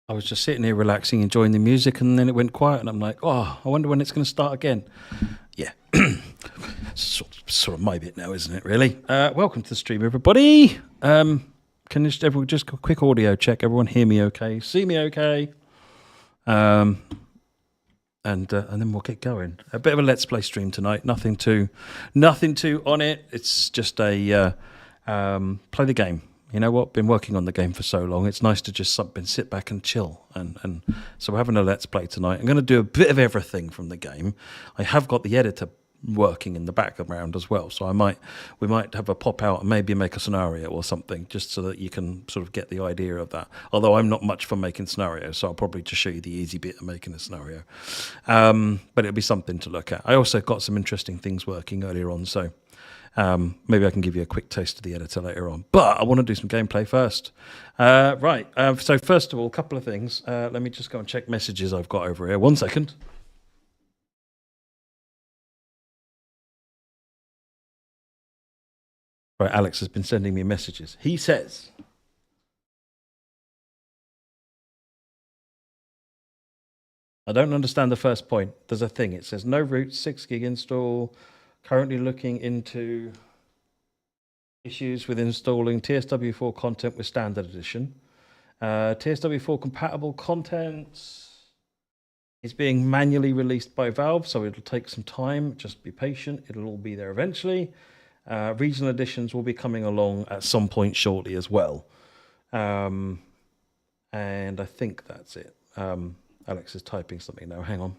I was just sitting here relaxing, enjoying the music, and then it went quiet, and I'm like, oh, I wonder when it's going to start again. Yeah. sort of my bit now, isn't it, really? Welcome to the stream, everybody. Can everyone just a quick audio check? Everyone hear me okay? See me okay? And then we'll get going. A bit of a Let's Play stream tonight. Nothing too on it. It's just a play the game. You know what? Been working on the game for so long. It's nice to just sit back and chill. And so we're having a Let's Play tonight. I'm going to do a bit of everything from the game. I have got the editor working in the background as well. So we might have a pop out and maybe make a scenario or something, just so that you can sort of get the idea of that. Although I'm not much for making scenarios, so I'll probably just show you the easy bit of making a scenario. But it'll be something to look at. I also got some interesting things working earlier on, so maybe I can give you a quick taste of the editor later on. But I want to do some gameplay first. Right, so first of all, a couple of things. Let me just go and check messages I've got over here. 1 second. Right, Alex has been sending me messages. He says, I don't understand the first point. There's a thing. It says no roots, 6 gig install. Currently looking into issues with installing TSW4 content with standard edition. TSW4 compatible content is being manually released by Valve, so it'll take some time. Just be patient. It'll all be there eventually. Regional editions will be coming along at some point shortly as well. And I think that's it. Alex is typing something now. Hang on.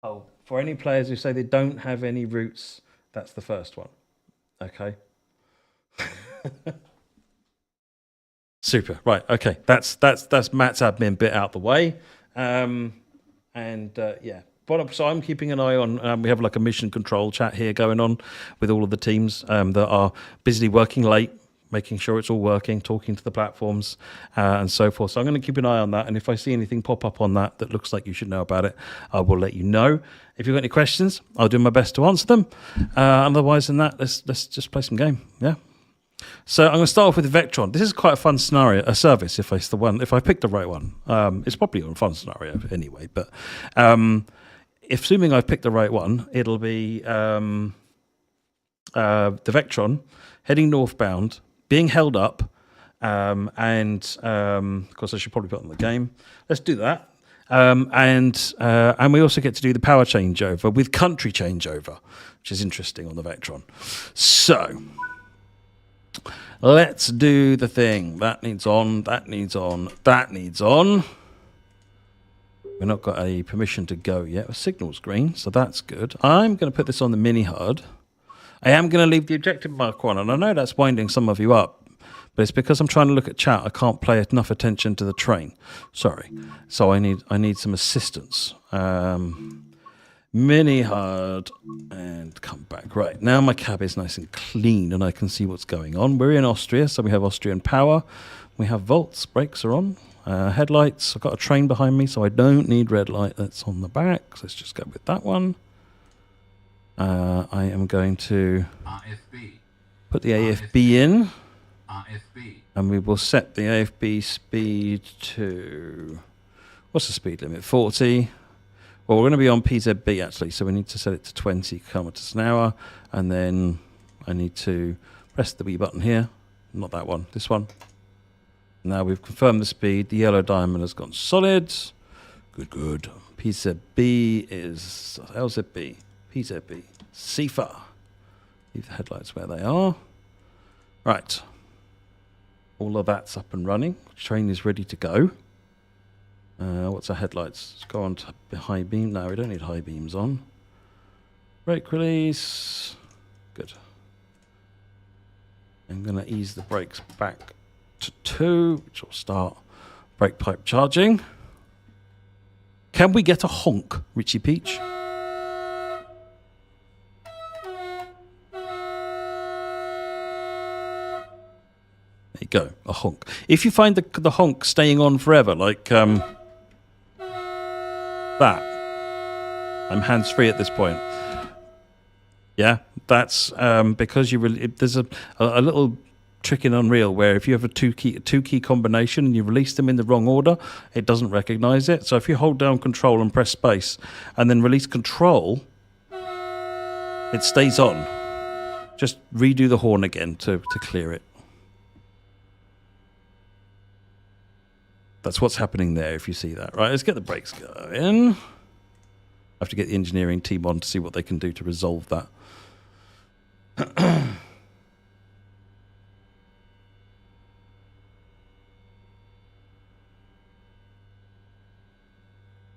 Oh, for any players who say they don't have any roots, that's the first one. Okay. Super. Right. Okay. That's Matt's admin bit out the way. Yeah. So I'm keeping an eye on, we have like a mission control chat here going on with all of the teams that are busily working late, making sure it's all working, talking to the platforms and so forth. So I'm going to keep an eye on that. And if I see anything pop up on that looks like you should know about it, I will let you know. If you've got any questions, I'll do my best to answer them. Otherwise than that, let's just play some game. Yeah. So I'm going to start off with Vectron. This is quite a fun scenario, a service, if I pick the right one. It's probably a fun scenario anyway, but assuming I've picked the right one, it'll be the Vectron heading northbound, being held up, and of course I should probably put on the game. Let's do that. And we also get to do the power changeover with country changeover, which is interesting on the Vectron. So let's do the thing. That needs on, that needs on, that needs on. We've not got a permission to go yet. A signal's green, so that's good. I'm going to put this on the mini HUD. I am going to leave the objective marker on, and I know that's winding some of you up, but it's because I'm trying to look at chat. I can't pay enough attention to the train. Sorry. So I need some assistance. Mini HUD and come back. Right, now my cab is nice and clean, and I can see what's going on. We're in Austria, so we have Austrian power. We have volts. Brakes are on. Headlights, I've got a train behind me, so I don't need red light. That's on the back. So let's just go with that one. I am going to put the AFB in. And we will set the AFB speed to... What's the speed limit? 40. Well, we're going to be on PZB, actually, so we need to set it to 20 kilometers an hour. And then I need to press the B button here. Not that one, this one. Now we've confirmed the speed. The yellow diamond has gone solid. Good. PZB is LZB. PZB. CFA. Leave the headlights where they are. Right. All of that's up and running. Train is ready to go. What's our headlights? Let's go on to high beam. No, we don't need high beams on. Brake release. Good. I'm going to ease the brakes back to 2, which will start brake pipe charging. Can we get a honk, Richie Peach? There you go, a honk. If you find the honk staying on forever, like that, I'm hands-free at this point. Yeah, that's because there's a little trick in Unreal where if you have a two key combination and you release them in the wrong order, it doesn't recognize it. So if you hold down Control and press space and then release Control, it stays on. Just redo the horn again to clear it. That's what's happening there if you see that. Right, let's get the brakes going. I have to get the engineering team on to see what they can do to resolve that.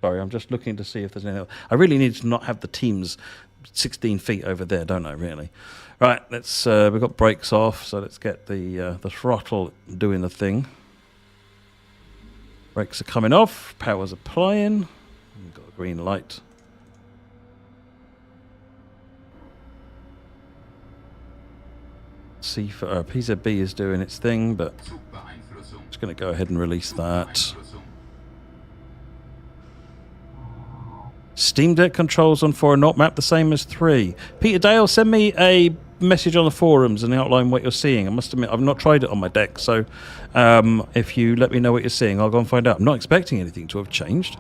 Sorry, I'm just looking to see if there's anything else. I really need to not have the teams 16 feet over there, don't I, really? Right, let's. We've got brakes off, so let's get the throttle doing the thing. Brakes are coming off, power's applying. We've got a green light. C for PZB is doing its thing, but I'm just going to go ahead and release that. Steam Deck controls on 4 are not mapped the same as 3. Peter Dale, send me a message on the forums and outline what you're seeing. I must admit, I've not tried it on my deck, so if you let me know what you're seeing, I'll go and find out. I'm not expecting anything to have changed.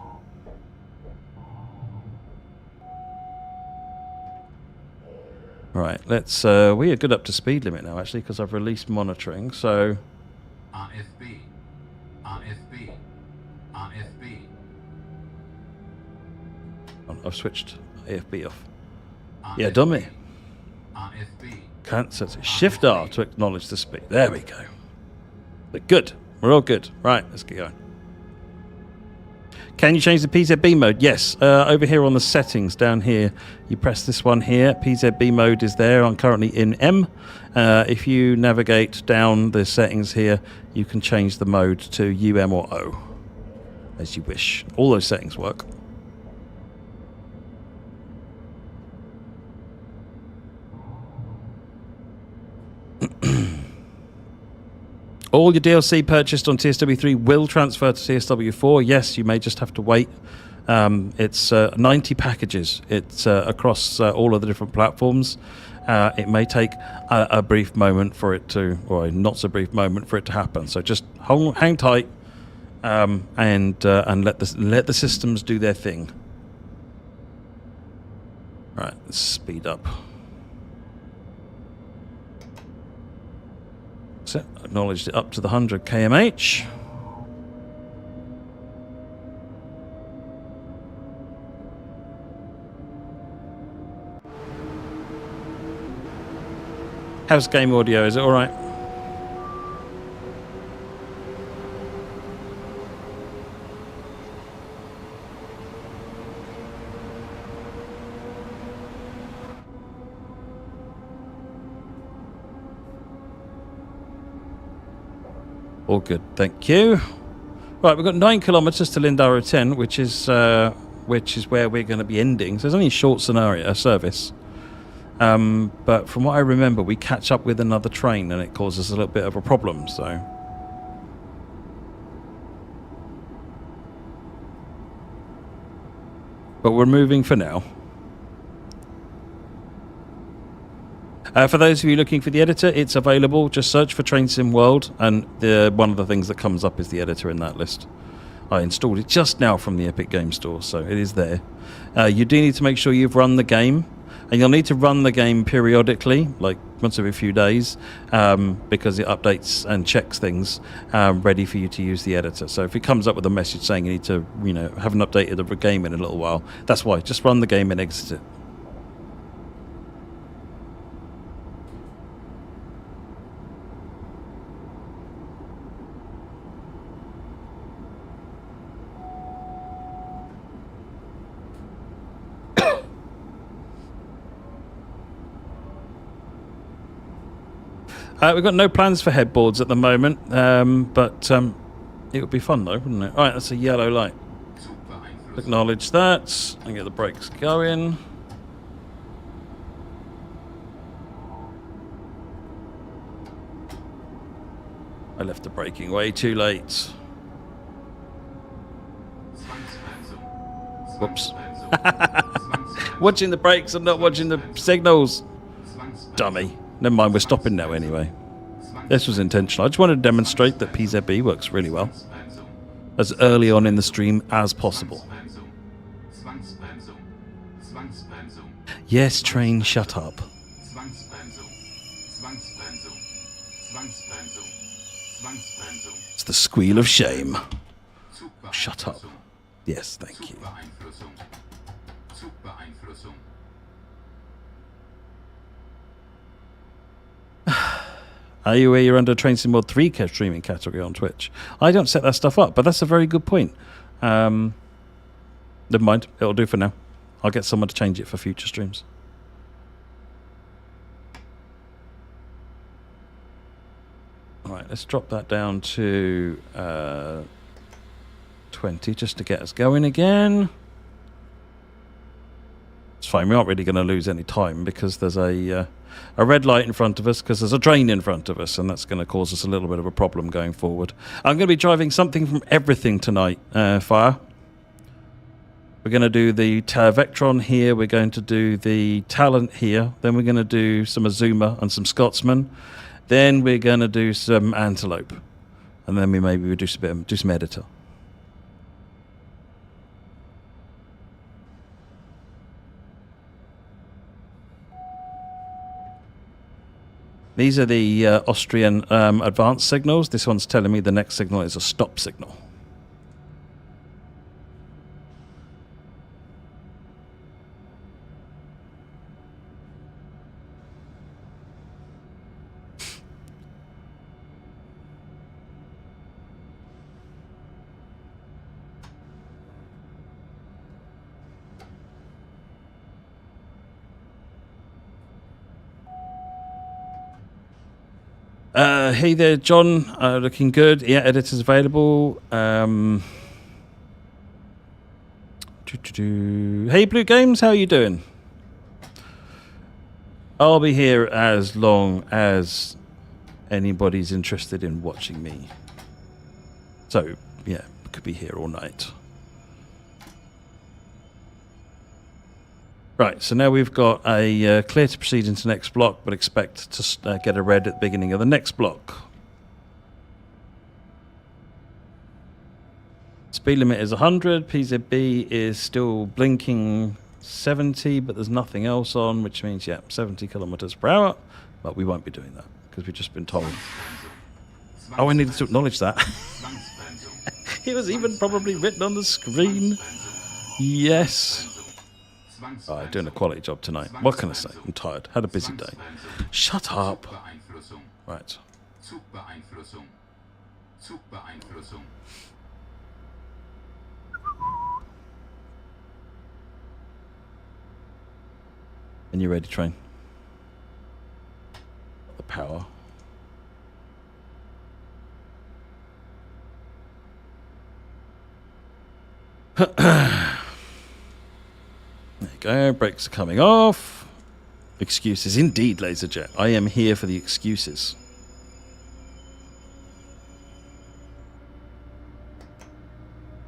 Right, let's. We are good up to speed limit now, actually, because I've released monitoring. So. RFB. I've switched AFB off. Yeah, dummy. Cancel. Shift R to acknowledge the speed. There we go. But good. We're all good. Right, let's get going. Can you change the PZB mode? Yes. Over here on the settings down here, you press this one here. PZB mode is there. I'm currently in M. If you navigate down the settings here, you can change the mode to UM or O, as you wish. All those settings work. All your DLC purchased on TSW3 will transfer to TSW4. Yes, you may just have to wait. It's 90 packages. It's across all of the different platforms. It may take a brief moment for it to, or a not so brief moment for it to happen. So just hang tight and let the systems do their thing. Right, let's speed up. So, acknowledged it up to the 100 kmh. How's game audio? Is it all right? All good, thank you. Right, we've got 9 kilometers to Lindaro 10, which is where we're going to be ending. So it's only a short service. But from what I remember, we catch up with another train, and it causes a little bit of a problem. So, but we're moving for now. For those of you looking for the editor, it's available. Just search for Train Sim World, and one of the things that comes up is the editor in that list. I installed it just now from the Epic Game Store, so it is there. You do need to make sure you've run the game, and you'll need to run the game periodically, like once every few days, because it updates and checks things ready for you to use the editor. So if it comes up with a message saying you need to, haven't updated the game in a little while, that's why. Just run the game and exit it. We've got no plans for headboards at the moment, but it would be fun though, wouldn't it? Alright, that's a yellow light. Acknowledge that, and get the brakes going. I left the braking way too late. Whoops. Watching the brakes and not watching the signals. Dummy. Never mind, we're stopping now anyway. This was intentional. I just wanted to demonstrate that PZB works really well as early on in the stream as possible. Yes, train, shut up. It's the squeal of shame. Shut up. Yes, thank you. Are you aware you're under Train Sim Mod 3 streaming category on Twitch? I don't set that stuff up, but that's a very good point. Never mind, it'll do for now. I'll get someone to change it for future streams. Alright, let's drop that down to 20 just to get us going again. It's fine, we aren't really going to lose any time because there's a red light in front of us because there's a train in front of us, and that's going to cause us a little bit of a problem going forward. I'm going to be driving something from everything tonight, Fire. We're going to do the Vectron here, we're going to do the Talent here, then we're going to do some Azuma and some Scotsman, then we're going to do some Antelope, and then maybe we'll do some Editor. These are the Austrian advanced signals. This one's telling me the next signal is a stop signal. Hey there, John. Looking good. Yeah, editor's available. Hey, Blue Games, how are you doing? I'll be here as long as anybody's interested in watching me. So, yeah, could be here all night. Right, so now we've got a clear to proceed into the next block, but expect to get a red at the beginning of the next block. Speed limit is 100, PZB is still blinking 70, but there's nothing else on, which means, yeah, 70 kilometers per hour, but we won't be doing that, because we've just been told. Oh, I needed to acknowledge that. It was even probably written on the screen. Yes. Oh, doing a quality job tonight. What can I say? I'm tired. Had a busy day. Shut up. Right. And you ready, train? The power. There you go, brakes are coming off. Excuses indeed, Laserjet. I am here for the excuses.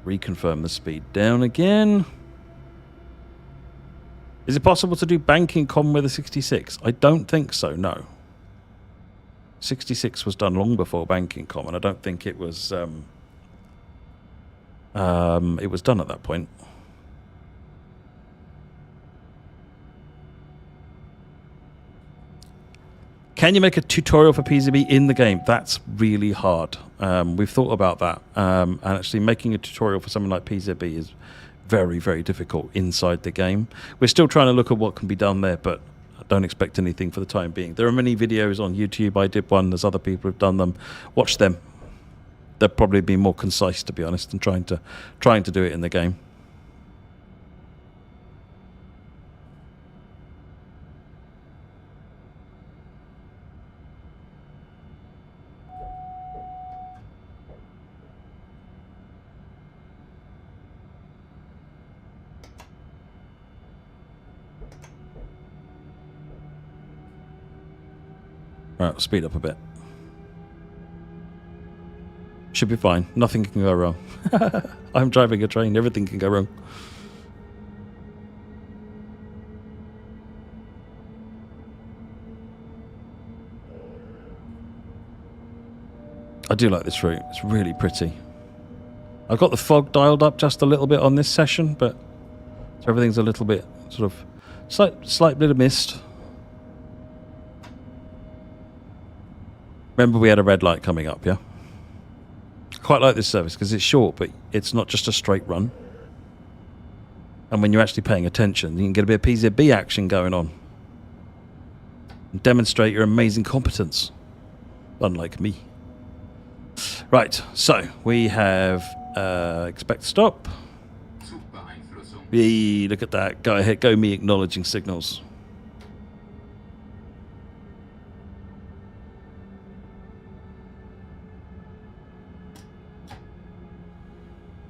Reconfirm the speed down again. Is it possible to do banking com with a 66? I don't think so, no. 66 was done long before banking com, and I don't think it was done at that point. Can you make a tutorial for PZB in the game? That's really hard. We've thought about that. And actually making a tutorial for something like PZB is very, very difficult inside the game. We're still trying to look at what can be done there, but I don't expect anything for the time being. There are many videos on YouTube. I did one. There's other people who've done them. Watch them. They'll probably be more concise, to be honest, than trying to do it in the game. Right, speed up a bit. Should be fine. Nothing can go wrong. I'm driving a train. Everything can go wrong. I do like this route. It's really pretty. I've got the fog dialed up just a little bit on this session, but so everything's a little bit sort of slight bit of mist. Remember, we had a red light coming up, yeah? Quite like this service because it's short, but it's not just a straight run. And when you're actually paying attention, you can get a bit of PZB action going on. And demonstrate your amazing competence. Unlike me. Right, so we have expect stop. Look at that. Go ahead, go me acknowledging signals.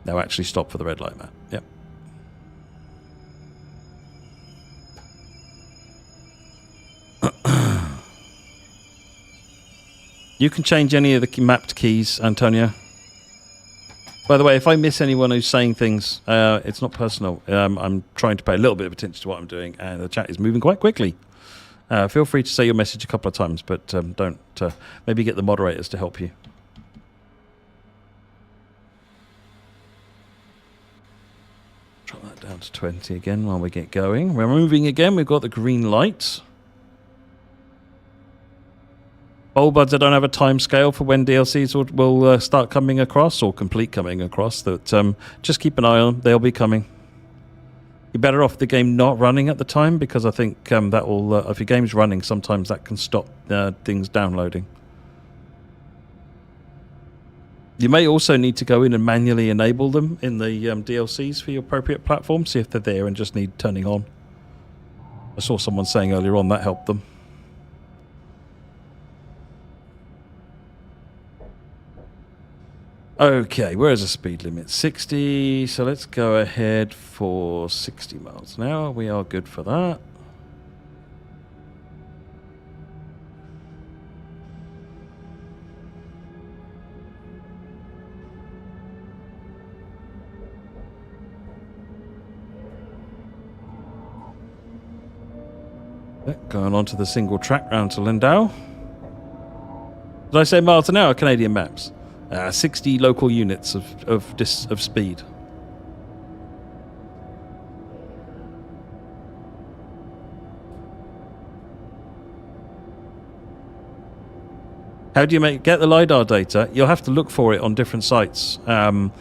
Now actually stop for the red light, Matt. Yep. You can change any of the mapped keys, Antonio. By the way, if I miss anyone who's saying things, it's not personal. I'm trying to pay a little bit of attention to what I'm doing, and the chat is moving quite quickly. Feel free to say your message a couple of times, but don't. Maybe get the moderators to help you. Drop that down to 20 again while we get going. We're moving again. We've got the green light. Buds, I don't have a time scale for when DLCs will start coming across or complete coming across. That just keep an eye on. They'll be coming. You're better off the game not running at the time because I think that will, if your game's running, sometimes that can stop things downloading. You may also need to go in and manually enable them in the DLCs for your appropriate platform. See if they're there and just need turning on. I saw someone saying earlier on that helped them. Okay, where is the speed limit? 60, so let's go ahead for 60 miles an hour. We are good for that. Going on to the single track round to Lindau. Did I say miles an hour? Canadian maps. 60 local units of speed. How do you get the LiDAR data? You'll have to look for it on different sites. You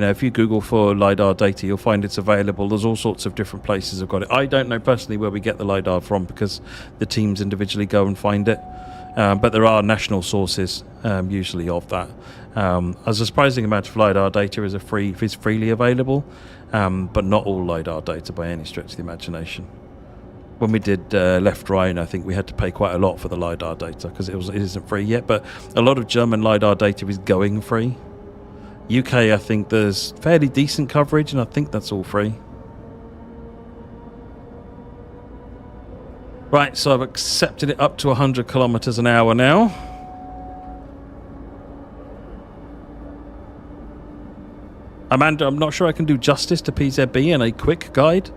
know, if you Google for LiDAR data, you'll find it's available. There's all sorts of different places have got it. I don't know personally where we get the LiDAR from because the teams individually go and find it. But there are national sources usually of that. A surprising amount of LiDAR data is freely available, but not all LiDAR data by any stretch of the imagination. When we did Left Rhine, I think we had to pay quite a lot for the LiDAR data because it isn't free yet, but a lot of German LiDAR data is going free. UK, I think there's fairly decent coverage, and I think that's all free. Right, so I've accepted it up to 100 kilometers an hour now. Amanda, I'm not sure I can do justice to PZB in a quick guide,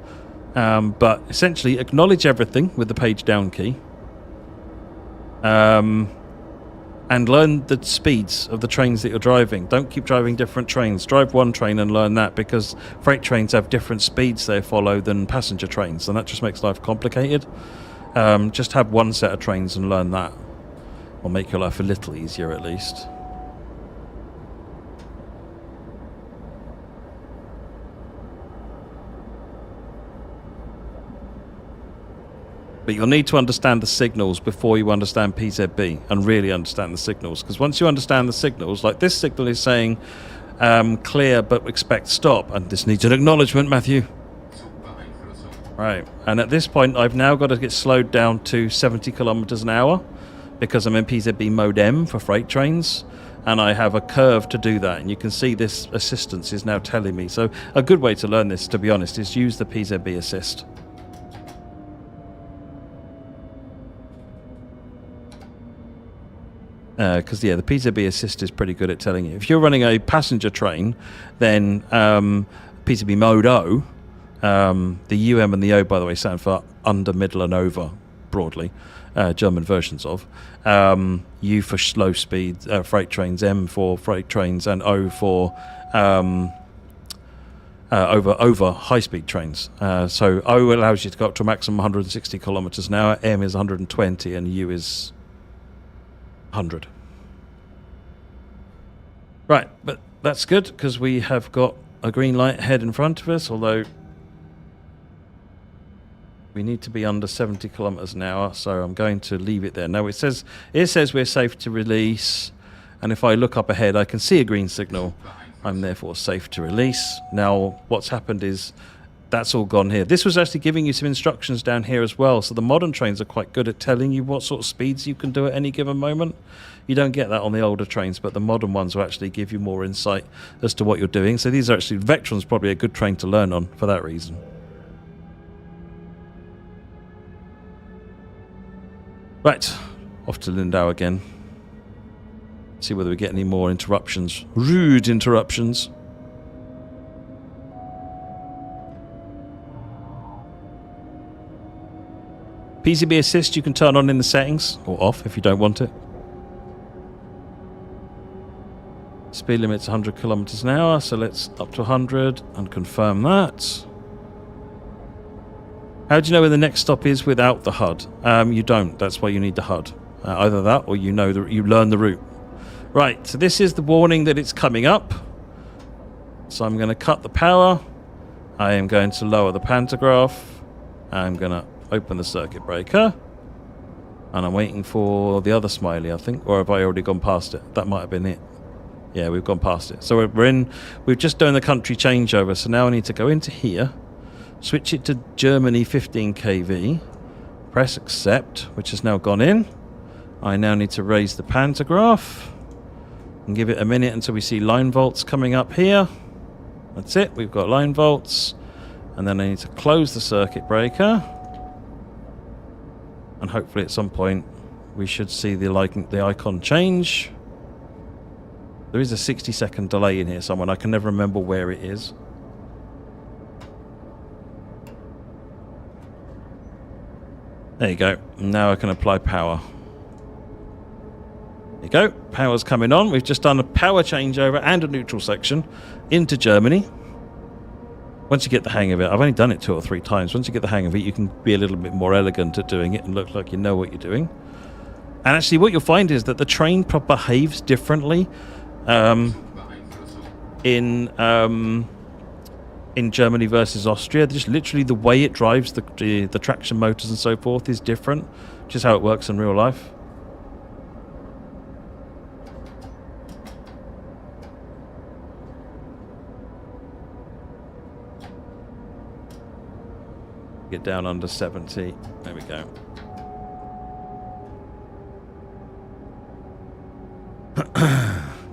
but essentially acknowledge everything with the page down key. And learn the speeds of the trains that you're driving. Don't keep driving different trains. Drive one train and learn that, because freight trains have different speeds they follow than passenger trains, and that just makes life complicated. Just have one set of trains and learn that. Will make your life a little easier at least. But you'll need to understand the signals before you understand PZB and really understand the signals. Because once you understand the signals, like this signal is saying clear but expect stop. And this needs an acknowledgement, Matthew. Right. And at this point, I've now got to get slowed down to 70 kilometers an hour because I'm in PZB mode M for freight trains. And I have a curve to do that. And you can see this assistance is now telling me. So a good way to learn this, to be honest, is use the PZB assist. Because, yeah, the PZB assist is pretty good at telling you. If you're running a passenger train, then PZB mode O, the UM and the O, by the way, stand for under, middle, and over. broadly, German versions of. U for slow speed freight trains, M for freight trains, and O for over high-speed trains. So O allows you to go up to a maximum 160 kilometers an hour, M is 120, and U is 100. Right, but that's good because we have got a green light ahead in front of us, although we need to be under 70 kilometers an hour, so I'm going to leave it there. Now it says we're safe to release, and if I look up ahead I can see a green signal. I'm therefore safe to release. Now what's happened is that's all gone here. This was actually giving you some instructions down here as well, so the modern trains are quite good at telling you what sort of speeds you can do at any given moment. You don't get that on the older trains, but the modern ones will actually give you more insight as to what you're doing. So these are actually, Vectron's probably a good train to learn on for that reason. Right, off to Lindau again. See whether we get any more interruptions. Rude interruptions. PCB assist you can turn on in the settings, or off if you don't want it. Speed limit's 100 kilometers an hour, so let's up to 100 and confirm that. How do you know where the next stop is without the HUD? You don't. That's why you need the HUD. Either that, or you know you learn the route. Right. So this is the warning that it's coming up. So I'm going to cut the power. I am going to lower the pantograph. I'm going to open the circuit breaker. And I'm waiting for the other smiley, I think. Or have I already gone past it? That might have been it. Yeah, we've gone past it. So we've just done the country changeover. So now I need to go into here. Switch it to Germany 15 kV. Press accept, which has now gone in. I now need to raise the pantograph. And give it a minute until we see line volts coming up here. That's it, we've got line volts. And then I need to close the circuit breaker. And hopefully at some point we should see the icon change. There is a 60-second delay in here somewhere. I can never remember where it is. There you go. Now I can apply power. There you go. Power's coming on. We've just done a power changeover and a neutral section into Germany. Once you get the hang of it, I've only done it 2 or 3 times. Once you get the hang of it, you can be a little bit more elegant at doing it and look like you know what you're doing. And actually what you'll find is that the train behaves differently in Germany versus Austria. Just literally the way it drives the traction motors and so forth is different, which is how it works in real life. Get down under 70. There we go.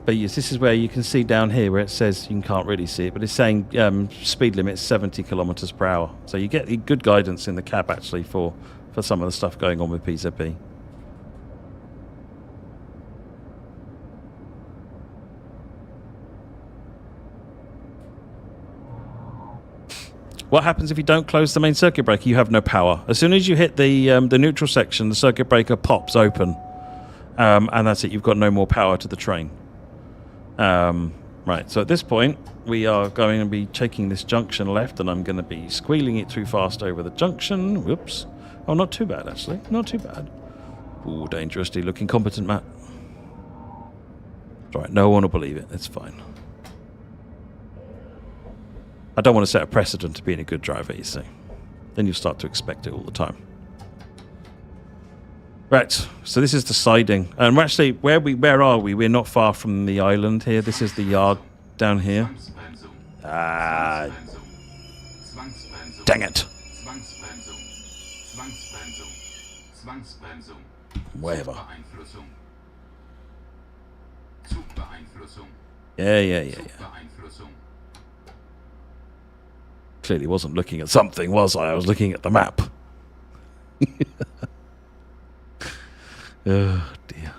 But yes, this is where you can see down here where it says, you can't really see it, but it's saying speed limit 70 kilometers per hour. So you get good guidance in the cab actually for some of the stuff going on with PZP. What happens if you don't close the main circuit breaker? You have no power. As soon as you hit the neutral section, the circuit breaker pops open. And that's it. You've got no more power to the train. Right, so at this point, we are going to be taking this junction left, and I'm going to be squealing it too fast over the junction. Whoops. Oh, not too bad, actually. Not too bad. Ooh, dangerously looking competent, Matt. Right, no one will believe it. It's fine. I don't want to set a precedent to being a good driver, you see. Then you'll start to expect it all the time. Right, so this is the siding. And we're actually, where are we? We're not far from the island here. This is the yard down here. Ah, dang it. Whatever. Yeah. Clearly wasn't looking at something, was I? I was looking at the map. Oh dear.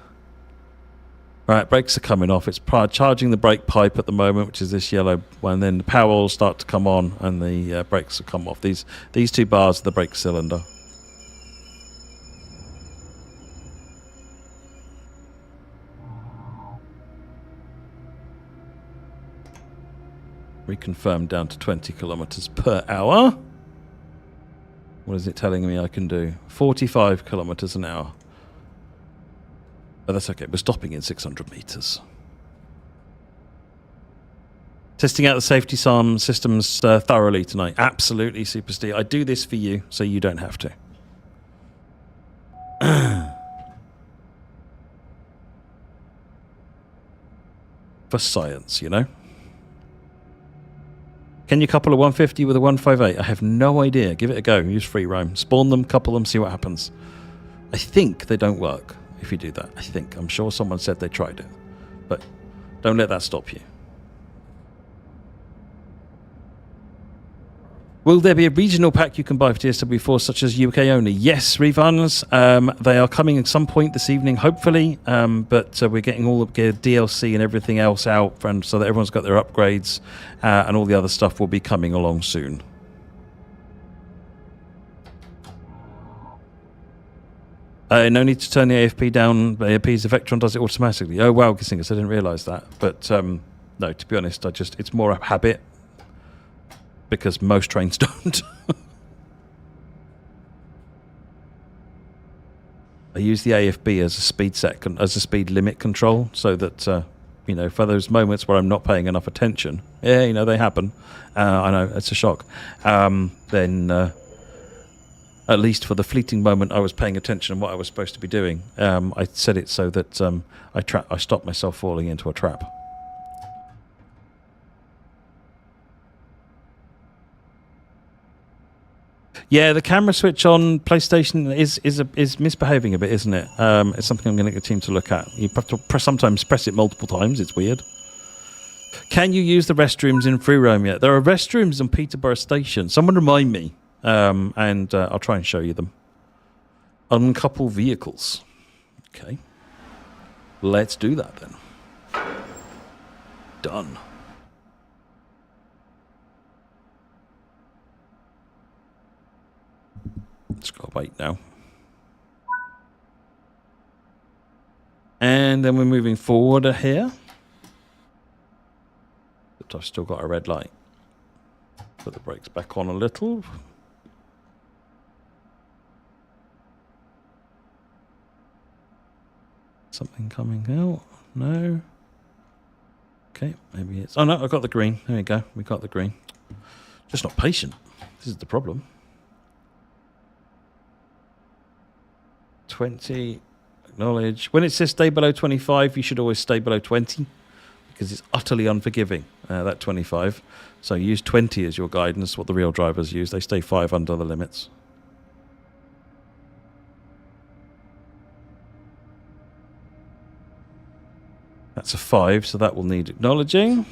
Right, brakes are coming off. It's charging the brake pipe at the moment, which is this yellow one. Then the power will start to come on and the brakes will come off. These 2 bars are the brake cylinder. Reconfirm down to 20 kilometers per hour. What is it telling me I can do? 45 kilometers an hour. Oh, that's okay. We're stopping in 600 meters. Testing out the safety systems thoroughly tonight. Absolutely, Super Steve. I do this for you, so you don't have to. For science, you know. Can you couple a 150 with a 158? I have no idea. Give it a go. Use free roam. Spawn them, couple them, see what happens. I think they don't work if you do that. I think. I'm sure someone said they tried it. But don't let that stop you. Will there be a regional pack you can buy for TSW4 such as UK only? Yes, refunds. They are coming at some point this evening, hopefully. But we're getting all the DLC and everything else out so that everyone's got their upgrades and all the other stuff will be coming along soon. No need to turn the AFP down. The Vectron does it automatically. Oh, wow, Kissingus, I didn't realise that. But no, to be honest, it's more a habit. Because most trains don't. I use the AFB as a speed limit control, so that you know, for those moments where I'm not paying enough attention, yeah, you know, they happen. I know it's a shock. Then, at least for the fleeting moment, I was paying attention to what I was supposed to be doing. I set it so that I stopped myself falling into a trap. Yeah, the camera switch on PlayStation is misbehaving a bit, isn't it? It's something I'm going to get a team to look at. You have to sometimes press it multiple times. It's weird. Can you use the restrooms in free roam yet? There are restrooms on Peterborough Station. Someone remind me, and I'll try and show you them. Uncouple vehicles. Okay. Let's do that then. Done. It's got to wait now. And then we're moving forward here. But I've still got a red light. Put the brakes back on a little. Something coming out? No. Okay, maybe it's... Oh no, I got the green. There we go. We got the green. Just not patient. This is the problem. 20, acknowledge. When it says stay below 25, you should always stay below 20 because it's utterly unforgiving, that 25. So use 20 as your guidance, what the real drivers use. They stay 5 under the limits. That's a 5, so that will need acknowledging.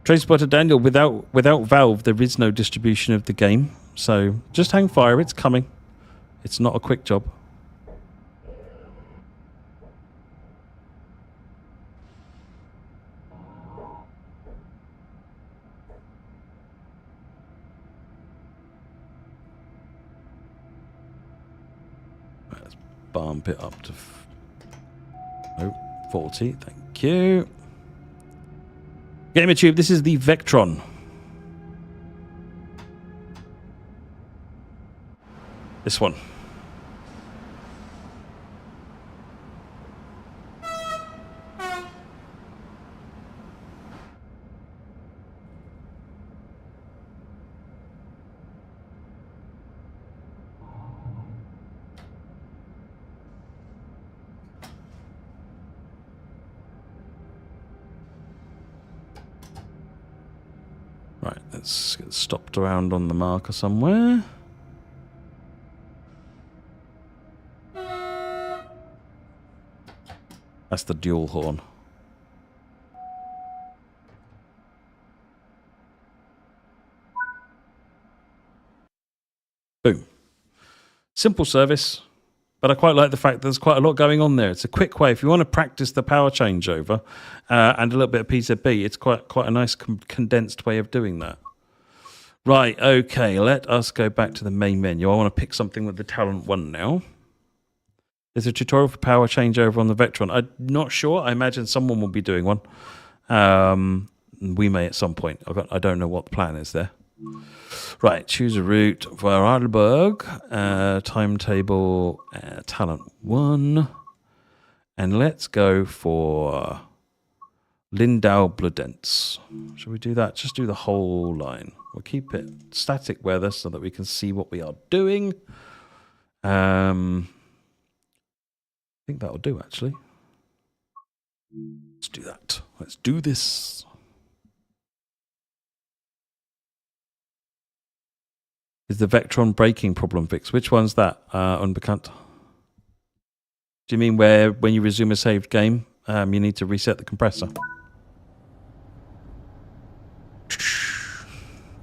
Transporter Daniel, without Valve, there is no distribution of the game. So just hang fire, it's coming. It's not a quick job. Let's bump it up to 40. Thank you. GamerTube, this is the Vectron. This one. Right, let's get stopped around on the marker somewhere. That's the dual horn. Boom. Simple service, but I quite like the fact that there's quite a lot going on there. It's a quick way. If you want to practice the power changeover and a little bit of PZB, it's quite a nice condensed way of doing that. Right, okay, let us go back to the main menu. I want to pick something with the Talent 1 now. There's a tutorial for power changeover on the Vectron. I'm not sure. I imagine someone will be doing one. We may at some point. I don't know what the plan is there. Right, choose a route. Vorarlberg, timetable, Talent 1. And let's go for Lindau Bludenz. Shall we do that? Just do the whole line. We'll keep it static weather so that we can see what we are doing. I think that'll do, actually. Let's do that. Let's do this. Is the Vectron braking problem fixed? Which one's that? Unbekannt. Do you mean where when you resume a saved game, you need to reset the compressor?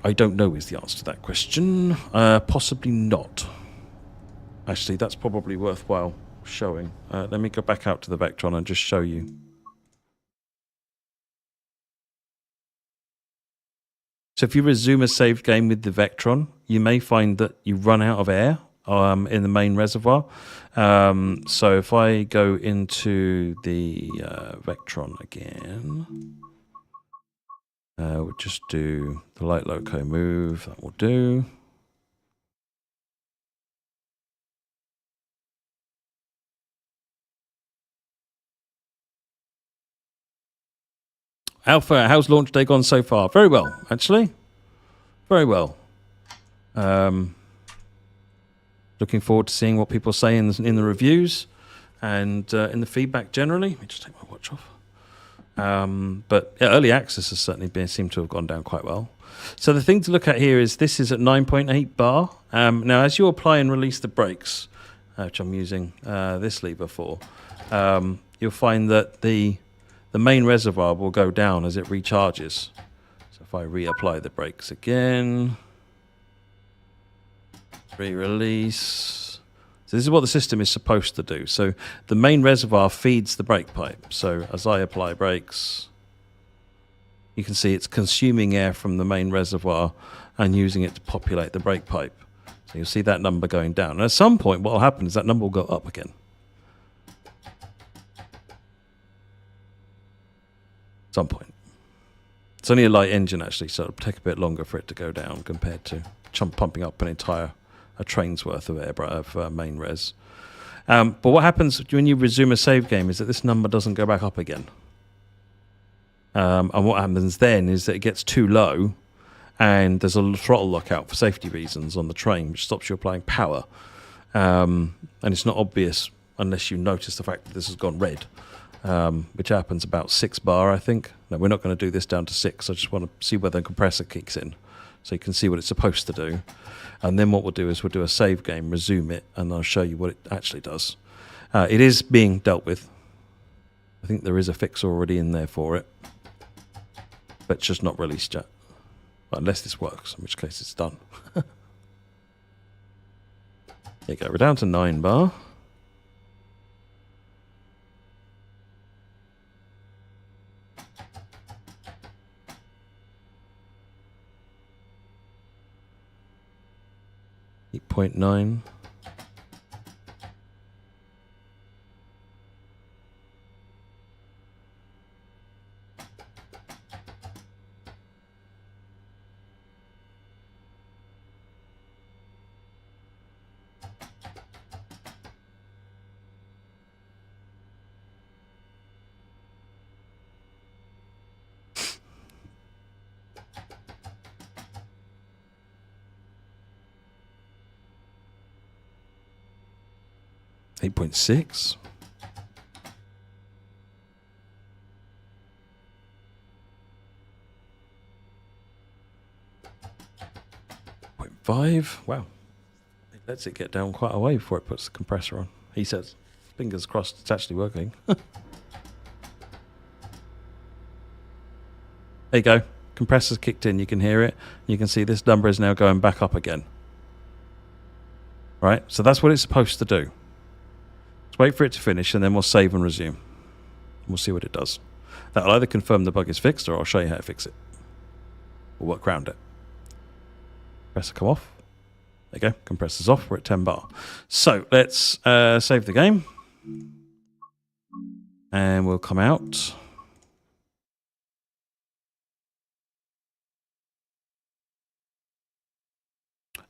I don't know is the answer to that question. Possibly not. Actually, that's probably worthwhile showing. Let me go back out to the Vectron and just show you. So if you resume a saved game with the Vectron, you may find that you run out of air in the main reservoir. So if I go into the Vectron again, we'll just do the light loco move. That will do. Alpha, how's launch day gone so far? Very well, actually. Very well. Looking forward to seeing what people say in the reviews and in the feedback generally. Let me just take my watch off. But yeah, early access has certainly seemed to have gone down quite well. So the thing to look at here is this is at 9.8 bar. Now, as you apply and release the brakes, which I'm using this lever for, you'll find that the main reservoir will go down as it recharges. So if I reapply the brakes again, re-release. So this is what the system is supposed to do. So the main reservoir feeds the brake pipe. So as I apply brakes, you can see it's consuming air from the main reservoir and using it to populate the brake pipe. So you'll see that number going down. And at some point, what will happen is that number will go up again. Some point. It's only a light engine actually, so it'll take a bit longer for it to go down compared to pumping up a train's worth of main res. But what happens when you resume a save game is that this number doesn't go back up again. And what happens then is that it gets too low, and there's a throttle lockout for safety reasons on the train, which stops you applying power. And it's not obvious unless you notice the fact that this has gone red. Which happens about 6 bar, I think. No, we're not going to do this down to 6. I just want to see whether the compressor kicks in, so you can see what it's supposed to do. And then what we'll do is we'll do a save game, resume it, and I'll show you what it actually does. It is being dealt with. I think there is a fix already in there for it, but it's just not released yet. Well, unless this works, in which case it's done. There you go, we're down to 9 bar. .9. .6. 0.5. Wow. It lets it get down quite a way before it puts the compressor on. He says, fingers crossed it's actually working. There you go. Compressor's kicked in. You can hear it. You can see this number is now going back up again. Right, so that's what it's supposed to do. Let's wait for it to finish, and then we'll save and resume. We'll see what it does. That'll either confirm the bug is fixed, or I'll show you how to fix it. We'll work around it. Compressor come off. There you go, compressor's off, we're at 10 bar. So let's save the game. And we'll come out.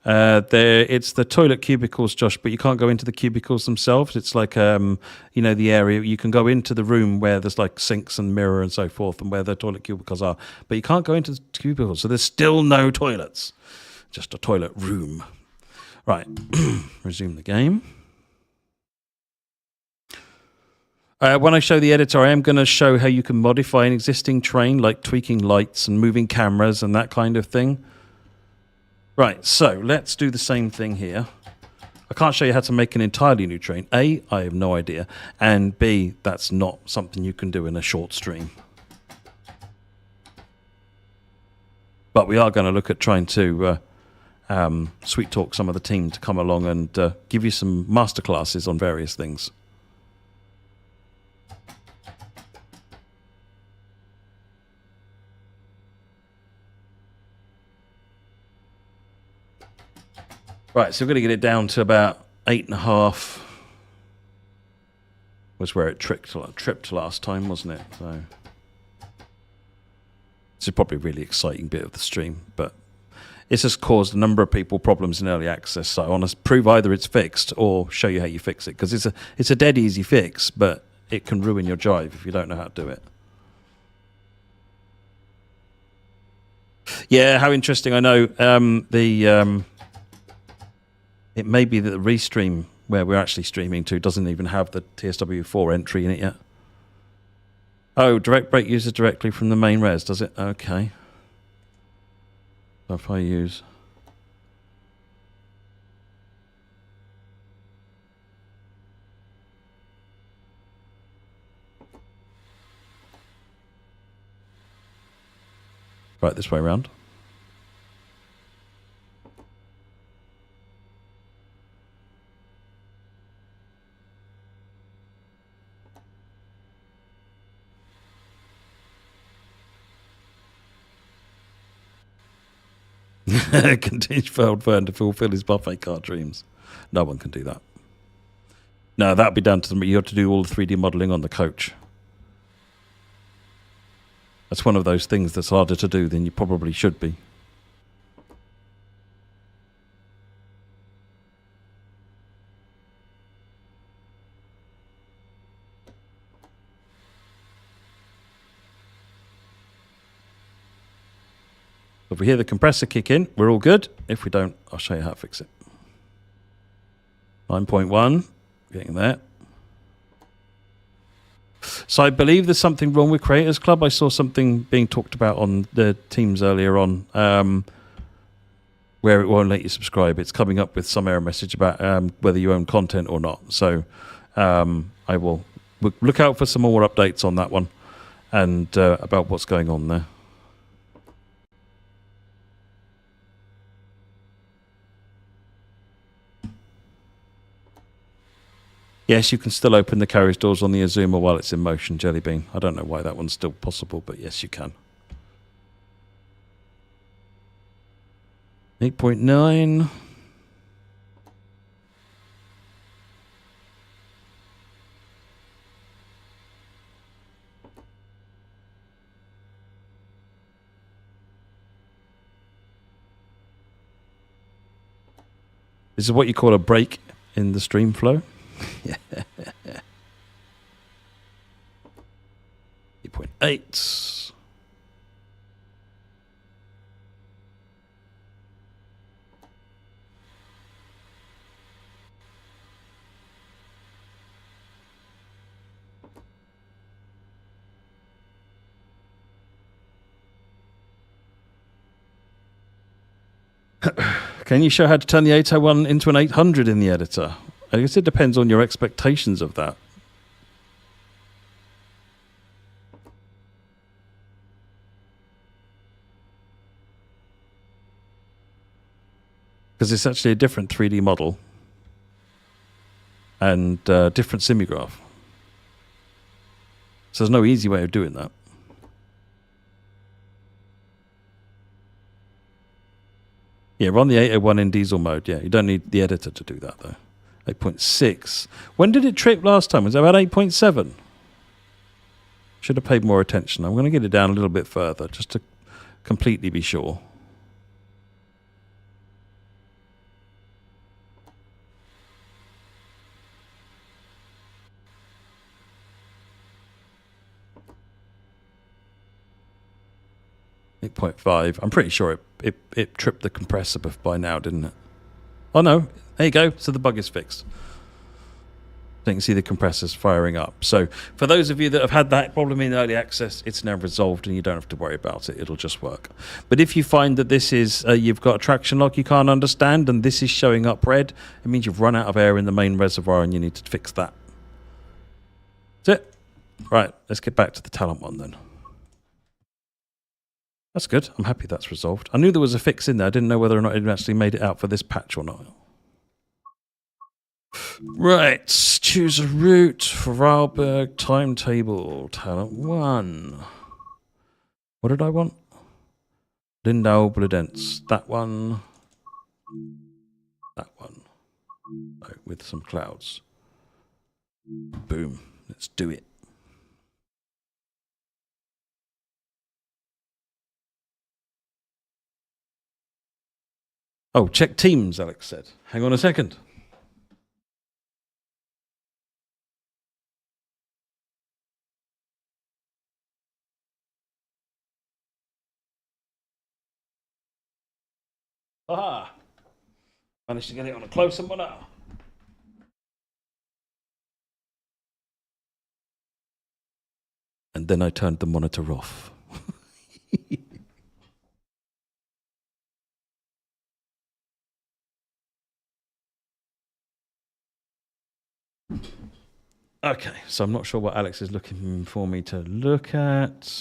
It's the toilet cubicles, Josh, but you can't go into the cubicles themselves. It's like, the area. You can go into the room where there's like sinks and mirror and so forth and where the toilet cubicles are, but you can't go into the cubicles. So there's still no toilets, just a toilet room. Right, resume the game. When I show the editor, I am going to show how you can modify an existing train, like tweaking lights and moving cameras and that kind of thing. Right, so let's do the same thing here. I can't show you how to make an entirely new train. A, I have no idea. And B, that's not something you can do in a short stream. But we are going to look at trying to sweet talk some of the team to come along and give you some masterclasses on various things. Right, so we're going to get it down to about 8.5. Was where it tripped last time, wasn't it? So this is probably a really exciting bit of the stream, but it's just caused a number of people problems in early access. So I want to prove either it's fixed or show you how you fix it, because it's a dead easy fix, but it can ruin your jive if you don't know how to do it. Yeah, how interesting. I know it may be that the restream where we're actually streaming to doesn't even have the TSW4 entry in it yet. Oh, direct break uses directly from the main res, does it? Okay. So if I use... Right, this way around. Continue for Fern to fulfill his buffet card dreams. No one can do that. No, that'd be down to them. You have to do all the 3D modelling on the coach. That's one of those things that's harder to do than you probably should be. If we hear the compressor kick in, we're all good. If we don't, I'll show you how to fix it. 9.1, getting there. So I believe there's something wrong with Creators Club. I saw something being talked about on the teams earlier on, where it won't let you subscribe. It's coming up with some error message about whether you own content or not. So I will look out for some more updates on that one and about what's going on there. Yes, you can still open the carriage doors on the Azuma while it's in motion, Jellybean. I don't know why that one's still possible, but yes, you can. 8.9. This is what you call a break in the stream flow. 8.8. Can you show how to turn the 801 into an 800 in the editor? I guess it depends on your expectations of that. Because it's actually a different 3D model. and different semigraph. So there's no easy way of doing that. Yeah, run the 801 in diesel mode. Yeah, you don't need the editor to do that, though. 8.6. When did it trip last time? Was it about 8.7? Should have paid more attention. I'm going to get it down a little bit further, just to completely be sure. .5. I'm pretty sure it tripped the compressor by now, didn't it? Oh no, there you go. So the bug is fixed. So you can see the compressors firing up. So for those of you that have had that problem in early access, it's now resolved and you don't have to worry about it. It'll just work. But if you find that this is, you've got a traction lock you can't understand and this is showing up red, it means you've run out of air in the main reservoir and you need to fix that. That's it. Right, let's get back to the talent one then. That's good. I'm happy that's resolved. I knew there was a fix in there. I didn't know whether or not it actually made it out for this patch or not. Right, choose a route for Vorarlberg, timetable, talent 1. What did I want? Lindau, Bludenz. That one. That one. Oh, with some clouds. Boom. Let's do it. Oh, check Teams, Alex said. Hang on a second. Aha! Managed to get it on a closer monitor. And then I turned the monitor off. Okay, so I'm not sure what Alex is looking for me to look at.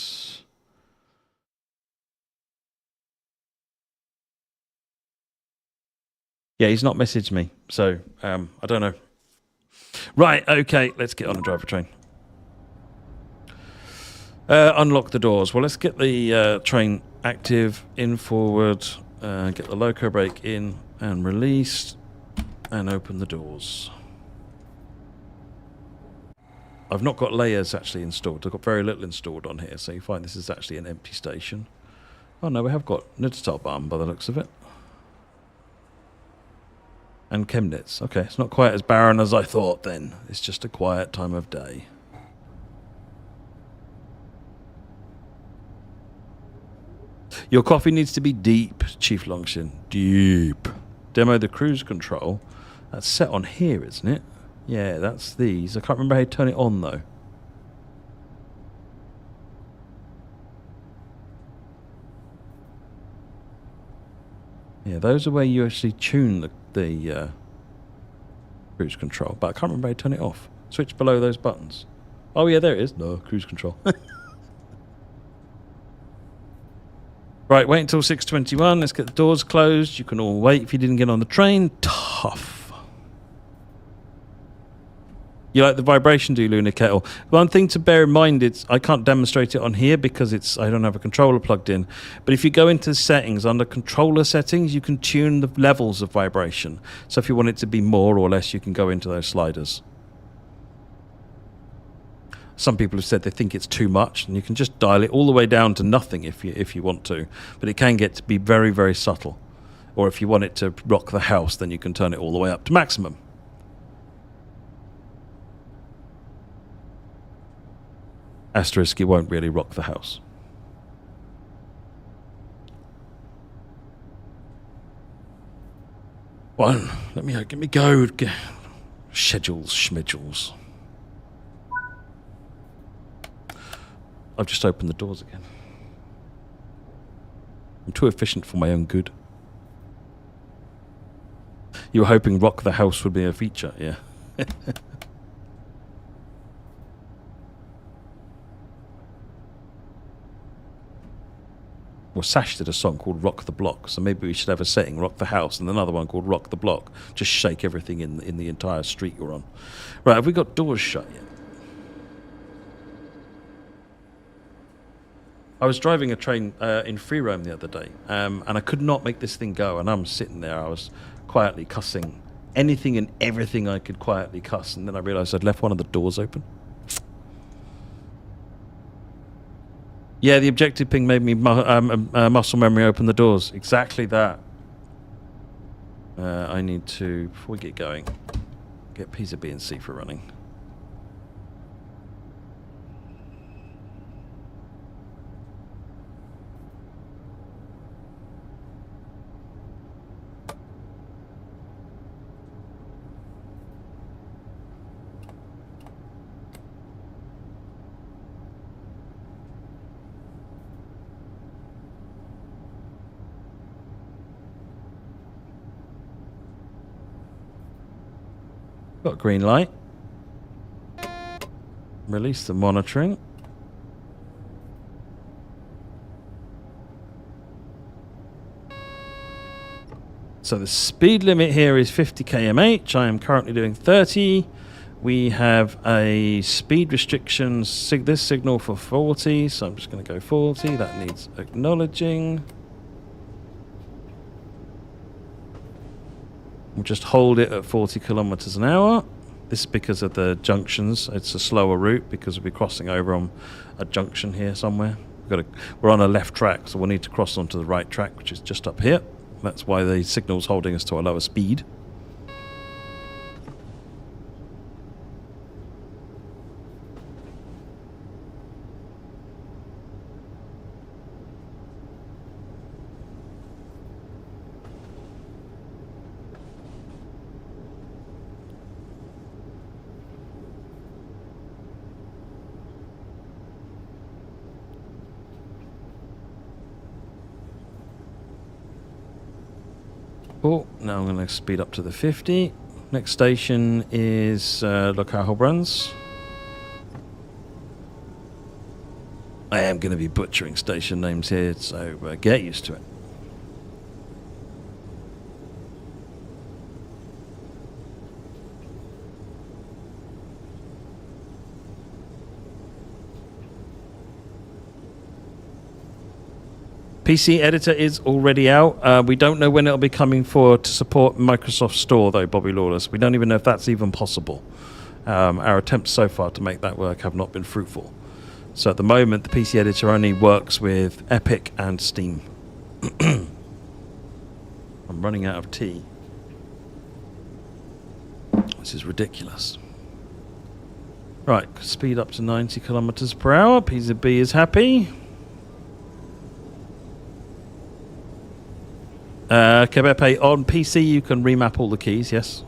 Yeah, he's not messaged me, so I don't know. Right, okay, let's get on a driver train. Unlock the doors. Well, let's get the train active, in forward, get the loco brake in and released, and open the doors. I've not got layers actually installed. I've got very little installed on here, so you find this is actually an empty station. Oh no, we have got Nuttertalbahn by the looks of it. And Chemnitz. Okay, it's not quite as barren as I thought then. It's just a quiet time of day. Your coffee needs to be deep, Chief Longshin. Deep. Demo the cruise control. That's set on here, isn't it? Yeah, that's these. I can't remember how you turn it on, though. Yeah, those are where you actually tune the cruise control. But I can't remember how you turn it off. Switch below those buttons. Oh, yeah, there it is. No, cruise control. Right, wait until 6:21. Let's get the doors closed. You can all wait if you didn't get on the train. Tough. You like the vibration, do you, Lunar Kettle? One thing to bear in mind, I can't demonstrate it on here because I don't have a controller plugged in. But if you go into settings, under controller settings, you can tune the levels of vibration. So if you want it to be more or less, you can go into those sliders. Some people have said they think it's too much, and you can just dial it all the way down to nothing if you want to. But it can get to be very, very subtle. Or if you want it to rock the house, then you can turn it all the way up to maximum. Asterisk, it won't really rock the house. Well, let me go. Schmedules. I've just opened the doors again. I'm too efficient for my own good. You were hoping rock the house would be a feature, yeah. Well, Sash did a song called Rock the Block, so maybe we should have a setting, Rock the House, and another one called Rock the Block. Just shake everything in the entire street you're on. Right, have we got doors shut yet? I was driving a train in free roam the other day, and I could not make this thing go, and I'm sitting there, I was quietly cussing anything and everything I could quietly cuss, and then I realised I'd left one of the doors open. Yeah, the objective ping made me muscle memory open the doors. Exactly that. I need to, before we get going, get Pisa B and C for running. Got a green light. Release the monitoring. So the speed limit here is 50 km/h. I am currently doing 30. We have a speed restriction, this signal for 40, so I'm just going to go 40. That needs acknowledging. We'll just hold it at 40 kilometers an hour. This is because of the junctions. It's a slower route because we'll be crossing over on a junction here somewhere. We're on a left track, so we'll need to cross onto the right track, which is just up here. That's why the signal's holding us to a lower speed. Oh, now I'm going to speed up to the 50. Next station is look how runs. I am going to be butchering station names here, so get used to it. PC Editor is already out. We don't know when it'll be coming to support Microsoft Store, though, Bobby Lawless. We don't even know if that's even possible. Our attempts so far to make that work have not been fruitful. So at the moment, the PC Editor only works with Epic and Steam. I'm running out of tea. This is ridiculous. Right, speed up to 90 kilometers per hour. PC B is happy. Kebepe, on PC you can remap all the keys, yes.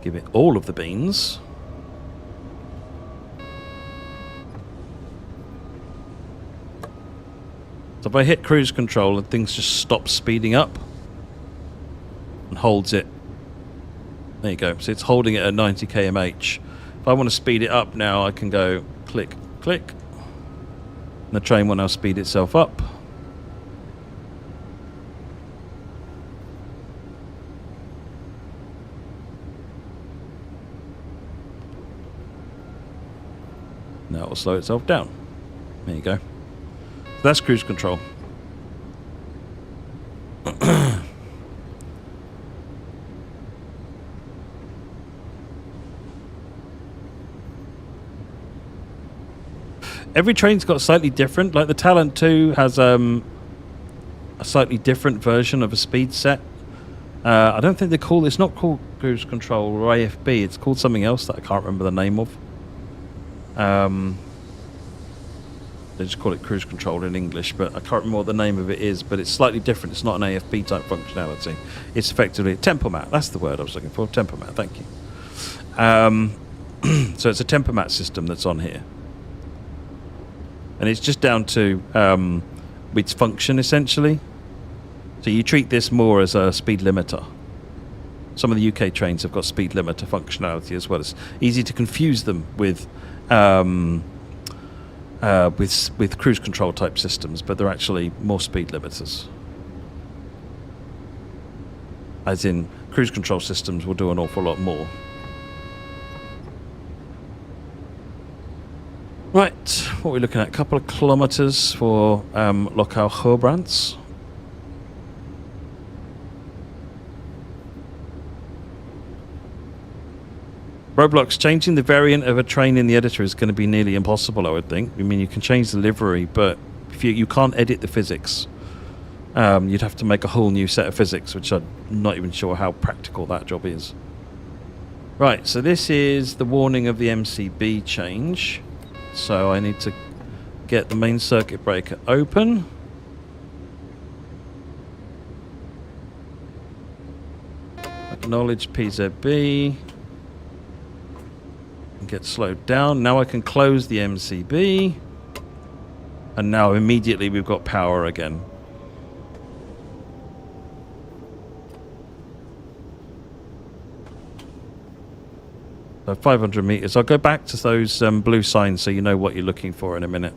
Give it all of the beans. So if I hit cruise control and things just stop speeding up and holds it. There you go. So it's holding it at 90 km/h. If I want to speed it up now, I can go click, click. And the train will now speed itself up. Now it will slow itself down. There you go. That's cruise control. Every train's got slightly different. Like the Talent 2 has a slightly different version of a speed set. I don't think they call it's not called cruise control or AFB. It's called something else that I can't remember the name of. They just call it cruise control in English, but I can't remember what the name of it is. But it's slightly different. It's not an AFB type functionality. It's effectively a tempomat. That's the word I was looking for. Tempomat. Thank you. So it's a tempomat system that's on here. And it's just down to its function, essentially. So you treat this more as a speed limiter. Some of the UK trains have got speed limiter functionality as well. It's easy to confuse them with cruise control type systems, but they're actually more speed limiters. As in, cruise control systems will do an awful lot more. Right, what are we looking at? A couple of kilometres for Lokal Gerbrands. Roblox, changing the variant of a train in the editor is going to be nearly impossible, I would think. I mean, you can change the livery, but if you can't edit the physics. You'd have to make a whole new set of physics, which I'm not even sure how practical that job is. Right, so this is the warning of the MCB change. So I need to get the main circuit breaker open. Acknowledge PZB. Get slowed down. Now I can close the MCB. And now immediately we've got power again. So 500 meters. I'll go back to those blue signs so you know what you're looking for in a minute.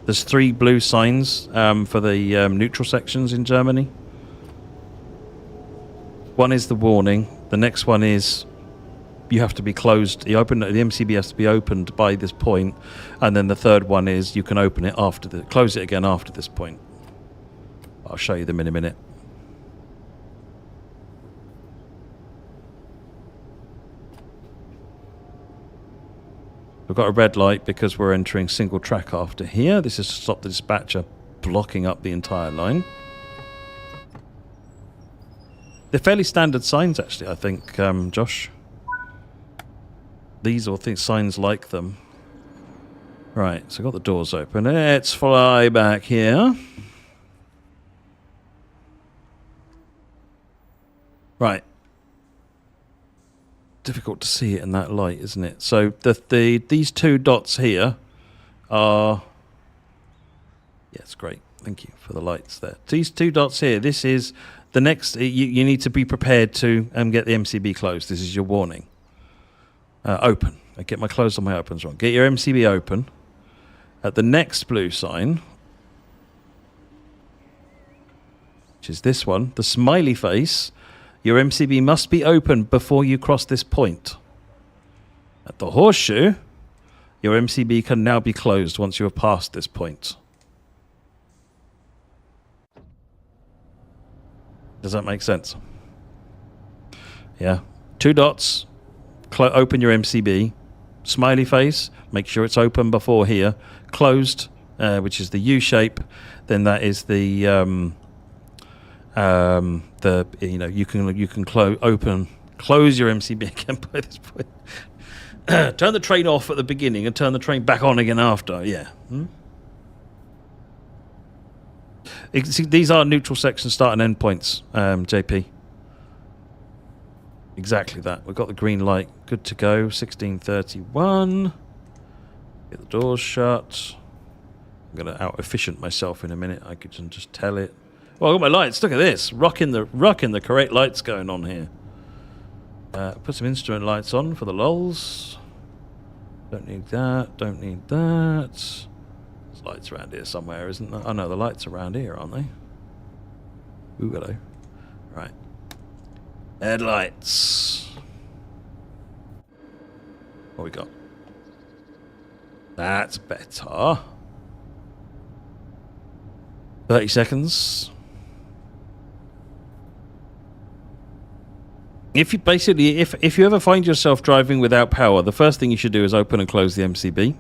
There's 3 blue signs for the neutral sections in Germany. One is the warning. The next one is you have to be closed. The MCB has to be opened by this point, and then the third one is you can open it close it again after this point. I'll show you them in a minute. We've got a red light because we're entering single track after here. This is to stop the dispatcher blocking up the entire line. They're fairly standard signs, actually, I think, Josh. These or signs like them. Right, so I've got the doors open. Let's fly back here. Right. Difficult to see it in that light, isn't it? So these 2 dots here are... Yeah, it's great. Thank you for the lights there. These 2 dots here, this is... The next, you need to be prepared to get the MCB closed. This is your warning. Open. I get my close on my opens wrong. Get your MCB open. At the next blue sign, which is this one, the smiley face, your MCB must be open before you cross this point. At the horseshoe, your MCB can now be closed once you have passed this point. Does that make sense? Yeah. 2 dots. Open your MCB. Smiley face. Make sure it's open before here. Closed, which is the U shape. Then that is the you can close your MCB again by this point. Turn the train off at the beginning and turn the train back on again after. Yeah. See, these are neutral section start and end points, JP. Exactly that. We've got the green light. Good to go. 16:31. Get the doors shut. I'm going to out-efficient myself in a minute. I could just tell it. Well, I've got my lights. Look at this. Rocking the correct lights going on here. Put some instrument lights on for the lols. Don't need that. Don't need that. Lights around here somewhere, isn't there? Oh no, the lights around here, aren't they? Ooh, hello. Right. Headlights. What we got? That's better. 30 seconds. If you ever find yourself driving without power, the first thing you should do is open and close the MCB.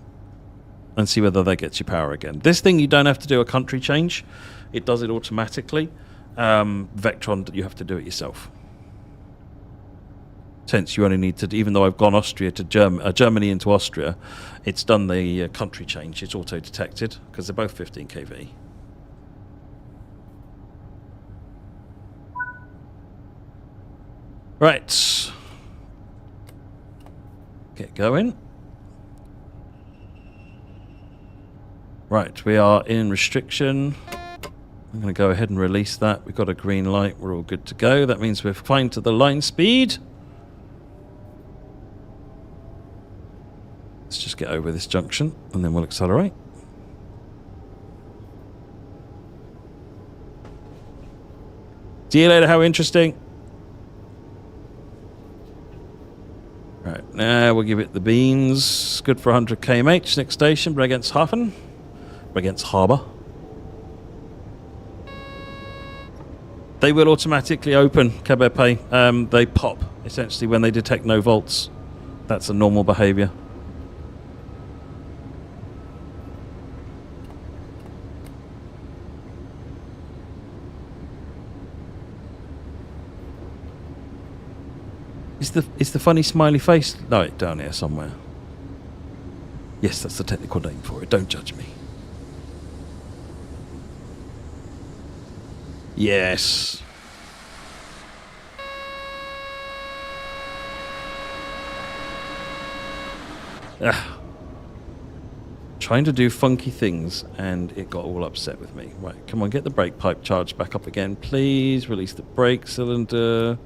And see whether that gets you power again. This thing, you don't have to do a country change. It does it automatically. Vectron, you have to do it yourself. Hence, you only need to, even though I've gone Austria to Germany into Austria, it's done the country change. It's auto-detected, because they're both 15 kV. Right. Get going. Right, we are in restriction. I'm going to go ahead and release that. We've got a green light. We're all good to go. That means we're fine to the line speed. Let's just get over this junction and then we'll accelerate. See you later, how interesting. Right, now we'll give it the beans. Good for 100 kmh. Next station, Bregenshafen. Harbour. They will automatically open, KBP. They pop, essentially, when they detect no volts. That's a normal behaviour. Is the funny smiley face light down here somewhere? Yes, that's the technical name for it. Don't judge me. Yes. Trying to do funky things and it got all upset with me. Right, come on, get the brake pipe charged back up again, please. Release the brake cylinder.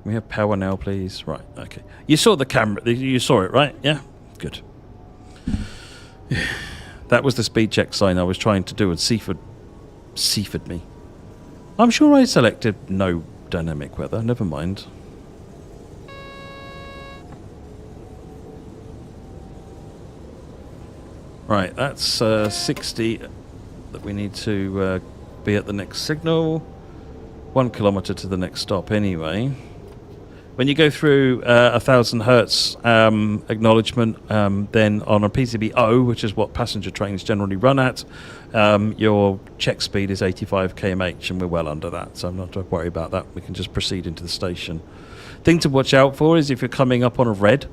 We have power now, please. Right, okay. You saw the camera. You saw it, right? Yeah? Good. That was the speed check sign I was trying to do, and Seaford me. I'm sure I selected no dynamic weather. Never mind. Right, that's 60 that we need to be at the next signal. 1 kilometre to the next stop anyway. When you go through 1,000 hertz acknowledgement, then on a PCB O, which is what passenger trains generally run at, your check speed is 85 kmh, and we're well under that, so I'm not to worry about that. We can just proceed into the station. Thing to watch out for is if you're coming up on a red,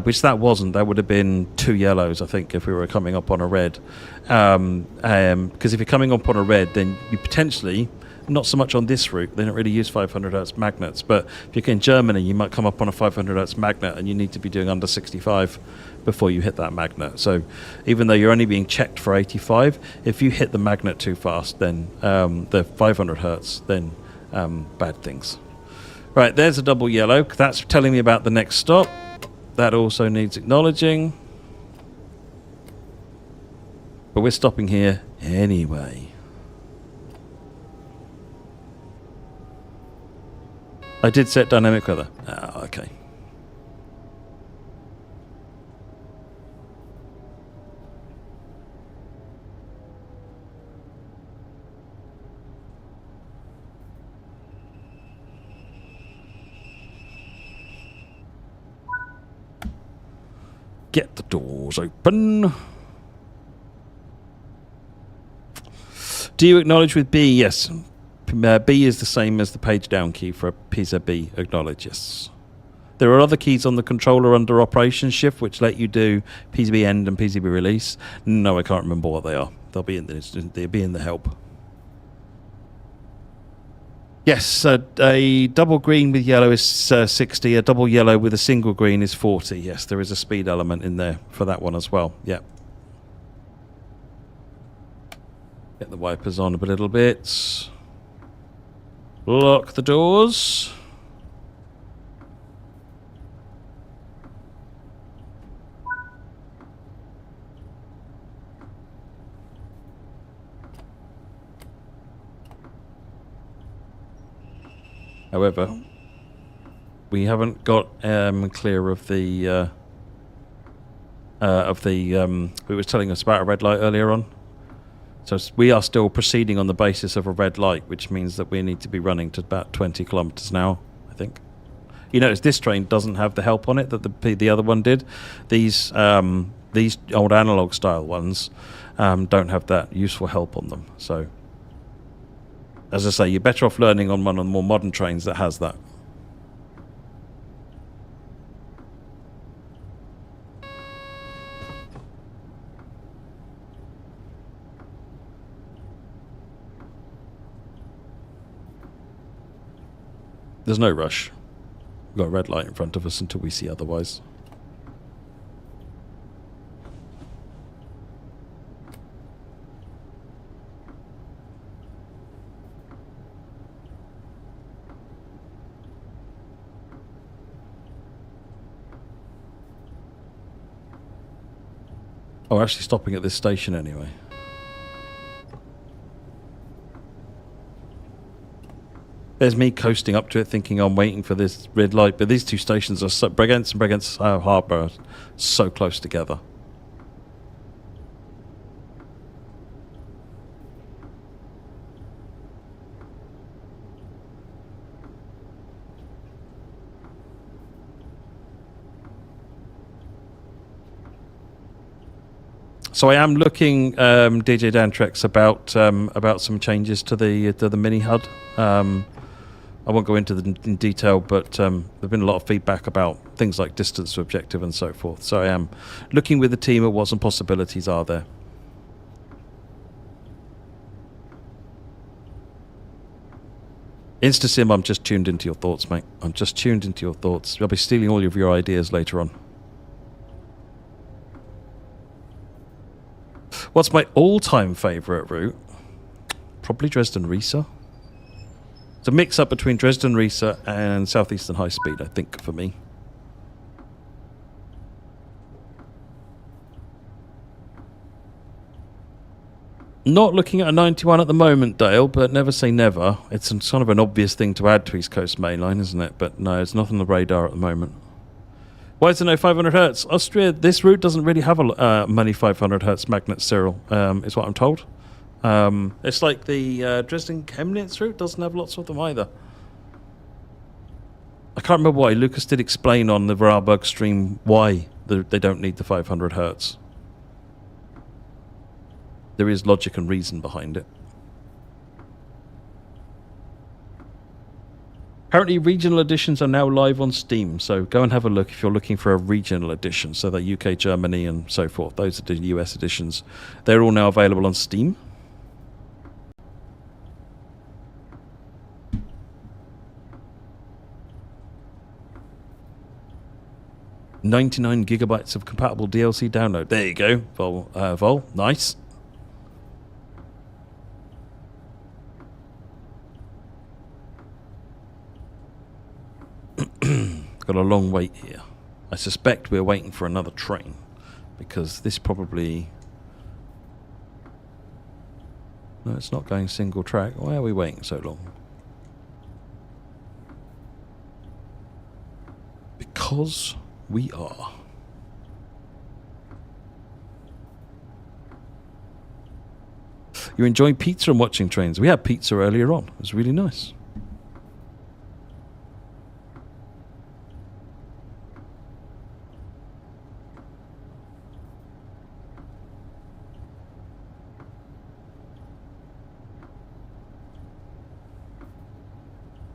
which that wasn't. That would have been 2 yellows, I think, if we were coming up on a red. Because if you're coming up on a red, then you potentially... Not so much on this route, they don't really use 500 hertz magnets, but if you're in Germany, you might come up on a 500 hertz magnet and you need to be doing under 65 before you hit that magnet. So even though you're only being checked for 85, if you hit the magnet too fast, then the 500 hertz, then bad things. Right, there's a double yellow. That's telling me about the next stop. That also needs acknowledging. But we're stopping here anyway. I did set dynamic weather. Ah, okay. Get the doors open. Do you acknowledge with B? Yes. B is the same as the page down key for a PZB acknowledge, yes. There are other keys on the controller under operation shift which let you do PCB end and PCB release. No, I can't remember what they are. They'll be in the help. Yes, a double green with yellow is 60. A double yellow with a single green is 40. Yes, there is a speed element in there for that one as well. Yeah. Get the wipers on a little bit. Lock the doors. However, we haven't got clear of the it was telling us about a red light earlier on. So we are still proceeding on the basis of a red light, which means that we need to be running to about 20 kilometers an hour, I think. You notice this train doesn't have the help on it that the other one did. These old analog style ones don't have that useful help on them. So, as I say, you're better off learning on one of the more modern trains that has that. There's no rush. We've got a red light in front of us until we see otherwise. Oh, actually stopping at this station anyway. There's me coasting up to it thinking I'm waiting for this red light, but these two stations are so, Bregance and Bregance Harbour are so close together. So I am looking, DJ Dantrex, about some changes to the mini HUD. I won't go into them in detail, but there's been a lot of feedback about things like distance to objective and so forth. So I am looking with the team at what some possibilities are there. InstaSim, I'm just tuned into your thoughts, mate. I'm just tuned into your thoughts. I'll be stealing all of your ideas later on. What's my all-time favourite route? Probably Dresden-Riesa. It's a mix-up between Dresden-Riesa and Southeastern High Speed, I think, for me. Not looking at a 91 at the moment, Dale, but never say never. It's sort of an obvious thing to add to East Coast Mainline, isn't it? But no, it's not on the radar at the moment. Why is there no 500 hertz? Austria, this route doesn't really have a many 500 hertz magnets, Cyril, is what I'm told. It's like the Dresden-Chemnitz route doesn't have lots of them either. I can't remember why. Lucas did explain on the Vorarlberg stream why they don't need the 500 hertz. There is logic and reason behind it. Apparently regional editions are now live on Steam, so go and have a look if you're looking for a regional edition, so the UK, Germany and so forth. Those are the US editions. They're all now available on Steam. $99 gigabytes of compatible DLC download. There you go, Vol. Nice. Got a long wait here. I suspect we're waiting for another train because this probably... No, it's not going single track. Why are we waiting so long? Because we are. You're enjoying pizza and watching trains. We had pizza earlier on. It was really nice.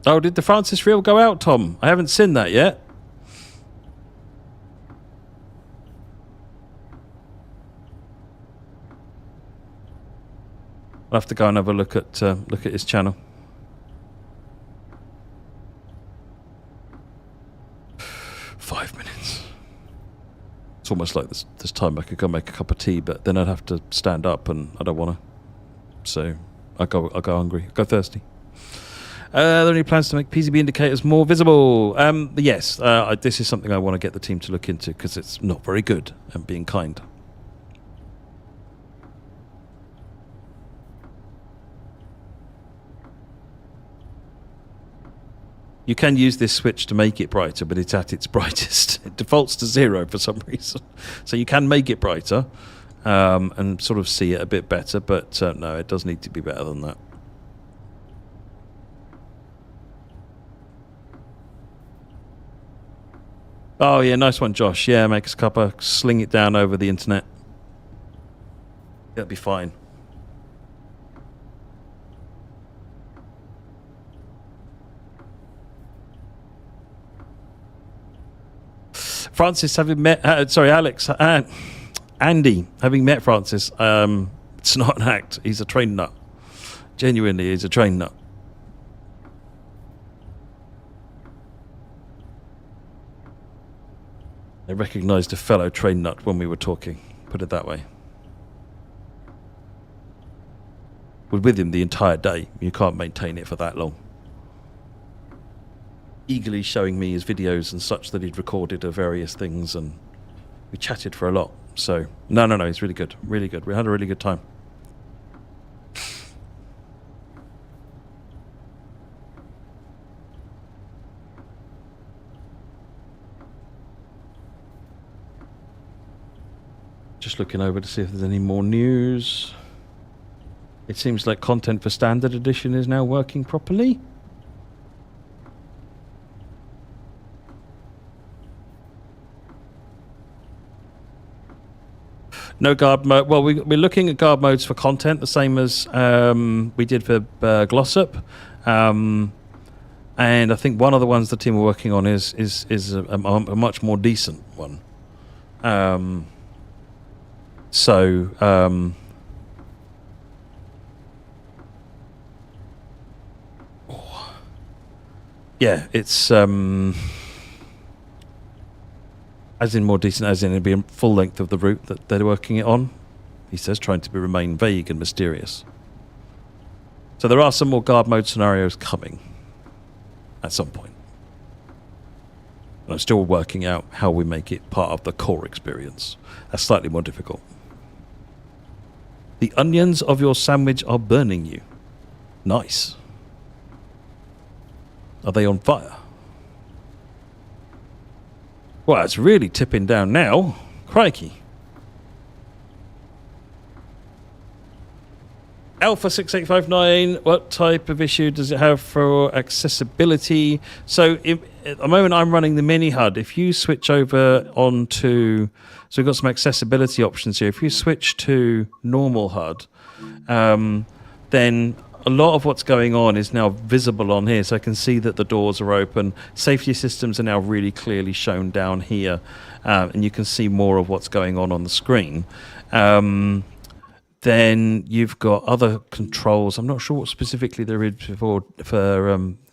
Oh, did the Francis reel go out, Tom? I haven't seen that yet. I'll have to go and have a look at his channel. Five minutes. It's almost like this time I could go make a cup of tea, but then I'd have to stand up, and I don't want to. So I'll go hungry. I'll go thirsty. Are there any plans to make PCB indicators more visible? Yes, this is something I want to get the team to look into because it's not very good, and being kind. You can use this switch to make it brighter, but it's at its brightest. It defaults to 0 for some reason. So you can make it brighter and sort of see it a bit better, but no, it does need to be better than that. Oh, yeah, nice one, Josh. Yeah, make us a cuppa, sling it down over the internet. It'll be fine. Francis, having met... Alex. Andy, having met Francis, it's not an act. He's a train nut. Genuinely, he's a train nut. I recognised a fellow train nut when we were talking, put it that way. Was with him the entire day. You can't maintain it for that long. Eagerly showing me his videos and such that he'd recorded of various things, and we chatted for a lot. So, no, it's really good. Really good. We had a really good time. Just looking over to see if there's any more news. It seems like content for Standard Edition is now working properly. No guard mode. Well, we're looking at guard modes for content, the same as we did for Glossop. And I think one of the ones the team are working on is a much more decent one. Yeah, it's as in more decent, as in it'd be a full length of the route that they're working it on. He says, trying to remain vague and mysterious. So there are some more guard mode scenarios coming at some point. And I'm still working out how we make it part of the core experience. That's slightly more difficult. The onions of your sandwich are burning you. Nice. Are they on fire? Well, it's really tipping down now. Crikey. Alpha 6859, what type of issue does it have for accessibility? So at the moment I'm running the mini HUD. If you switch over onto, so we've got some accessibility options here. If you switch to normal HUD, then a lot of what's going on is now visible on here. So I can see that the doors are open. Safety systems are now really clearly shown down here. And you can see more of what's going on the screen. Then you've got other controls. I'm not sure what specifically there is for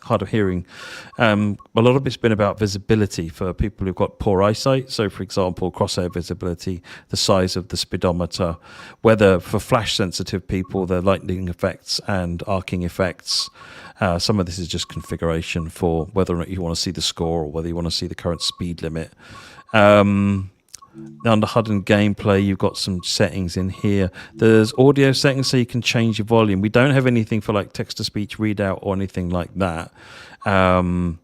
hard of hearing. A lot of it's been about visibility for people who've got poor eyesight. So, for example, crosshair visibility, the size of the speedometer, whether for flash-sensitive people, the lightning effects and arcing effects. Some of this is just configuration for whether or not you want to see the score or whether you want to see the current speed limit. Under HUD and gameplay, you've got some settings in here. There's audio settings, so you can change your volume. We don't have anything for like text-to-speech readout or anything like that. But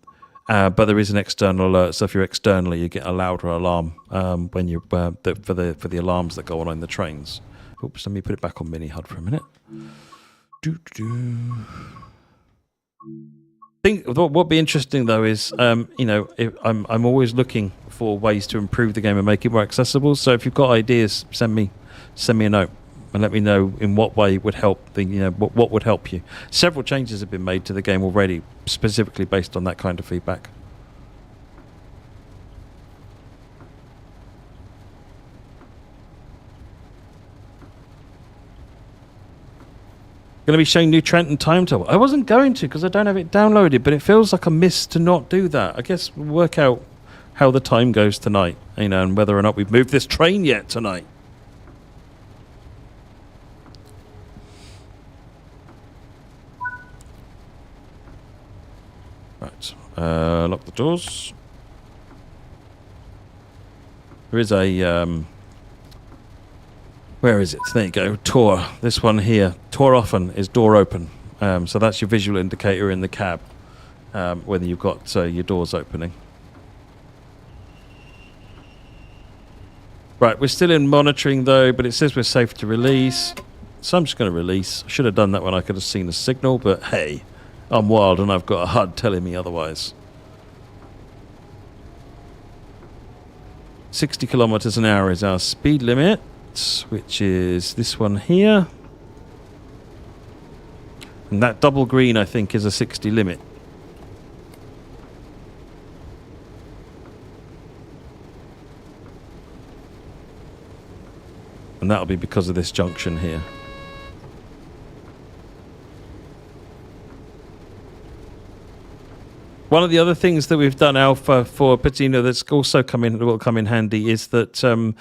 there is an external alert. So if you're externally, you get a louder alarm when you for the alarms that go on in the trains. Oops, let me put it back on mini HUD for a minute. I think what would be interesting though is, if I'm always looking for ways to improve the game and make it more accessible. So if you've got ideas, send me a note and let me know in what way would help what would help you. Several changes have been made to the game already, specifically based on that kind of feedback. Going to be showing new Trenton timetable. I wasn't going to because I don't have it downloaded, but it feels like a miss to not do that. I guess we'll work out how the time goes tonight, and whether or not we've moved this train yet tonight. Right, lock the doors. There is a where is it? There you go. Tour. This one here. Tour often is door open. So that's your visual indicator in the cab when you've got your doors opening. Right, we're still in monitoring though, but it says we're safe to release. So I'm just going to release. I should have done that when I could have seen the signal, but hey, I'm wild and I've got a HUD telling me otherwise. 60 kilometers an hour is our speed limit, which is this one here. And that double green, I think, is a 60 limit. And that'll be because of this junction here. One of the other things that we've done, Alpha, for Patino that's also will come in handy is that a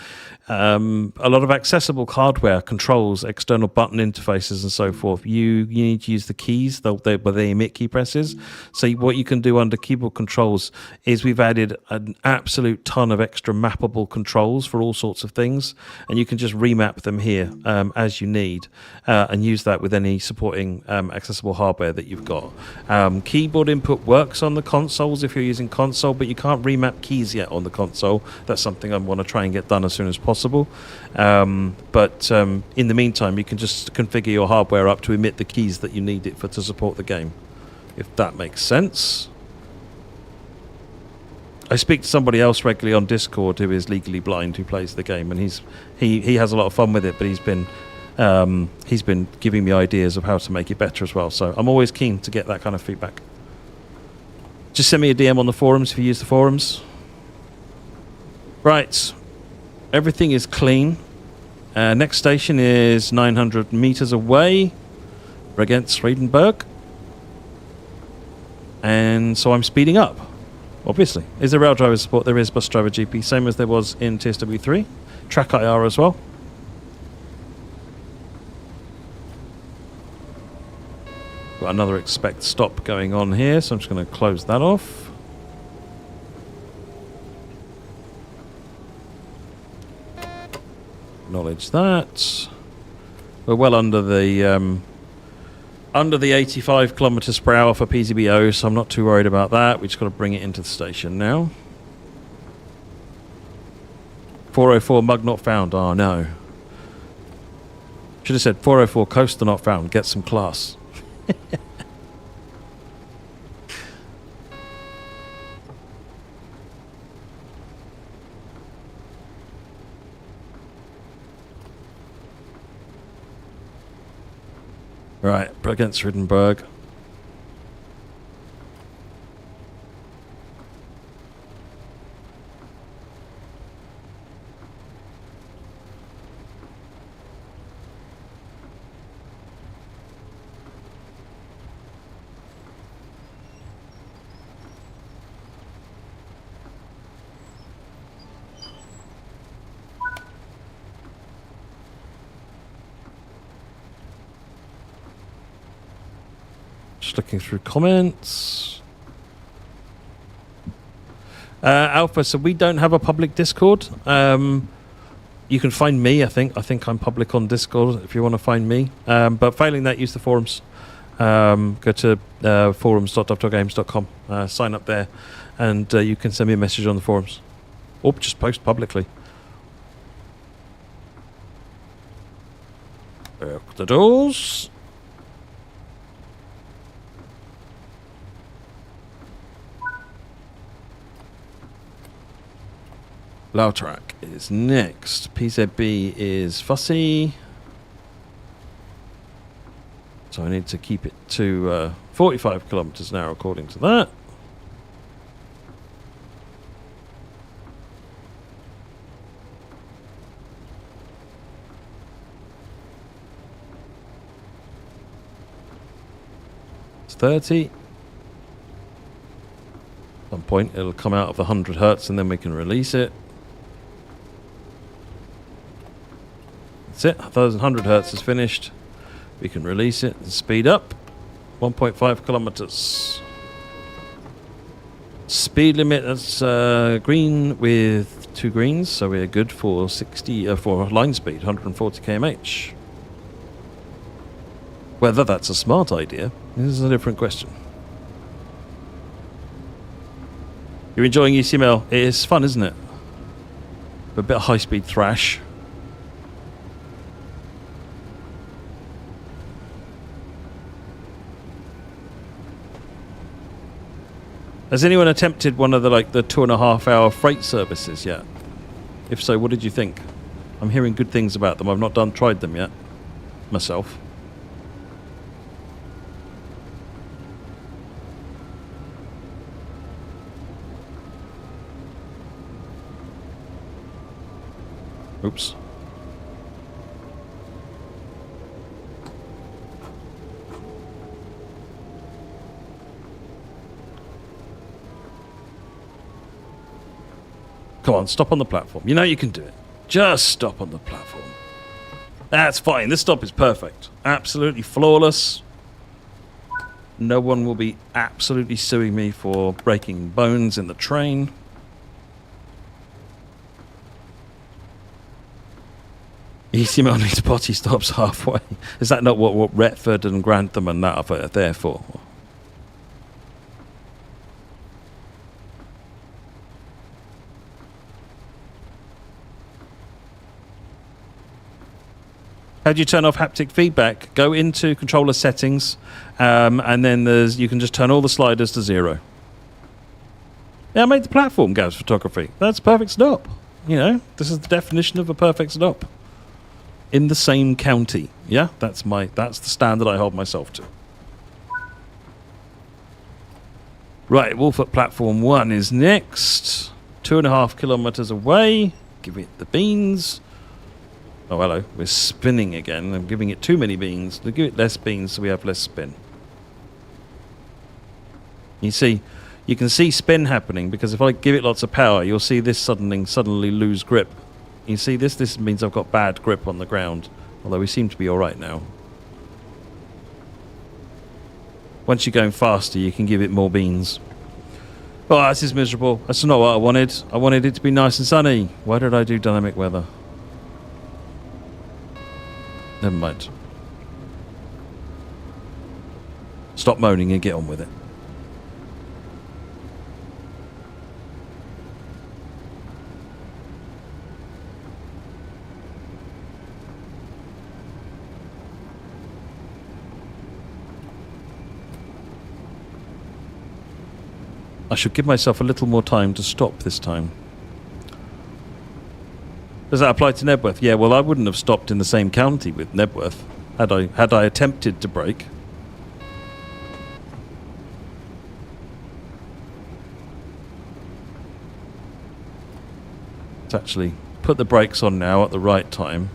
lot of accessible hardware controls external button interfaces and so forth. You need to use the keys where they emit key presses. So what you can do under keyboard controls is we've added an absolute ton of extra mappable controls for all sorts of things, and you can just remap them here as you need and use that with any supporting accessible hardware that you've got. Keyboard input works on the consoles if you're using console, but you can't remap keys yet on the console. That's something I want to try and get done as soon as possible. But in the meantime, you can just configure your hardware up to emit the keys that you need it for to support the game, if that makes sense. I speak to somebody else regularly on Discord who is legally blind who plays the game, and he has a lot of fun with it, but he's been giving me ideas of how to make it better as well. So I'm always keen to get that kind of feedback. Just send me a DM on the forums if you use the forums. Right. Everything is clean. Next station is 900 meters away. We're against Friedenberg. And so I'm speeding up, obviously. Is there rail driver support? There is bus driver GP, same as there was in TSW3. Track IR as well. Got another expect stop going on here, so I'm just going to close that off. Acknowledge that. We're well under the 85 kilometers per hour for PZBO, so I'm not too worried about that. We just got to bring it into the station now. 404 mug not found. Oh no. Should have said 404 coaster not found. Get some class. Right, against Friedenberg. Just looking through comments. Alpha, so we don't have a public Discord. You can find me, I think I'm public on Discord if you want to find me. But failing that, use the forums. Go to forums.dovetailgames.com, sign up there, and you can send me a message on the forums. Or just post publicly. The doors. Lautrak is next. PZB is fussy. So I need to keep it to 45 kilometers an hour according to that. It's 30. At some point it'll come out of the 100 hertz and then we can release it. That's it. 1,100 hertz is finished. We can release it and speed up. 1.5 kilometers. Speed limit, that's green with 2 greens, so we're good for 60 for line speed, 140 km/h. Whether that's a smart idea is a different question. You're enjoying ECML? It is fun, isn't it? A bit of high-speed thrash. Has anyone attempted one of the 2.5 hour freight services yet? If so, what did you think? I'm hearing good things about them. I've not tried them yet myself. Oops. Come on, stop on the platform. You know you can do it. Just stop on the platform. That's fine. This stop is perfect. Absolutely flawless. No one will be absolutely suing me for breaking bones in the train. ECML needs potty stops halfway. Is that not what Retford and Grantham and that are there for? How do you turn off haptic feedback? Go into controller settings, and then you can just turn all the sliders to 0. Yeah, I made the platform, Gav's Photography. That's a perfect stop. You know, this is the definition of a perfect stop. In the same county. Yeah, that's the standard I hold myself to. Right, Wolf at platform 1 is next. 2.5 kilometers away. Give it the beans. Oh, hello. We're spinning again. I'm giving it too many beans. We'll give it less beans so we have less spin. You see, you can see spin happening because if I give it lots of power, you'll see this suddenly lose grip. You see this? This means I've got bad grip on the ground. Although we seem to be alright now. Once you're going faster, you can give it more beans. Oh, this is miserable. That's not what I wanted. I wanted it to be nice and sunny. Why did I do dynamic weather? Never mind. Stop moaning and get on with it. I should give myself a little more time to stop this time. Does that apply to Nebworth? Yeah, well, I wouldn't have stopped in the same county with Nebworth had I attempted to brake. Let's actually put the brakes on now at the right time.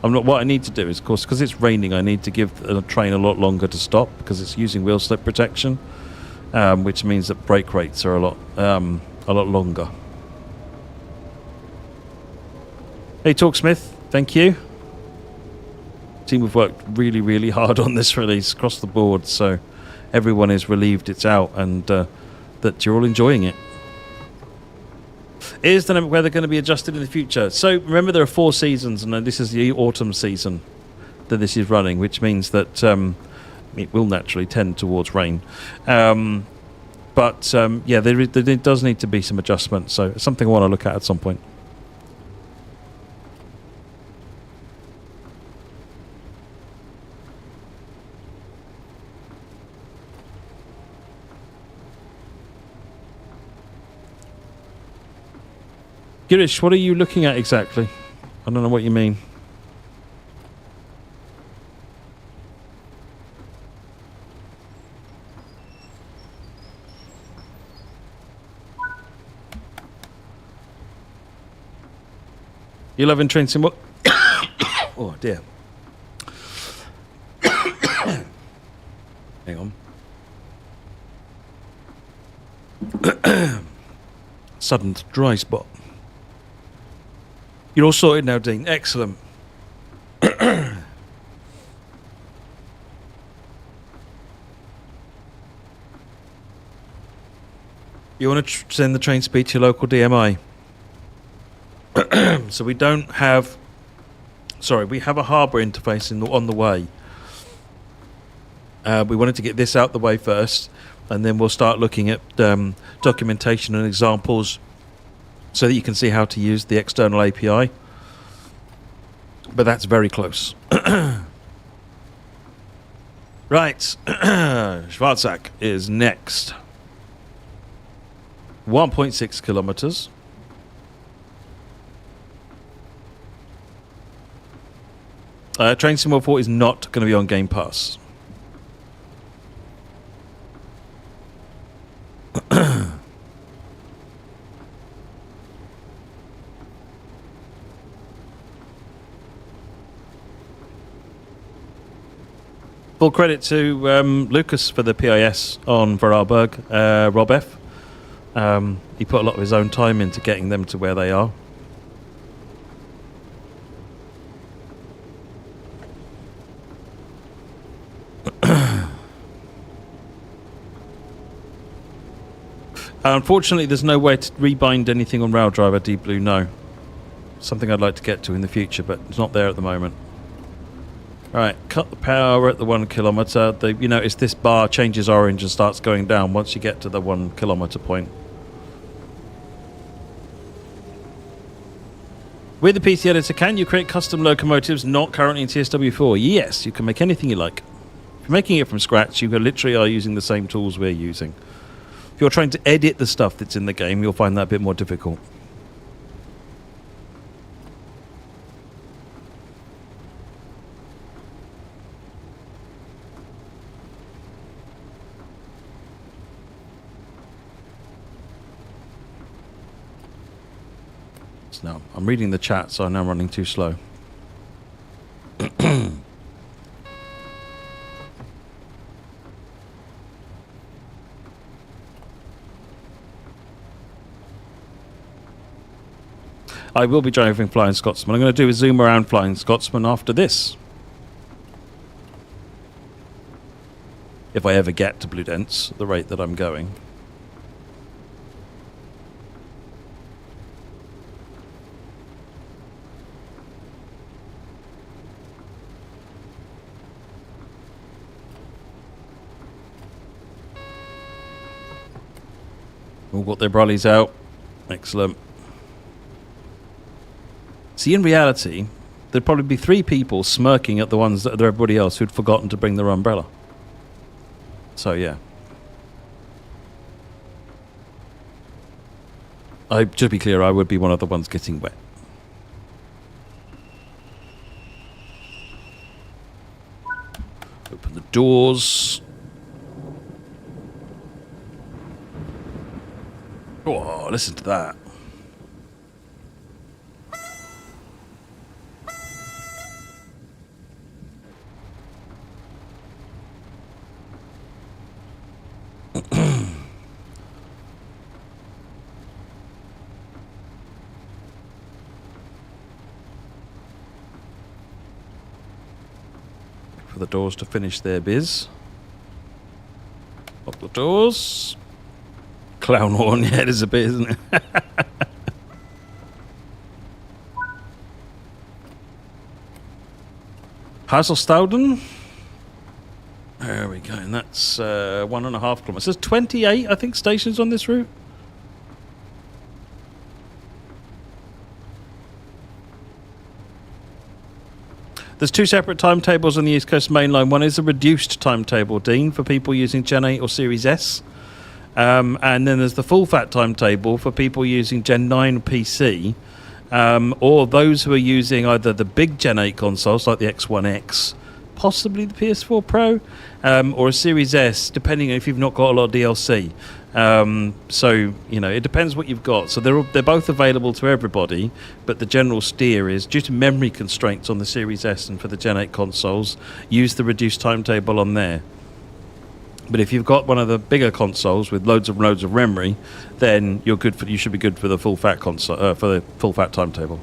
What I need to do is, of course, because it's raining, I need to give the train a lot longer to stop because it's using wheel slip protection, which means that brake rates are a lot longer. Hey, Talksmith, thank you. Team have worked really, really hard on this release across the board, so everyone is relieved it's out and that you're all enjoying it. Is dynamic weather going to be adjusted in the future? So remember, there are 4 seasons, and this is the autumn season that this is running, which means that it will naturally tend towards rain. But yeah, there does need to be some adjustment, so it's something I want to look at some point. Girish, what are you looking at exactly? I don't know what you mean. You loving train sim? Oh dear. Hang on. Sudden dry spot. You're all sorted now, Dean. Excellent. You want to send the train speed to your local DMI? So we don't have... Sorry, we have a harbour interface on the way. We wanted to get this out the way first, and then we'll start looking at documentation and examples so that you can see how to use the external API. But that's very close. Right. Schwarzach is next. 1.6 kilometers. Train Sim 4 is not going to be on Game Pass. Full credit to Lucas for the PIS on Vorarlberg, Rob F. He put a lot of his own time into getting them to where they are. Unfortunately, there's no way to rebind anything on Raildriver Deep Blue, no. Something I'd like to get to in the future, but it's not there at the moment. Right, cut the power at the 1 kilometre. You notice this bar changes orange and starts going down once you get to the 1 kilometre point. With the PC editor, can you create custom locomotives not currently in TSW4? Yes, you can make anything you like. If you're making it from scratch, you literally are using the same tools we're using. If you're trying to edit the stuff that's in the game, you'll find that a bit more difficult. No, I'm reading the chat, so I'm now running too slow. I will be driving Flying Scotsman. I'm going to do a zoom around Flying Scotsman after this. If I ever get to Blue Dents at the rate that I'm going. All got their brollies out. Excellent. See, in reality, there'd probably be 3 people smirking at the ones that are everybody else who'd forgotten to bring their umbrella. So, yeah. To be clear, I would be one of the ones getting wet. Open the doors. Oh, listen to that. For the doors to finish their biz. Lock the doors. Clown horn, yeah, it is a bit, isn't it? Hazelstauden. There we go, and that's 1.5 kilometres. There's 28, I think, stations on this route. There's 2 separate timetables on the East Coast Main Line. One is a reduced timetable, Dean, for people using Gen 8 or Series S. And then there's the full fat timetable for people using Gen 9 PC, or those who are using either the big Gen 8 consoles like the X1X, possibly the PS4 Pro, or a Series S, depending on if you've not got a lot of DLC. So, you know, it depends what you've got. So they're both available to everybody, but the general steer is, due to memory constraints on the Series S and for the Gen 8 consoles, use the reduced timetable on there. But if you've got one of the bigger consoles with loads of memory, then you're good for. You should be good for the full fat console, for the full fat timetable.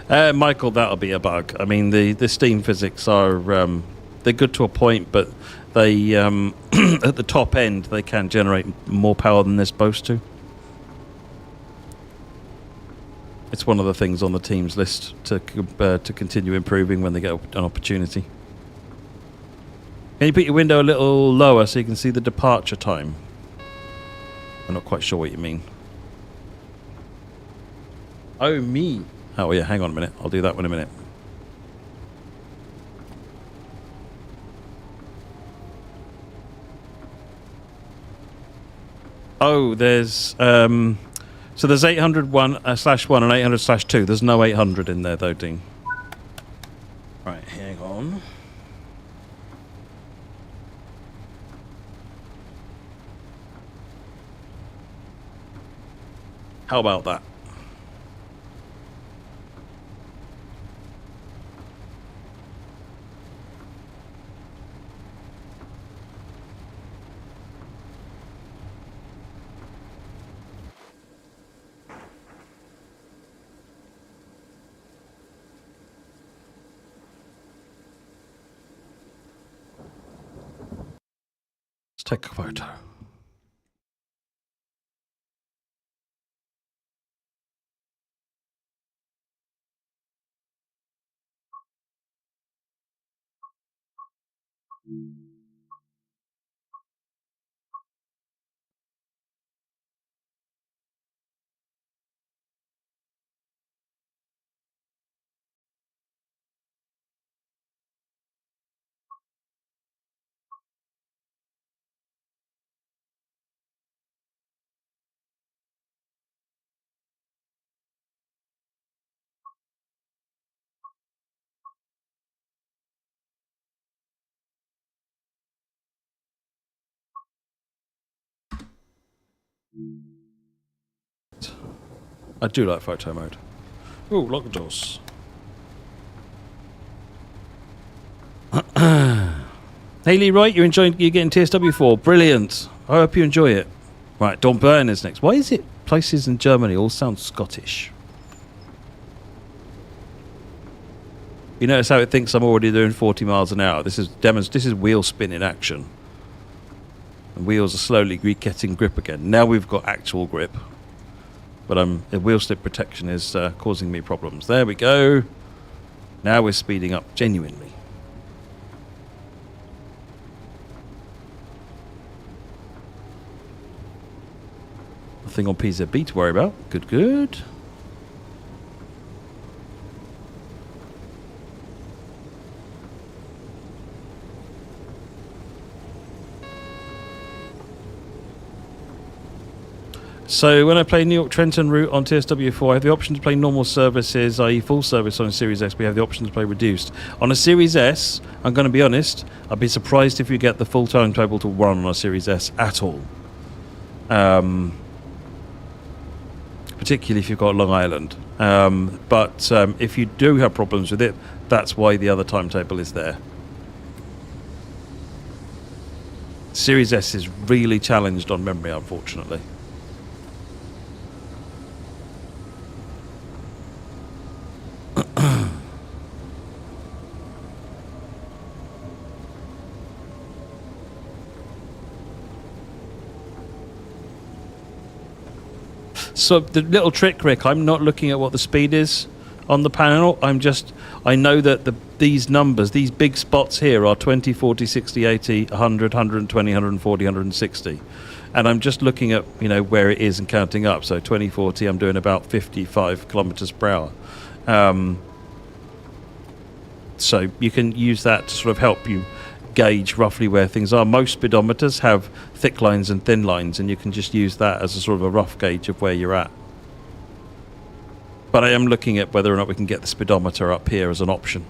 Michael, that'll be a bug. I mean, the steam physics are they're good to a point, but they at the top end they can generate more power than they're supposed to. It's one of the things on the team's list to continue improving when they get an opportunity. Can you put your window a little lower so you can see the departure time? I'm not quite sure what you mean. Oh, me. Oh, yeah, hang on a minute. I'll do that one in a minute. Oh, there's so there's 801/1 and 800/2. There's no 800 in there though, Dean. Right, hang on. How about that? Let's take a photo. I do like photo mode. Oh, lock the doors. Hey Leroy, you're getting TSW4. Brilliant. I hope you enjoy it. Right, Don Byrne is next. Why is it places in Germany all sound Scottish? You notice how it thinks I'm already doing 40 miles an hour. This is wheel spin in action. And wheels are slowly getting grip again. Now we've got actual grip. But the wheel slip protection is causing me problems. There we go. Now we're speeding up genuinely. Nothing on PZB to worry about. Good, good. So when I play New York Trenton route on TSW4, I have the option to play normal services, i.e. full service on a Series S. We have the option to play reduced. On a Series S, I'm going to be honest, I'd be surprised if you get the full timetable to run on a Series S at all. Particularly if you've got Long Island. But if you do have problems with it, that's why the other timetable is there. Series S is really challenged on memory, unfortunately. So the little trick, Rick, I'm not looking at what the speed is on the panel. I know that these numbers, these big spots here are 20, 40, 60, 80, 100, 120, 140, 160. And I'm just looking at, where it is and counting up. So 2040, I'm doing about 55 kilometers per hour. So you can use that to sort of help you gauge roughly where things are. Most speedometers have thick lines and thin lines, and you can just use that as a sort of a rough gauge of where you're at. But I am looking at whether or not we can get the speedometer up here as an option.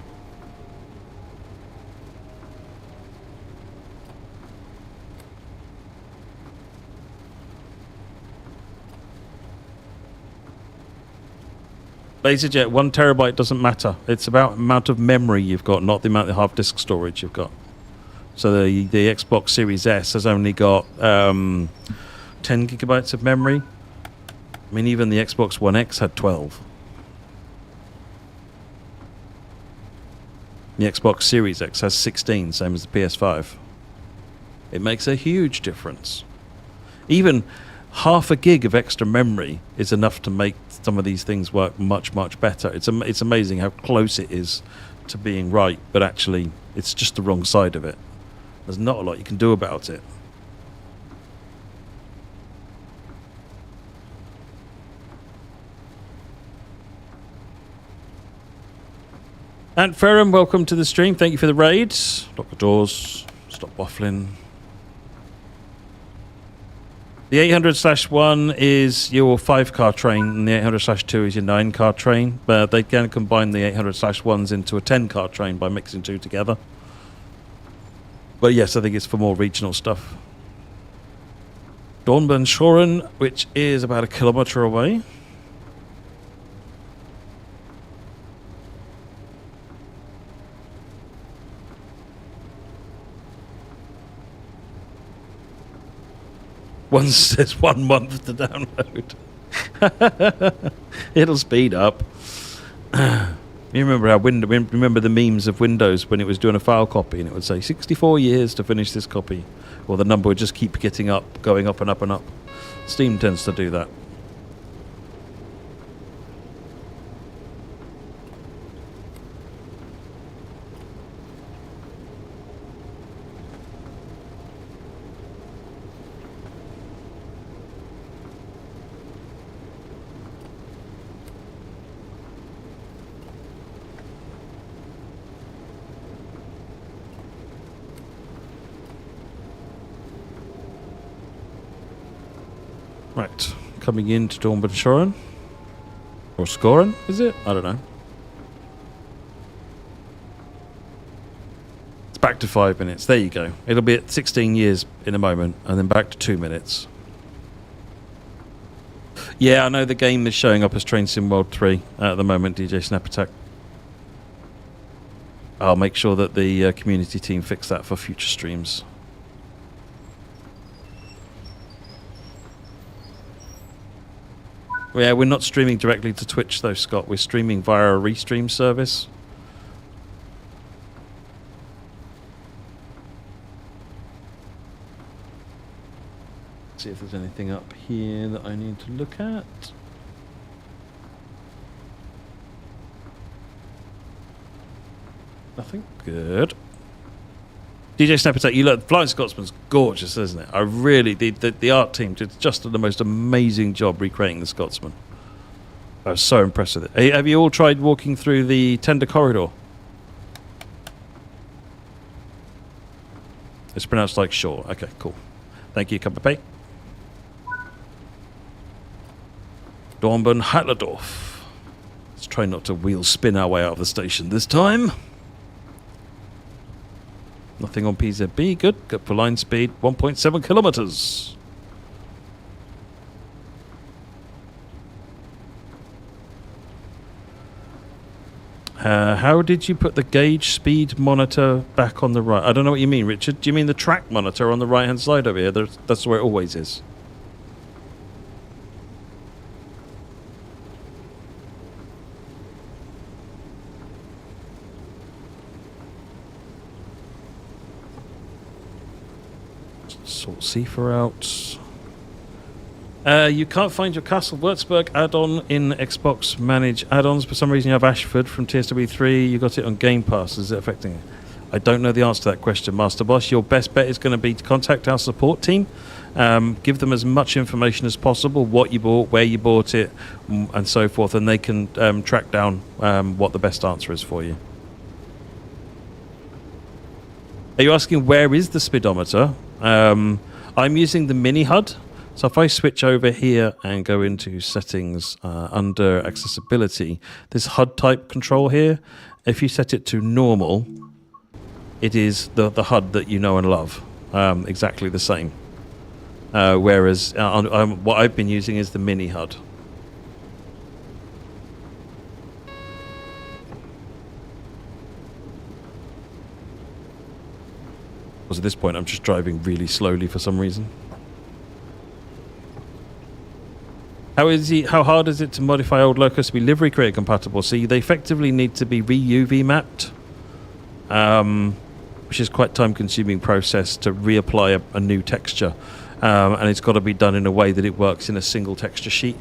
LaserJet, 1 terabyte doesn't matter. It's about the amount of memory you've got, not the amount of hard disk storage you've got. So the Xbox Series S has only got 10 gigabytes of memory. I mean, even the Xbox One X had 12. The Xbox Series X has 16, same as the PS5. It makes a huge difference. Even half a gig of extra memory is enough to make some of these things work much, much better. It's amazing how close it is to being right, but actually it's just the wrong side of it. There's not a lot you can do about it. And Ferrum, welcome to the stream. Thank you for the raids. Lock the doors. Stop waffling. The 800/1 is your 5-car train, and the 800/2 is your 9-car train. But they can combine the 800/1s into a 10-car train by mixing two together. But yes, I think it's for more regional stuff. Dornbirnshoren, which is about a kilometre away. One says 1 month to download. It'll speed up. You remember how remember the memes of Windows when it was doing a file copy and it would say 64 years to finish this copy, or the number would just keep going up and up and up. Steam tends to do that. Right, coming into Dornbirnshoren. Or Skoren, is it? I don't know. It's back to 5 minutes. There you go. It'll be at 16 years in a moment, and then back to 2 minutes. Yeah, I know the game is showing up as Train Sim World 3 at the moment, DJ Snap Attack. I'll make sure that the community team fix that for future streams. Yeah, we're not streaming directly to Twitch though, Scott. We're streaming via a restream service. Let's see if there's anything up here that I need to look at. Nothing. Good. DJ Snap Attack, you look, Flying Scotsman's gorgeous, isn't it? I really, the art team did just the most amazing job recreating the Scotsman. I was so impressed with it. Hey, have you all tried walking through the tender corridor? It's pronounced like shore. Okay, cool. Thank you, Cup of Pay. Dornbirn Heitlerdorf. Let's try not to wheel spin our way out of the station this time. Nothing on PZB, good for line speed, 1.7 kilometers. How did you put the gauge speed monitor back on the right? I don't know what you mean, Richard. Do you mean the track monitor on the right hand side over here? That's where it always is. Sort Cipher out. You can't find your Castle Würzburg add-on in Xbox Manage add-ons. For some reason you have Ashford from TSW3. You got it on Game Pass. Is it affecting it? I don't know the answer to that question, Master Boss. Your best bet is going to be to contact our support team. Give them as much information as possible, what you bought, where you bought it, and so forth, and they can track down what the best answer is for you. Are you asking where is the speedometer? I'm using the mini HUD. So if I switch over here and go into settings under accessibility, this HUD type control here, if you set it to normal, it is the HUD that you know and love, exactly the same. Whereas what I've been using is the mini HUD. Because at this point I'm just driving really slowly for some reason. How hard is it to modify old locos to be livery creator compatible? So they effectively need to be re-UV mapped, which is quite time-consuming process to reapply a new texture, and it's got to be done in a way that it works in a single texture sheet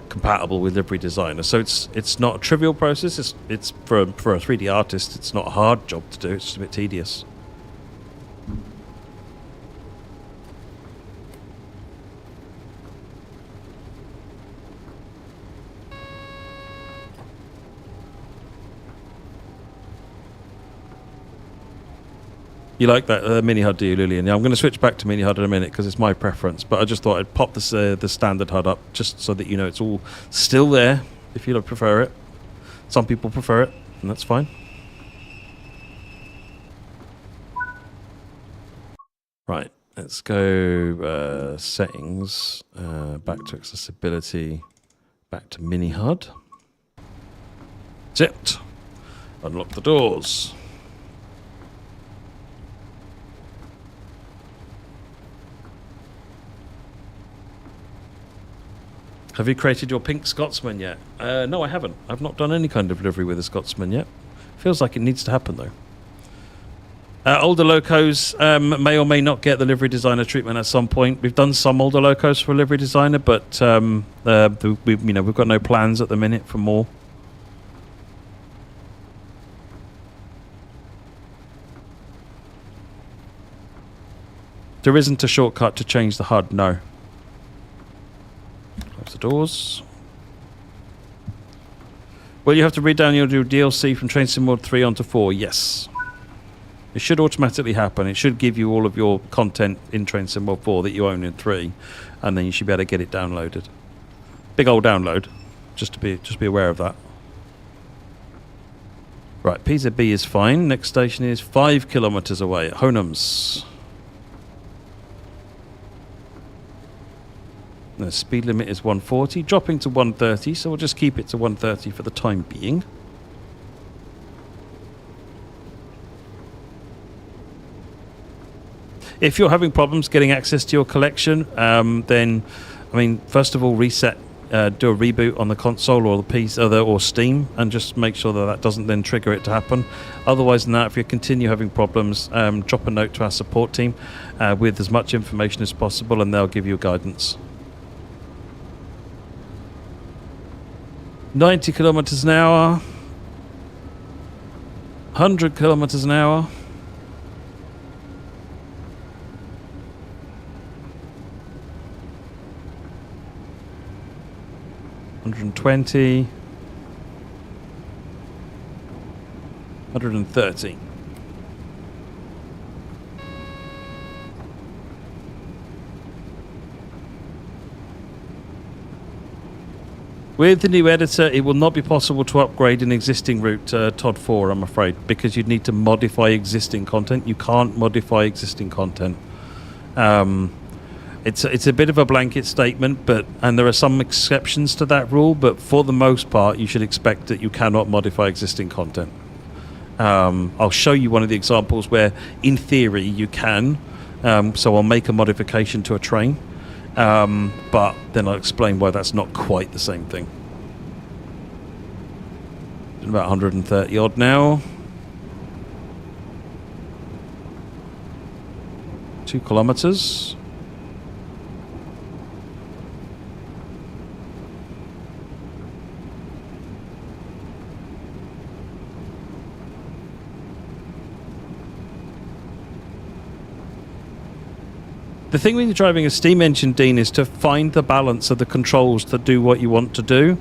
compatible with Livery Designer. So it's not a trivial process. It's for a 3D artist. It's not a hard job to do. It's just a bit tedious. You like that mini HUD, do you, Lillian? Yeah, I'm going to switch back to mini HUD in a minute because it's my preference. But I just thought I'd pop the standard HUD up just so that you know it's all still there if you prefer it. Some people prefer it, and that's fine. Right, let's go settings, back to accessibility, back to mini HUD. That's it. Unlock the doors. Have you created your pink Scotsman yet? No, I haven't. I've not done any kind of delivery with a Scotsman yet. Feels like it needs to happen, though. Older locos may or may not get the livery designer treatment at some point. We've done some older locos for a livery designer, but we've got no plans at the minute for more. There isn't a shortcut to change the HUD, no. Close the doors. Well, you have to re-download your DLC from Train Sim World 3 onto 4, yes. It should automatically happen. It should give you all of your content in Train Sim World 4 that you own in 3, and then you should be able to get it downloaded. Big old download, just be aware of that. Right, PZB is fine. Next station is 5 kilometers away at Honums. The speed limit is 140, dropping to 130, so we'll just keep it to 130 for the time being. If you're having problems getting access to your collection, then, first of all, reset, do a reboot on the console or the PC or Steam, and just make sure that doesn't then trigger it to happen. Otherwise than that, if you continue having problems, drop a note to our support team with as much information as possible, and they'll give you guidance. 90 kilometers an hour, 100 kilometers an hour. 120, 130. With the new editor, it will not be possible to upgrade an existing route to TOD 4, I'm afraid, because you'd need to modify existing content. You can't modify existing content. It's a bit of a blanket statement, and there are some exceptions to that rule, but for the most part, you should expect that you cannot modify existing content. I'll show you one of the examples where, in theory, you can. So I'll make a modification to a train. But then I'll explain why that's not quite the same thing. About 130 odd now. 2 kilometers. The thing when you're driving a steam engine, Dean, is to find the balance of the controls to do what you want to do,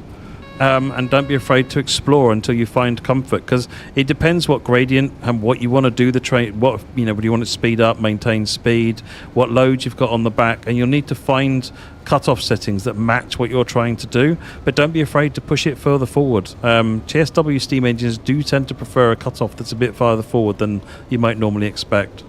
and don't be afraid to explore until you find comfort, because it depends what gradient and what you want to do the train. What do you want to speed up, maintain speed, what load you've got on the back, and you'll need to find cut-off settings that match what you're trying to do. But don't be afraid to push it further forward. TSW steam engines do tend to prefer a cut-off that's a bit farther forward than you might normally expect.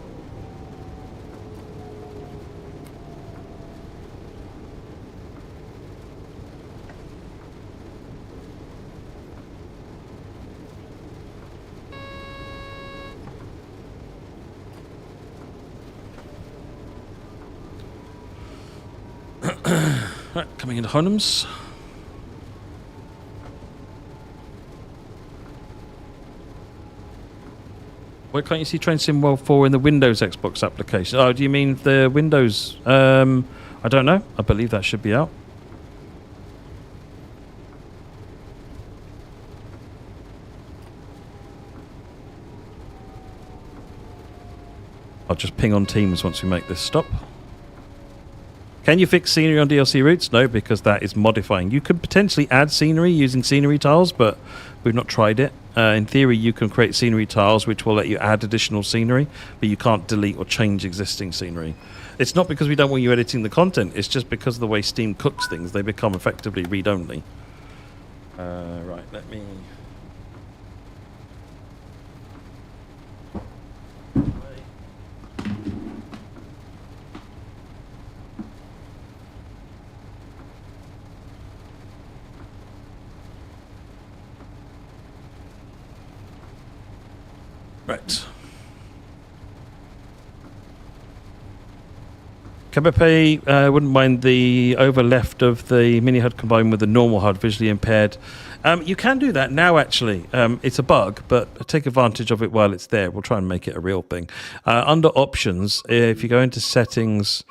Right, coming into Honums. Why can't you see Train Sim World 4 in the Windows Xbox application? Oh, do you mean the Windows? I don't know. I believe that should be out. I'll just ping on Teams once we make this stop. Can you fix scenery on DLC routes? No, because that is modifying. You could potentially add scenery using scenery tiles, but we've not tried it. In theory, you can create scenery tiles which will let you add additional scenery, but you can't delete or change existing scenery. It's not because we don't want you editing the content, it's just because of the way Steam cooks things. They become effectively read-only. Right, let me... Right. Kabepe wouldn't mind the over left of the mini HUD combined with the normal HUD, visually impaired. You can do that now, actually. It's a bug, but take advantage of it while it's there. We'll try and make it a real thing. Under options, if you go into settings,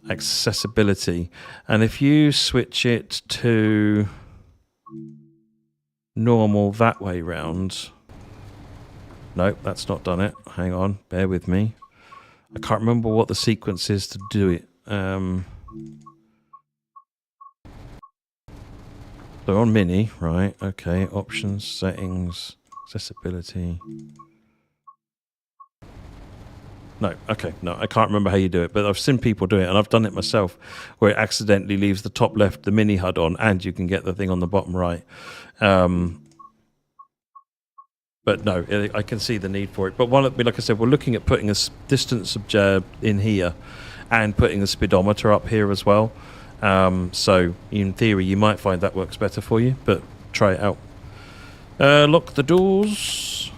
accessibility, and if you switch it to normal that way round... Nope, that's not done it. Hang on, bear with me. I can't remember what the sequence is to do it. So on mini, right, okay, options, settings, accessibility. No, okay, no, I can't remember how you do it, but I've seen people do it, and I've done it myself, where it accidentally leaves the top left, the mini HUD on, and you can get the thing on the bottom right. But no, I can see the need for it. But like I said, we're looking at putting a distance in here and putting a speedometer up here as well. So in theory, you might find that works better for you, but try it out. Lock the doors.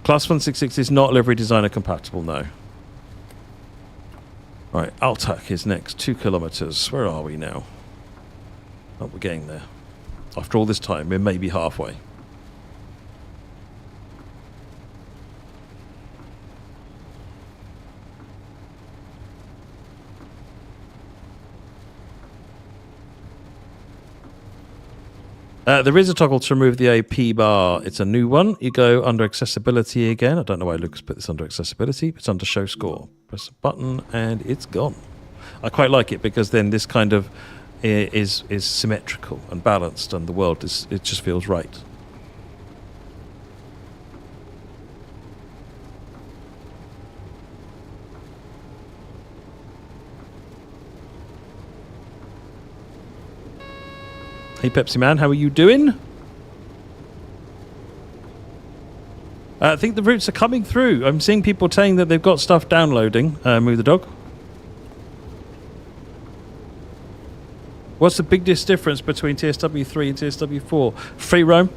Class 166 is not livery designer compatible, no. Right, Altac is next, 2 kilometers. Where are we now? Oh, we're getting there. After all this time, we're maybe halfway. There is a toggle to remove the AP bar. It's a new one. You go under accessibility again. I don't know why Lucas put this under accessibility. It's under show score. Press a button and it's gone. I quite like it because then this kind of is symmetrical and balanced, and the world it just feels right. Hey Pepsi Man, how are you doing? I think the routes are coming through. I'm seeing people saying that they've got stuff downloading. Move the dog. What's the biggest difference between TSW3 and TSW4? Free roam,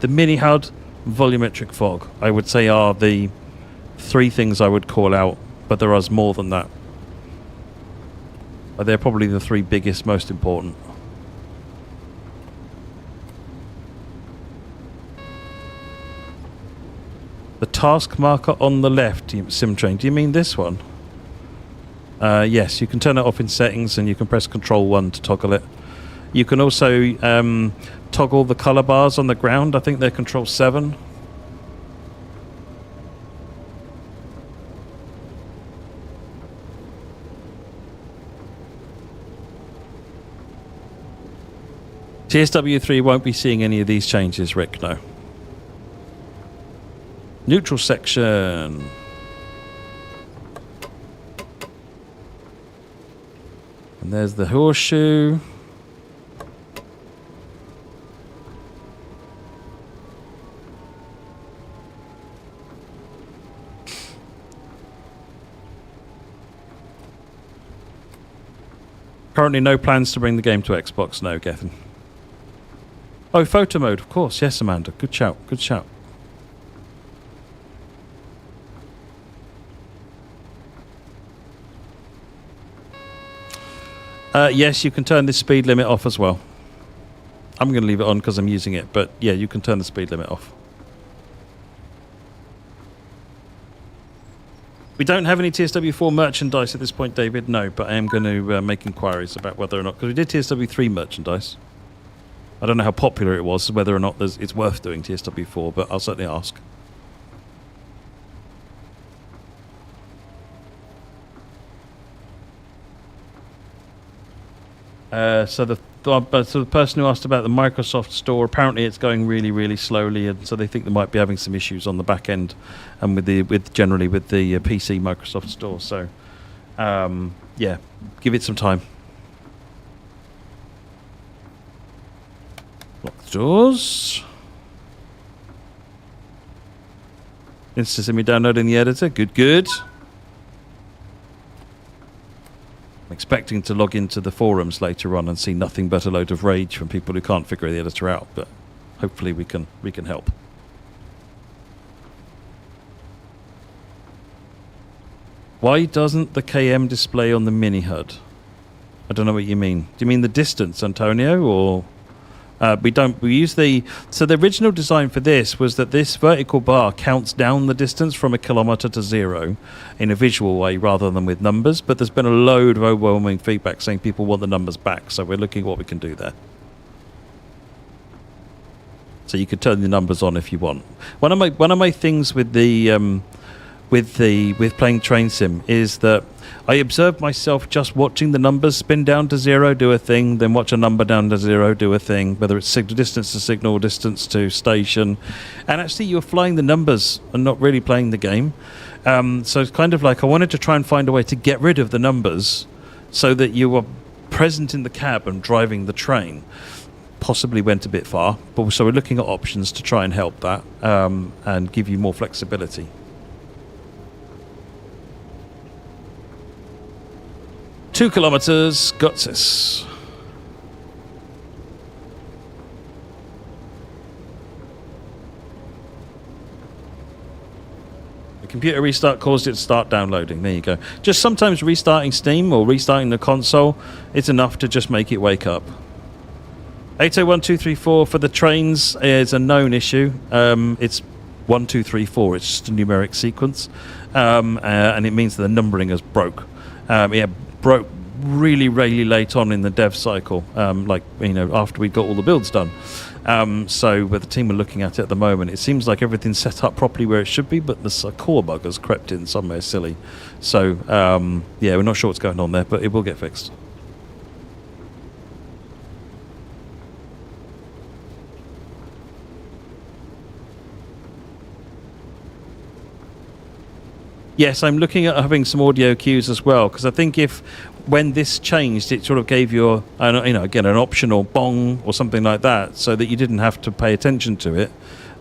the mini HUD, volumetric fog, I would say are the 3 things I would call out, but there is more than that. But they're probably the 3 biggest, most important. The task marker on the left, SimTrain. Do you mean this one? Yes, you can turn it off in settings and you can press Control 1 to toggle it. You can also toggle the color bars on the ground. I think they're Control 7. TSW3 won't be seeing any of these changes, Rick, no. Neutral section. And there's the horseshoe. Currently no plans to bring the game to Xbox, no, Gethin. Oh, photo mode, of course. Yes, Amanda. Good shout, good shout. Yes, you can turn this speed limit off as well. I'm going to leave it on because I'm using it, but yeah, you can turn the speed limit off. We don't have any TSW4 merchandise at this point, David, no, but I am going to make inquiries about whether or not, because we did TSW3 merchandise. I don't know how popular it was, whether or not it's worth doing TSW4, but I'll certainly ask. So the person who asked about the Microsoft store, apparently it's going really, really slowly, and so they think they might be having some issues on the back end, and generally with the PC Microsoft store. So, yeah, give it some time. Lock the doors. Insisting me downloading the editor. Good. I'm expecting to log into the forums later on and see nothing but a load of rage from people who can't figure the editor out, but hopefully we can help. Why doesn't the KM display on the mini HUD? I don't know what you mean. Do you mean the distance, Antonio, or we use the original design for this was that this vertical bar counts down the distance from 1 kilometer to 0 in a visual way rather than with numbers, but there's been a load of overwhelming feedback saying people want the numbers back, so we're looking at what we can do there. So you could turn the numbers on if you want. One of my things with playing Train Sim is that I observe myself just watching the numbers spin down to 0, do a thing, then watch a number down to 0, do a thing, whether it's distance to signal, distance to station, and actually you're flying the numbers and not really playing the game. So it's kind of like I wanted to try and find a way to get rid of the numbers so that you are present in the cab and driving the train. Possibly went a bit far, but so we're looking at options to try and help that and give you more flexibility. 2 kilometers, got this. The computer restart caused it to start downloading. There you go. Just sometimes restarting Steam or restarting the console, it's enough to just make it wake up. 801234 for the trains is a known issue. It's 1234. It's just a numeric sequence, and it means that the numbering has broke. Broke really late on in the dev cycle, after we got all the builds done. So with the team are looking at it at the moment, it seems like everything's set up properly where it should be, but the core bug has crept in somewhere silly. So we're not sure what's going on there, but it will get fixed. Yes, I'm looking at having some audio cues as well, because I think when this changed, it sort of gave you, again, an optional bong or something like that, so that you didn't have to pay attention to it.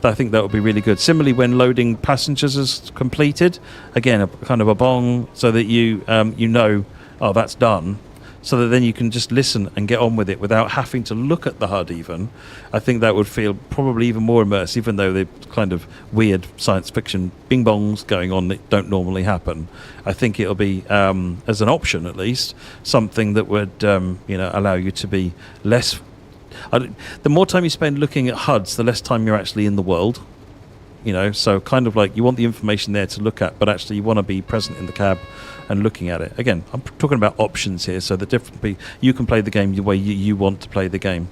I think that would be really good. Similarly, when loading passengers is completed, again, a kind of a bong, so that you oh, that's done, so that then you can just listen and get on with it without having to look at the HUD even. I think that would feel probably even more immersive, even though they're kind of weird science fiction bing-bongs going on that don't normally happen. I think it'll be, as an option at least, something that would allow you to be less... the more time you spend looking at HUDs, the less time you're actually in the world. So kind of like you want the information there to look at, but actually you want to be present in the cab and looking at it. Again, I'm talking about options here, so that you can play the game the way you want to play the game.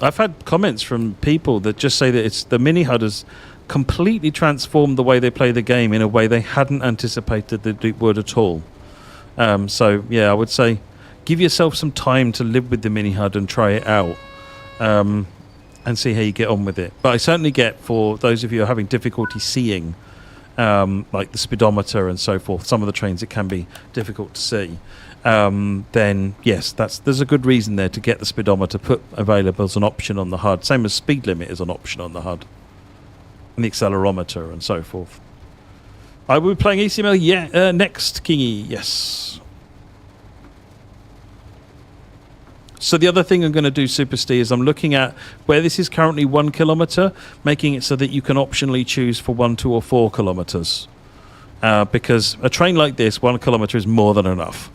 I've had comments from people that just say that the mini HUD has completely transformed the way they play the game in a way they hadn't anticipated that it would at all. So yeah, I would say give yourself some time to live with the mini HUD and try it out, and see how you get on with it. But I certainly get, for those of you who are having difficulty seeing, like the speedometer and so forth, some of the trains it can be difficult to see. Then yes, there's a good reason there to get the speedometer put available as an option on the HUD, same as speed limit is an option on the HUD, and the accelerometer and so forth. I will be playing ECML next, Kingy, yes. So the other thing I'm going to do, Super Steve, is I'm looking at where this is currently 1 kilometer, making it so that you can optionally choose for 1, 2 or 4 kilometers. Because a train like this, 1 kilometer is more than enough.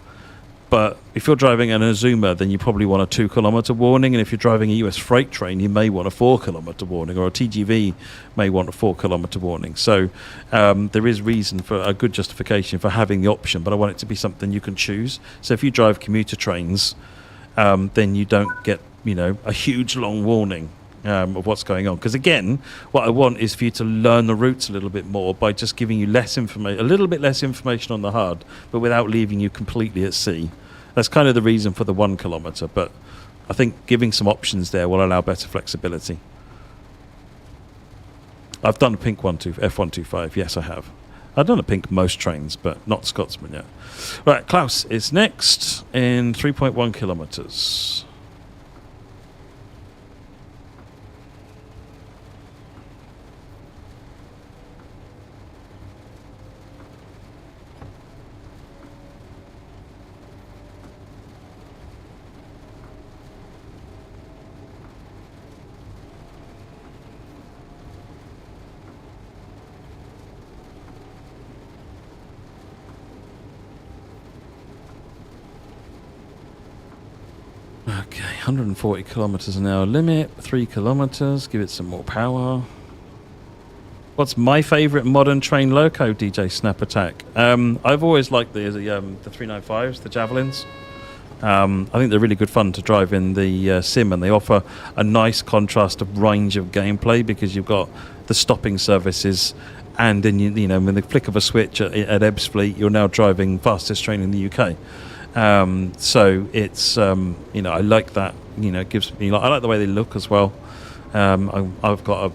But if you're driving an Azuma, then you probably want a 2 kilometer warning. And if you're driving a US freight train, you may want a 4 kilometer warning, or a TGV may want a 4 kilometer warning. So there is reason for a good justification for having the option, but I want it to be something you can choose. So if you drive commuter trains, then you don't get, a huge long warning of what's going on. Because again, what I want is for you to learn the routes a little bit more by just giving you less information, a little bit less information on the HUD, but without leaving you completely at sea. That's kind of the reason for the 1 kilometer, but I think giving some options there will allow better flexibility. I've done a pink F125, yes I have. I've done a pink most trains, but not Scotsman yet. Right, Klaus is next in 3.1 kilometers. Okay, 140 kilometers an hour limit, 3 kilometers, give it some more power. What's my favourite modern train loco, DJ Snap Attack? I've always liked the 395s, the Javelins. I think they're really good fun to drive in the sim, and they offer a nice contrast of range of gameplay because you've got the stopping services, and then with the flick of a switch at Ebbsfleet, you're now driving fastest train in the UK. So it's I like that. It gives me. I like the way they look as well. I've got a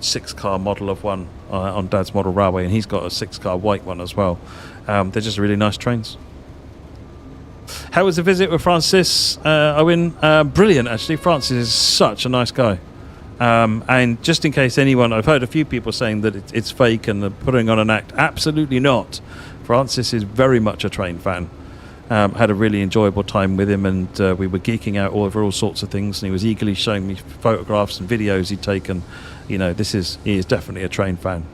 6-car model of one on Dad's Model Railway, and he's got a 6-car white one as well. They're just really nice trains. How was the visit with Francis, Owen? Brilliant, actually. Francis is such a nice guy. And just in case anyone, I've heard a few people saying that it's fake and they're putting on an act. Absolutely not. Francis is very much a train fan. Had a really enjoyable time with him, and we were geeking out over all sorts of things, and he was eagerly showing me photographs and videos he'd taken. He is definitely a train fan.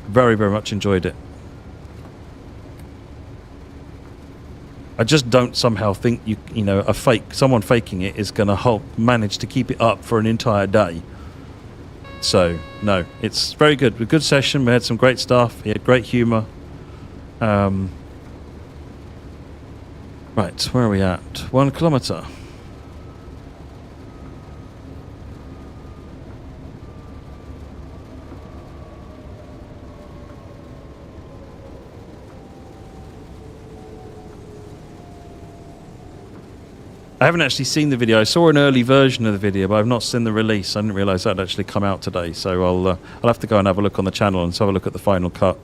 Very, very much enjoyed it. I just don't somehow think someone faking it is going to manage to keep it up for an entire day. So no, it's very good. A good session. We had some great stuff. He had great humour. Right, where are we at? 1 kilometre. I haven't actually seen the video. I saw an early version of the video, but I've not seen the release. I didn't realise that had actually come out today, so I'll have to go and have a look on the channel and have a look at the final cut.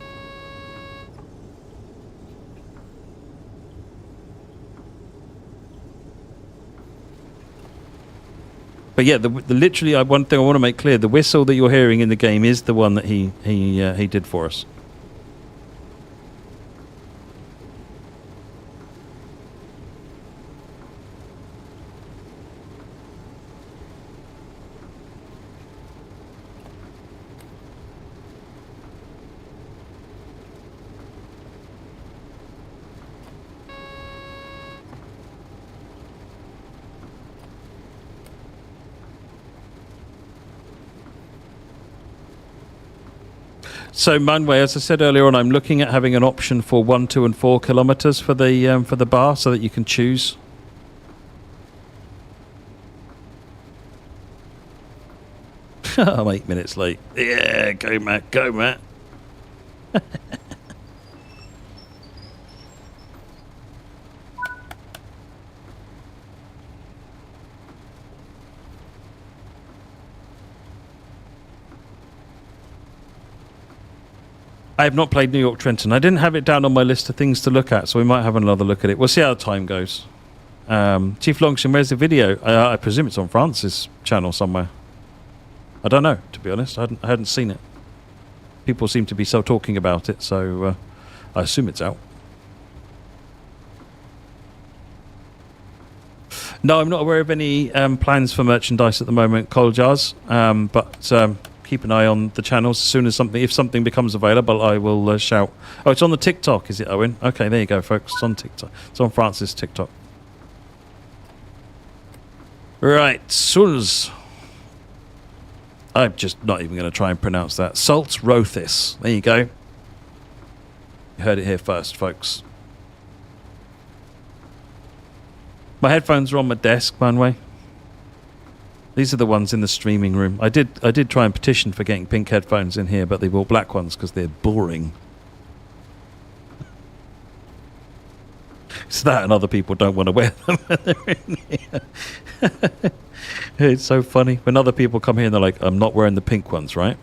But yeah, literally, one thing I want to make clear: the whistle that you're hearing in the game is the one that he did for us. So Manway, as I said earlier on, I'm looking at having an option for 1, 2, and 4 kilometers for the bar, so that you can choose. I'm 8 minutes late. Yeah, go Matt, go Matt. I have not played New York Trenton. I didn't have it down on my list of things to look at, so we might have another look at it. We'll see how the time goes. Chief Longshan, where's the video? I presume it's on France's channel somewhere. I don't know, to be honest. I hadn't seen it. People seem to be so talking about it, so I assume it's out. No, I'm not aware of any plans for merchandise at the moment, Coal Jars, but keep an eye on the channels. As soon as if something becomes available, I will shout. Oh, it's on the TikTok, is it, Owen? Okay, there you go, folks. It's on TikTok. It's on Francis' TikTok. Right, Suls. I'm just not even going to try and pronounce that. Salts Rothis. There you go. You heard it here first, folks. My headphones are on my desk, by the way. These are the ones in the streaming room. I did try and petition for getting pink headphones in here, but they bought black ones because they're boring. It's that, and other people don't want to wear them when they're in here. It's so funny when other people come here and they're like, "I'm not wearing the pink ones, right?"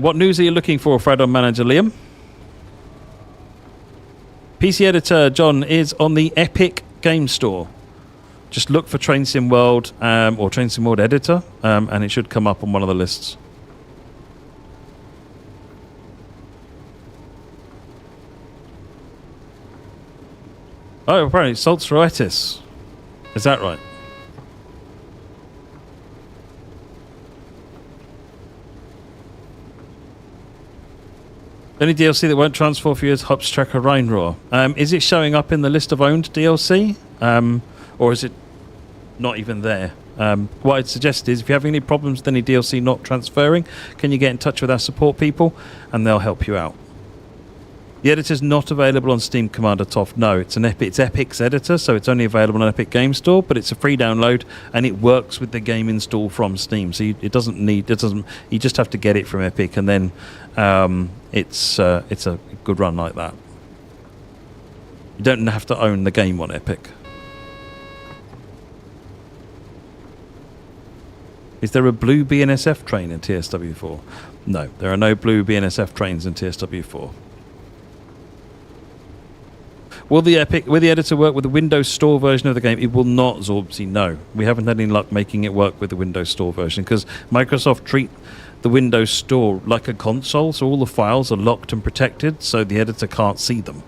What news are you looking for, Fredon Manager Liam? PC Editor John is on the Epic Game Store. Just look for Train Sim World or Train Sim World Editor, and it should come up on one of the lists. Oh, apparently Saltzroitis. Is that right? Any DLC that won't transfer for you is Hopstracker Rheinrohr. Is it showing up in the list of owned DLC? Or is it not even there? What I'd suggest is if you have any problems with any DLC not transferring, can you get in touch with our support people and they'll help you out. The editor's not available on Steam Commander TOF. No, it's Epic's editor, so it's only available on Epic Game Store, but it's a free download and it works with the game install from Steam. So you just have to get it from Epic, and then it's a good run like that. You don't have to own the game on Epic. Is there a blue BNSF train in TSW4? No, there are no blue BNSF trains in TSW4. Will the editor work with the Windows Store version of the game? It will not, Zorbsy, no. We haven't had any luck making it work with the Windows Store version because Microsoft treat the Windows Store like a console, so all the files are locked and protected, so the editor can't see them.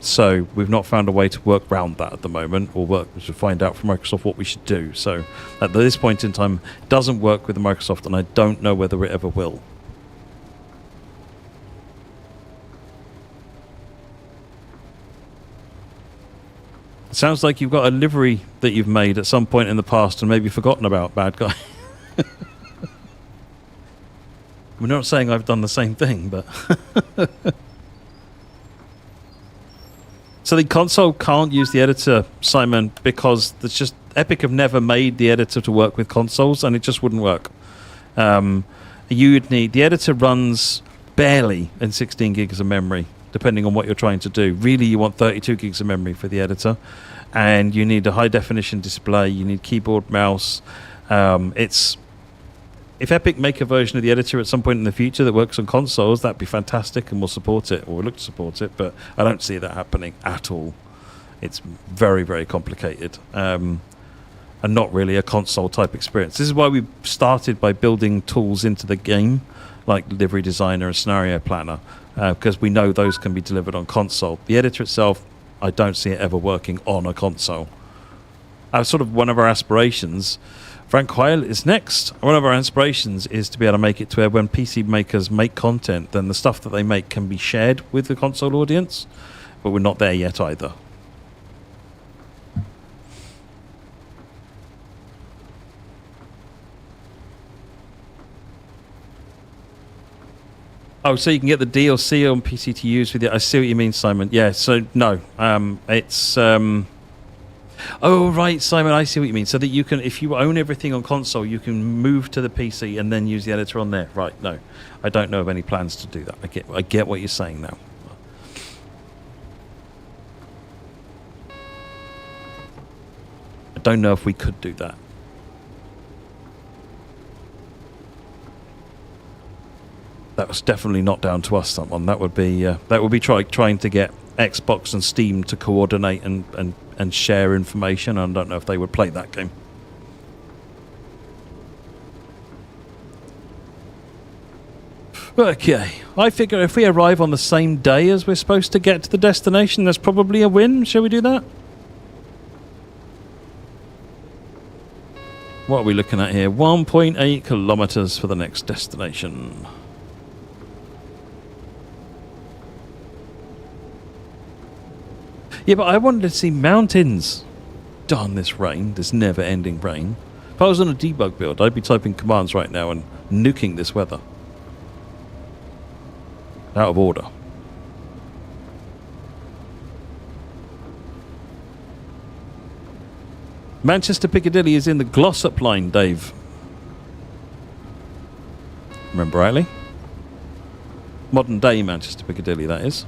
So we've not found a way to work around that at the moment, or to find out from Microsoft what we should do. So at this point in time, it doesn't work with Microsoft, and I don't know whether it ever will. Sounds like you've got a livery that you've made at some point in the past and maybe forgotten about, bad guy. We're not saying I've done the same thing, but... So the console can't use the editor, Simon, because there's just... Epic have never made the editor to work with consoles, and it just wouldn't work. You would need... The editor runs barely in 16 gigs of memory, depending on what you're trying to do. Really, you want 32 gigs of memory for the editor, and you need a high-definition display, you need keyboard, mouse. If Epic make a version of the editor at some point in the future that works on consoles, that'd be fantastic, and we'll support it, or we'll look to support it, but I don't see that happening at all. It's very, very complicated, and not really a console-type experience. This is why we started by building tools into the game, like Livery Designer and Scenario Planner, because we know those can be delivered on console. The editor itself, I don't see it ever working on a console. Sort of one of our aspirations, Frank Hoyle is next. One of our aspirations is to be able to make it to where when PC makers make content, then the stuff that they make can be shared with the console audience, but we're not there yet either. Oh, so you can get the DLC on PC to use with it. I see what you mean, Simon. Yeah, so no, it's... Oh, right, Simon, I see what you mean. So that you can, if you own everything on console, you can move to the PC and then use the editor on there. Right, no. I don't know of any plans to do that. I get what you're saying now. I don't know if we could do that. That was definitely not down to us, that one. That would be trying to get Xbox and Steam to coordinate and share information. I don't know if they would play that game. Okay, I figure if we arrive on the same day as we're supposed to get to the destination, that's probably a win. Shall we do that? What are we looking at here? 1.8 kilometers for the next destination. Yeah, but I wanted to see mountains. Darn this rain, this never-ending rain. If I was on a debug build, I'd be typing commands right now and nuking this weather. Out of order. Manchester Piccadilly is in the Glossop line, Dave. Remember rightly? Modern day Manchester Piccadilly, that is.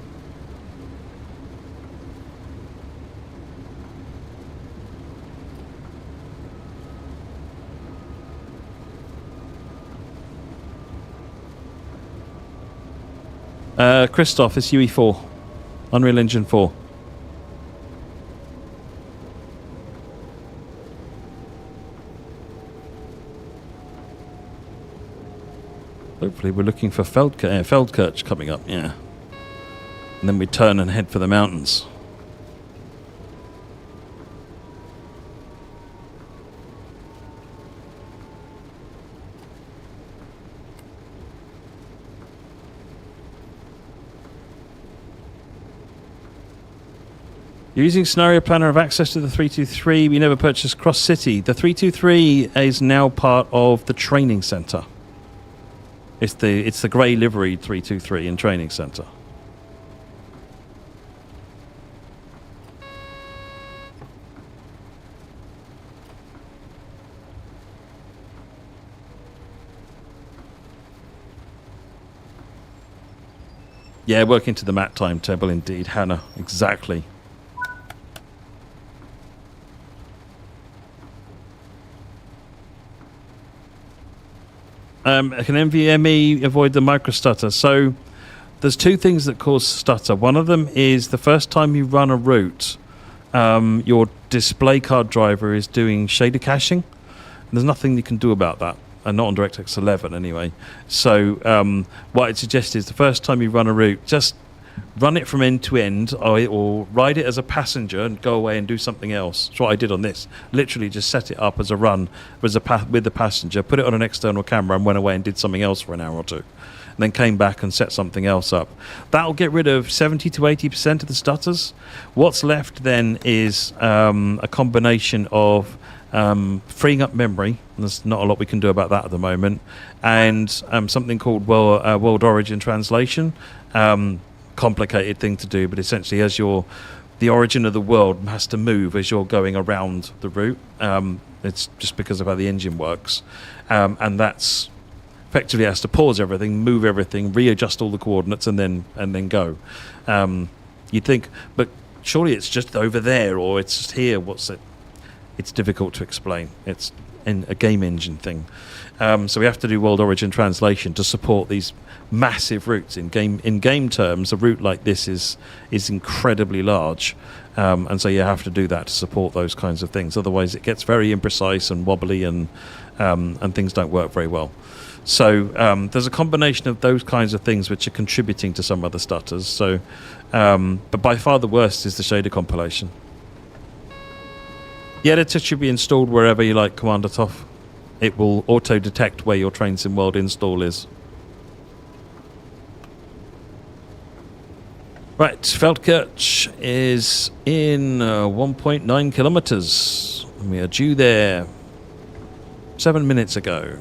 Christoph, it's UE4. Unreal Engine 4. Hopefully we're looking for Feldkirch coming up, yeah. And then we turn and head for the mountains. You're using Scenario Planner, have access to the 323. We never purchased Cross City. The 323 is now part of the training centre. It's the grey liveried 323 in training centre. Yeah, working to the map timetable indeed, Hannah. Exactly. Can NVMe avoid the microstutter? So there's two things that cause stutter. One of them is the first time you run a route, your display card driver is doing shader caching. There's nothing you can do about that, and not on DirectX 11 anyway. So what I'd suggest is the first time you run a route, just run it from end to end, or ride it as a passenger and go away and do something else. That's what I did on this. Literally just set it up as a run with the passenger, put it on an external camera and went away and did something else for an hour or two. And then came back and set something else up. That'll get rid of 70 to 80% of the stutters. What's left then is a combination of freeing up memory. There's not a lot we can do about that at the moment. And something called world origin translation. Complicated thing to do, but essentially as the origin of the world has to move as you're going around the route. It's just because of how the engine works, and that's effectively has to pause everything, move everything, readjust all the coordinates, and then go. You'd think, but surely it's just over there, or it's just here. What's it? It's difficult to explain. It's a game engine thing. So we have to do world origin translation to support these massive routes. In game terms, a route like this is incredibly large, and so you have to do that to support those kinds of things. Otherwise, it gets very imprecise and wobbly, and things don't work very well. So there's a combination of those kinds of things which are contributing to some of the stutters. So, but by far the worst is the shader compilation. The editor should be installed wherever you like, Commander Toff. It will auto-detect where your Train Sim World install is. Right, Feldkirch is in 1.9 kilometers. We are due there 7 minutes ago.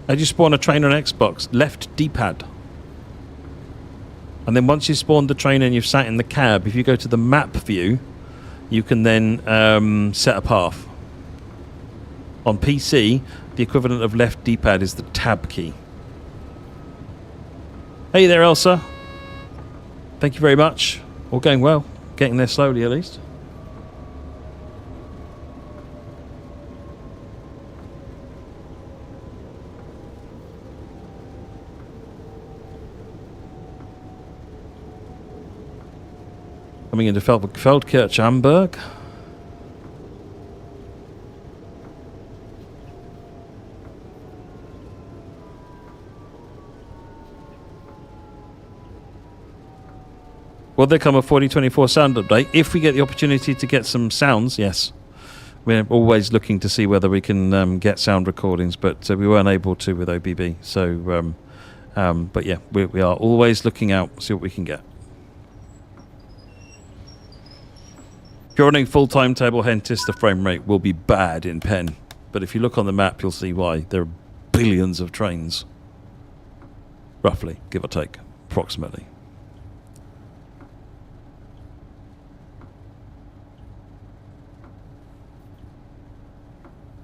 How'd you spawn a train on Xbox? Left D-pad. And then once you spawned the train and you've sat in the cab, if you go to the map view, you can then set a path. On PC, the equivalent of left D-pad is the tab key. Hey there, Elsa. Thank you very much. All going well. Getting there slowly, at least. Coming into Feldkirch, Hamburg. Will there come a 4024 sound update? If we get the opportunity to get some sounds, yes. We're always looking to see whether we can get sound recordings, but we weren't able to with OBB. So, but yeah, we are always looking out, see what we can get. If you're running full timetable Hentis, the frame rate will be bad in pen. But if you look on the map, you'll see why. There are billions of trains. Roughly, give or take, approximately.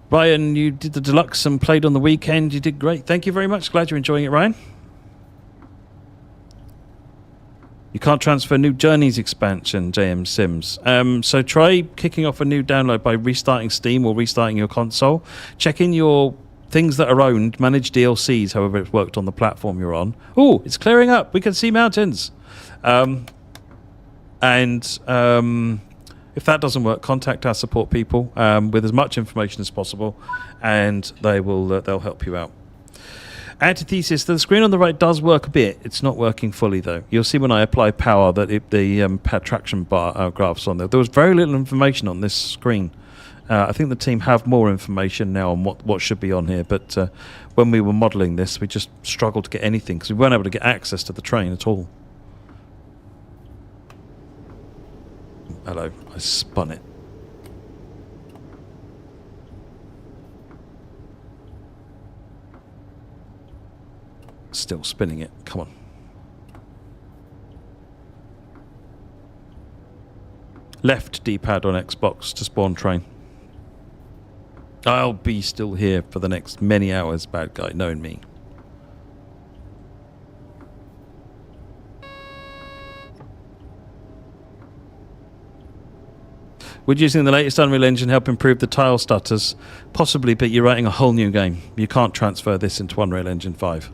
Ryan, you did the Deluxe and played on the weekend. You did great. Thank you very much. Glad you're enjoying it, Ryan. You can't transfer new Journeys expansion, JM Sims. So try kicking off a new download by restarting Steam or restarting your console. Check in your things that are owned, manage DLCs, however it's worked on the platform you're on. Oh, it's clearing up. We can see mountains. If that doesn't work, contact our support people with as much information as possible, and they'll help you out. Antithesis, the screen on the right does work a bit. It's not working fully, though. You'll see when I apply power that the traction bar graphs on there. There was very little information on this screen. I think the team have more information now on what should be on here, but when we were modelling this, we just struggled to get anything because we weren't able to get access to the train at all. Hello, I spun it. Still spinning it. Come on. Left D-pad on Xbox to spawn train. I'll be still here for the next many hours, bad guy, knowing me. Would using the latest Unreal Engine help improve the tile stutters? Possibly, but you're writing a whole new game. You can't transfer this into Unreal Engine 5.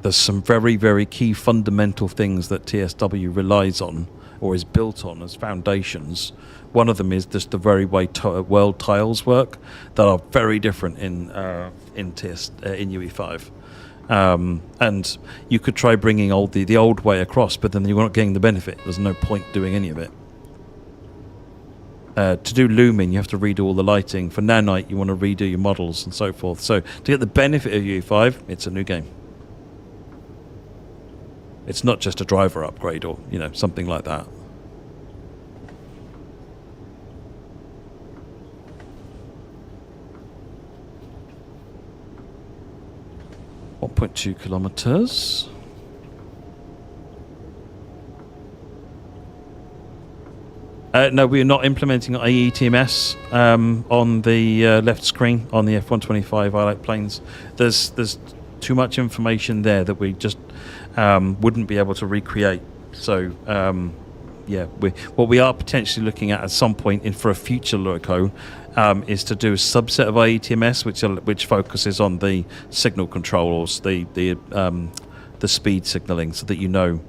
There's some very, very key fundamental things that TSW relies on or is built on as foundations. One of them is just the very way world tiles work that are very different in UE5. And you could try bringing the old way across, but then you're not getting the benefit. There's no point doing any of it. To do looming, you have to redo all the lighting. For nanite, you want to redo your models and so forth. So to get the benefit of UE5, it's a new game. It's not just a driver upgrade or something like that. .2 kilometers. No, we are not implementing ETMS on the left screen on the F-125 ILAC planes. There's too much information there that we just wouldn't be able to recreate. So yeah, what we are potentially looking at some point for a future loco is to do a subset of IETMS which focuses on the signal controls, the speed signaling, so that you know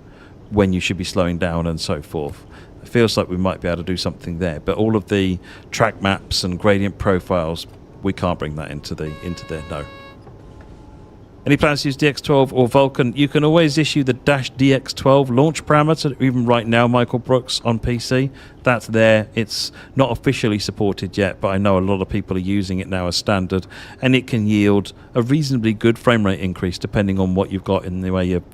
when you should be slowing down and so forth. It feels like we might be able to do something there, but all of the track maps and gradient profiles, we can't bring that into there. No. Any plans to use DX12 or Vulkan? You can always issue the -DX12 launch parameter, even right now, Michael Brooks, on PC. That's there. It's not officially supported yet, but I know a lot of people are using it now as standard, and it can yield a reasonably good frame rate increase depending on what you've got in the way of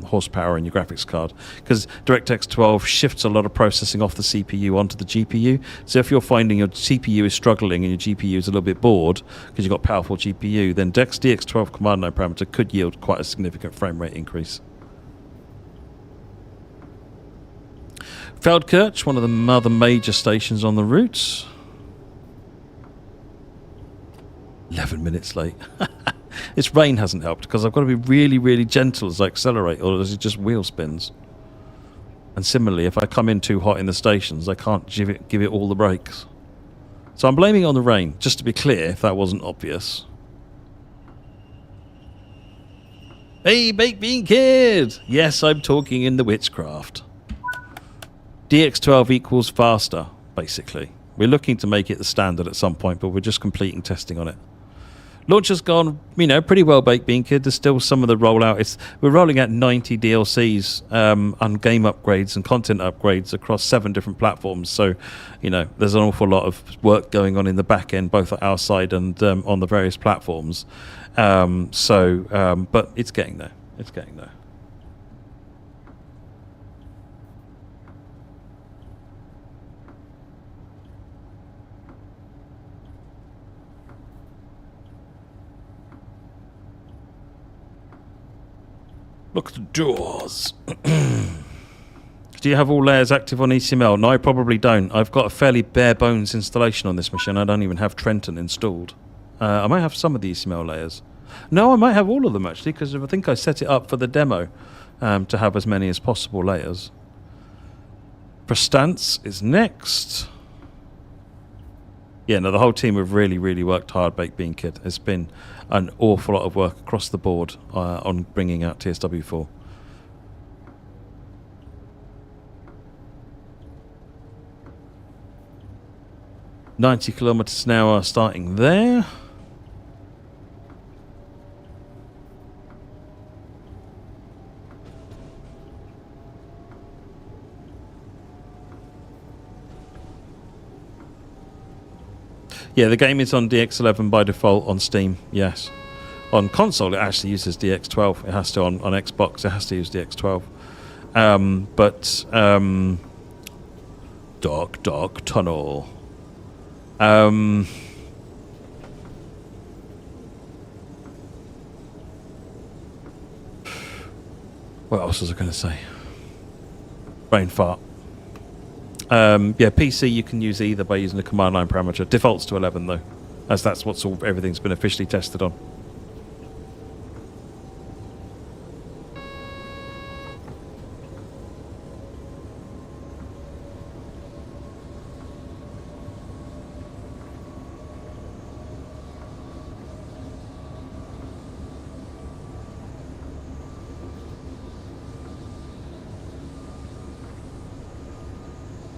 horsepower in your graphics card. Because DirectX 12 shifts a lot of processing off the CPU onto the GPU. So if you're finding your CPU is struggling and your GPU is a little bit bored because you've got powerful GPU, then DX12 command line parameter could yield quite a significant frame rate increase. Feldkirch, one of the other major stations on the route. 11 minutes late. This rain hasn't helped because I've got to be really, really gentle as I accelerate, or as it just wheel spins. And similarly, if I come in too hot in the stations, I can't give it all the brakes. So I'm blaming it on the rain, just to be clear, if that wasn't obvious. Hey, Baked Bean Kid! Yes, I'm talking in the witchcraft. DX12 equals faster, basically. We're looking to make it the standard at some point, but we're just completing testing on it. Launcher's gone, pretty well, Baked Bean Kid. There's still some of the rollout. We're rolling out 90 DLCs on game upgrades and content upgrades across 7 different platforms. So, there's an awful lot of work going on in the back end, both at our side and on the various platforms. But it's getting there. It's getting there. Look at the doors. Do you have all layers active on ECML? No, I probably don't. I've got a fairly bare bones installation on this machine. I don't even have Trenton installed. I might have some of the ECML layers. No, I might have all of them actually, because I think I set it up for the demo to have as many as possible layers. Prestance is next. Yeah, no, the whole team have really, really worked hard, Baked Bean Kid. It's been an awful lot of work across the board on bringing out TSW4. "90 kilometers an hour starting there. Yeah, the game is on DX11 by default on Steam, yes. On console, it actually uses DX12. It has to, on Xbox, it has to use DX12. Dark Tunnel. What else was I going to say? Brain fart. Yeah, PC you can use either by using the command line parameter. Defaults to 11 though, as that's what's everything's been officially tested on.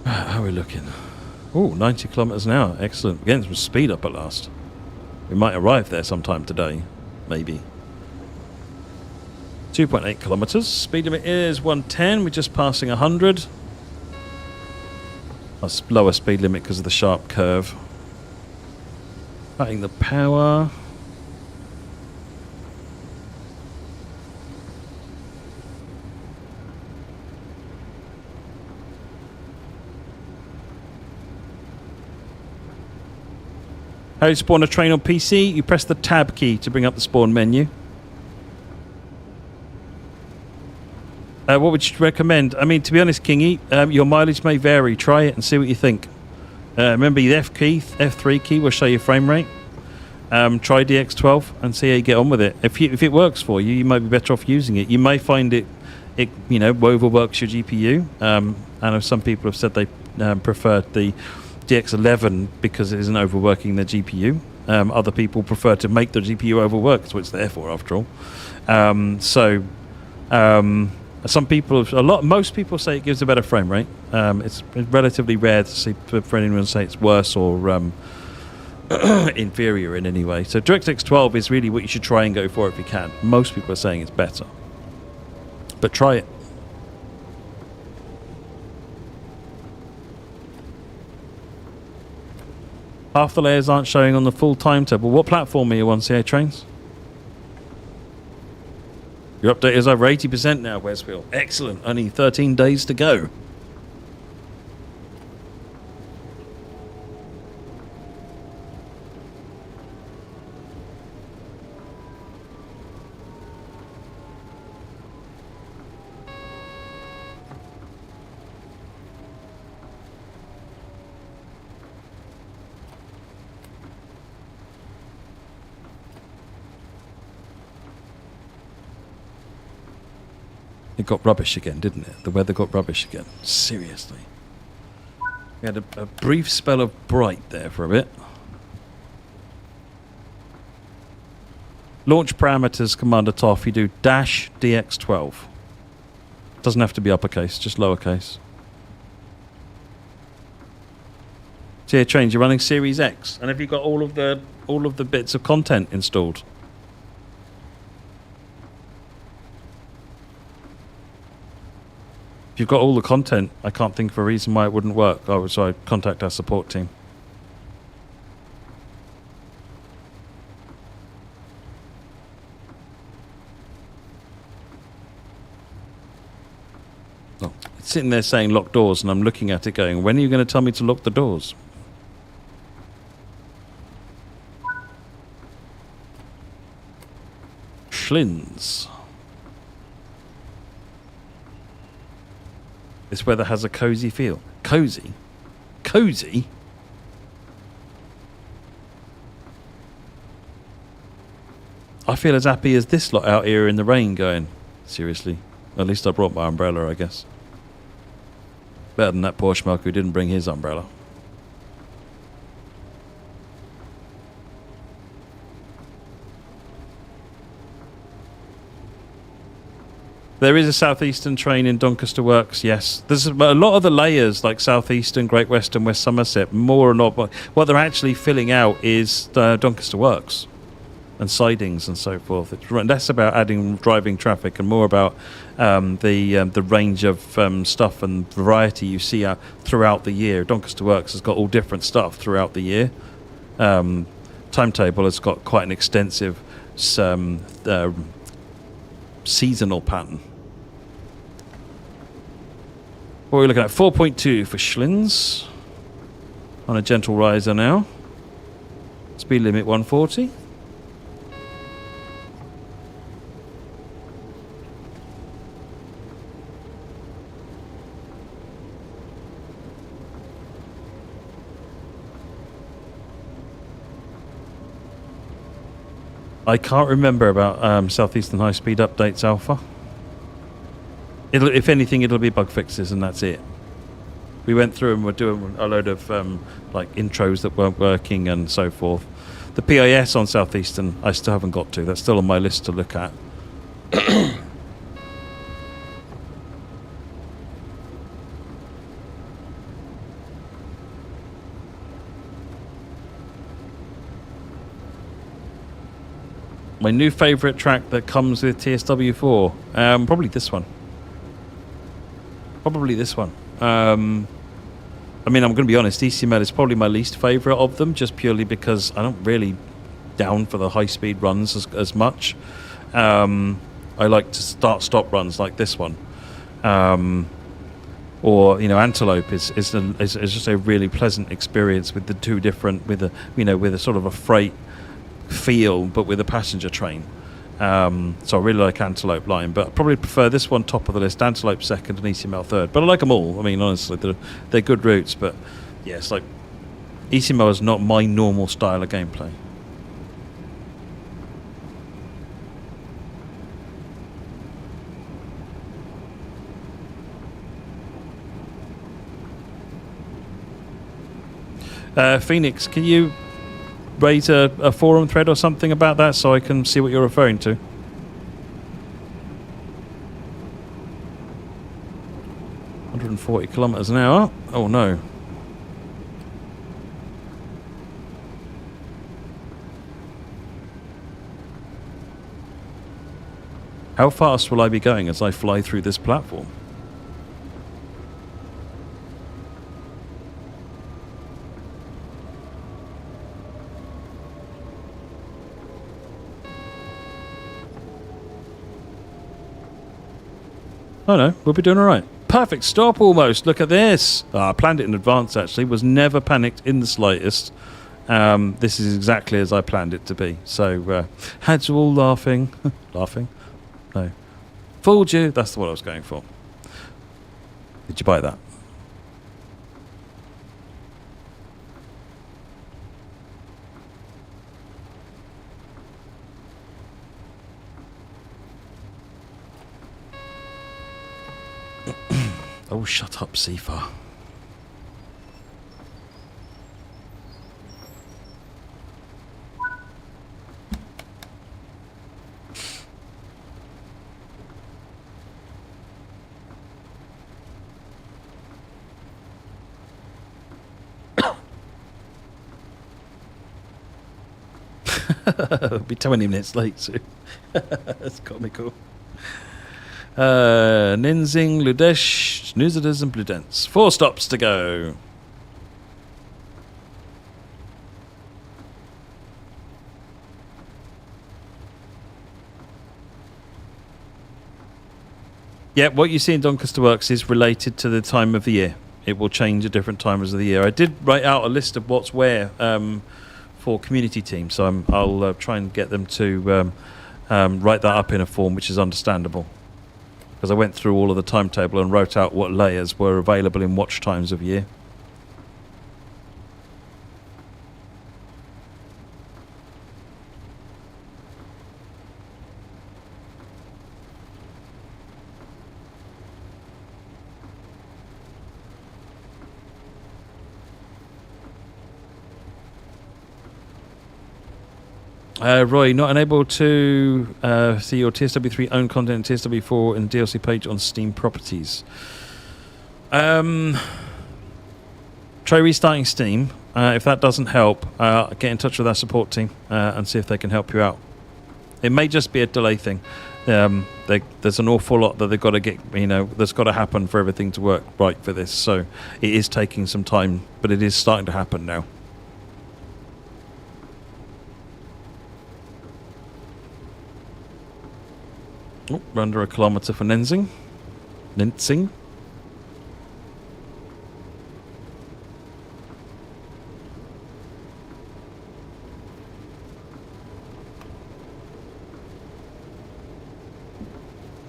How are we looking? Oh, 90 kilometers an hour. Excellent. We're getting some speed up at last. We might arrive there sometime today. Maybe. 2.8 kilometers. Speed limit is 110. We're just passing 100. That's lower speed limit because of the sharp curve. Cutting the power. How do you spawn a train on PC? You press the tab key to bring up the spawn menu. What would you recommend? I mean, to be honest, Kingy, your mileage may vary. Try it and see what you think. Remember, the F3 key will show your frame rate. Try DX12 and see how you get on with it. If it works for you, you might be better off using it. You may find it overworks your GPU. And some people have said they prefer the DX11 because it isn't overworking their GPU. Other people prefer to make the GPU overwork. That's what it's there for, after all. Some people, most people say it gives a better frame rate. It's relatively rare to see for anyone to say it's worse or inferior in any way. So DirectX 12 is really what you should try and go for if you can. Most people are saying it's better, but try it. Half the layers aren't showing on the full timetable. What platform are you on, CA Trains? Your update is over 80% now, Wesfield. Excellent. Only 13 days to go. It got rubbish again, didn't it? The weather got rubbish again. Seriously. We had a brief spell of bright there for a bit. Launch parameters, Commander Toff, you do dash DX12. Doesn't have to be uppercase, just lowercase. So yeah, Trains, you're running Series X, and have you got all of the bits of content installed? If you've got all the content, I can't think of a reason why it wouldn't work. Oh, so I'd contact our support team. Oh, it's sitting there saying lock doors, and I'm looking at it going, when are you going to tell me to lock the doors? Schlins. This weather has a cozy feel. Cozy? Cozy? I feel as happy as this lot out here in the rain going, seriously. At least I brought my umbrella, I guess. Better than that poor schmuck who didn't bring his umbrella. There is a southeastern train in Doncaster Works, yes. There's a lot of the layers, like southeastern, Great Western, West Somerset, more and more. What they're actually filling out is the Doncaster Works and sidings and so forth. It's less about adding driving traffic and more about the range of stuff and variety you see throughout the year. Doncaster Works has got all different stuff throughout the year. Timetable has got quite an extensive seasonal pattern. What are we looking at? 4.2 for Schlins. On a gentle riser now. Speed limit 140. I can't remember about Southeastern High Speed updates alpha. If anything, it'll be bug fixes and that's it. We went through and we're doing a load of like intros that weren't working and so forth. The PIS on Southeastern, I still haven't got to. That's still on my list to look at. My new favourite track that comes with TSW4, probably this one. Probably this one. I mean, I'm going to be honest, ECML is probably my least favourite of them, just purely because I don't really down for the high-speed runs as much. I like to start-stop runs like this one. Or, you know, Antelope is just a really pleasant experience with the two different, with a sort of a freight feel, but with a passenger train. So I really like Antelope line, but I probably prefer this one top of the list, Antelope second and ECML third. But I like them all. I mean, honestly, they're good routes, but yeah, it's like ECML is not my normal style of gameplay. Phoenix, can you raise a forum thread or something about that so I can see what you're referring to? ...140 kilometers an hour. Oh no. How fast will I be going as I fly through this platform? Oh no, we'll be doing all right. Perfect stop almost. Look at this. I planned it in advance, actually. Was never panicked in the slightest. This is exactly as I planned it to be. So, had you all laughing? Laughing? No. Fooled you? That's what I was going for. Did you buy that? Oh, shut up, Sifa. I'll be 20 minutes late soon. That's comical. Ninzing, Ludesh, Snoozaders and Bludence. 4 stops to go. Yeah, what you see in Doncaster Works is related to the time of the year. It will change at different times of the year. I did write out a list of what's where for community teams, so I'll try and get them to write that up in a form which is understandable. Because I went through all of the timetable and wrote out what layers were available in watch times of year. Roy, not unable to see your TSW3 owned content in TSW4 in the DLC page on Steam properties. Try restarting Steam. If that doesn't help, get in touch with our support team and see if they can help you out. It may just be a delay thing. There's an awful lot that they've got to get, that's got to happen for everything to work right for this. So it is taking some time, but it is starting to happen now. Oh, we're under a kilometre for Nenzing.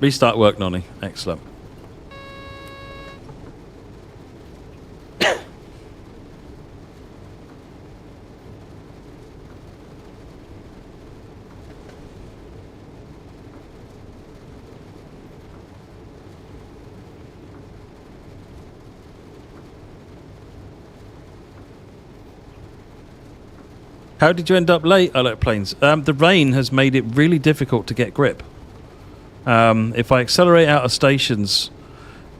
Restart work, Nonny. Excellent. How did you end up late, Alert Planes? The rain has made it really difficult to get grip. If I accelerate out of stations,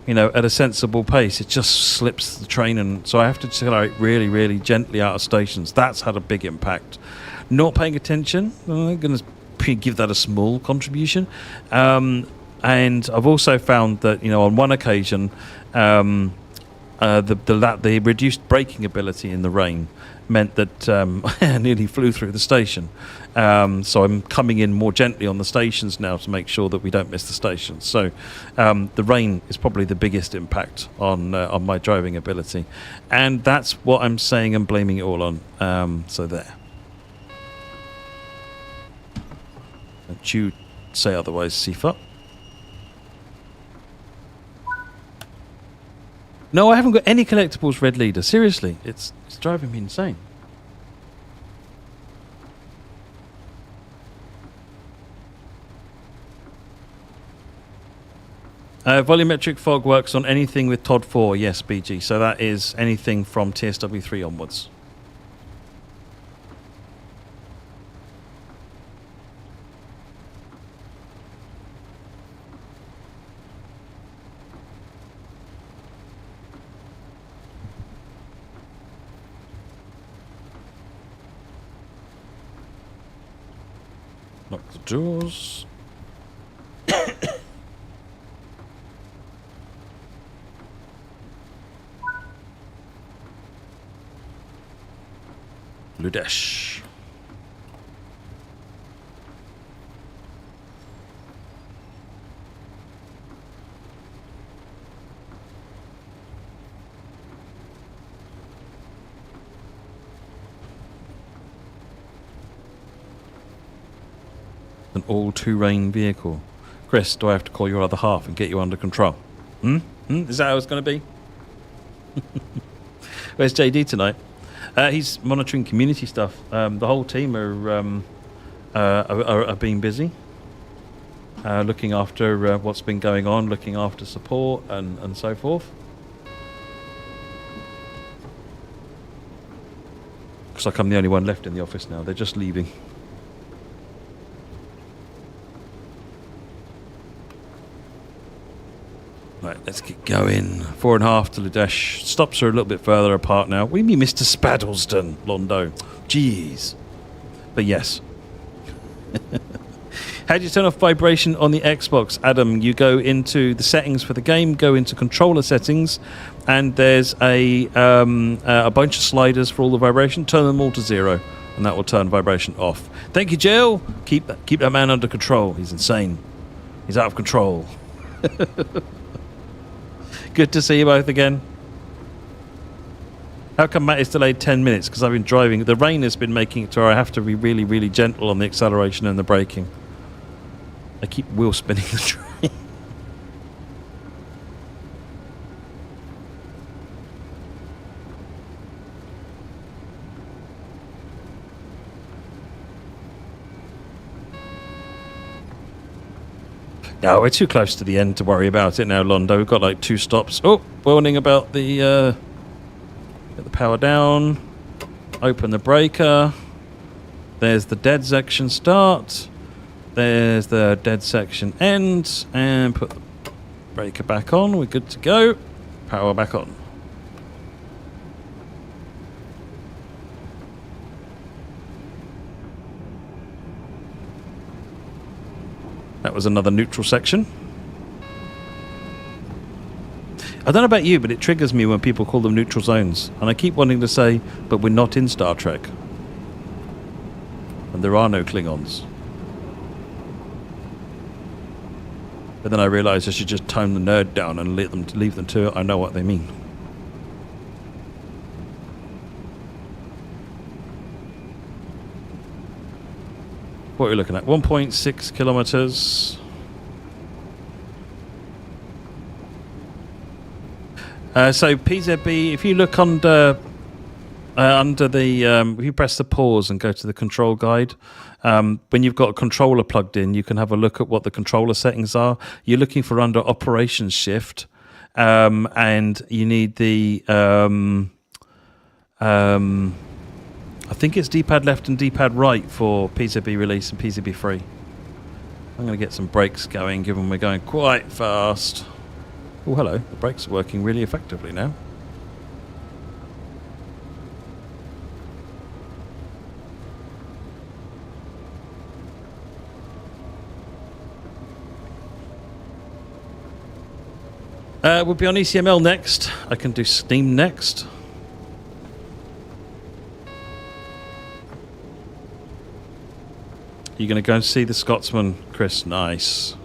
at a sensible pace, it just slips the train, and so I have to accelerate really, really gently out of stations. That's had a big impact. Not paying attention, I'm going to give that a small contribution. And I've also found that, on one occasion, the reduced braking ability in the rain meant that I nearly flew through the station. So I'm coming in more gently on the stations now to make sure that we don't miss the stations. So the rain is probably the biggest impact on my driving ability. And that's what I'm saying and blaming it all on. So there. Don't you say otherwise, Sifa. No, I haven't got any collectibles, Red Leader. Seriously, it's driving me insane. Volumetric fog works on anything with TOD 4, yes, BG. So that is anything from TSW3 onwards. Lock the doors. Ludesh. An all-terrain vehicle. Chris, do I have to call your other half and get you under control? Is that how it's going to be? Where's JD tonight? He's monitoring community stuff. The whole team are being busy. looking after what's been going on, looking after support and so forth. Looks like I'm the only one left in the office now. They're just leaving. Right, let's get going. 4.5 to Ludesh. Stops are a little bit further apart now. What do you mean, Mr. Spaddleston, Londo? Jeez. But yes. How do you turn off vibration on the Xbox? Adam, you go into the settings for the game, go into controller settings, and there's a bunch of sliders for all the vibration. Turn them all to 0, and that will turn vibration off. Thank you, Jill. Keep that man under control. He's insane. He's out of control. Good to see you both again. How come Matt is delayed 10 minutes? Because I've been driving. The rain has been making it to where I have to be really, really gentle on the acceleration and the braking. I keep wheel spinning the train. No, we're too close to the end to worry about it now, Londo. We've got like 2 stops. Oh, warning about the... get the power down. Open the breaker. There's the dead section start. There's the dead section end. And put the breaker back on. We're good to go. Power back on. That was another neutral section. I don't know about you, but it triggers me when people call them neutral zones. And I keep wanting to say, but we're not in Star Trek. And there are no Klingons. But then I realise I should just tone the nerd down and leave them to it. I know what they mean. What are we looking at? 1.6 kilometres. So PZB, if you look under the, if you press the pause and go to the control guide, when you've got a controller plugged in, you can have a look at what the controller settings are. You're looking for under operations shift, and you need the, I think it's D-pad left and D-pad right for PZB release and PZB free. I'm going to get some brakes going, given we're going quite fast. Oh, hello. The brakes are working really effectively now. We'll be on ECML next. I can do Steam next. You're going to go and see the Scotsman, Chris. Nice.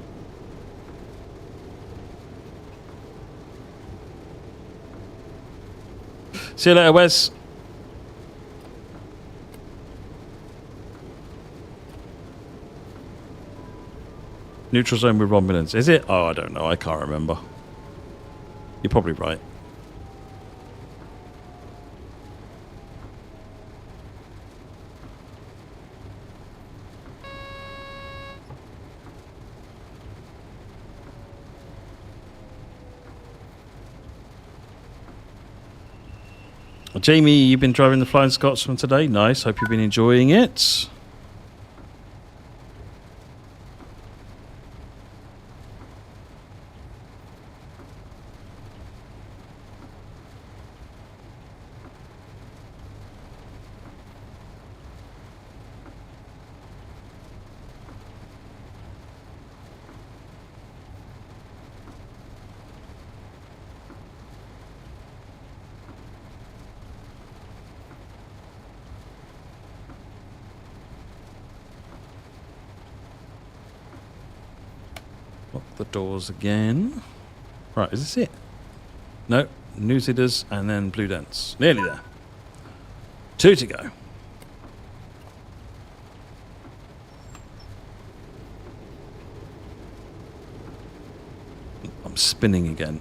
See you later, Wes. Neutral zone with Romulans. Is it? Oh, I don't know. I can't remember. You're probably right. Jamie, you've been driving the Flying Scotsman today. Nice. Hope you've been enjoying it. Lock the doors again. Right, is this it? No, New Zitters and then Blue Dents. Nearly there. 2 to go. I'm spinning again.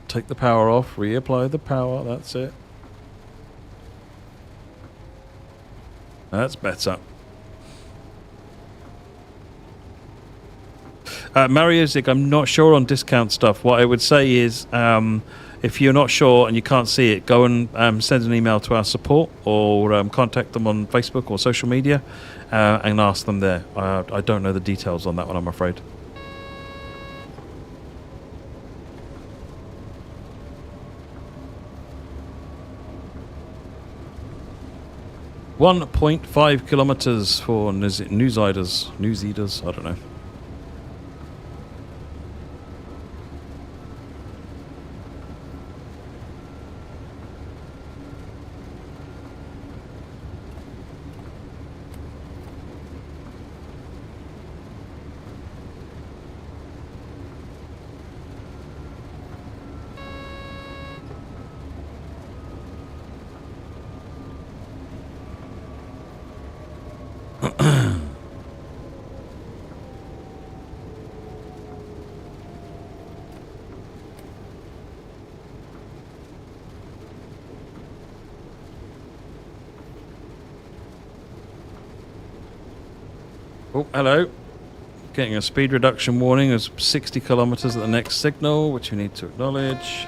Take the power off, reapply the power, that's it. That's better. Mario Zig, I'm not sure on discount stuff. What I would say is, if you're not sure and you can't see it, go and send an email to our support or contact them on Facebook or social media and ask them there. I don't know the details on that one, I'm afraid. .5 kilometers for newsiders, I don't know. Oh, hello. Getting a speed reduction warning of 60 kilometers at the next signal, which we need to acknowledge.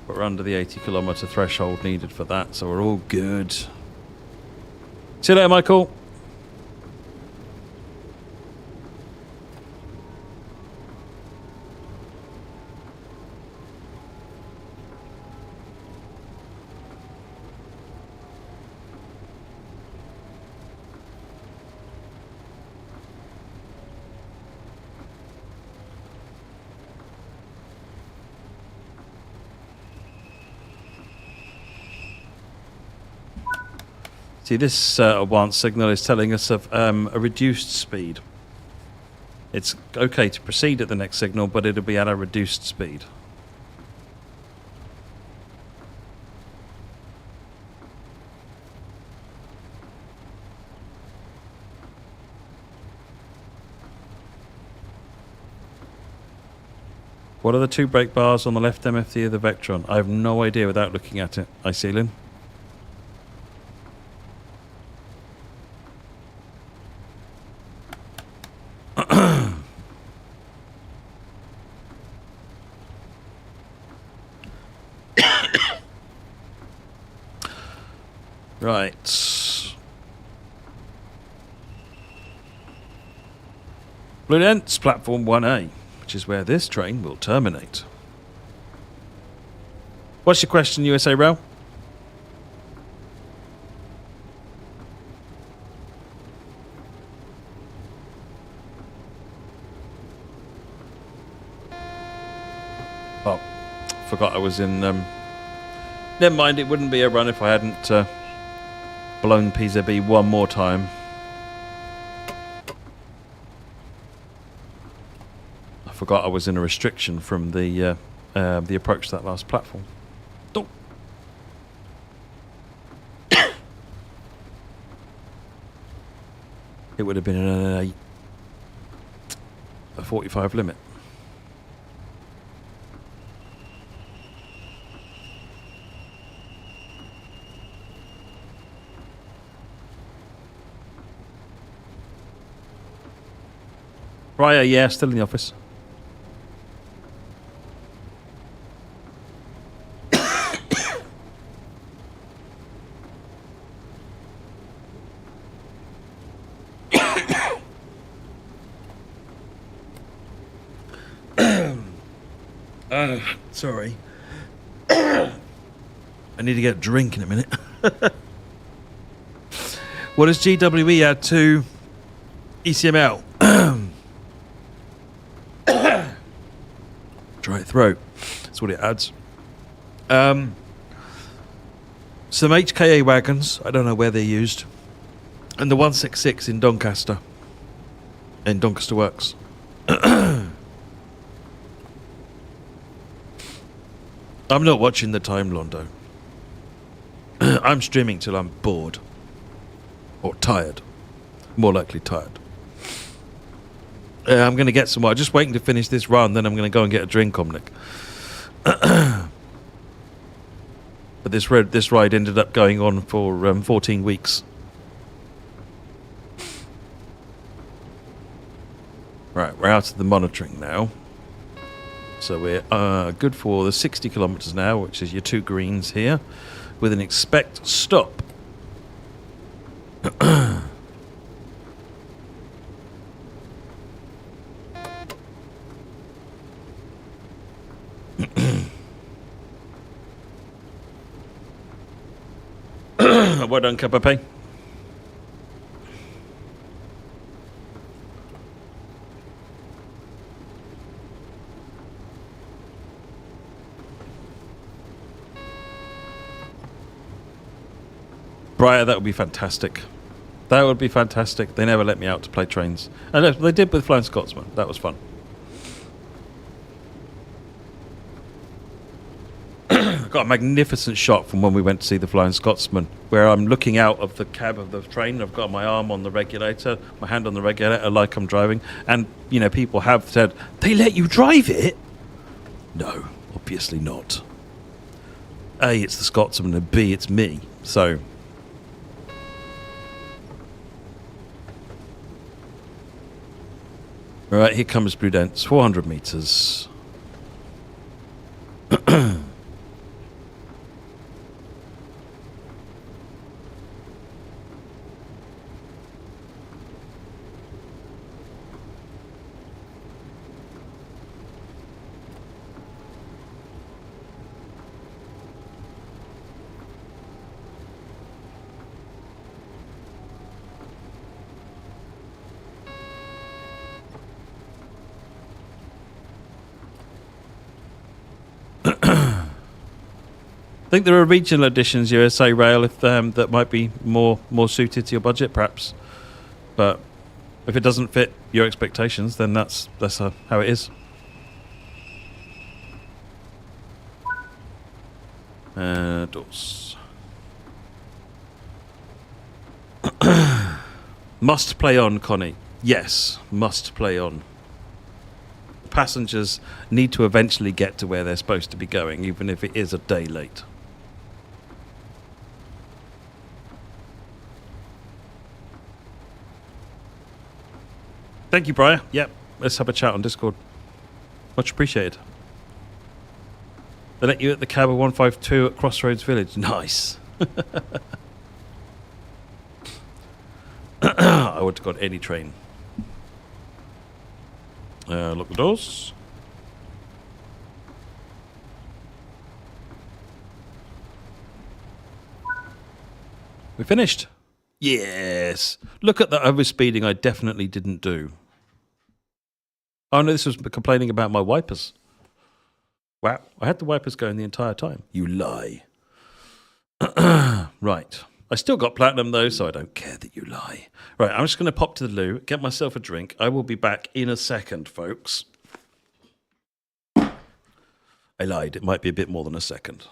But we're under the 80 kilometer threshold needed for that, so we're all good. See you later, Michael. See, this advanced signal is telling us of a reduced speed. It's okay to proceed at the next signal, but it'll be at a reduced speed. What are the two brake bars on the left MFD of the Vectron? I have no idea without looking at it. I see, Lynn. Right. Bluedent's platform 1A, which is where this train will terminate. What's your question, USA Rail? Oh, forgot I was in... Never mind, it wouldn't be a run if I hadn't blown PZB one more time. I forgot I was in a restriction from the approach to that last platform. Oh. It would have been a 45 limit. Right, yeah, still in the office. Sorry. I need to get a drink in a minute. What does GWE add to ECML? Dry throat. That's what it adds. Some HKA wagons. I don't know where they're used. And the 166 in Doncaster. In Doncaster Works. I'm not watching the time, Londo. I'm streaming till I'm bored. Or tired. More likely tired. I'm going to get some more. Just waiting to finish this run, then I'm going to go and get a drink, Omnic. The But this ride ended up going on for 14 weeks. Right, we're out of the monitoring now. So we're good for the 60 kilometers now, which is your 2 greens here, with an expect stop. Well done, Cup of Pay. Briar, that would be fantastic. That would be fantastic. They never let me out to play trains. And they did with Flying Scotsman. That was fun. Got a magnificent shot from when we went to see the Flying Scotsman, where I'm looking out of the cab of the train. I've got my arm on the regulator, my hand on the regulator, like I'm driving. And, you know, people have said, they let you drive it? No, obviously not. A, it's the Scotsman, and B, it's me. So... Right, here comes Prudence, 400 meters. I think there are regional editions, USA Rail, if that might be more suited to your budget, perhaps. But if it doesn't fit your expectations, then that's how it is. Doors. Must play on, Connie. Yes, must play on. Passengers need to eventually get to where they're supposed to be going, even if it is a day late. Thank you, Briar. Yep, let's have a chat on Discord. Much appreciated. They let you at the cab of 152 at Crossroads Village. Nice. I would have got any train. Lock the doors. We finished. Yes. Look at the overspeeding I definitely didn't do. Oh no, this was complaining about my wipers. Wow, I had the wipers going the entire time. You lie. Right. I still got platinum though, so I don't care that you lie. Right, I'm just going to pop to the loo, get myself a drink. I will be back in a second, folks. I lied. It might be a bit more than a second.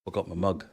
Forgot my mug.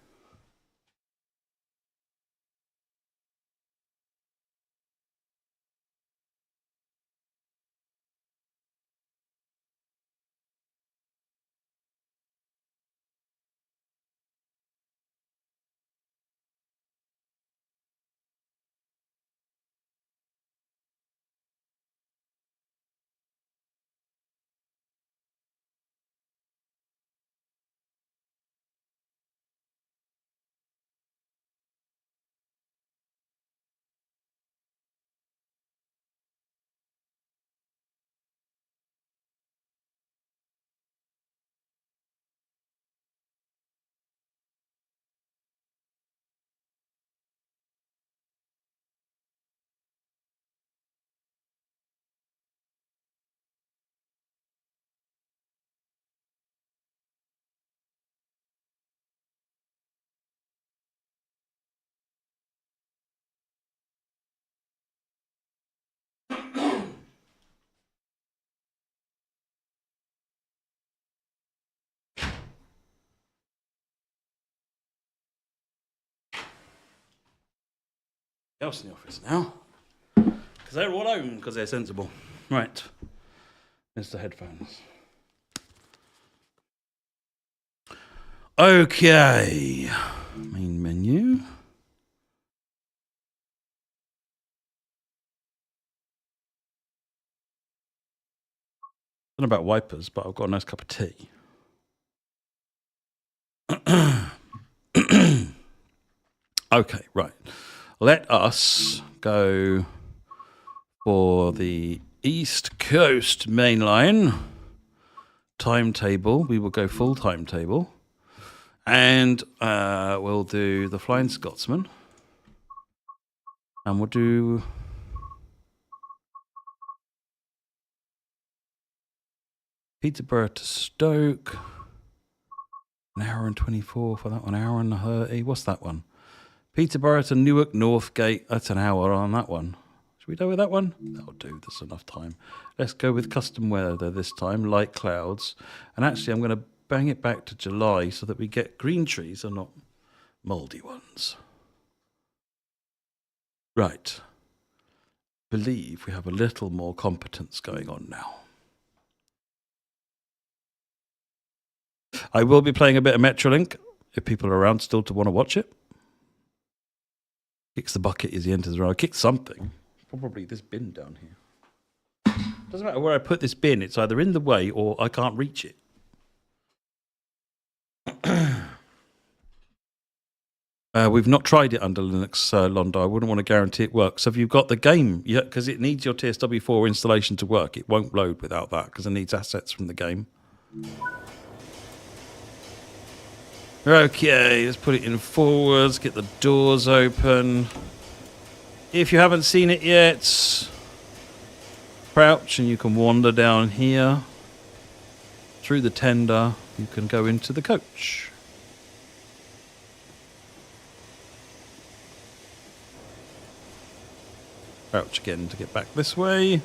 else in the office now. Because they're all home because they're sensible. Right. There's the headphones. Okay. Main menu. I don't know about wipers, but I've got a nice cup of tea. Okay, right. Let us go for the East Coast main line timetable. We will go full timetable. And we'll do the Flying Scotsman. And we'll do Peterborough to Stoke. An hour and 24 for that one. An hour and 30. What's that one? Peterborough to Newark Northgate. That's an hour on that one. Should we go with that one? That'll do. There's enough time. Let's go with custom weather this time. Light clouds. And actually, I'm going to bang it back to July so that we get green trees and not mouldy ones. Right. Believe we have a little more competence going on now. I will be playing a bit of Metrolink if people are around still to want to watch it. Kicks the bucket as he enters the row. Kicks something. Probably this bin down here. Doesn't matter where I put this bin. It's either in the way or I can't reach it. We've not tried it under Linux, Londo. I wouldn't want to guarantee it works. So if you've got the game, yeah, because it needs your TSW4 installation to work. It won't load without that because it needs assets from the game. Okay, let's put it in forwards, get the doors open. If you haven't seen it yet, crouch and you can wander down here. Through the tender, you can go into the coach. Crouch again to get back this way.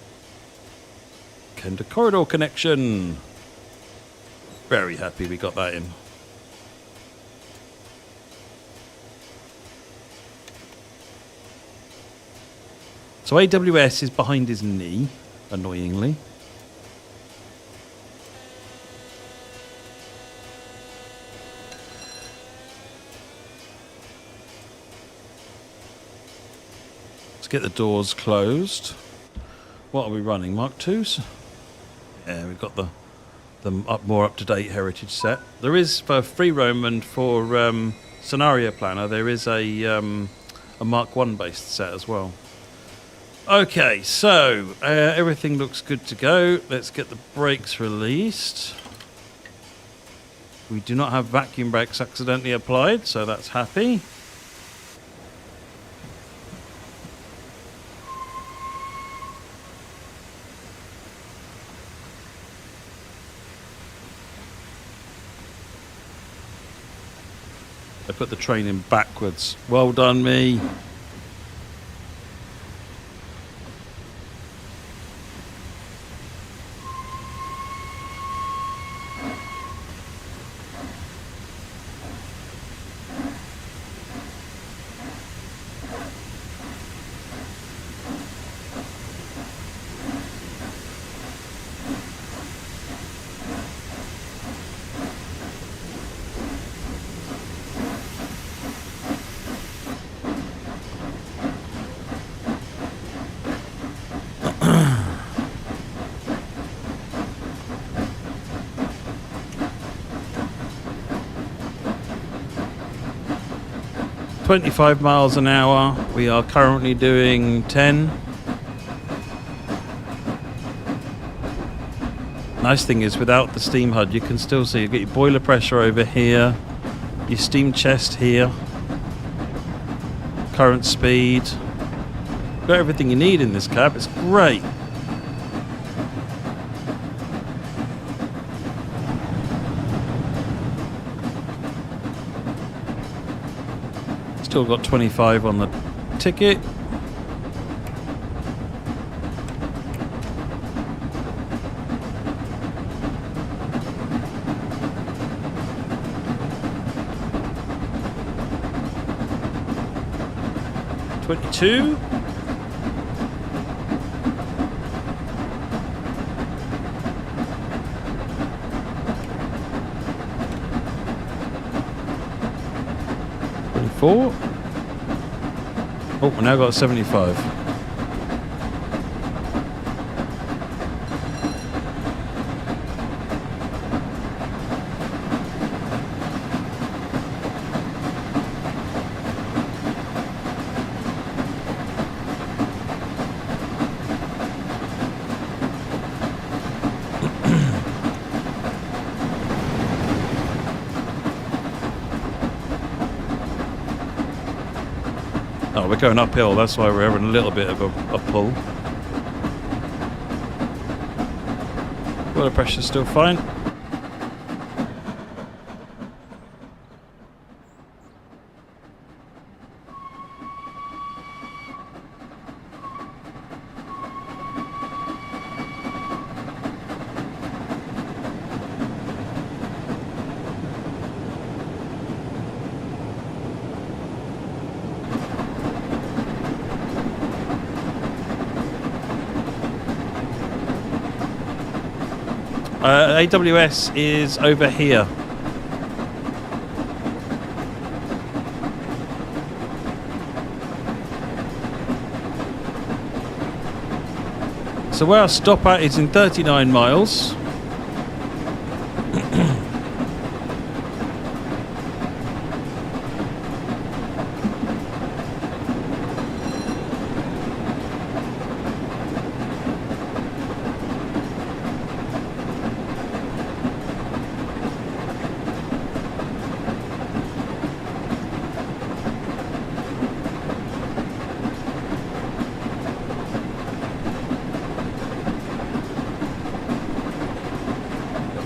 Kenda corridor connection. Very happy we got that in. So AWS is behind his knee, annoyingly. Let's get the doors closed. What are we running? Mark IIs? Yeah, we've got the more up-to-date heritage set. There is, for free roam and for scenario planner, there is a Mark I based set as well. Okay, so everything looks good to go. Let's get the brakes released. We do not have vacuum brakes accidentally applied, so that's happy. I put the train in backwards. Well done, me. .25 miles an hour. We are currently doing 10. Nice thing is, without the steam HUD, you can still see you get your boiler pressure over here, your steam chest here, current speed. Got everything you need in this cab. It's great. Still got 25 on the ticket. 22. Oh, we now got 75. Oh, we're going uphill, that's why we're having a little bit of a pull. Water pressure's still fine. AWS is over here. So where I stop at is in 39 miles.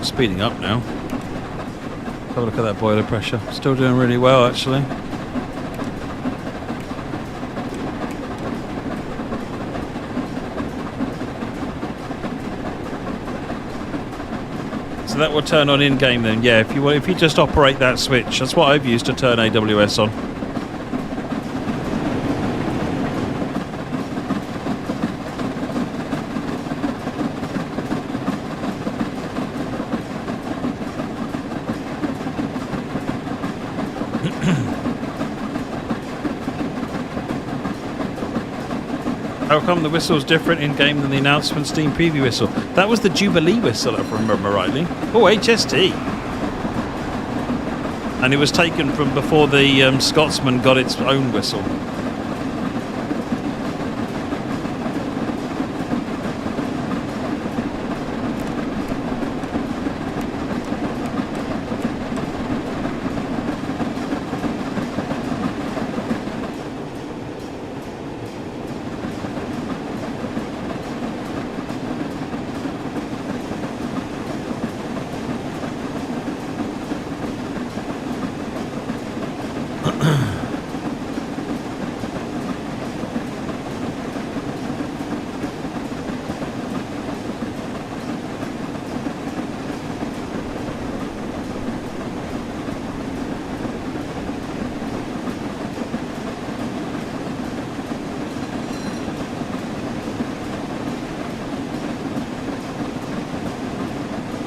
Speeding up now. Have a look at that boiler pressure. Still doing really well, actually. So that will turn on in game then. Yeah, if you just operate that switch, that's what I've used to turn AWS on. How come the whistle's different in-game than the announcement Steam preview whistle? That was the Jubilee whistle, if I remember rightly. Oh, HST. And it was taken from before the Scotsman got its own whistle.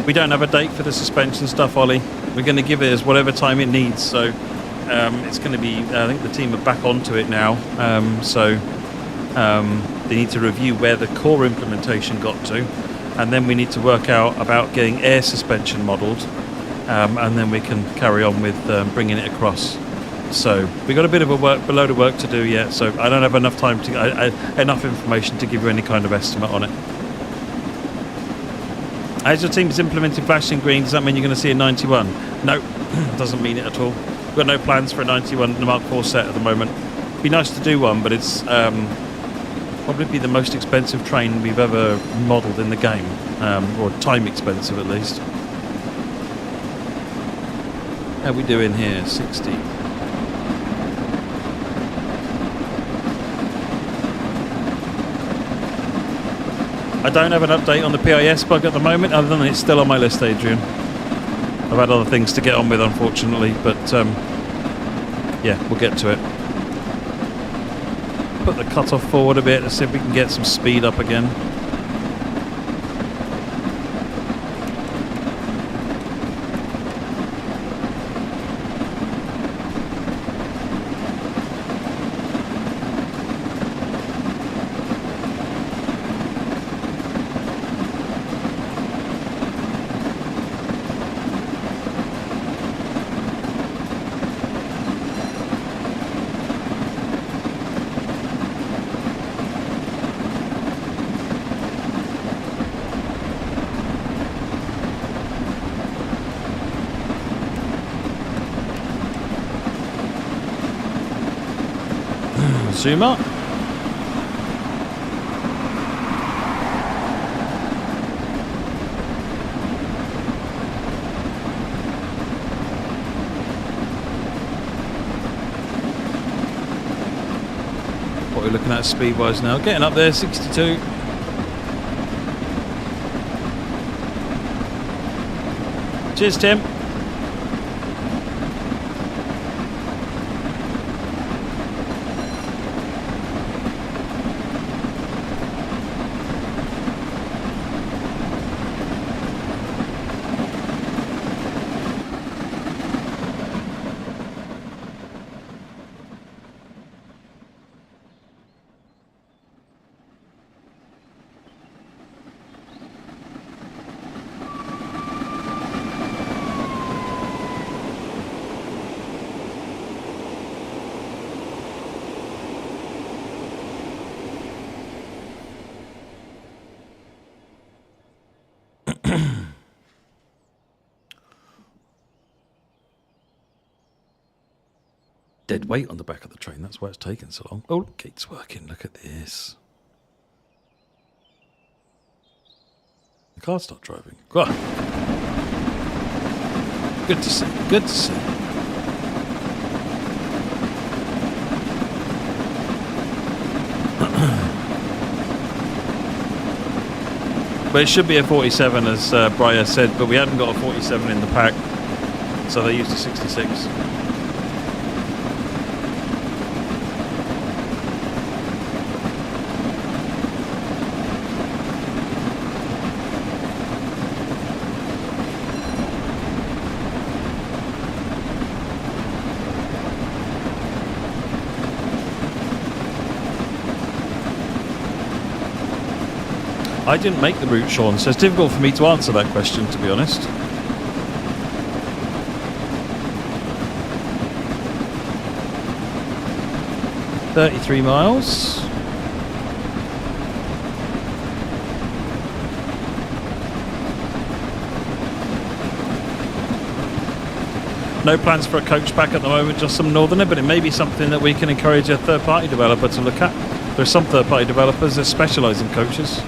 We don't have a date for the suspension stuff, Ollie. We're going to give it as whatever time it needs. So it's going to be, I think the team are back onto it now. They need to review where the core implementation got to. And then we need to work out about getting air suspension modelled. And then we can carry on with bringing it across. So we've got a bit of a load of work to do yet. So I don't have enough time enough information to give you any kind of estimate on it. As your team is implementing flashing green, does that mean you're going to see a 91? No, doesn't mean it at all. We've got no plans for a 91 in the Mark IV set at the moment. It'd be nice to do one, but it's probably be the most expensive train we've ever modelled in the game, or time expensive at least. How are we doing here? 60. I don't have an update on the PIS bug at the moment, other than it's still on my list, Adrian. I've had other things to get on with, unfortunately, but yeah, we'll get to it. put the cutoff forward a bit. Let's see if we can get some speed up again. Zoom up. What are we looking at speed-wise now? Getting up there, 62. Cheers, Tim. Dead weight on the back of the train. That's why it's taken so long. Oh, gate's working. Look at this. The car's not driving. Good to see. Good to see. But it should be a 47, as Briar said, but we hadn't got a 47 in the pack, so they used a 66. I didn't make the route, Sean, so it's difficult for me to answer that question, to be honest. $33 miles. No plans for a coach pack at the moment, just some Northerner, but it may be something that we can encourage a third-party developer to look at. There are some third-party developers that specialise in coaches.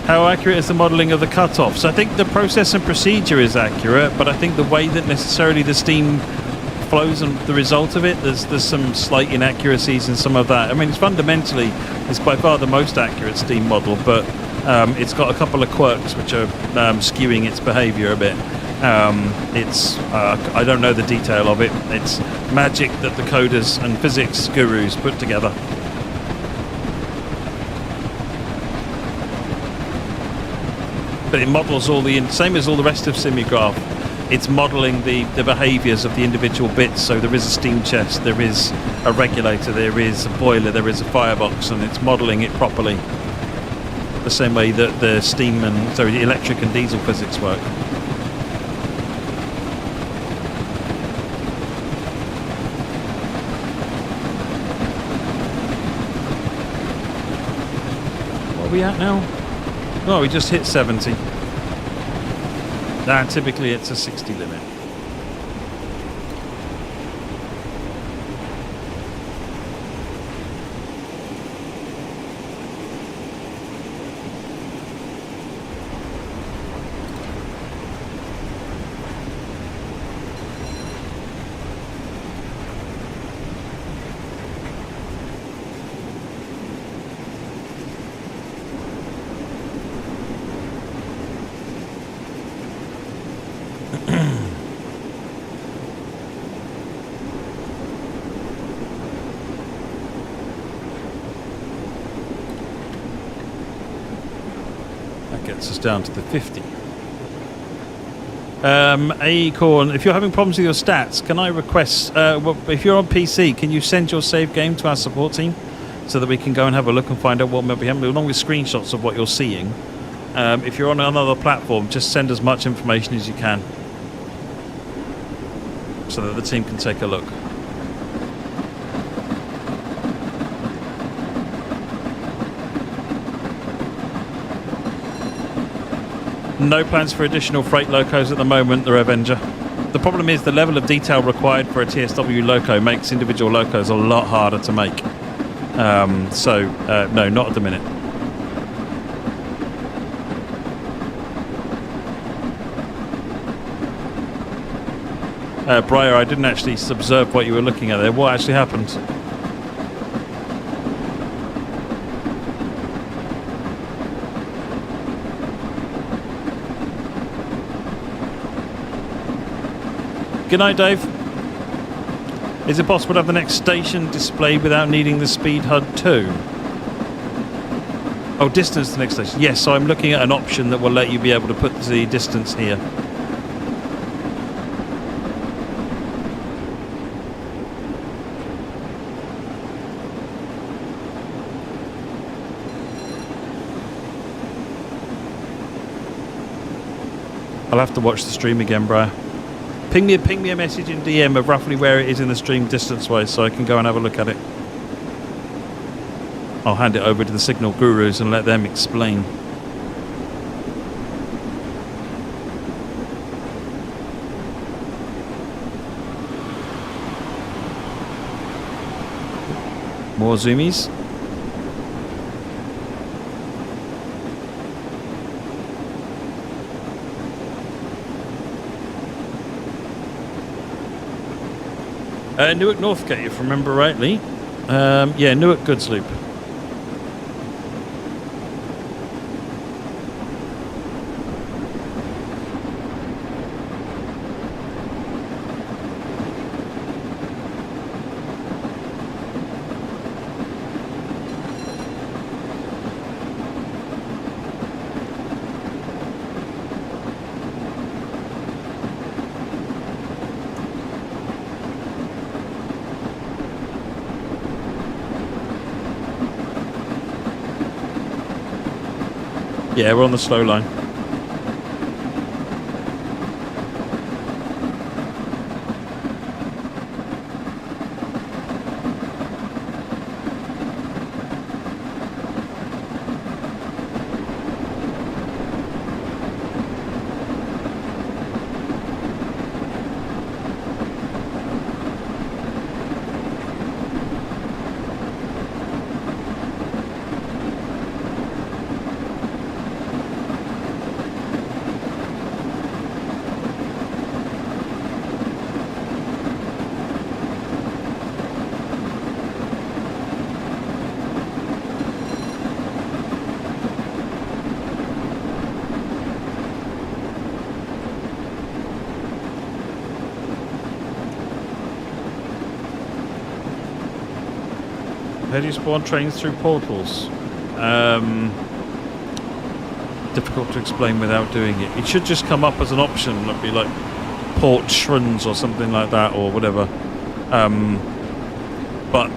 How accurate is the modelling of the cut-offs? I think the process and procedure is accurate, but I think the way that necessarily the steam flows and the result of it, there's some slight inaccuracies in some of that. I mean, it's fundamentally, it's by far the most accurate steam model, but it's got a couple of quirks which are skewing its behaviour a bit. I don't know the detail of it. It's magic that the coders and physics gurus put together. But it models all the, same as all the rest of SimiGraph, it's modelling the behaviours of the individual bits. So there is a steam chest, there is a regulator, there is a boiler, there is a firebox, and it's modelling it properly. The same way that the steam and, sorry, the electric and diesel physics work. What are we at now? Oh, we just hit 70. Typically it's a 60 limit. gets us down to the 50. Acorn, if you're having problems with your stats, can I request, if you're on PC, can you send your save game to our support team so that we can go and have a look and find out what might be happening, along with screenshots of what you're seeing. If you're on another platform, just send as much information as you can so that the team can take a look. No plans for additional freight locos at the moment, the Revenger. The problem is the level of detail required for a TSW loco makes individual locos a lot harder to make. No, not at the minute. Briar, I didn't actually observe what you were looking at there. What actually happened? Good night, Dave. Is it possible to have the next station displayed without needing the speed HUD too? Oh, distance to the next station. Yes, so I'm looking at an option that will let you be able to put the distance here. I'll have to watch the stream again, Briar. Ping me a message in DM of roughly where it is in the stream distance-wise so I can go and have a look at it. I'll hand it over to the signal gurus and let them explain. More zoomies. Newark Northgate, if I remember rightly. Yeah, Newark Goods Loop. Yeah, we're on the slow line. How do you spawn trains through portals? Difficult to explain without doing it. It should just come up as an option. It'd be like port shrines or something like that, or whatever. But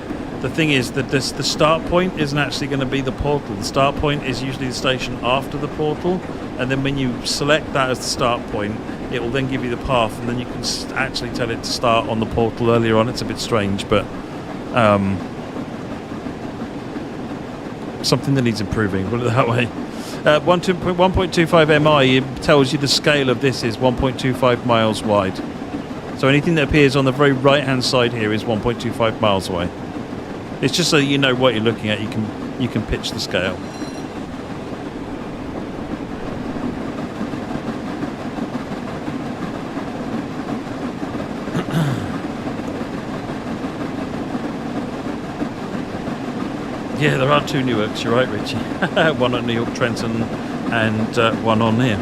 the thing is that the start point isn't actually going to be the portal. The start point is usually the station after the portal, and then when you select that as the start point, it will then give you the path, and then you can actually tell it to start on the portal earlier on. It's a bit strange, but something that needs improving, put it that way. 1.25 MI tells you the scale of this is 1.25 miles wide. So anything that appears on the very right hand side here is 1.25 miles away. It's just so you know what you're looking at. You can pitch the scale. Yeah, there are two Newarks, you're right, Richie. One at New York Trenton and one on here.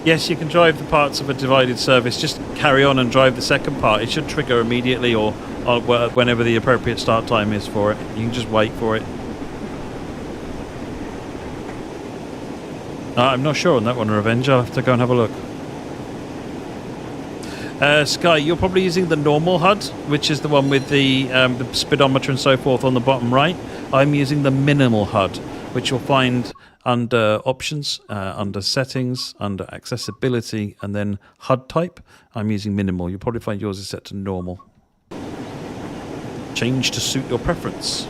Yes, you can drive the parts of a divided service. Just carry on and drive the second part. It should trigger immediately or whenever the appropriate start time is for it. You can just wait for it. I'm not sure on that one, Revenge. I'll have to go and have a look. Sky, you're probably using the normal HUD, which is the one with the speedometer and so forth on the bottom right. I'm using the minimal HUD, which you'll find under options, under settings, under accessibility, and then HUD type. I'm using minimal. You'll probably find yours is set to normal. Change to suit your preference.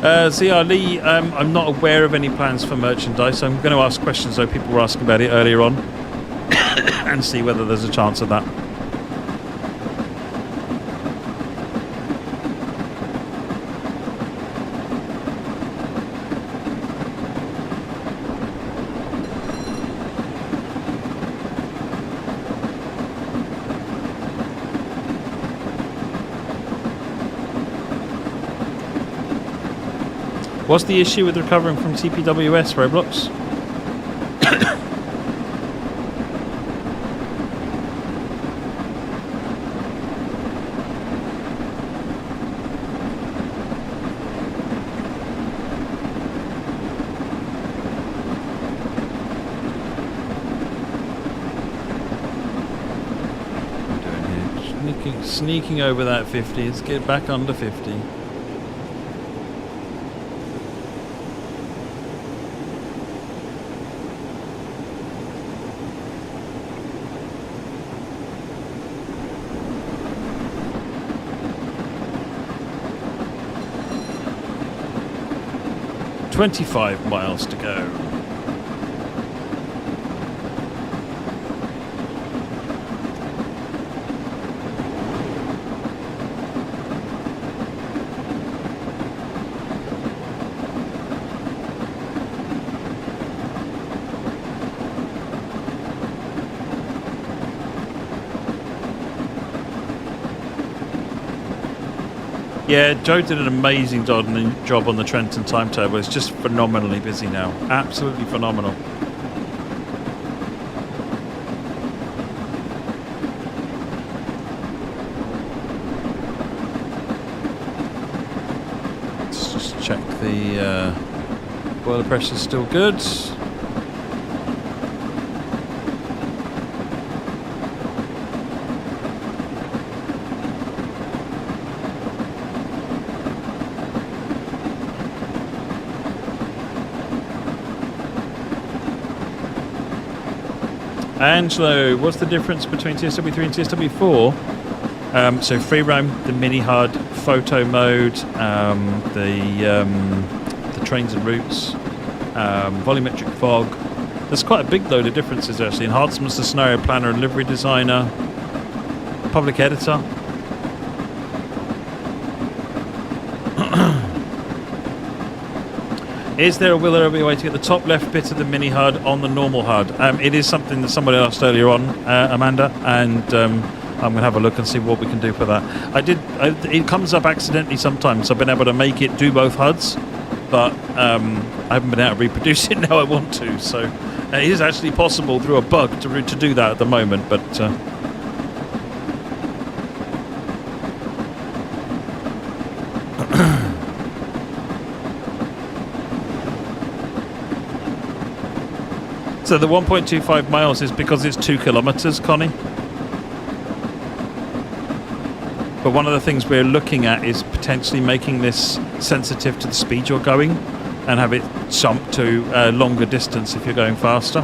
ZR Lee, I'm not aware of any plans for merchandise. I'm going to ask questions, though. People were asking about it earlier on and see whether there's a chance of that. What's the issue with recovering from TPWS, Roblox? What am I doing here? Sneaking over that 50. Let's get back under 50. $25 miles to go. Yeah, Joe did an amazing job on the Trenton timetable. It's just phenomenally busy now. Absolutely phenomenal. Let's just check the boiler pressure is still good. Angelo, what's the difference between TSW3 and TSW4? So free roam, the mini HUD, photo mode, the trains and routes, volumetric fog. There's quite a big load of differences actually. Enhancements to scenario planner and livery designer, public editor. Will there be a way to get the top left bit of the mini HUD on the normal HUD? It is something that somebody asked earlier on, Amanda, and I'm going to have a look and see what we can do for that. It comes up accidentally sometimes. I've been able to make it do both HUDs, but I haven't been able to reproduce it now I want to. So it is actually possible through a bug to do that at the moment, but... So the 1.25 miles is because it's 2 kilometers, Connie. But one of the things we're looking at is potentially making this sensitive to the speed you're going and have it jump to a longer distance if you're going faster.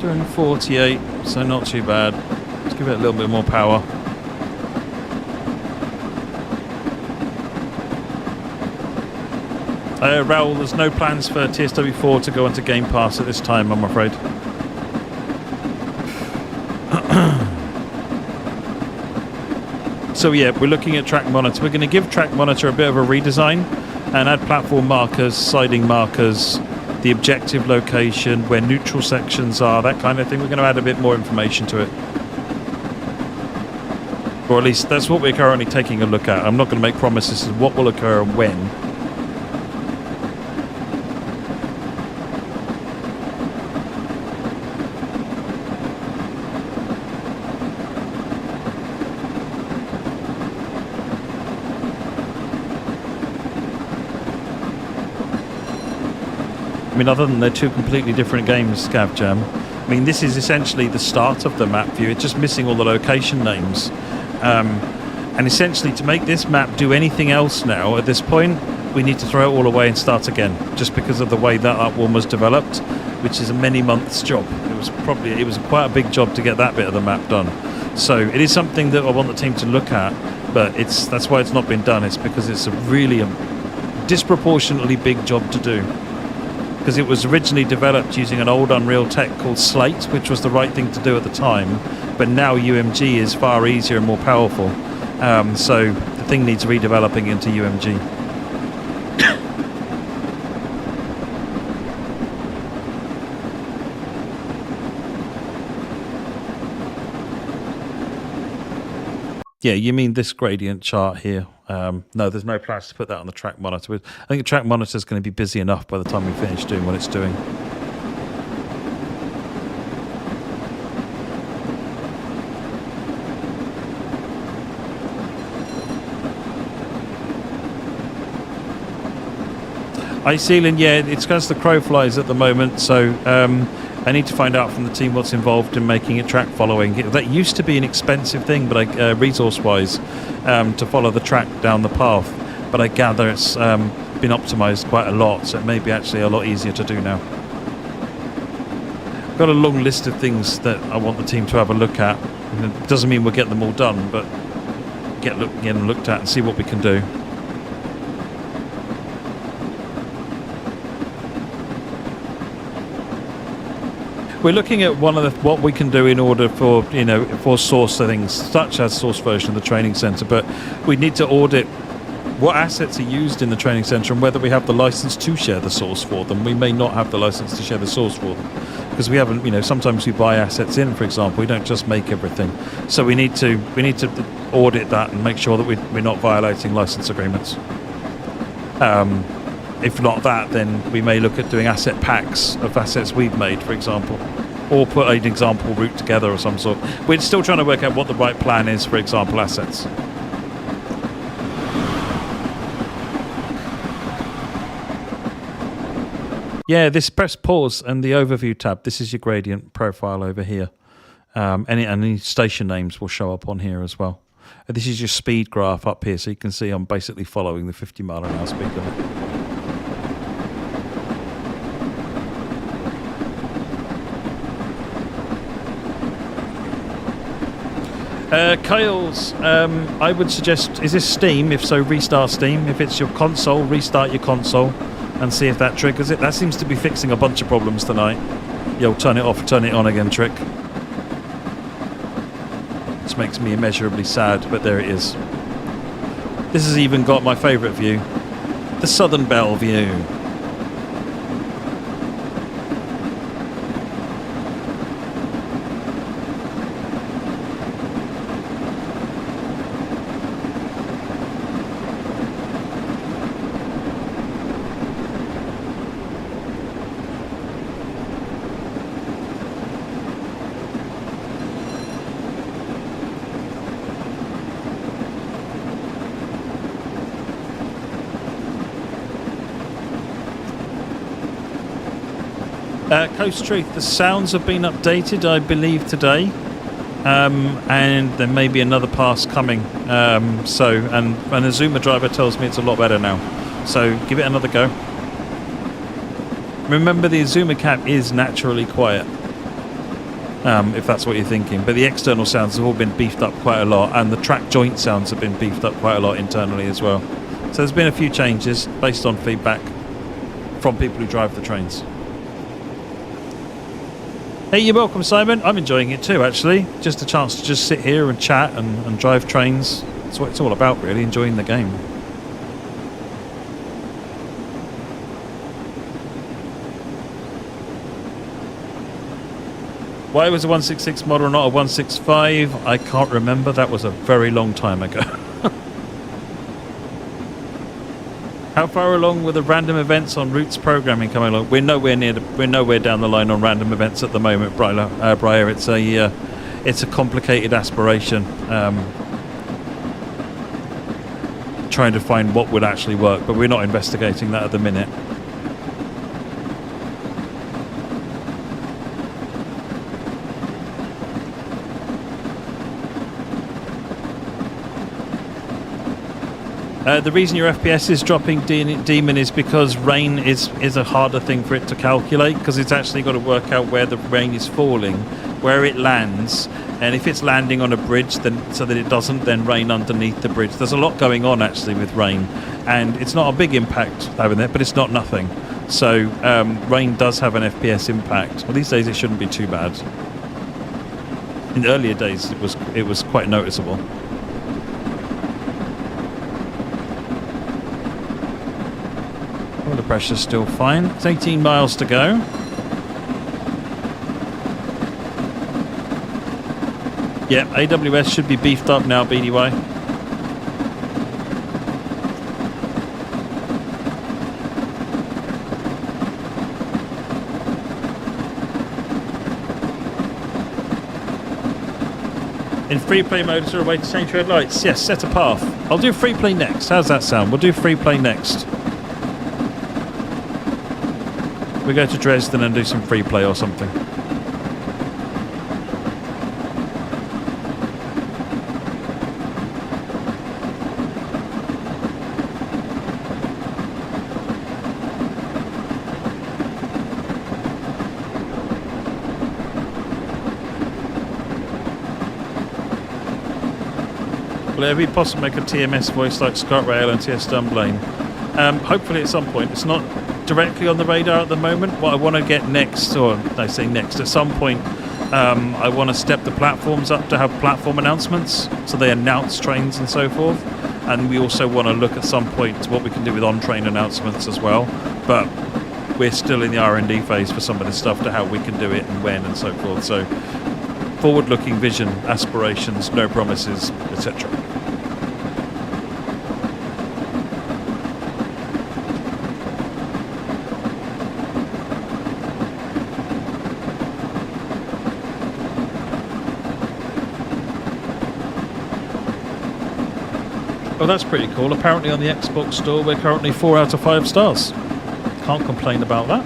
Doing 48, so not too bad. Let's give it a little bit more power. Raoul, there's no plans for TSW4 to go onto Game Pass at this time, I'm afraid. So yeah, we're looking at Track Monitor. We're going to give Track Monitor a bit of a redesign and add platform markers, siding markers, the objective location, where neutral sections are, that kind of thing. We're going to add a bit more information to it. Or at least that's what we're currently taking a look at. I'm not going to make promises as to what will occur and when. I mean, other than they're two completely different games, Scav Jam. I mean, this is essentially the start of the map view. It's just missing all the location names. And essentially, to make this map do anything else now, at this point, we need to throw it all away and start again, just because of the way that one was developed, which is a many months job. It was quite a big job to get that bit of the map done. So it is something that I want the team to look at, but that's why it's not been done. It's because it's a really disproportionately big job to do. Because it was originally developed using an old Unreal tech called Slate, which was the right thing to do at the time, but now UMG is far easier and more powerful. So the thing needs redeveloping into UMG. Yeah, you mean this gradient chart here? No, there's no plans to put that on the track monitor. I think the track monitor is going to be busy enough by the time we finish doing what it's doing. Ice sealing, yeah, it's because the crow flies at the moment, so I need to find out from the team what's involved in making it track following. That used to be an expensive thing, but resource-wise, to follow the track down the path. But I gather it's been optimised quite a lot, so it may be actually a lot easier to do now. I've got a long list of things that I want the team to have a look at. And it doesn't mean we'll get them all done, but get them looked at and see what we can do. We're looking at what we can do in order for source things such as source version of the training center, but we need to audit what assets are used in the training center and whether we have the license to share the source for them. We may not have the license to share the source for them because we haven't. Sometimes we buy assets in, for example. We don't just make everything, so we need to audit that and make sure that we're not violating license agreements. If not that, then we may look at doing asset packs of assets we've made, for example, or put an example route together of some sort. We're still trying to work out what the right plan is for example assets. Yeah, press pause and the overview tab. This is your gradient profile over here. Any station names will show up on here as well. This is your speed graph up here, so you can see I'm basically following the 50 mile an hour speed limit. Kyle's, I would suggest, is this Steam? If so, restart Steam. If it's your console, restart your console and see if that triggers it. That seems to be fixing a bunch of problems tonight. Yo, turn it off, turn it on again trick. This makes me immeasurably sad, but there it is. This has even got my favourite view, the Southern Belle view. Coast Truth, the sounds have been updated, I believe, today, and there may be another pass coming. And the Zuma driver tells me it's a lot better now, so give it another go. Remember, the Zuma cap is naturally quiet. if that's what you're thinking. But the external sounds have all been beefed up quite a lot, and the track joint sounds have been beefed up quite a lot internally as well. So there's been a few changes based on feedback from people who drive the trains. Hey, you're welcome, Simon. I'm enjoying it too, actually. Just a chance to just sit here and chat and drive trains. That's what it's all about, really, enjoying the game. Why was a 166 model not a 165? I can't remember. That was a very long time ago. How far along with the random events on routes programming coming along? We're nowhere down the line on random events at the moment, Briar. It's a complicated aspiration. Trying to find what would actually work, but we're not investigating that at the minute. The reason your FPS is dropping, Demon, is because rain is a harder thing for it to calculate, because it's actually got to work out where the rain is falling, where it lands, and if it's landing on a bridge, then so that it doesn't then rain underneath the bridge. There's a lot going on actually with rain, and it's not a big impact having it, but it's not nothing. So rain does have an FPS impact. Well, these days it shouldn't be too bad. In the earlier days, it was quite noticeable. The pressure's still fine. It's 18 miles to go. Yeah, AWS should be beefed up now, BDY. In free play mode, is there a way to change red lights? Yes, set a path. I'll do free play next. How's that sound? We'll do free play next. We go to Dresden and do some free play or something. Will it ever be possible to make a TMS voice like Scott Rail and TS Dunblane? Hopefully at some point. It's not directly on the radar at the moment. What I want to get next, or I say next, at some point I want to step the platforms up to have platform announcements, so they announce trains and so forth. And we also want to look at some point what we can do with on-train announcements as well, but we're still in the R&D phase for some of this stuff, to how we can do it and when and so forth. So forward-looking vision, aspirations, no promises, etc. Oh, that's pretty cool. Apparently on the Xbox store we're currently 4 out of 5 stars. Can't complain about that.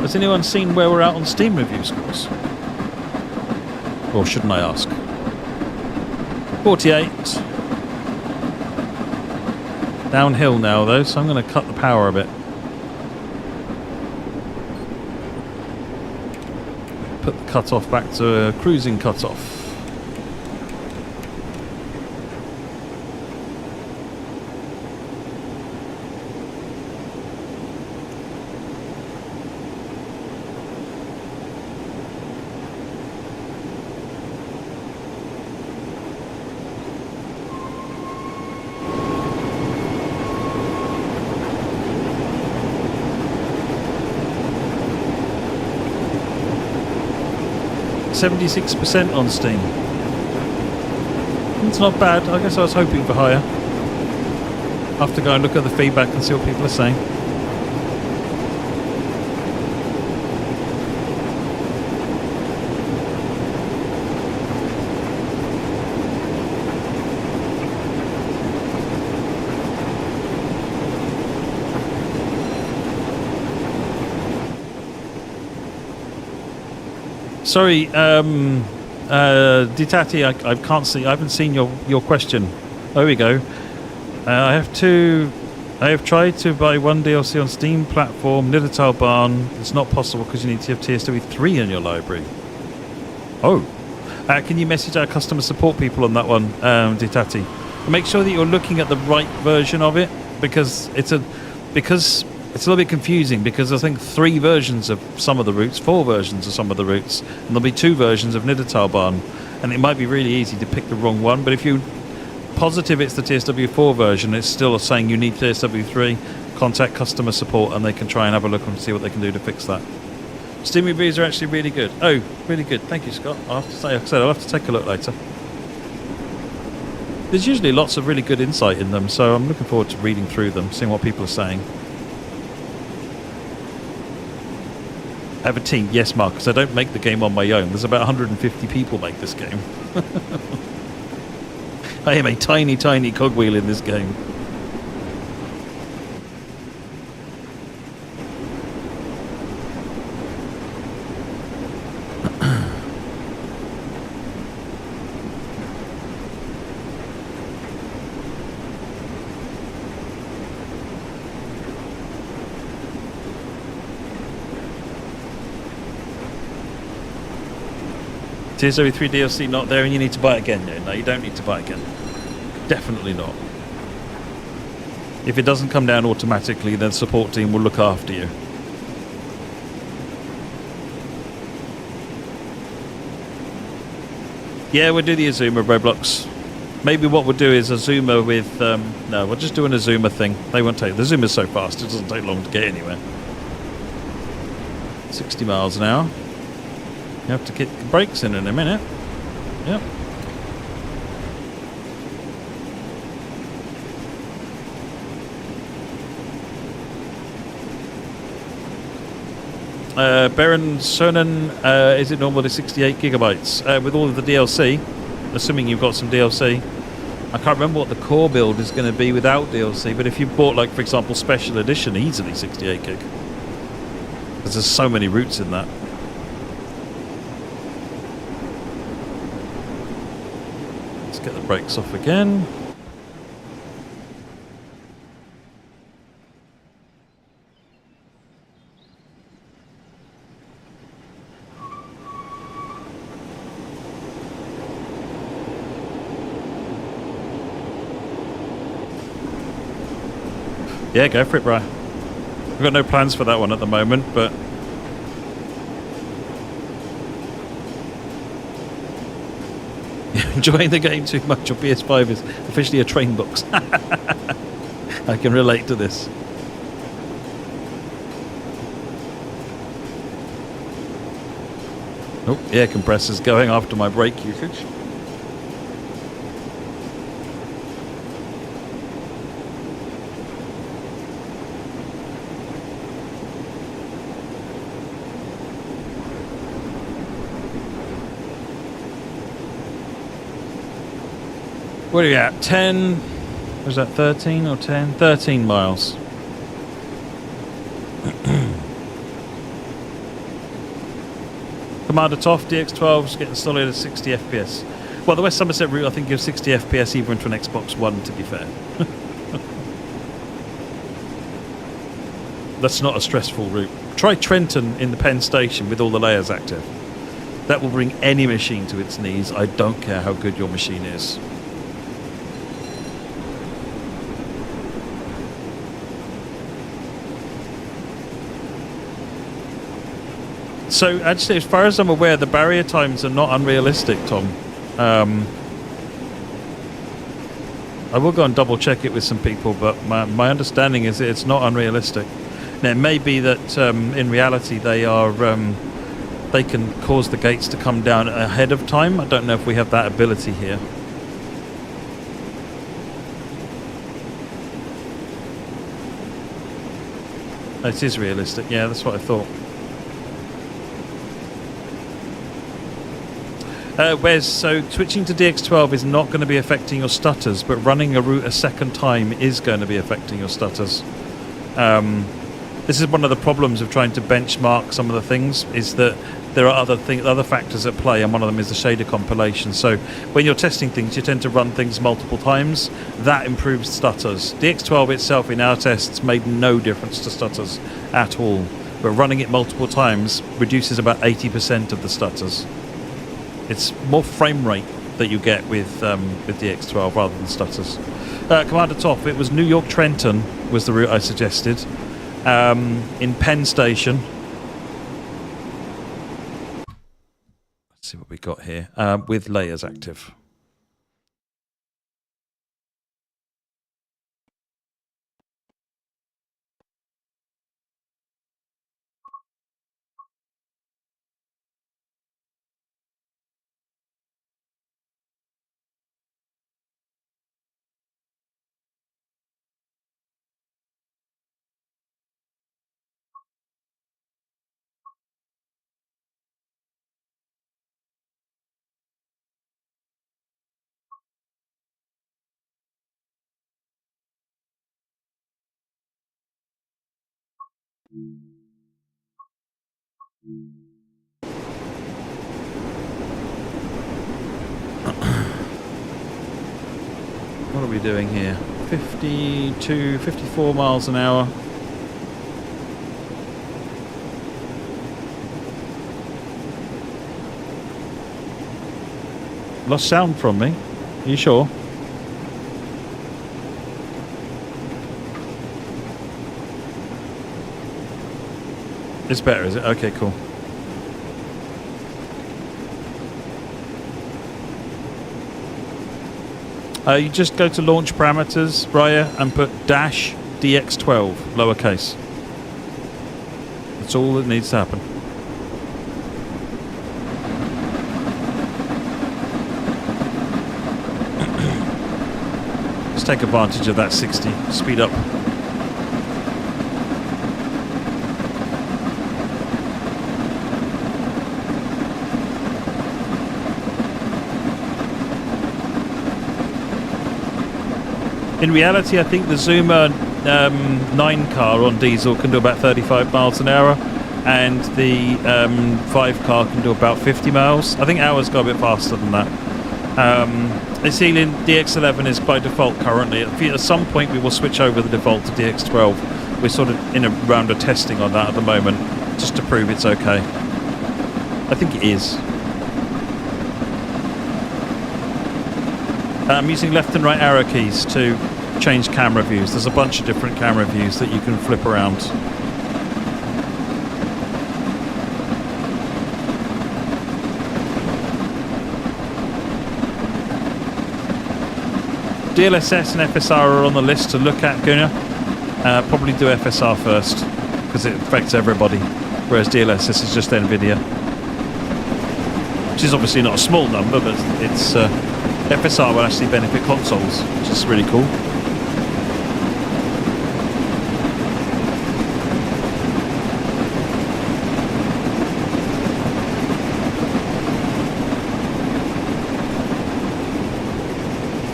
Has anyone seen where we're at on Steam review scores? Or shouldn't I ask? 48. Downhill now though, so I'm going to cut the power a bit. Put the cutoff back to a cruising cutoff. %, on Steam. It's not bad. I guess I was hoping for higher. I'll have to go and look at the feedback and see what people are saying. Sorry, Ditati, I can't see. I haven't seen your question. There we go. I have to I have tried to buy one DLC on Steam platform, Nidatal Barn. It's not possible because you need to have TSW3 in your library. Oh. Can you message our customer support people on that one, Ditati? Make sure that you're looking at the right version of it, because it's a little bit confusing, because I think 3 versions of some of the routes, 4 versions of some of the routes, and there'll be 2 versions of Nidatal Barn, and it might be really easy to pick the wrong one. But if you positive it's the TSW4 version, it's still saying you need TSW3, contact customer support and they can try and have a look and see what they can do to fix that. Steam reviews are actually really good. Oh, really good. Thank you, Scott. I have to say, like I said, I'll have to take a look later. There's usually lots of really good insight in them, so I'm looking forward to reading through them, seeing what people are saying. I have a team. Yes, Mark, because I don't make the game on my own. There's about 150 people make this game. I am a tiny, tiny cogwheel in this game. TSW3 DLC not there and you need to buy it again. No, you don't need to buy it again. Definitely not. If it doesn't come down automatically, then the support team will look after you. Yeah, we'll do the Azuma Roblox. Maybe what we'll do is Azuma with... no, we'll just do an Azuma thing. They won't take... The Azuma's so fast, it doesn't take long to get anywhere. 60 miles an hour. You have to kick the brakes in a minute. Yep. Baron Sonnen, is it normally 68 gigabytes? With all of the DLC, assuming you've got some DLC. I can't remember what the core build is going to be without DLC, but if you bought, like, for example, Special Edition, easily 68 gig. Because there's so many routes in that. Get the brakes off again. Yeah, go for it, Bri. We've got no plans for that one at the moment, but enjoying the game too much, or PS5 is officially a train box. I can relate to this. Oh, air compressor's going after my brake usage. What are you at? 10? Was that 13 or 10? 13 miles. Commander Toff, DX12's getting solid at 60 FPS. Well, the West Somerset route I think gives 60 FPS even to an Xbox One, to be fair. That's not a stressful route. Try Trenton in the Penn Station with all the layers active. That will bring any machine to its knees. I don't care how good your machine is. So, actually, as far as I'm aware, the barrier times are not unrealistic, Tom. I will go and double check it with some people, but my understanding is that it's not unrealistic. Now, it may be that in reality they are they can cause the gates to come down ahead of time. I don't know if we have that ability here. It is realistic, yeah, that's what I thought. Wes, so switching to DX12 is not going to be affecting your stutters, but running a route a second time is going to be affecting your stutters. This is one of the problems of trying to benchmark some of the things, is that there are other factors at play, and one of them is the shader compilation. So when you're testing things, you tend to run things multiple times. That improves stutters. DX12 itself in our tests made no difference to stutters at all, but running it multiple times reduces about 80% of the stutters. It's more frame rate that you get with DX12 rather than stutters. Commander Toff, it was New York Trenton was the route I suggested. In Penn Station. Let's see what we got here. With layers active. What are we doing here? 54 miles an hour. Lost sound from me. Are you sure? It's better, is it? Okay, cool. You just go to launch parameters, Briar, and put dash DX12, lowercase. That's all that needs to happen. Let's take advantage of that 60. Speed up. In reality, I think the Zuma 9 car on diesel can do about 35 miles an hour, and the 5 car can do about 50 miles. I think ours go a bit faster than that. The ceiling DX11 is by default currently. At some point we will switch over the default to DX12. We're sort of in a round of testing on that at the moment, just to prove it's okay. I think it is. I'm using left and right arrow keys to change camera views. There's a bunch of different camera views that you can flip around. DLSS and FSR are on the list to look at, Gunnar. Probably do FSR first, because it affects everybody, whereas DLSS is just NVIDIA. Which is obviously not a small number, but it's... FSR will actually benefit consoles, which is really cool.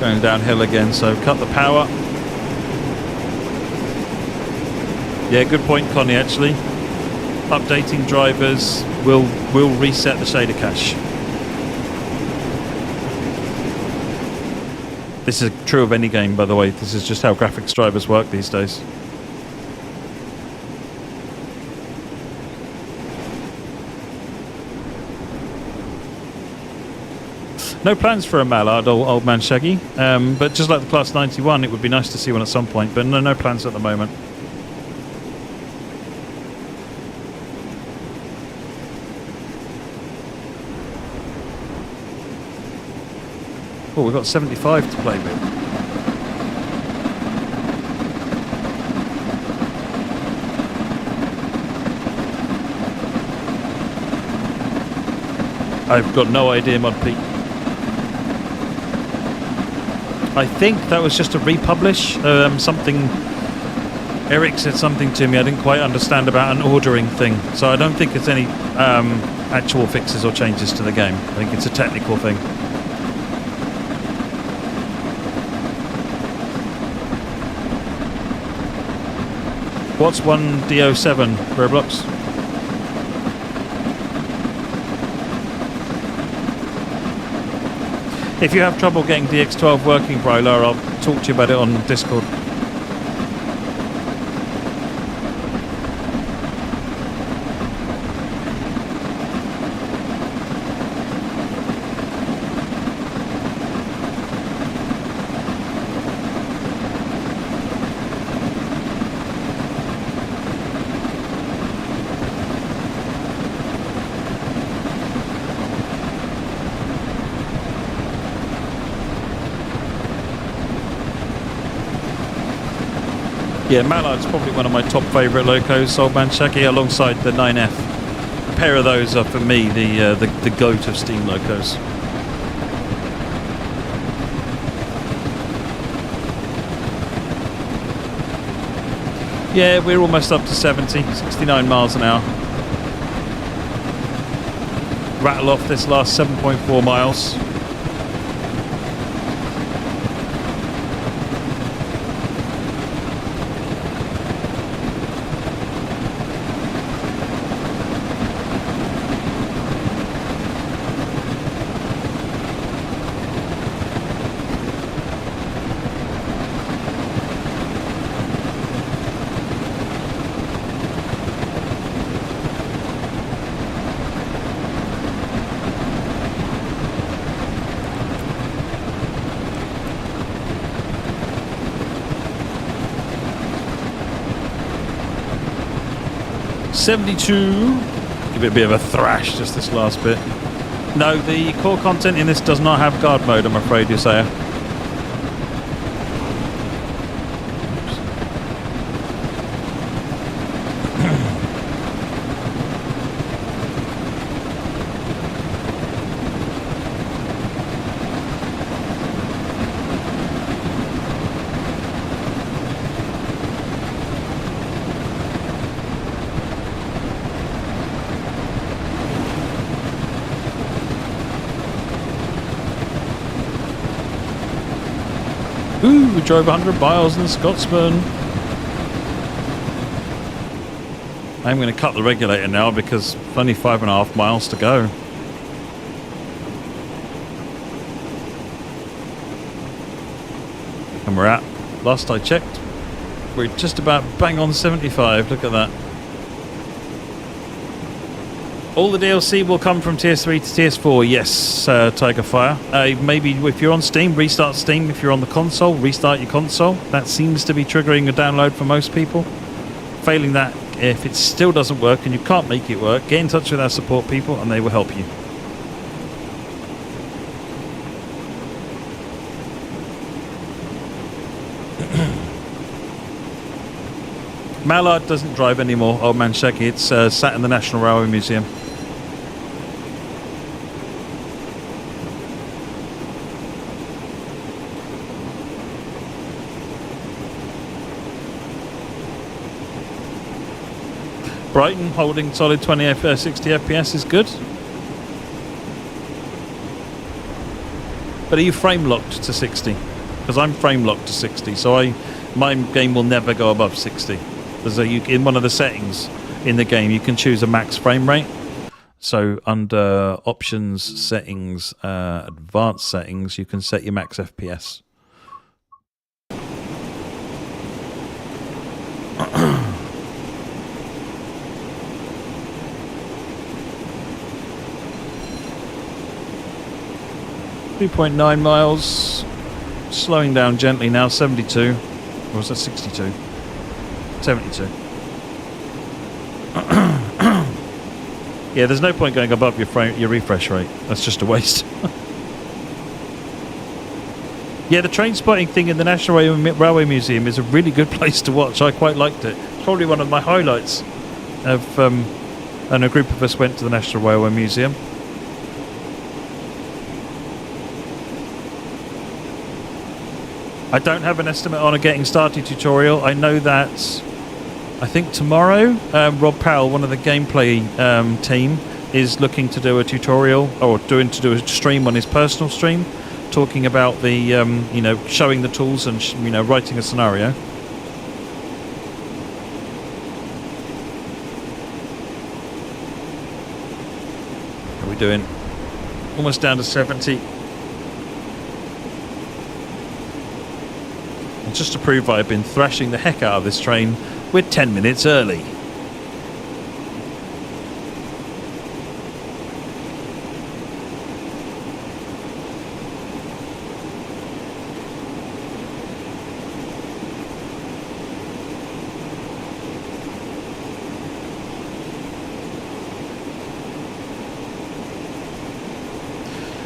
Going downhill again, so cut the power. Yeah, good point, Connie, actually. Updating drivers will reset the shader cache. This is true of any game, by the way. This is just how graphics drivers work these days. No plans for a Mallard, old man Shaggy. But just like the Class 91, it would be nice to see one at some point. But no plans at the moment. Oh, we've got 75 to play with. I've got no idea, Mod Pete. I think that was just a republish. Something... Eric said something to me I didn't quite understand about an ordering thing. So I don't think it's any actual fixes or changes to the game. I think it's a technical thing. What's 1D07, Roblox? If you have trouble getting DX12 working, Brylar, I'll talk to you about it on Discord. Yeah, Mallard's probably one of my top favourite locos, Old Man Shaggy, alongside the 9F. A pair of those are, for me, the goat of steam locos. Yeah, we're almost up to 70, 69 miles an hour. Rattle off this last 7.4 miles. .72. Give it a bit of a thrash just this last bit. No, the core content in this does not have guard mode, I'm afraid, Yesaya. 'Ooh, we drove 100 miles in the Scotsman. I'm going to cut the regulator now because only 5.5 miles to go. And we're at, last I checked, we're just about bang on 75. Look at that. All the DLC will come from TS3 to TS4. Yes, Tiger Fire. Maybe if you're on Steam, restart Steam. If you're on the console, restart your console. That seems to be triggering a download for most people. Failing that, if it still doesn't work and you can't make it work, get in touch with our support people and they will help you. Mallard doesn't drive anymore, Old Man Shaggy. It's sat in the National Railway Museum. Brighton holding solid 60 FPS is good. But are you frame locked to 60? Because I'm frame locked to 60, so my game will never go above 60. There's in one of the settings in the game, you can choose a max frame rate. So under options, settings, advanced settings, you can set your max FPS. 2.9 miles, slowing down gently now, 72. Or was that 62? 72. Yeah, there's no point going above your refresh rate. That's just a waste. Yeah, the train spotting thing in the National Railway Museum is a really good place to watch. I quite liked it. Probably one of my highlights of, and a group of us went to the National Railway Museum. I don't have an estimate on a getting started tutorial. I know that I think tomorrow Rob Powell, one of the gameplay team, is looking to do a tutorial or to do a stream on his personal stream, talking about the you know, showing the tools and writing a scenario. doing? Almost down to 70. And just to prove I've been thrashing the heck out of this train, we're 10 minutes early.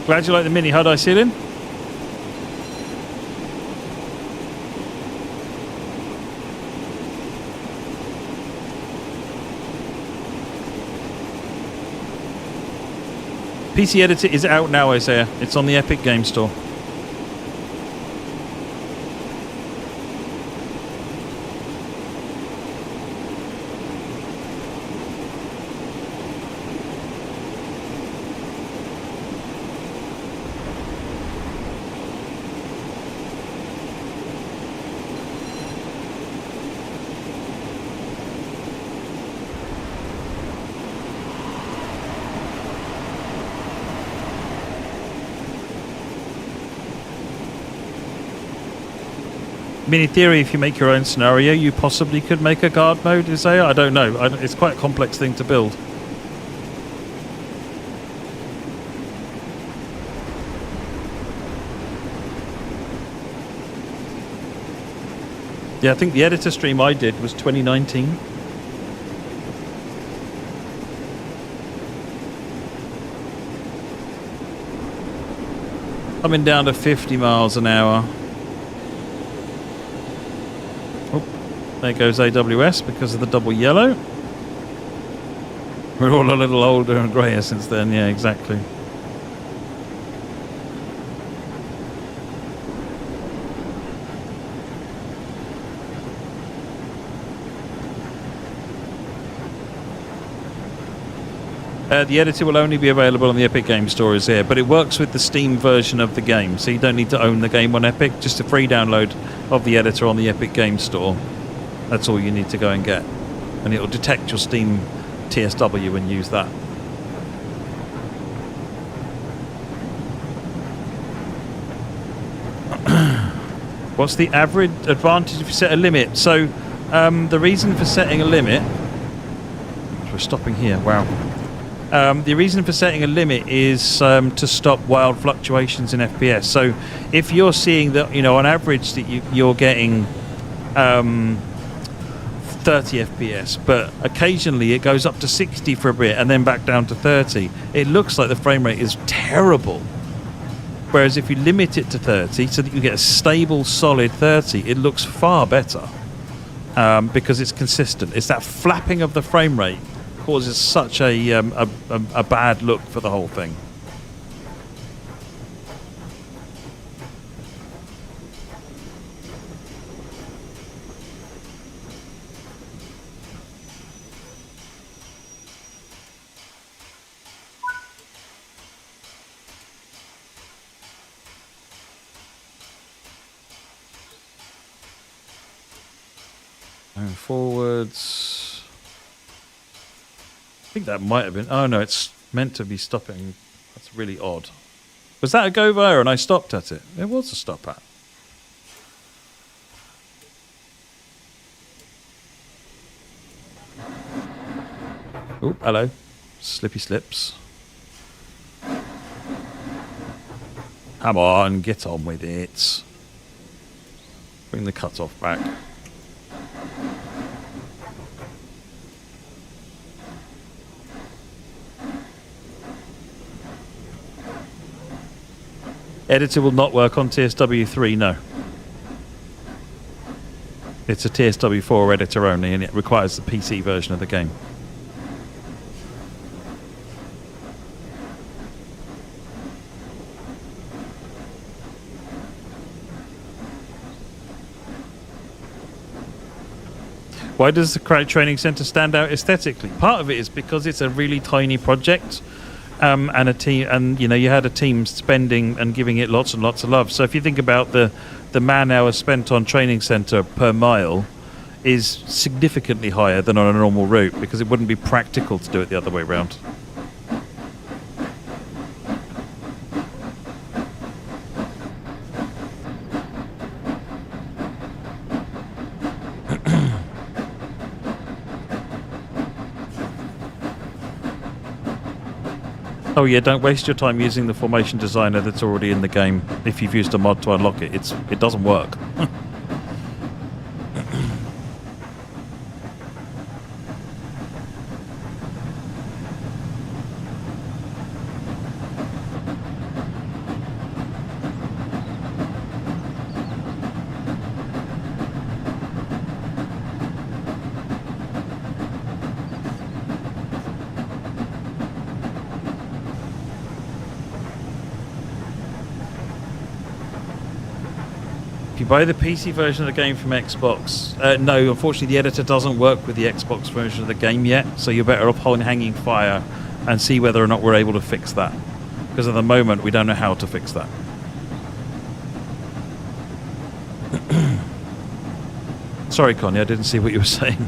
Glad you like the mini HUD I sit in. PC Editor is out now, Isaiah. It's on the Epic Game Store. I mean, in theory, if you make your own scenario, you possibly could make a guard mode, Isaiah. I don't know. It's quite a complex thing to build. Yeah, I think the editor stream I did was 2019. Coming down to 50 miles an hour. There goes AWS because of the double yellow. We're all a little older and greyer since then. Yeah, exactly. The editor will only be available on the Epic Game Store here, but it works with the Steam version of the game, so you don't need to own the game on Epic. Just a free download of the editor on the Epic Game Store. That's all you need to go and get. And it'll detect your Steam TSW and use that. What's the average advantage if you set a limit? So the reason for setting a limit... We're stopping here, wow. The reason for setting a limit is to stop wild fluctuations in FPS. So if you're seeing that, you know, on average that you're getting 30 FPS, but occasionally it goes up to 60 for a bit and then back down to 30. It looks like the frame rate is terrible. Whereas if you limit it to 30 so that you get a stable, solid 30, it looks far better because it's consistent. It's that flapping of the frame rate causes such a bad look for the whole thing. Going forwards. I think that might have been... Oh no, it's meant to be stopping. That's really odd. Was that a go via and I stopped at it? It was a stop at. Oh, hello. Slippy slips. Come on, get on with it. Bring the cutoff back. Editor will not work on TSW3, no. It's a TSW4 editor only, and it requires the PC version of the game. Why does the Crowd Training Center stand out aesthetically? Part of it is because it's a really tiny project. And a team, and you know, you had a team spending and giving it lots and lots of love. So if you think about the man hours spent on training center per mile is significantly higher than on a normal route because it wouldn't be practical to do it the other way around. Oh yeah, don't waste your time using the formation designer that's already in the game. If you've used a mod to unlock it, it doesn't work. If you buy the PC version of the game from Xbox, no, unfortunately the editor doesn't work with the Xbox version of the game yet, so you're better off hanging fire and see whether or not we're able to fix that. Because at the moment we don't know how to fix that. Sorry, Connie, I didn't see what you were saying.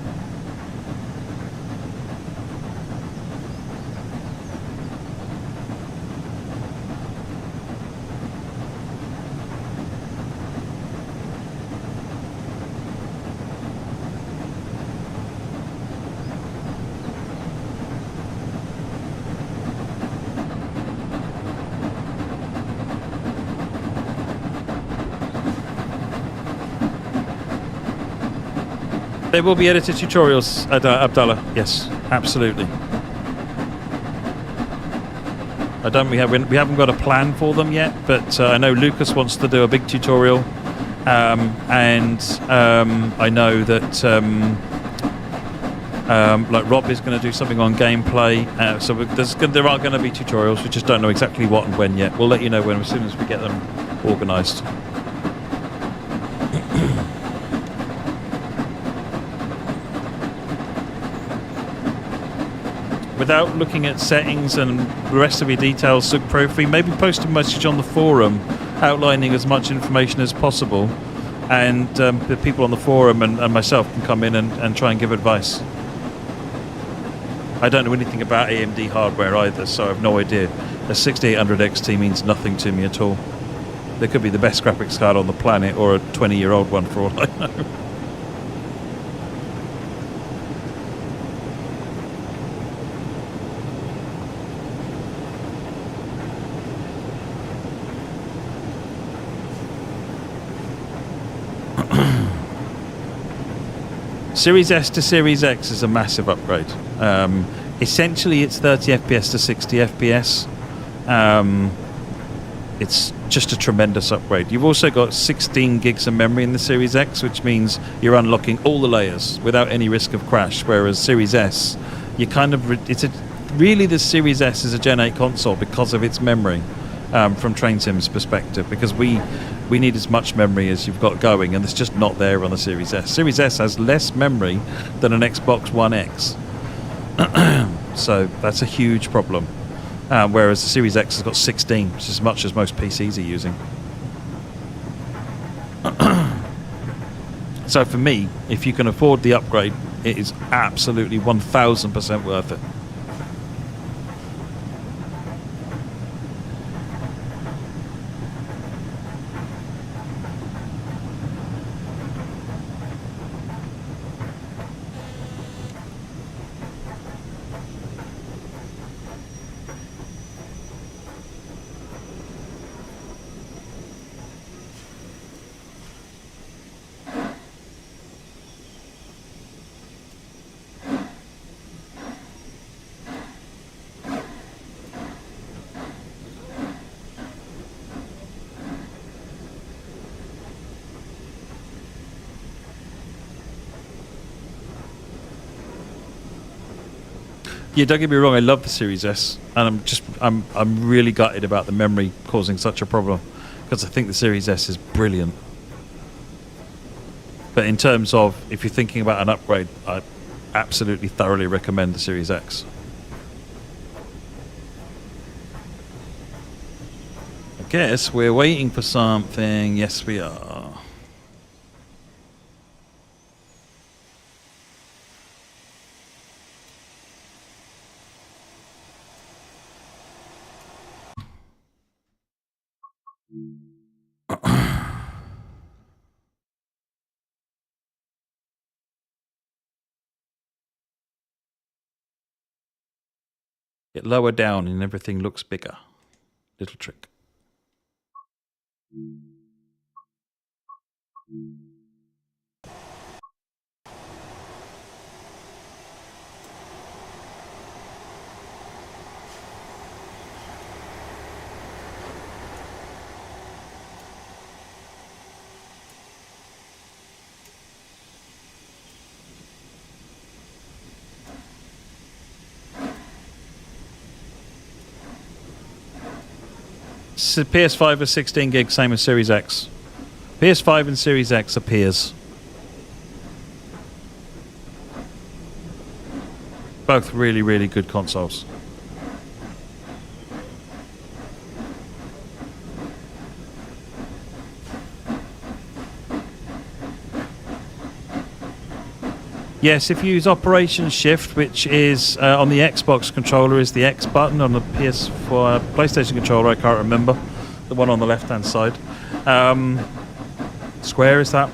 There will be edited tutorials, Abdullah. Yes, absolutely. We haven't got a plan for them yet, but I know Lucas wants to do a big tutorial, and I know that like Rob is going to do something on gameplay. So there are going to be tutorials. We just don't know exactly what and when yet. We'll let you know as soon as we get them organised. Without looking at settings and the rest of your details, Sugprofi, maybe post a message on the forum outlining as much information as possible, and the people on the forum and myself can come in and try and give advice. I don't know anything about AMD hardware either, so I have no idea. A 6800 XT means nothing to me at all. There could be the best graphics card on the planet or a 20-year-old one for all I know. Series S to Series X is a massive upgrade. Essentially, it's 30 FPS to 60 FPS. It's just a tremendous upgrade. You've also got 16 gigs of memory in the Series X, which means you're unlocking all the layers without any risk of crash. Whereas Series S, you kind of really the Series S is a Gen 8 console because of its memory. From TrainSim's perspective, because we need as much memory as you've got going, and it's just not there on the Series S. Series S has less memory than an Xbox One X, so that's a huge problem. Whereas the Series X has got 16, which is as much as most PCs are using. So for me, if you can afford the upgrade, it is absolutely 1000% worth it. Yeah, don't get me wrong, I love the Series S, and I'm really gutted about the memory causing such a problem, because I think the Series S is brilliant. But in terms of, if you're thinking about an upgrade, I absolutely thoroughly recommend the Series X. I guess we're waiting for something. Yes, we are. Get lower down and everything looks bigger. Little trick. So PS5 is 16 gig, same as Series X. PS5 and Series X are peers. Both really, really good consoles. Yes, if you use Operation Shift, which is on the Xbox controller, is the X button. On the PS4 PlayStation controller, I can't remember. The one on the left-hand side. Square is that.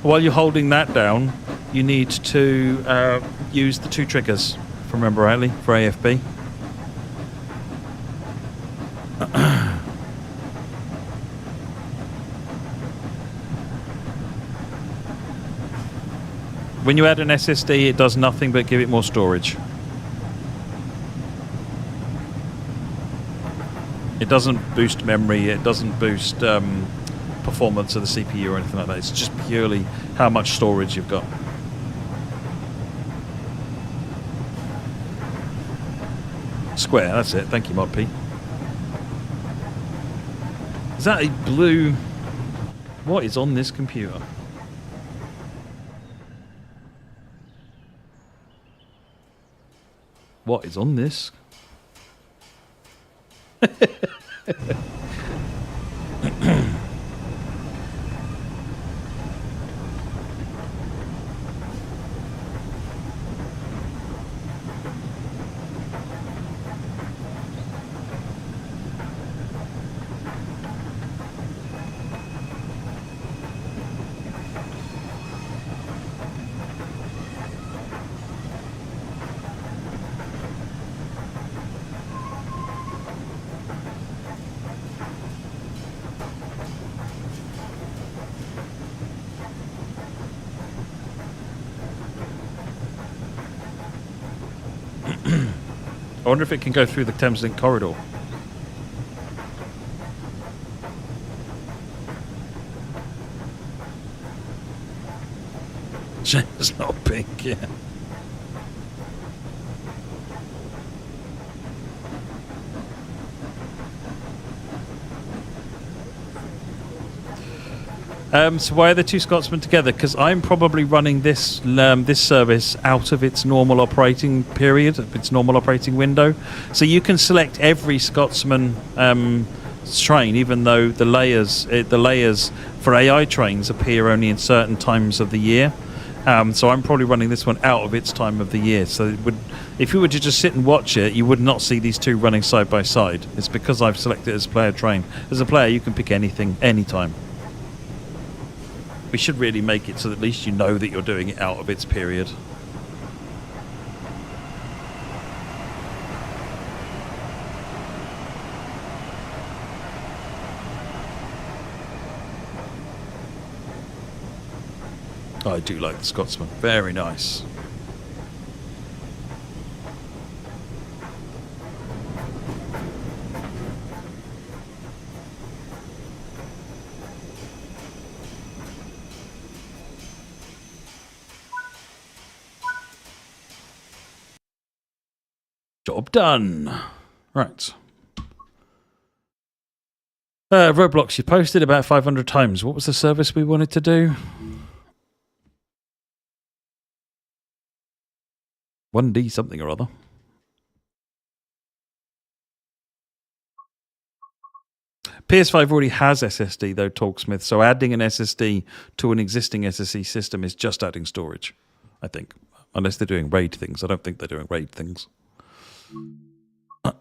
While you're holding that down, you need to use the two triggers, if I remember rightly, for AFB. When you add an SSD, it does nothing but give it more storage. It doesn't boost memory, it doesn't boost performance of the CPU or anything like that. It's just purely how much storage you've got. Square, that's it. Thank you, Mod P. Is that a blue... What is on this computer? What is on this? I wonder if it can go through the Thameslink corridor. It's not pink, yeah. So why are the two Scotsmen together? Because I'm probably running this this service out of its normal operating period, its normal operating window. So you can select every Scotsman train, even though the layers for AI trains appear only in certain times of the year. So I'm probably running this one out of its time of the year. So it would, if you were to just sit and watch it, you would not see these two running side by side. It's because I've selected it as player train. As a player, you can pick anything, anytime. We should really make it so that at least you know that you're doing it out of its period. I do like the Scotsman. Very nice. Job done. Right. Roblox, you posted about 500 times. What was the service we wanted to do? 1D something or other. PS5 already has SSD though, Talksmith, so adding an SSD to an existing SSD system is just adding storage, I think. Unless they're doing RAID things. I don't think they're doing RAID things.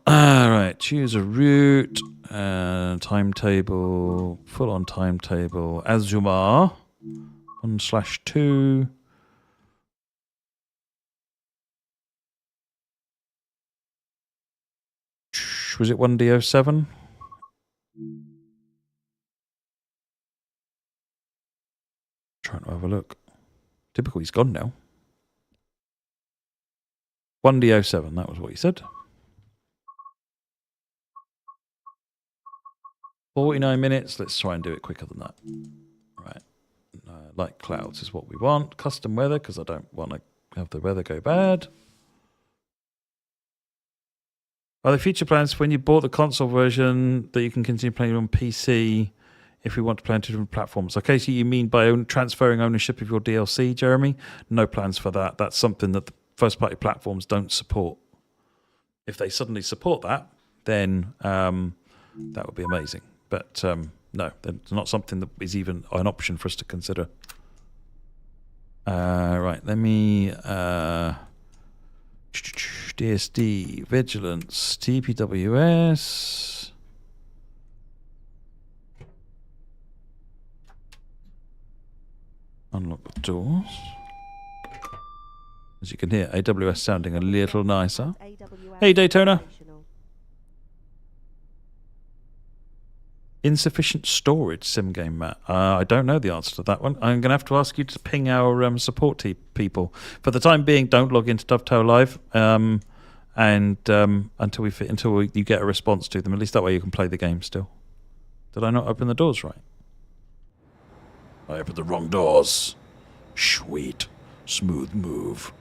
Alright, choose a route, timetable, full on timetable, Azumar, 1/2. Was it 1D07? Trying to have a look. Typical, he's gone now. 1D07, that was what he said. 49 minutes. Let's try and do it quicker than that. Right. Light clouds is what we want. Custom weather, because I don't want to have the weather go bad. Are there future plans when you bought the console version that you can continue playing on PC if we want to play on two different platforms? Okay, so you mean by transferring ownership of your DLC, Jeremy? No plans for that. That's something that the first-party platforms don't support. If they suddenly support that, then that would be amazing. But no, it's not something that is even an option for us to consider. Right, let me... DSD, Vigilance, TPWS. Unlock the doors. As you can hear, AWS sounding a little nicer. Hey, Daytona. Insufficient storage, sim game, Matt. I don't know the answer to that one. I'm going to have to ask you to ping our support people. For the time being, don't log into Dovetail Live until you get a response to them. At least that way you can play the game still. Did I not open the doors right? I opened the wrong doors. Sweet. Smooth move.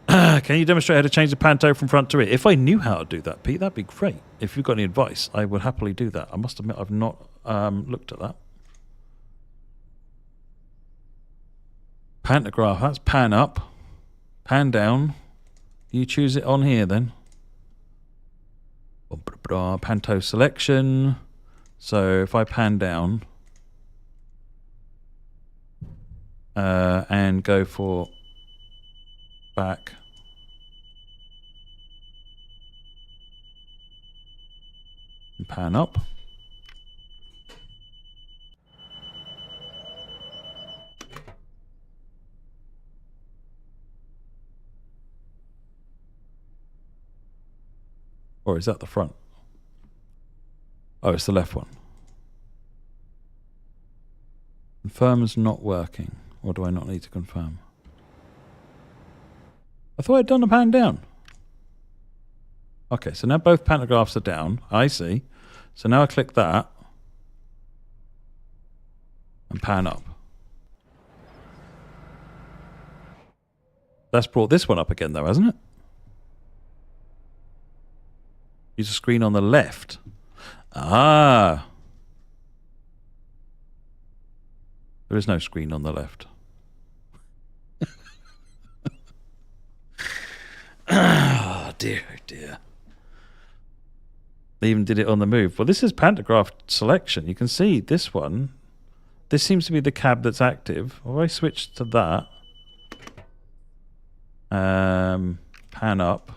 Can you demonstrate how to change the panto from front to rear? If I knew how to do that, Pete, that'd be great. If you've got any advice, I would happily do that. I must admit, I've not looked at that. Pantograph, that's pan up. Pan down. You choose it on here then. Panto selection. So if I pan down and go for back. And pan up. Or is that the front? Oh, it's the left one. Confirm is not working. Or do I not need to confirm? I thought I'd done the pan down. Okay, so now both pantographs are down. I see. So now I click that. And pan up. That's brought this one up again though, hasn't it? Use a screen on the left. Ah. There is no screen on the left. Oh dear, oh dear. They even did it on the move. Well, this is pantograph selection. You can see this one. This seems to be the cab that's active. If I switch to that, pan up.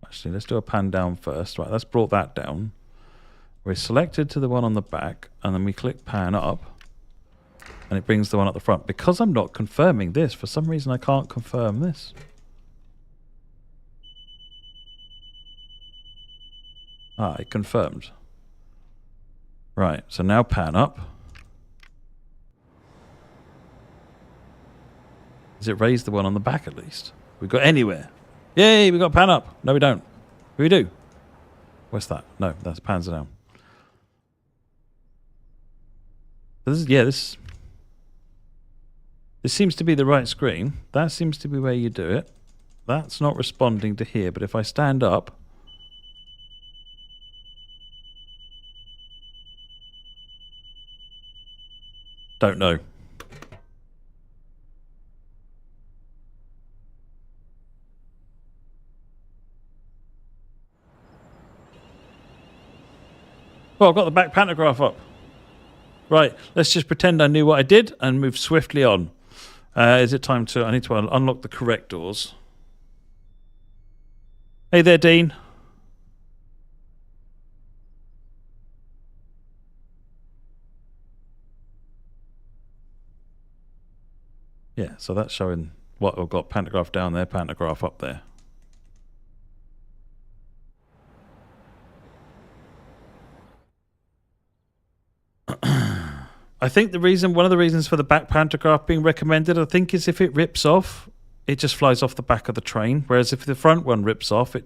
Actually, let's do a pan down first. Right, let's brought that down. We're selected to the one on the back, and then we click pan up, and it brings the one at the front. Because I'm not confirming this, for some reason I can't confirm this. Ah, it confirmed. Right, so now pan up. Does it raise the one on the back at least? We got anywhere. Yay, we got pan up. No, we don't. We do. What's that? No, that's pans are down. This seems to be the right screen. That seems to be where you do it. That's not responding to here, but if I stand up, don't know. Well, I've got the back pantograph up. Right, let's just pretend I knew what I did and move swiftly on. Is it time to... I need to unlock the correct doors. Hey there, Dean. Yeah, so that's showing what I've got pantograph down there, pantograph up there. I think one of the reasons for the back pantograph being recommended, I think, is if it rips off, it just flies off the back of the train. Whereas if the front one rips off, it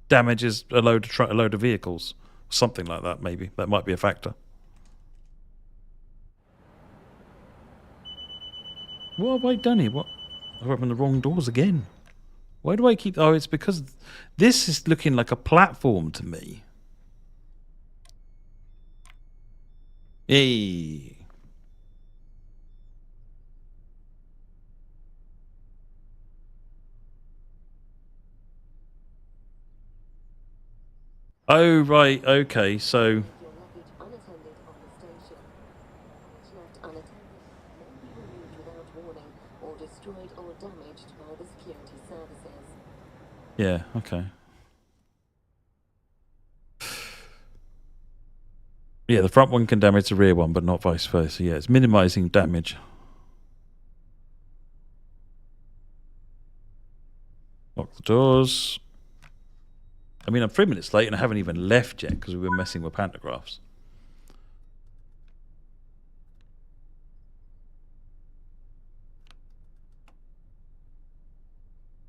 damages a load of vehicles. Something like that, maybe. That might be a factor. What have I done here? What? I've opened the wrong doors again. Why do I keep... Oh, it's because this is looking like a platform to me. Hey. Oh, right. Okay, so... Yeah, okay. Yeah, the front one can damage the rear one, but not vice versa. Yeah, it's minimizing damage. Lock the doors. I mean, I'm 3 minutes late and I haven't even left yet because we were messing with pantographs.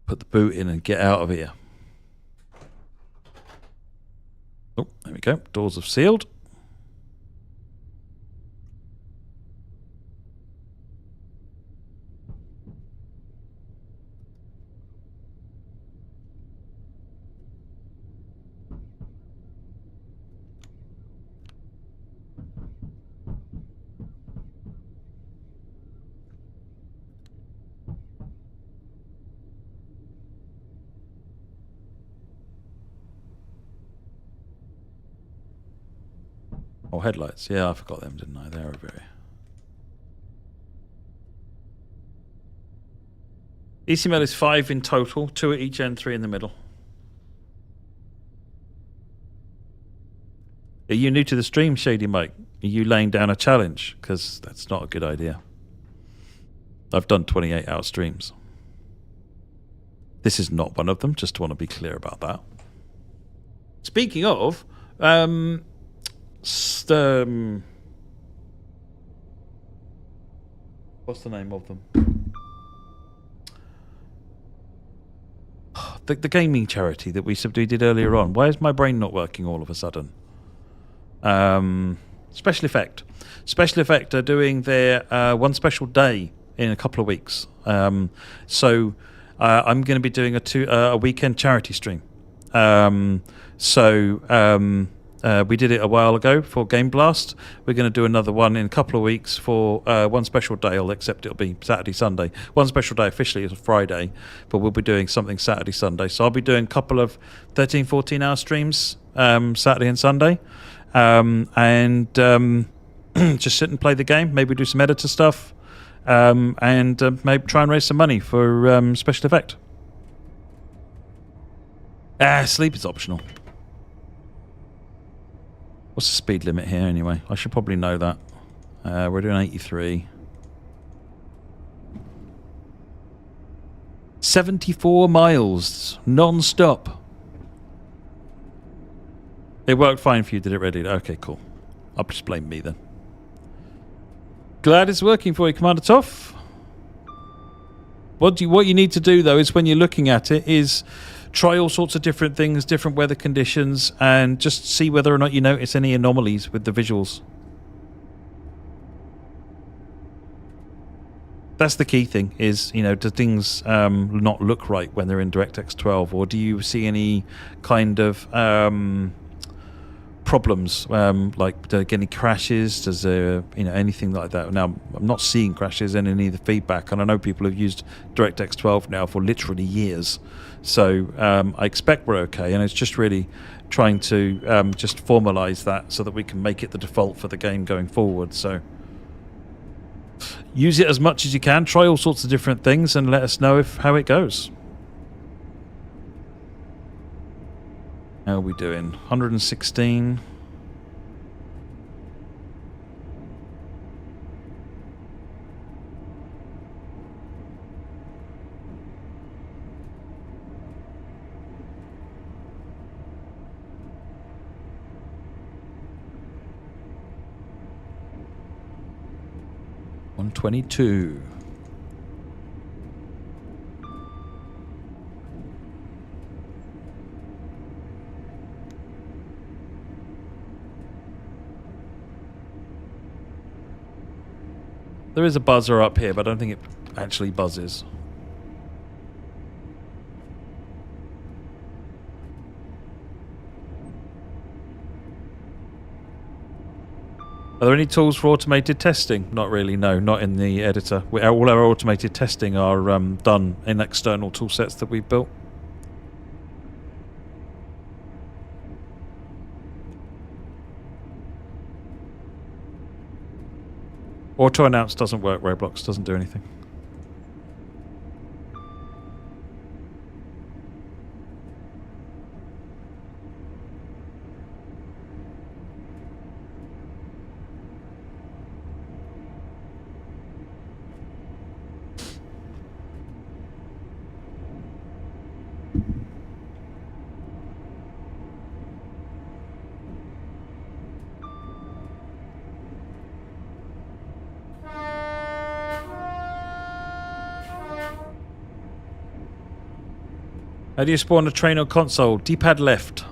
Put the boot in and get out of here. Oh, there we go. Doors have sealed. Oh, headlights. Yeah, I forgot them, didn't I? They were very... ECML is 5 in total, 2 at each end, 3 in the middle. Are you new to the stream, Shady Mike? Are you laying down a challenge? Because that's not a good idea. I've done 28-hour streams. This is not one of them, just want to be clear about that. Speaking of... what's the name of them? The gaming charity that we did earlier on. Why is my brain not working all of a sudden? Special Effect. Special Effect are doing their one special day in a couple of weeks. So I'm going to be doing a weekend charity stream. We did it a while ago for Game Blast. We're going to do another one in a couple of weeks for one special day, except it'll be Saturday, Sunday. One special day officially is a Friday, but we'll be doing something Saturday, Sunday. So I'll be doing a couple of 13, 14-hour streams Saturday and Sunday. Just sit and play the game, maybe do some editor stuff, and maybe try and raise some money for Special Effect. Sleep is optional. What's the speed limit here anyway? I should probably know that. We're doing 83. 74 miles non-stop. It worked fine for you, did it ready? Okay, cool. I'll just blame me then. Glad it's working for you, Commander Toff. What you need to do though is when you're looking at it is try all sorts of different things, different weather conditions, and just see whether or not you notice any anomalies with the visuals. That's the key thing is, do things not look right when they're in DirectX 12, or do you see any kind of problems, like do get any crashes? Does there, anything like that? Now, I'm not seeing crashes in any of the feedback, and I know people have used DirectX 12 now for literally years. So I expect we're okay, and it's just really trying to just formalize that so that we can make it the default for the game going forward. So use it as much as you can, try all sorts of different things, and let us know how it goes. How are we doing? 116. 122. There is a buzzer up here, but I don't think it actually buzzes. Are there any tools for automated testing? Not really, no, not in the editor. All our automated testing are done in external tool sets that we've built. Auto announce doesn't work, Roblox doesn't do anything. How do you spawn a train or console? D-pad left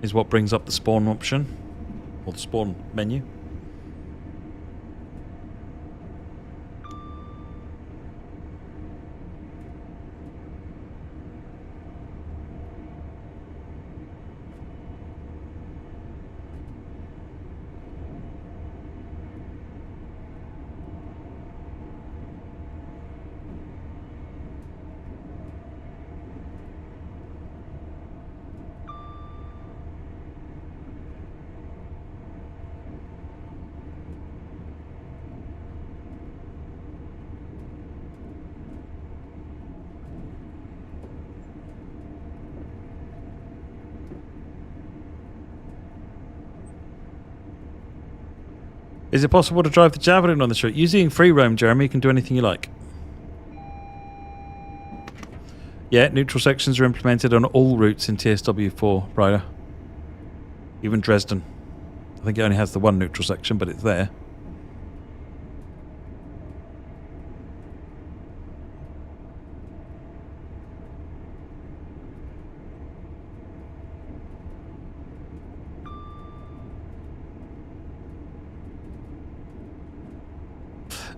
is what brings up the spawn option, or the spawn menu. Is it possible to drive the Javelin on the street? Using free roam, Jeremy, you can do anything you like. Yeah, neutral sections are implemented on all routes in TSW4, Ryder. Even Dresden. I think it only has the one neutral section, but it's there.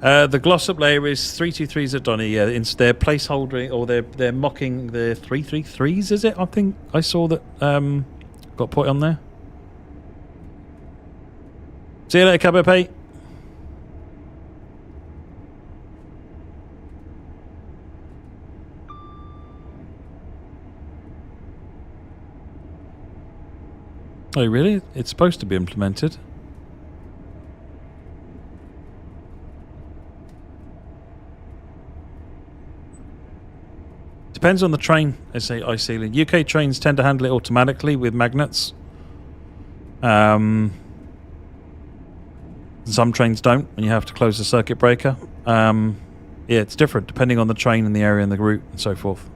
The gloss-up layer is 323s at Donny. Yeah, it's their placeholder, or they're mocking the 333s. Is it? I think I saw that got put on there. See you later, Cabo Pay. Oh, really? It's supposed to be implemented. Depends on the train, as I see. UK trains tend to handle it automatically with magnets. Some trains don't, and you have to close the circuit breaker. Yeah, it's different depending on the train and the area and the route and so forth.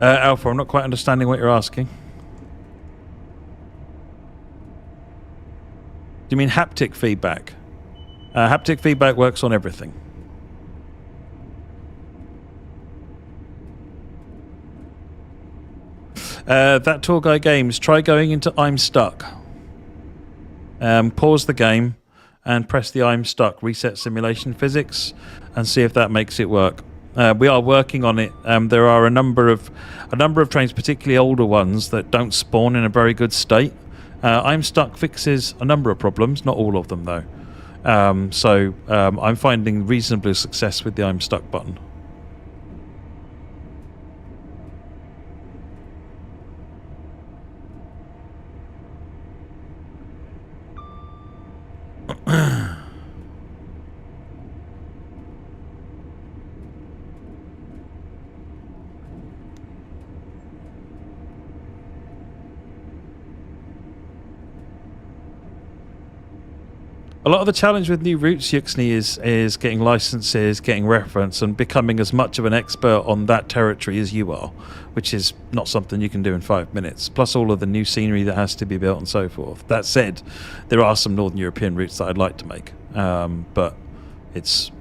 Alpha, I'm not quite understanding what you're asking. Do you mean haptic feedback? Haptic feedback works on everything. That Tour Guide Games, try going into I'm Stuck. Pause the game and press the I'm Stuck, reset simulation physics, and see if that makes it work. We are working on it. There are a number of trains, particularly older ones, that don't spawn in a very good state. I'm Stuck fixes a number of problems, not all of them though. I'm finding reasonable success with the I'm Stuck button. A lot of the challenge with new routes, Yuxney, is getting licenses, getting reference, and becoming as much of an expert on that territory as you are, which is not something you can do in 5 minutes. Plus all of the new scenery that has to be built and so forth. That said, there are some Northern European routes that I'd like to make, but there's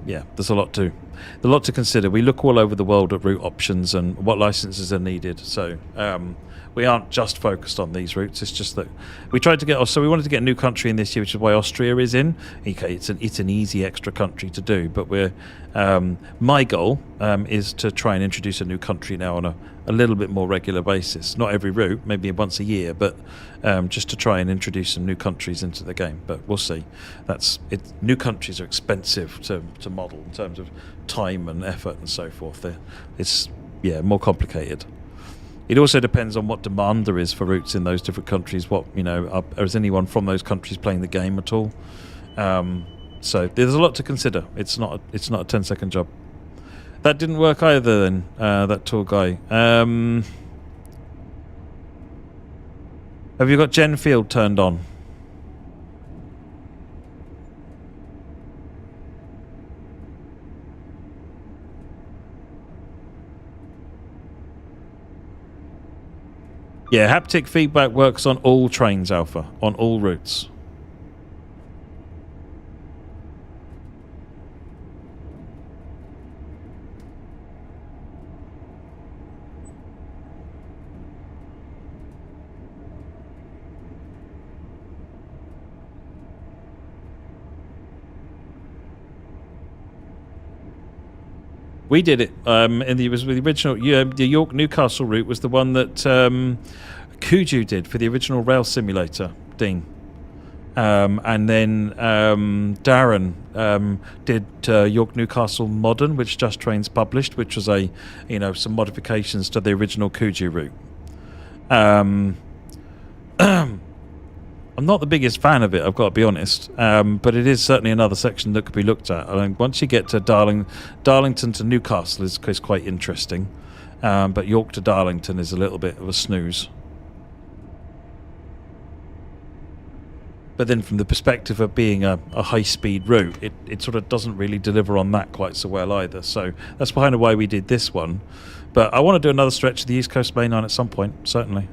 a lot to consider. We look all over the world at route options and what licenses are needed. So we aren't just focused on these routes. It's just that we tried to get. So we wanted to get a new country in this year, which is why Austria is in. Okay, it's an easy extra country to do, but my goal is to try and introduce a new country now on a little bit more regular basis. Not every route, maybe once a year, but just to try and introduce some new countries into the game. But we'll see. New countries are expensive to model in terms of time and effort and so forth. It's more complicated. It also depends on what demand there is for routes in those different countries. Is anyone from those countries playing the game at all? So there's a lot to consider. It's not a 10-second job. That didn't work either. Then that tour guy. Have you got Gen Field turned on? Yeah, haptic feedback works on all trains, Alpha, on all routes. We did it, and it was the original. The York Newcastle route was the one that Kuju did for the original rail simulator, Dean, and then Darren did York Newcastle Modern, which Just Trains published, which was some modifications to the original Kuju route. I'm not the biggest fan of it, I've got to be honest, but it is certainly another section that could be looked at. I mean, once you get to Darlington to Newcastle is quite interesting, but York to Darlington is a little bit of a snooze. But then from the perspective of being a high-speed route, it sort of doesn't really deliver on that quite so well either. So that's kind of why we did this one. But I want to do another stretch of the East Coast Main Line at some point, certainly.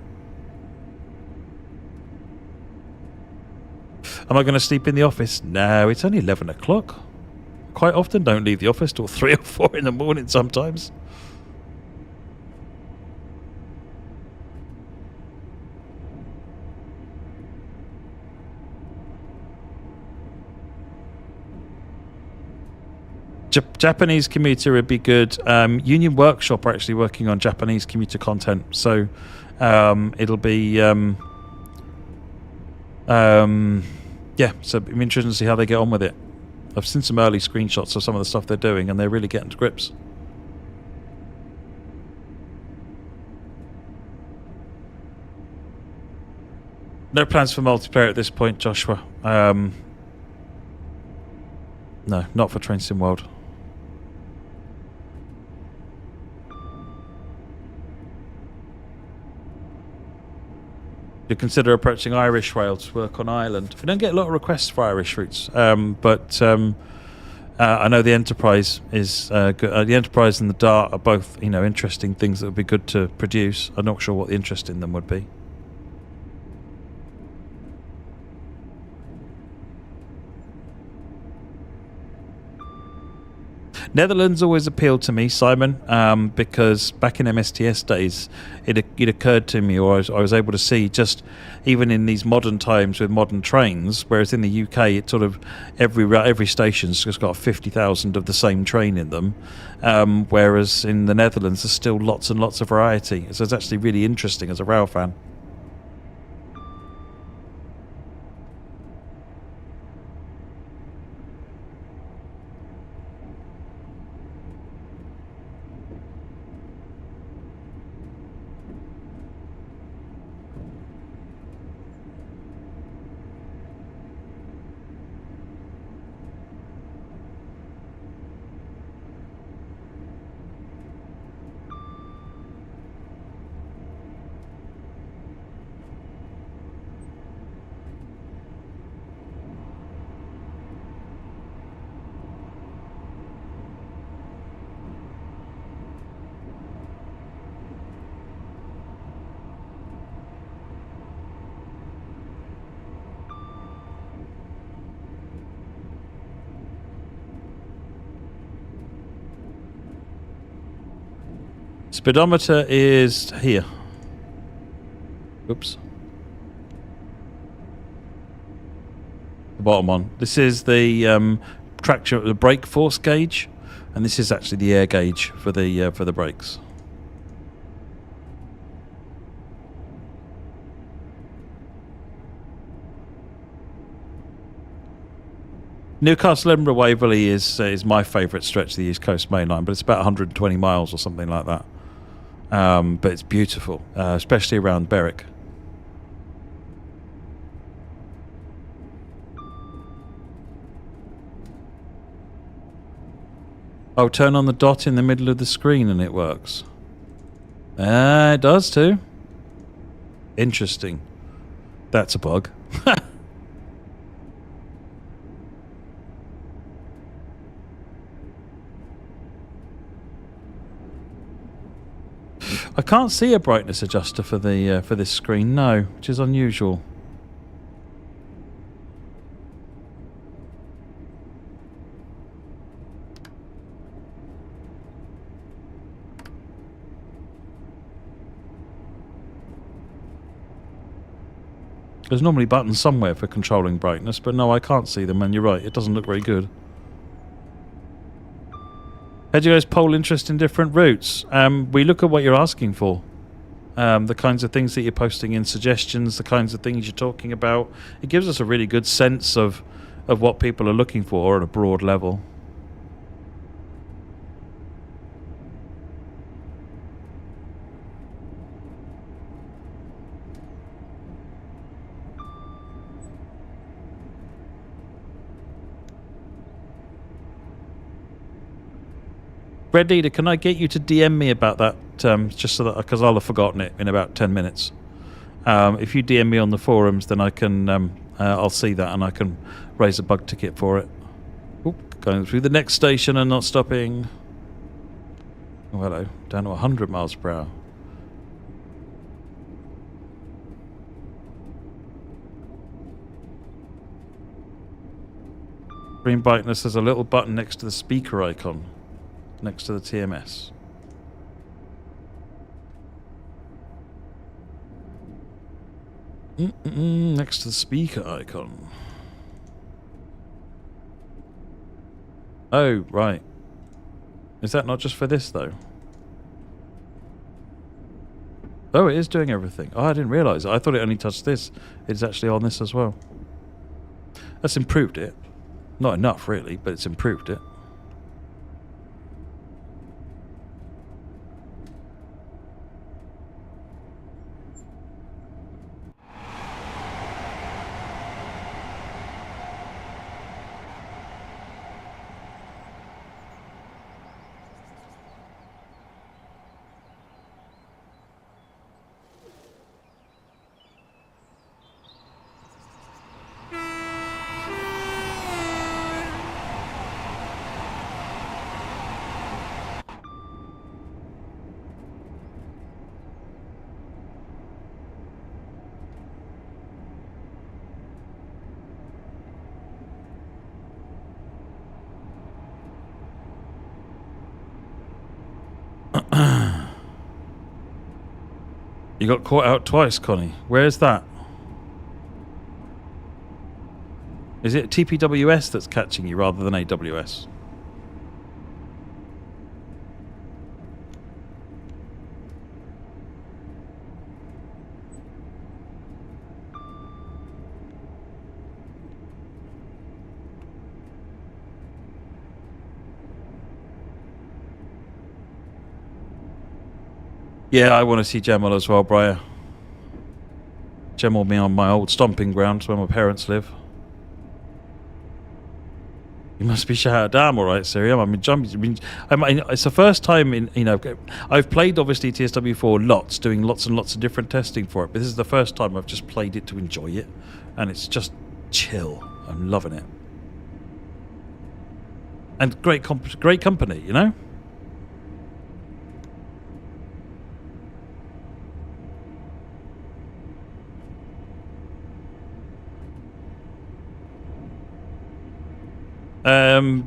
Am I going to sleep in the office? No, it's only 11 o'clock. Quite often don't leave the office till 3 or 4 in the morning sometimes. Japanese commuter would be good. Union Workshop are actually working on Japanese commuter content, so it'll be so it'll be interesting to see how they get on with it. I've seen some early screenshots of some of the stuff they're doing, and they're really getting to grips. No plans for multiplayer at this point, Joshua. No, not for Train Sim World. You consider approaching Irish Rail to work on Ireland. We don't get a lot of requests for Irish routes, but I know the Enterprise is good. The Enterprise and the Dart are both, interesting things that would be good to produce. I'm not sure what the interest in them would be. Netherlands always appealed to me, Simon, because back in MSTS days, it occurred to me, or I was able to see, just even in these modern times with modern trains, whereas in the UK, it sort of every station's just got 50,000 of the same train in them, whereas in the Netherlands, there's still lots and lots of variety. So it's actually really interesting as a rail fan. Speedometer is here. Oops. The bottom one. This is the traction, the brake force gauge, and this is actually the air gauge for the brakes. Newcastle, Edinburgh, Waverley is my favourite stretch of the East Coast Main Line, but it's about 120 miles or something like that. But it's beautiful, especially around Berwick. Oh, turn on the dot in the middle of the screen and it works. It does too. Interesting. That's a bug. I can't see a brightness adjuster for the for this screen, no, which is unusual. There's normally buttons somewhere for controlling brightness, but no, I can't see them, and you're right, it doesn't look very good. How do you guys poll interest in different routes? We look at what you're asking for. The kinds of things that you're posting in suggestions, the kinds of things you're talking about. It gives us a really good sense of what people are looking for at a broad level. Red Leader, can I get you to DM me about that, just so that, because I'll have forgotten it in about 10 minutes. If you DM me on the forums, then I can, I'll see that and I can raise a bug ticket for it. Oop, going through the next station and not stopping. Oh, hello, down to 100 miles per hour. Green brightness, there's a little button next to the speaker icon. Next to the TMS. Next to the speaker icon. Oh, right. Is that not just for this, though? Oh, it is doing everything. Oh, I didn't realise. I thought it only touched this. It's actually on this as well. That's improved it. Not enough, really, but it's improved it. You got caught out twice, Connie. Where's that? Is it TPWS that's catching you rather than AWS? Yeah, I want to see Gemel as well, Briar. Gemel me on my old stomping grounds where my parents live. You must be shouted. I'm all right, Siri. I mean, it's the first time in, you know, I've played obviously TSW4 lots, doing lots and lots of different testing for it, but this is the first time I've just played it to enjoy it, and it's just chill. I'm loving it, and great company, you know.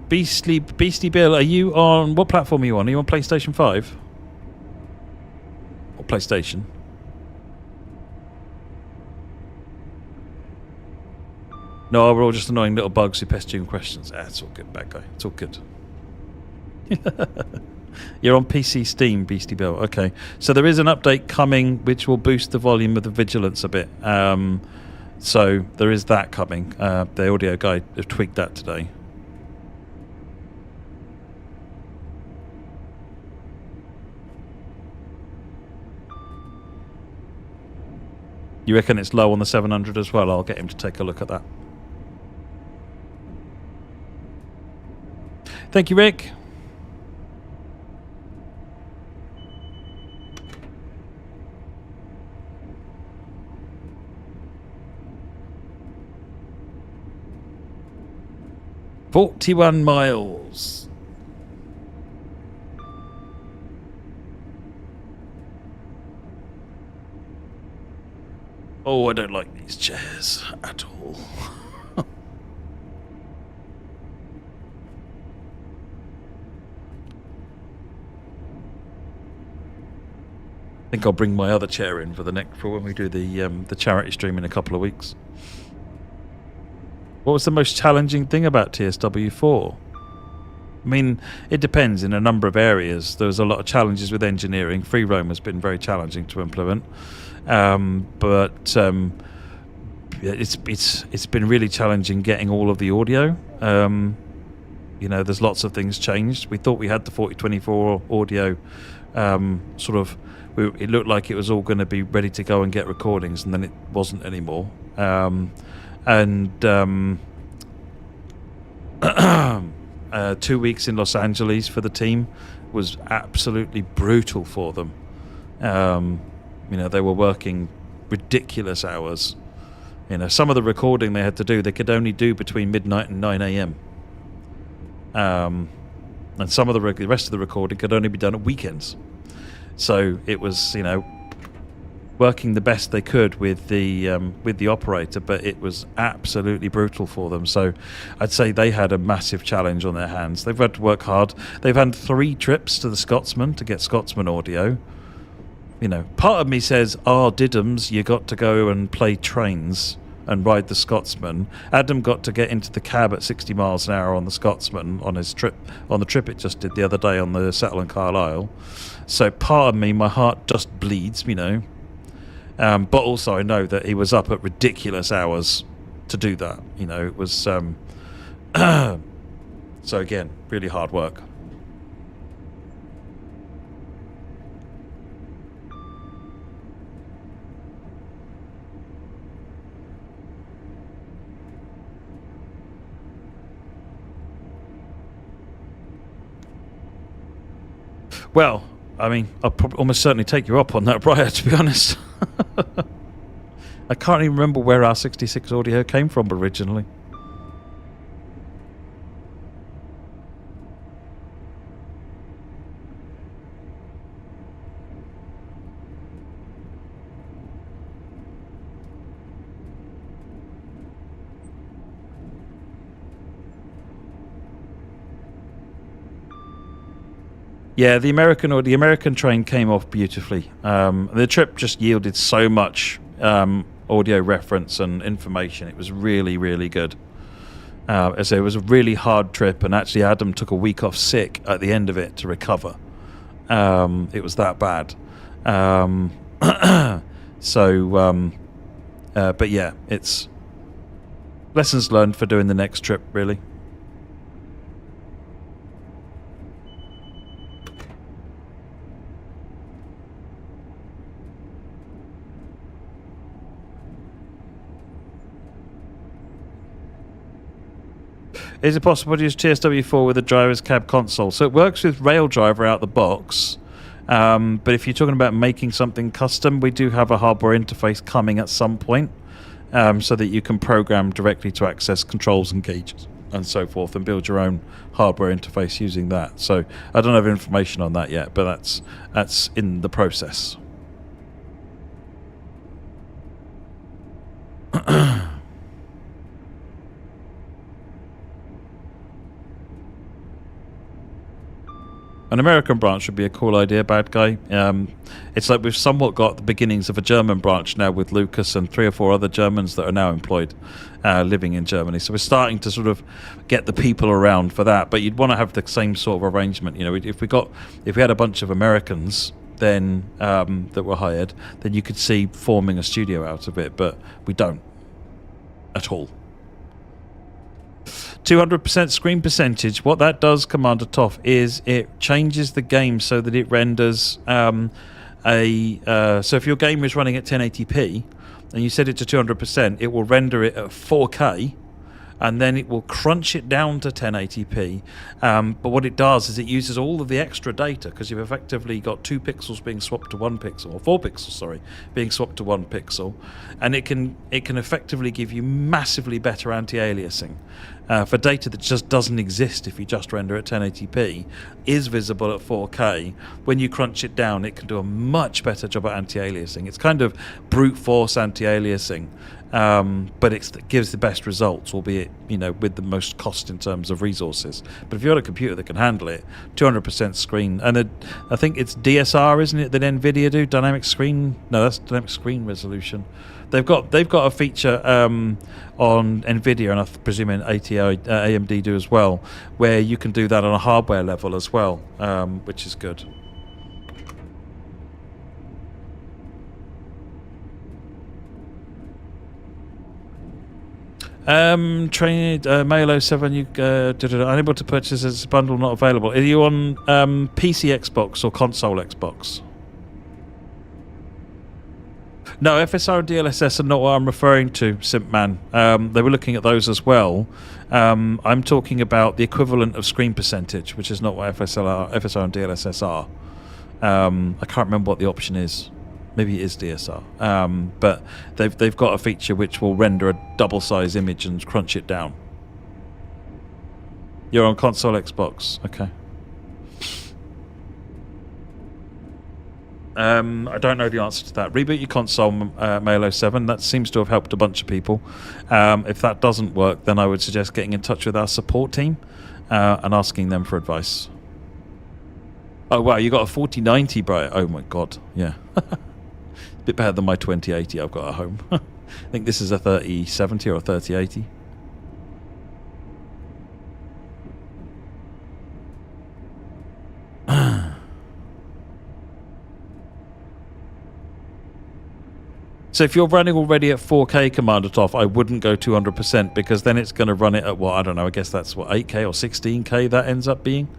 Beastly Bill, are you on, what platform are you on? Are you on PlayStation 5? PlayStation. No, we're all just annoying little bugs who pester you in questions. It's all good, bad guy. It's all good. You're on PC Steam, Beastie Bill. Okay. So there is an update coming which will boost the volume of the vigilance a bit. So there is that coming. The audio guy have tweaked that today. You reckon it's low on the 700 as well? I'll get him to take a look at that. Thank you, Rick. "41 miles. Oh, I don't like these chairs at all. I think I'll bring my other chair in for when we do the charity stream in a couple of weeks. What was the most challenging thing about TSW4? I mean, it depends in a number of areas. There's a lot of challenges with engineering. Free roam has been very challenging to implement, but it's been really challenging getting all of the audio. You know, there's lots of things changed. We thought we had the 4024 audio it looked like it was all going to be ready to go and get recordings, and then it wasn't anymore. 2 weeks in Los Angeles for the team was absolutely brutal for them. You know, they were working ridiculous hours. You know, some of the recording they had to do, they could only do between midnight and 9 a.m. And some of the rest of the recording could only be done at weekends. So it was, you know, working the best they could with the operator, but it was absolutely brutal for them. So I'd say they had a massive challenge on their hands. They've had to work hard. They've had 3 trips to the Scotsman to get Scotsman audio. You know, part of me says, Diddums, you got to go and play trains and ride the Scotsman. Adam got to get into the cab at 60 miles an hour on the Scotsman on his trip, on the trip it just did the other day on the Settle and Carlisle. So part of me, my heart just bleeds, you know. But also I know that he was up at ridiculous hours to do that. You know, it was... so again, really hard work. Well, I mean, I'll almost certainly take you up on that, Brian, to be honest. I can't even remember where our 66 audio came from originally. Yeah, the American train came off beautifully. The trip just yielded so much audio reference and information. It was really, really good. As it was a really hard trip, and actually Adam took a week off sick at the end of it to recover. It was that bad. But yeah, it's lessons learned for doing the next trip, really. Is it possible to use TSW4 with a driver's cab console? So it works with Raildriver out the box, but if you're talking about making something custom, we do have a hardware interface coming at some point, so that you can program directly to access controls and gauges and so forth, and build your own hardware interface using that. So I don't have information on that yet, but that's in the process. An American branch would be a cool idea, bad guy. It's like we've somewhat got the beginnings of a German branch now with Lucas and 3 or 4 other Germans that are now employed living in Germany. So we're starting to sort of get the people around for that. But you'd want to have the same sort of arrangement. You know, if we had a bunch of Americans then that were hired, then you could see forming a studio out of it. But we don't at all. 200% screen percentage. What that does, Commander Toff, is it changes the game so that it renders so if your game is running at 1080p and you set it to 200%, it will render it at 4K, and then it will crunch it down to 1080p. But what it does is it uses all of the extra data, because you've effectively got 2 pixels being swapped to 1 pixel, or 4 pixels, sorry, being swapped to 1 pixel, and it can effectively give you massively better anti-aliasing for data that just doesn't exist if you just render at 1080p, is visible at 4K. When you crunch it down, it can do a much better job at anti-aliasing. It's kind of brute force anti-aliasing. But it gives the best results, albeit, you know, with the most cost in terms of resources. But if you've got a computer that can handle it, 200% screen, and I think it's DSR, isn't it, that NVIDIA do? Dynamic screen? No, that's dynamic screen resolution. They've got a feature on NVIDIA, and I presume in AMD do as well, where you can do that on a hardware level as well, which is good. Trained Mail 07, you unable to purchase as a bundle, not available. Are you on PC Xbox or console Xbox? No, FSR and DLSS are not what I'm referring to, Simpman. They were looking at those as well. I'm talking about the equivalent of screen percentage, which is not what FSR and DLSS are. I can't remember what the option is. Maybe it is DSR. But they've got a feature which will render a double-size image and crunch it down. You're on console Xbox. Okay. I don't know the answer to that. Reboot your console, Mail 07. That seems to have helped a bunch of people. If that doesn't work, then I would suggest getting in touch with our support team and asking them for advice. Oh, wow, you got a 4090, Brian. Oh, my God. Yeah. A bit better than my 2080 I've got at home. I think this is a 3070 or a 3080. So if you're running already at 4K, Commander Toff, I wouldn't go 200%, because then it's going to run it at, what, I don't know, I guess that's what, 8K or 16K that ends up being.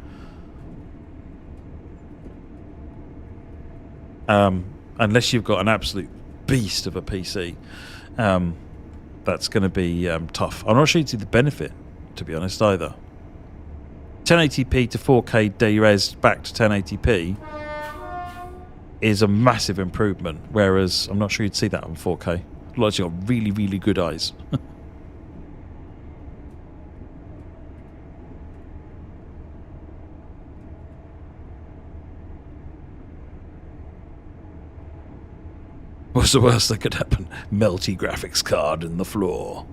Unless you've got an absolute beast of a PC, that's going to be tough. I'm not sure you'd see the benefit, to be honest, either. 1080p to 4K de-res back to 1080p is a massive improvement, whereas I'm not sure you'd see that on 4K. Unless you've got really, really good eyes. What's the worst that could happen? Melty graphics card in the floor.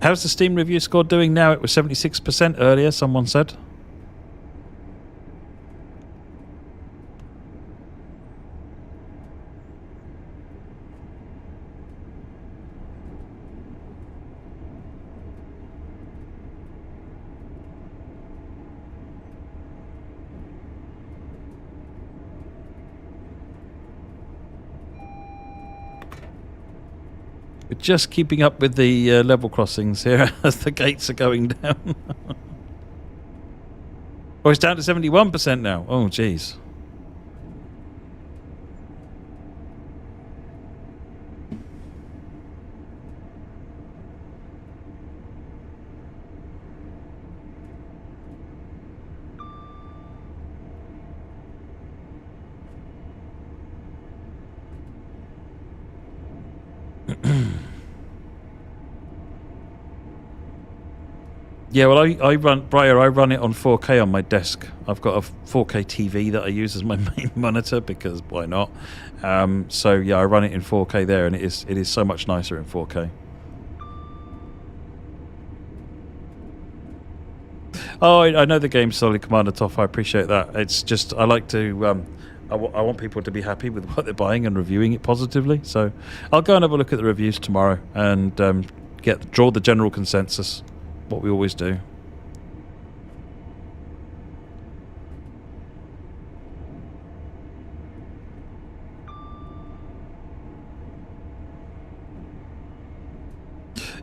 How's the Steam review score doing now? It was 76% earlier, someone said. We're just keeping up with the level crossings here as the gates are going down. Oh, it's down to 71% now. Oh, jeez. Yeah, well, I run it on 4K on my desk. I've got a 4K TV that I use as my main monitor, because why not? So yeah, I run it in 4K there, and it is so much nicer in 4K. Oh, I know the game's solely Commander Toff. I appreciate that. It's just I like to. I want people to be happy with what they're buying and reviewing it positively. So I'll go and have a look at the reviews tomorrow and draw the general consensus. What we always do.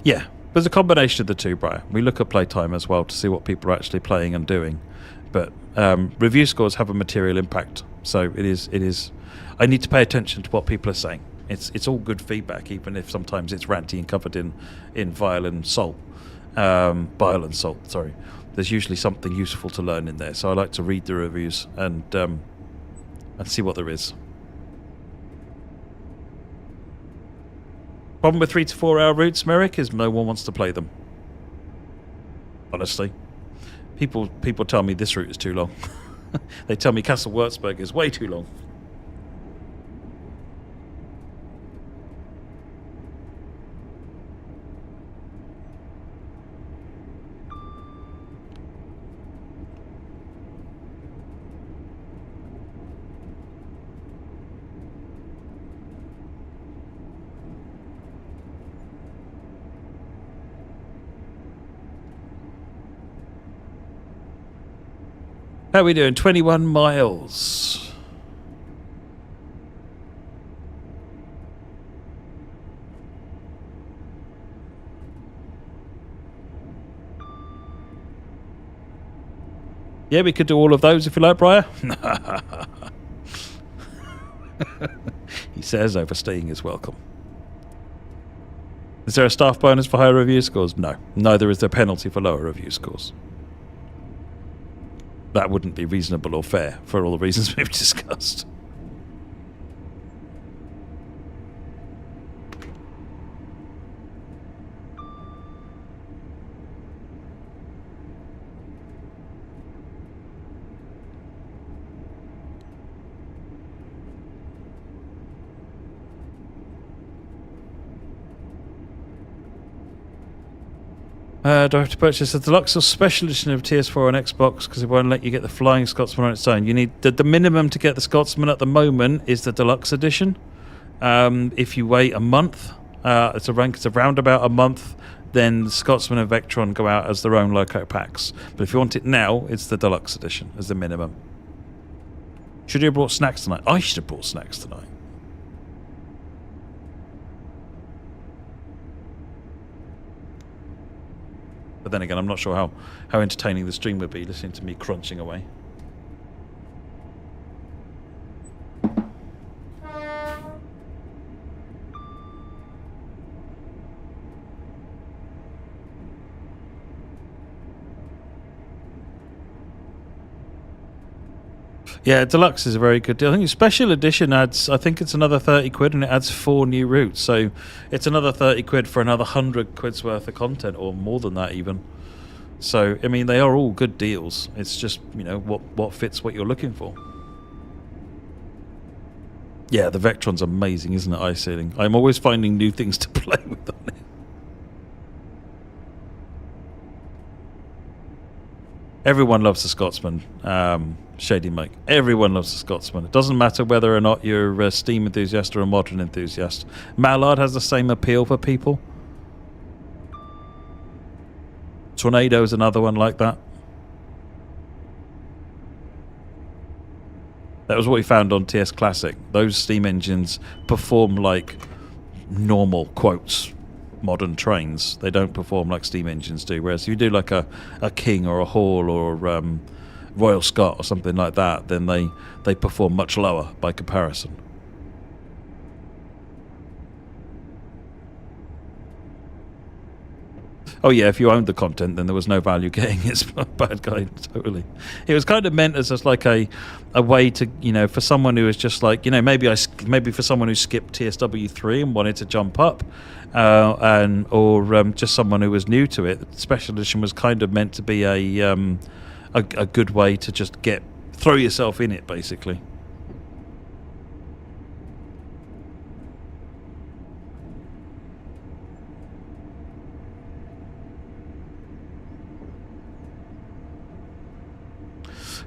Yeah, there's a combination of the two, Brian. We look at playtime as well to see what people are actually playing and doing. But review scores have a material impact. So it is. I need to pay attention to what people are saying. It's all good feedback, even if sometimes it's ranty and covered in bile and salt. Sorry. There's usually something useful to learn in there. So I like to read the reviews and see what there is. Problem with 3 to 4 hour routes, Merrick, is no one wants to play them. Honestly, people tell me this route is too long. They tell me Castle Würzburg is way too long. How are we doing? 21 miles. Yeah, we could do all of those if you like, Briar. He says overstaying is welcome. Is there a staff bonus for higher review scores? No. Neither is there a penalty for lower review scores. That wouldn't be reasonable or fair for all the reasons we've discussed. Do I have to purchase a deluxe or special edition of TS4 on Xbox because it won't let you get the Flying Scotsman on its own? You need the minimum to get the Scotsman at the moment is the deluxe edition. If you wait a month, it's around about a month, then the Scotsman and Vectron go out as their own loco packs. But if you want it now, it's the deluxe edition as the minimum. Should you have brought snacks tonight? I should have brought snacks tonight. But then again, I'm not sure how entertaining the stream would be listening to me crunching away. Yeah, deluxe is a very good deal. I think special edition adds, I think it's another 30 quid and it adds 4 new routes. So it's another 30 quid for another 100 quid's worth of content, or more than that even. So, I mean, they are all good deals. It's just, you know, what fits what you're looking for. Yeah, the Vectron's amazing, isn't it, Ice Sailing? I'm always finding new things to play with on it. Everyone loves the Scotsman, Shady Mike. Everyone loves the Scotsman. It doesn't matter whether or not you're a Steam enthusiast or a modern enthusiast. Mallard has the same appeal for people. Tornado is another one like that. That was what we found on TS Classic. Those steam engines perform like normal, quotes, modern trains. They don't perform like steam engines do. Whereas if you do like a King or a Hall or Royal Scot or something like that, then they perform much lower by comparison. Oh yeah, if you owned the content, then there was no value getting it. Bad guy, totally. It was kind of meant as just like a way to, you know, for someone who was just like, you know, maybe for someone who skipped TSW3 and wanted to jump up, or just someone who was new to it. Special edition was kind of meant to be a good way to just throw yourself in it, basically.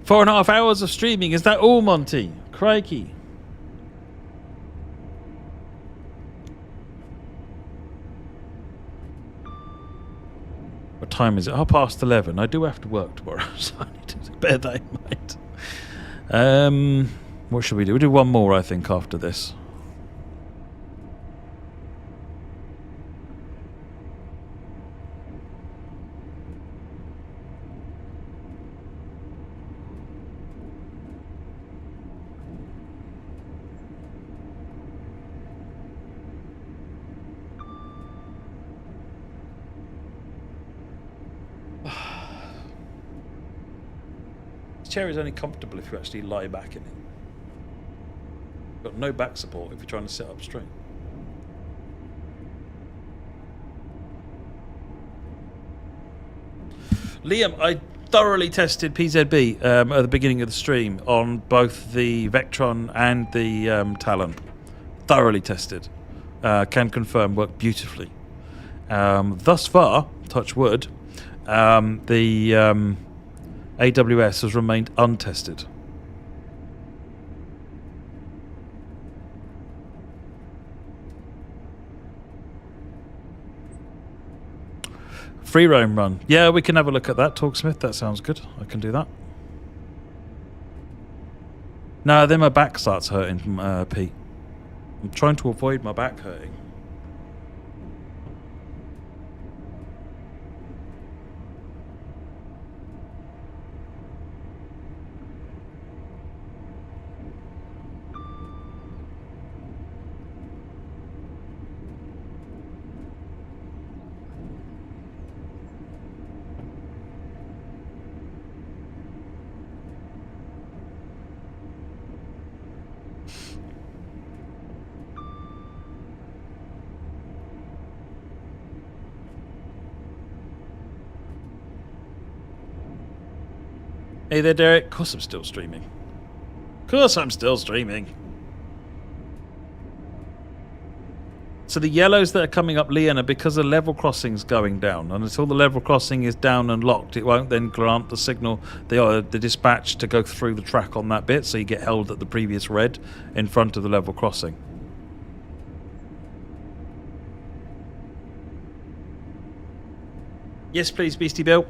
4.5 hours of streaming. Is that all, Monty? Crikey. What time is it? 11:30. I do have to work tomorrow, so I need to bear that in mind. What should we do? We'll do one more, I think, after this. Chair is only comfortable if you actually lie back in it. Got no back support if you're trying to sit up straight. Liam, I thoroughly tested PZB at the beginning of the stream on both the Vectron and the Talon. Thoroughly tested. Can confirm worked beautifully. Thus far, touch wood, the AWS has remained untested. Free roam run. Yeah, we can have a look at that, Talksmith. That sounds good. I can do that. No, then my back starts hurting, Pete. I'm trying to avoid my back hurting. Hey there, Derek. Of course I'm still streaming. Of course I'm still streaming. So the yellows that are coming up, Leon, are because the level crossing's going down. And until the level crossing is down and locked, it won't then grant the signal, the dispatch to go through the track on that bit. So you get held at the previous red in front of the level crossing. Yes, please, Beastie Bill.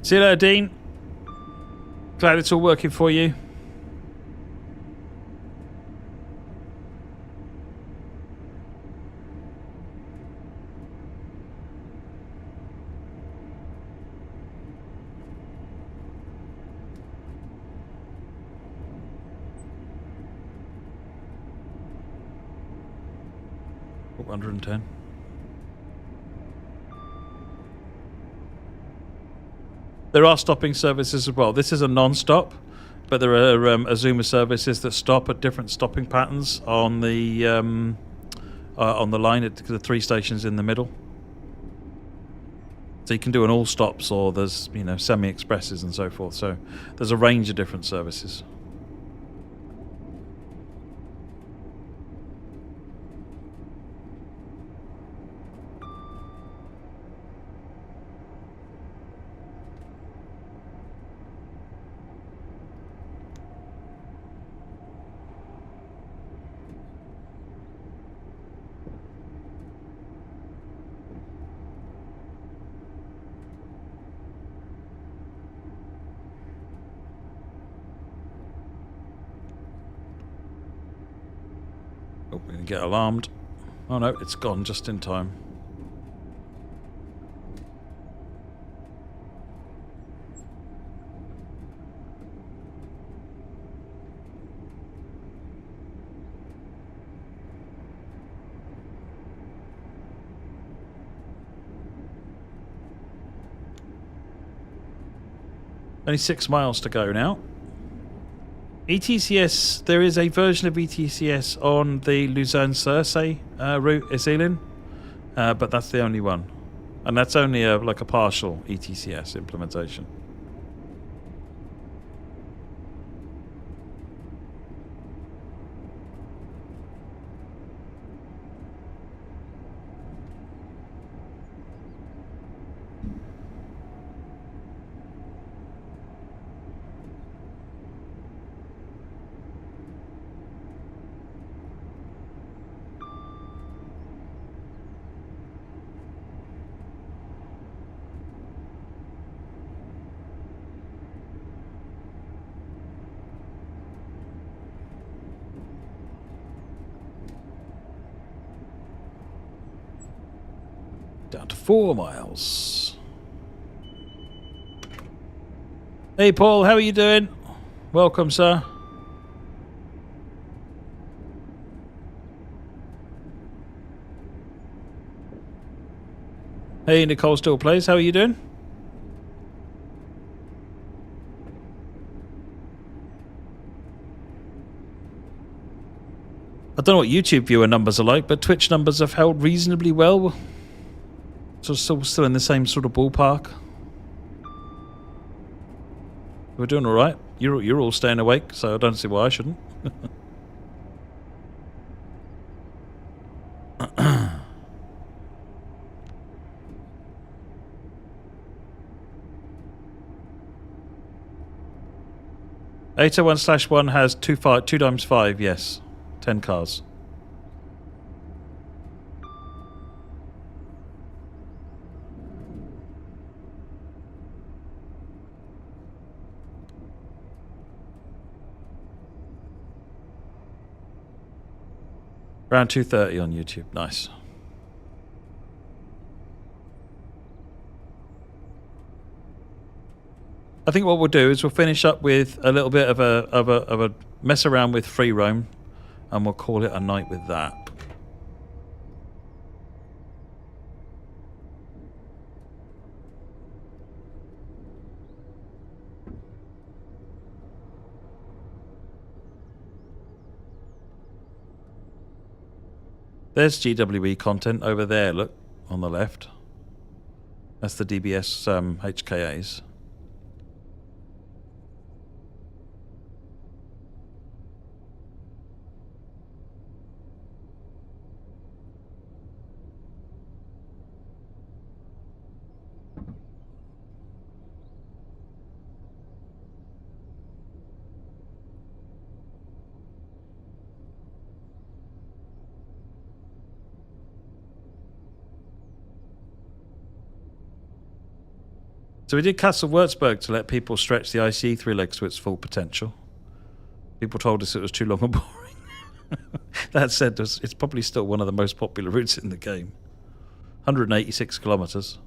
See you later, Dean. Glad it's all working for you. Oh, 110. There are stopping services as well. This is a non-stop, but there are Azuma services that stop at different stopping patterns on the line at the 3 stations in the middle. So you can do an all stops, or there's semi-expresses and so forth. So there's a range of different services. Oh, we're going to get alarmed. Oh no, it's gone just in time. Only 6 miles to go now. ETCS, there is a version of ETCS on the Luzerne-Cersei route, Iselin, but that's the only one. And that's only like a partial ETCS implementation. Down to 4 miles. Hey Paul, how are you doing? Welcome, sir. Hey Nicole Still Plays, how are you doing? I don't know what YouTube viewer numbers are like, but Twitch numbers have held reasonably well. So still in the same sort of ballpark. We're doing all right. You're all staying awake, so I don't see why I shouldn't. (801/1) has 2 times 5. Yes, 10 cars. Around 2:30 on YouTube. Nice. I think what we'll do is we'll finish up with a little bit of a mess around with free roam, and we'll call it a night with that. There's GWE content over there, look, on the left. That's the DBS HKAs. So we did Castle Würzburg to let people stretch the IC3 legs to its full potential. People told us it was too long and boring. That said, it's probably still one of the most popular routes in the game. 186 kilometers.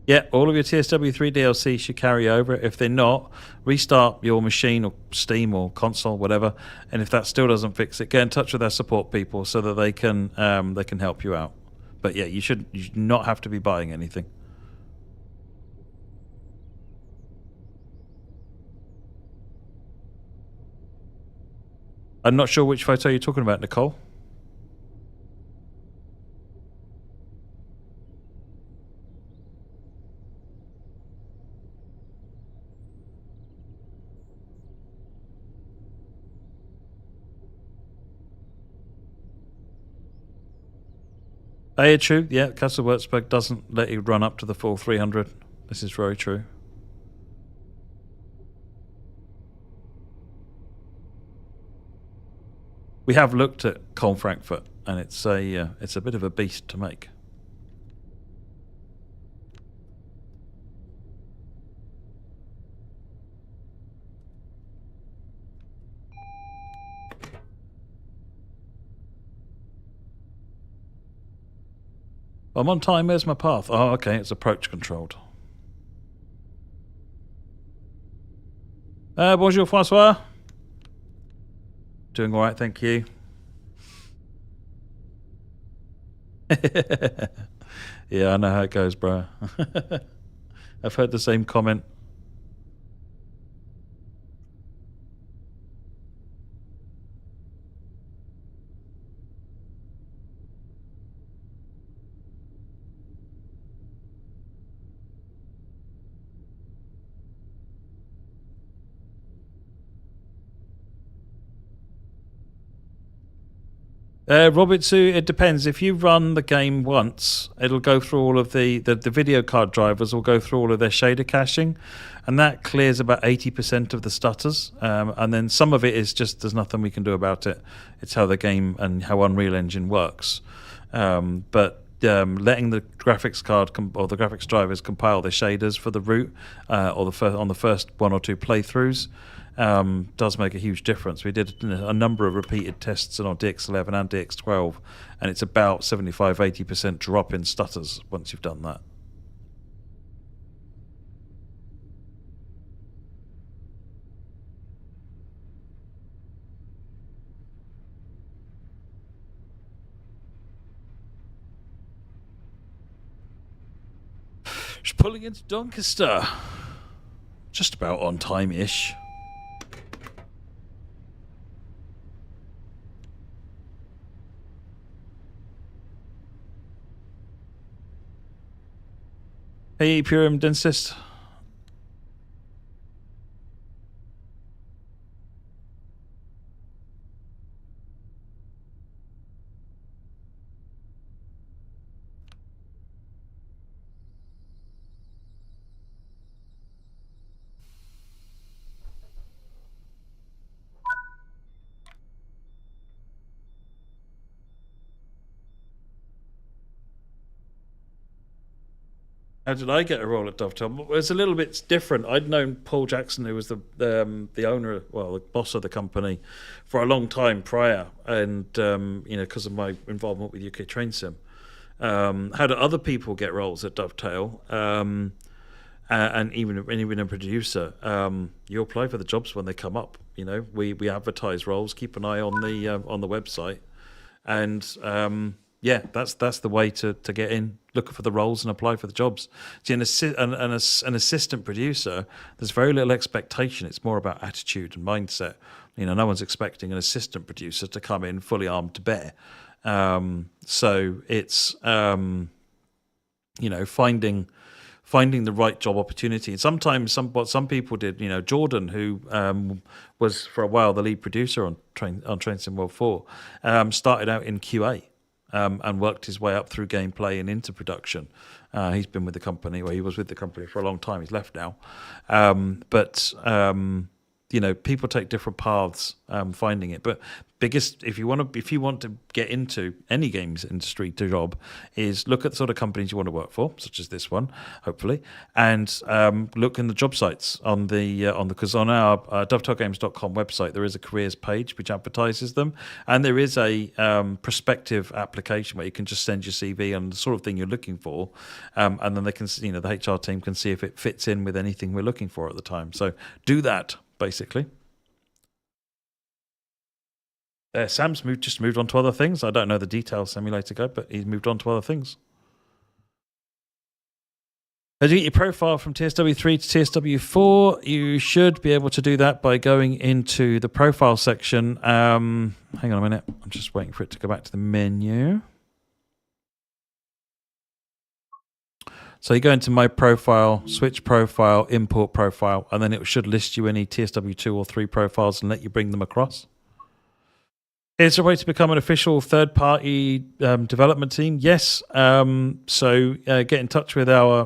Yeah, all of your TSW3 DLC should carry over. If they're not, restart your machine or Steam or console, whatever. And if that still doesn't fix it, get in touch with their support people so that they can help you out. But yeah, you should not have to be buying anything. I'm not sure which photo you're talking about, Nicole. True. Yeah, Castle Würzburg doesn't let you run up to the full 300. This is very true. We have looked at Cole Frankfurt, and it's a bit of a beast to make. I'm on time. Where's my path? Oh, okay. It's approach controlled. Bonjour, Francois. Doing all right, thank you. Yeah, I know how it goes, bro. I've heard the same comment. Robitsu, it depends. If you run the game once, it'll go through all of the video card drivers will go through all of their shader caching, and that clears about 80% of the stutters. And then some of it is just there's nothing we can do about it. It's how the game and how Unreal Engine works. But letting the graphics card or the graphics drivers compile the shaders for the root or on the first one or two playthroughs does make a huge difference. We did a number of repeated tests on DX11 and DX12, and it's about 75-80% drop in stutters once you've done that. Just pulling into Doncaster. Just about on time-ish. Hey, Purim Dentist. How did I get a role at Dovetail? It was a little bit different. I'd known Paul Jackson, who was the owner, well, the boss of the company, for a long time prior, and because of my involvement with UK Train Sim. How do other people get roles at Dovetail? And even a producer, you apply for the jobs when they come up. We advertise roles. Keep an eye on the website, and that's the way to get in. Look for the roles and apply for the jobs. See, an assistant producer, there's very little expectation. It's more about attitude and mindset. No one's expecting an assistant producer to come in fully armed to bear. So it's finding the right job opportunity. And sometimes what some people did, Jordan, who was for a while the lead producer on Train Sim World 4, started out in QA. And worked his way up through gameplay and into production. He's been with the company, he was with the company for a long time. He's left now. But people take different paths finding it. But if you want to get into any games industry job, is look at the sort of companies you want to work for, such as this one, hopefully, and look in the job sites because on our dovetailgames.com website there is a careers page which advertises them, and there is a prospective application where you can just send your CV and the sort of thing you're looking for, and then they can, the HR team can see if it fits in with anything we're looking for at the time. So do that. Basically, Sam's just moved on to other things. I don't know the details, Simulator Go, but he's moved on to other things. As you get your profile from TSW3 to TSW4, you should be able to do that by going into the profile section. Hang on a minute. I'm just waiting for it to go back to the menu. So you go into My Profile, Switch Profile, Import Profile, and then it should list you any TSW2 or 3 profiles and let you bring them across. Is there a way to become an official third-party development team? Yes. So get in touch with our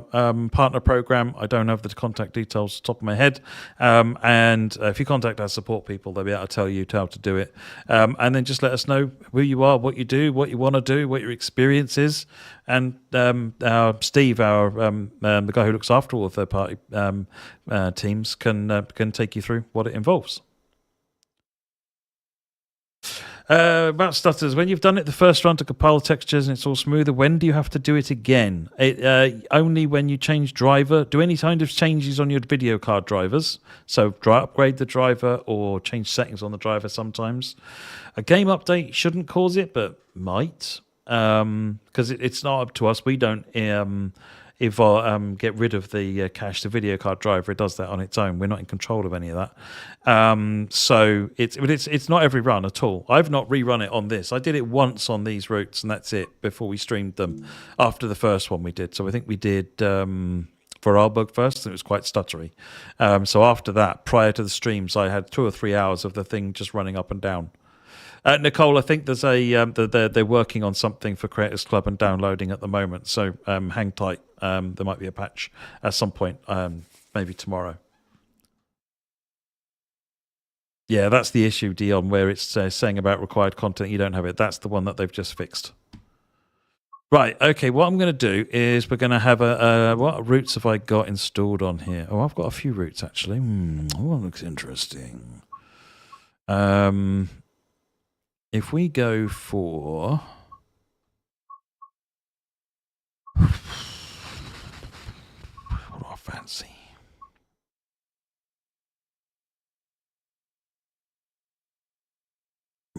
partner program. I don't have the contact details off the top of my head. And if you contact our support people, they'll be able to tell you how to do it. And then just let us know who you are, what you do, what you want to do, what your experience is. And Steve, the guy who looks after all the third-party teams, can take you through what it involves. About stutters, when you've done it the first run to compile textures and it's all smoother, when do you have to do it again? Only when you change driver. Do any kind of changes on your video card drivers. So upgrade the driver or change settings on the driver sometimes. A game update shouldn't cause it, but might. Because it's not up to us. We don't get rid of the cache, the video card driver. It does that on its own. We're not in control of any of that. So it's not every run at all. I've not rerun it on this. I did it once on these routes, and that's it before we streamed them after the first one we did. So I think we did for our bug first, and it was quite stuttery. So after that, prior to the streams, I had 2 or 3 hours of the thing just running up and down. Nicole, I think there's they're working on something for Creators Club and downloading at the moment. So hang tight. There might be a patch at some point, maybe tomorrow. Yeah, that's the issue, Dion, where it's saying about required content. You don't have it. That's the one that they've just fixed. Right. Okay. What I'm going to do is we're going to have what routes have I got installed on here? Oh, I've got a few routes actually. Oh, that looks interesting. If we go for what do I fancy?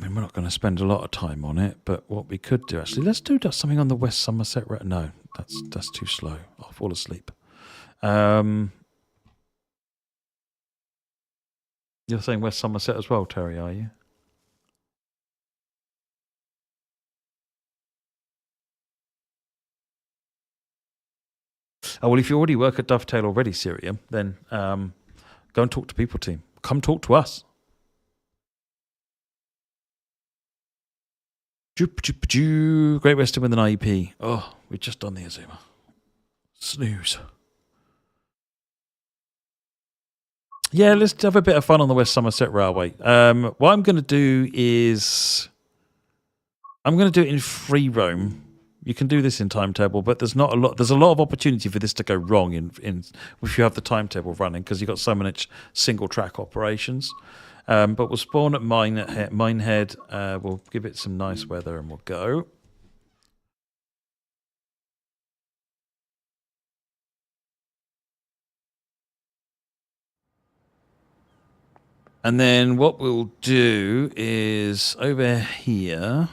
I mean, we're not going to spend a lot of time on it, but what we could do actually, let's do something on the West Somerset route. No, that's too slow. I'll fall asleep. You're saying West Somerset as well, Terry, are you? Oh, well, if you already work at Dovetail already, Syria, then go and talk to People Team. Come talk to us. Great Western with an IEP. Oh, we've just done the Azuma. Snooze. Yeah, let's have a bit of fun on the West Somerset Railway. What I'm going to do is I'm going to do it in free roam. You can do this in timetable, but there's not a lot. There's a lot of opportunity for this to go wrong if you have the timetable running, because you've got so many single track operations. But we'll spawn at Minehead. We'll give it some nice weather, and we'll go. And then what we'll do is over here,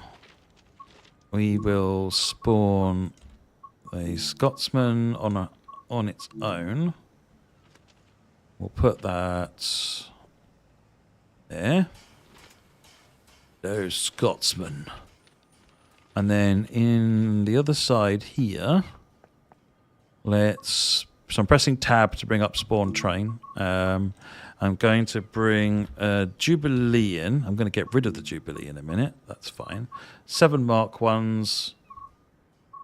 we will spawn a Scotsman on its own. We'll put that there. There's Scotsman. And then in the other side here, so I'm pressing tab to bring up spawn train. I'm going to bring Jubilee in. I'm going to get rid of the Jubilee in a minute. That's fine. 7 Mark 1s.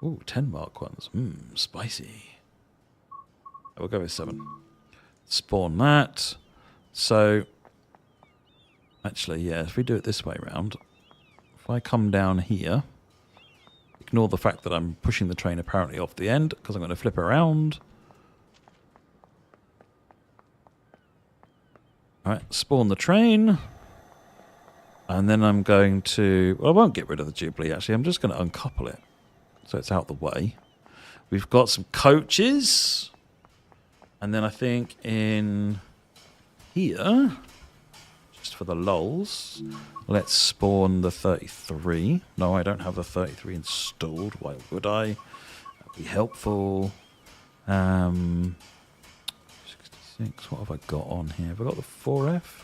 Ooh, 10 Mark 1s. Spicy. We'll go with 7. Spawn that. So, actually, yeah, if we do it this way round, if I come down here, ignore the fact that I'm pushing the train apparently off the end, because I'm going to flip around. All right, spawn the train. And then I'm going to... Well, I won't get rid of the Jubilee, actually. I'm just going to uncouple it so it's out the way. We've got some coaches. And then I think in here, just for the lols, let's spawn the 33. No, I don't have the 33 installed. Why would I? That'd be helpful. 66. What have I got on here? Have I got the 4F?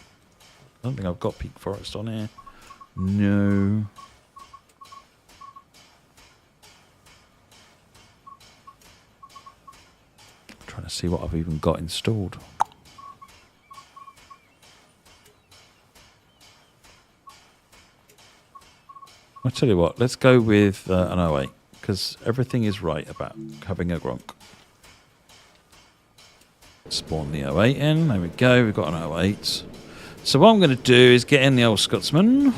I don't think I've got Peak Forest on here. No. I'm trying to see what I've even got installed. I'll tell you what, let's go with an 08, because everything is right about having a Gronk. Spawn the 08 in. There we go. We've got an 08. So what I'm going to do is get in the old Scotsman.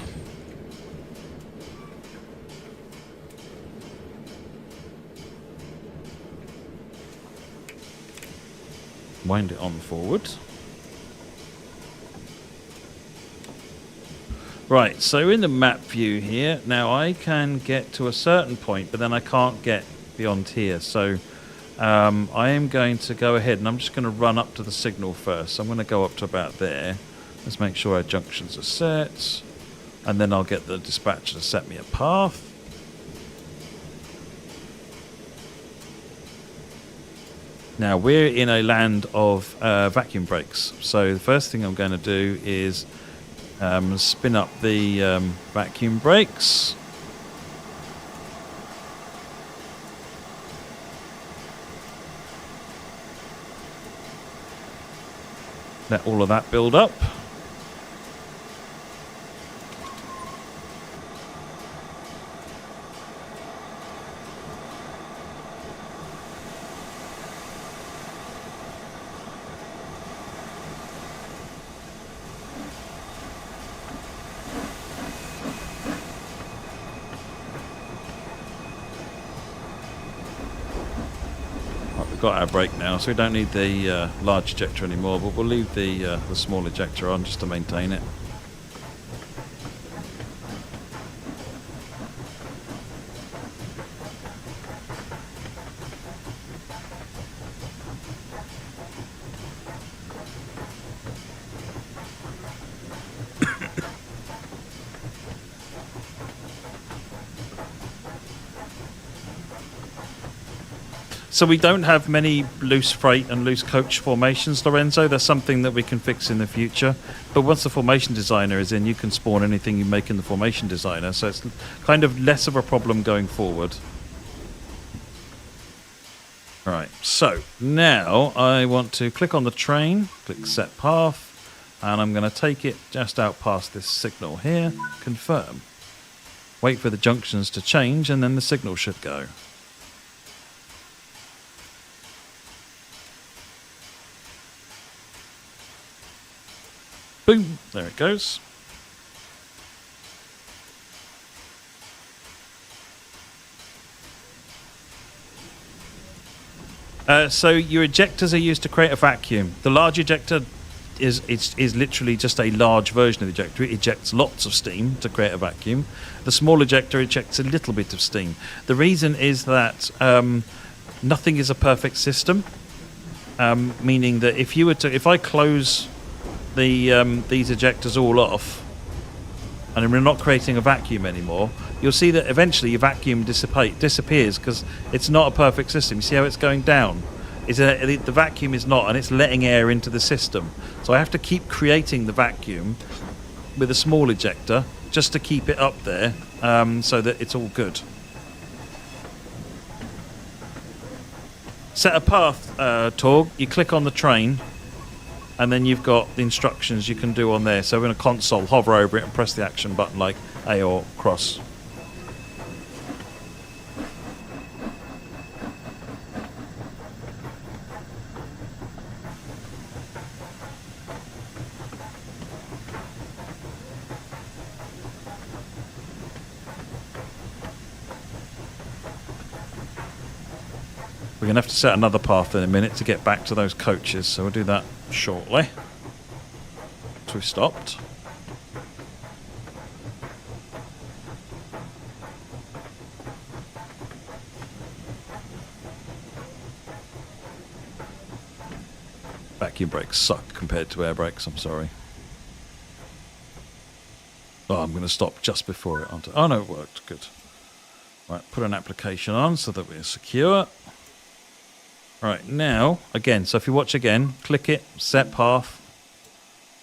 Wind it on forward. Right, so in the map view here, now I can get to a certain point, but then I can't get beyond here. So I am going to go ahead and I'm just going to run up to the signal first. So I'm going to go up to about there. Let's make sure our junctions are set. And then I'll get the dispatcher to set me a path. Now we're in a land of vacuum brakes. So the first thing I'm going to do is spin up the vacuum brakes. Let all of that build up. Got our brake now, so we don't need the large ejector anymore, but we'll leave the small ejector on just to maintain it. So we don't have many loose freight and loose coach formations, Lorenzo. That's something that we can fix in the future. But once the formation designer is in, you can spawn anything you make in the formation designer. So it's kind of less of a problem going forward. All right, so now I want to click on the train, click set path, and I'm going to take it just out past this signal here, confirm. Wait for the junctions to change, and then the signal should go. Boom, there it goes. So your ejectors are used to create a vacuum. The large ejector is literally just a large version of the ejector. It ejects lots of steam to create a vacuum. The small ejector ejects a little bit of steam. The reason is that nothing is a perfect system, meaning that if I close these ejectors all off and we're not creating a vacuum anymore, you'll see that eventually your vacuum disappears because it's not a perfect system. You see how it's going down? The vacuum is not, and it's letting air into the system. So I have to keep creating the vacuum with a small ejector just to keep it up there so that it's all good. Set a path, Torg. You click on the train, and then you've got the instructions you can do on there. So in a console, hover over it and press the action button like A or cross. We're going to have to set another path in a minute to get back to those coaches, so we'll do that shortly. So we've stopped. Vacuum brakes suck compared to air brakes, I'm sorry. Oh, I'm going to stop just before it. Oh no, it worked, good. Right, put an application on so that we're secure. Right, now, again, so if you watch again, click it, set path,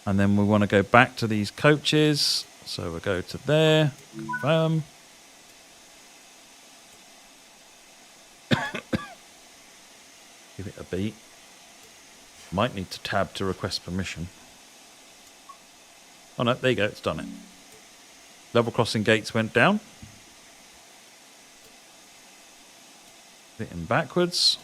and then we want to go back to these coaches. So we'll go to there, confirm. Give it a beat. Might need to tab to request permission. Oh no, there you go, it's done it. Level crossing gates went down. Hit in backwards.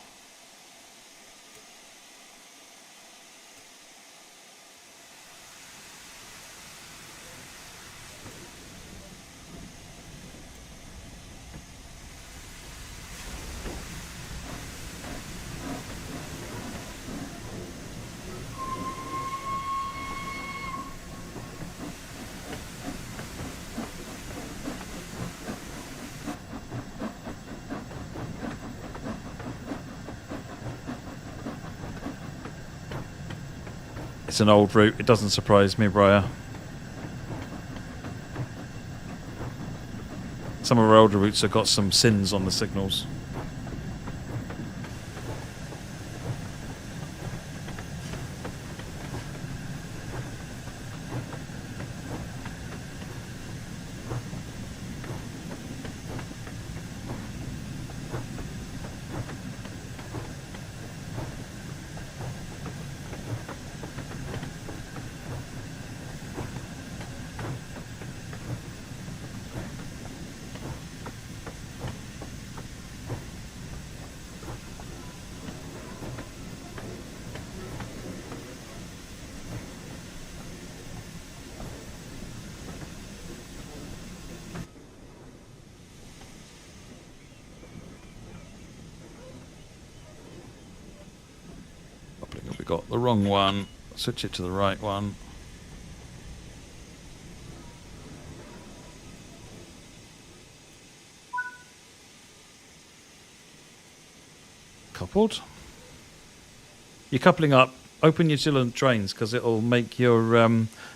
It's an old route. It doesn't surprise me, Briar. Some of our older routes have got some sins on the signals. We got the wrong one. Switch it to the right one. Coupled. You're coupling up. Open your cylinder drains because it'll make your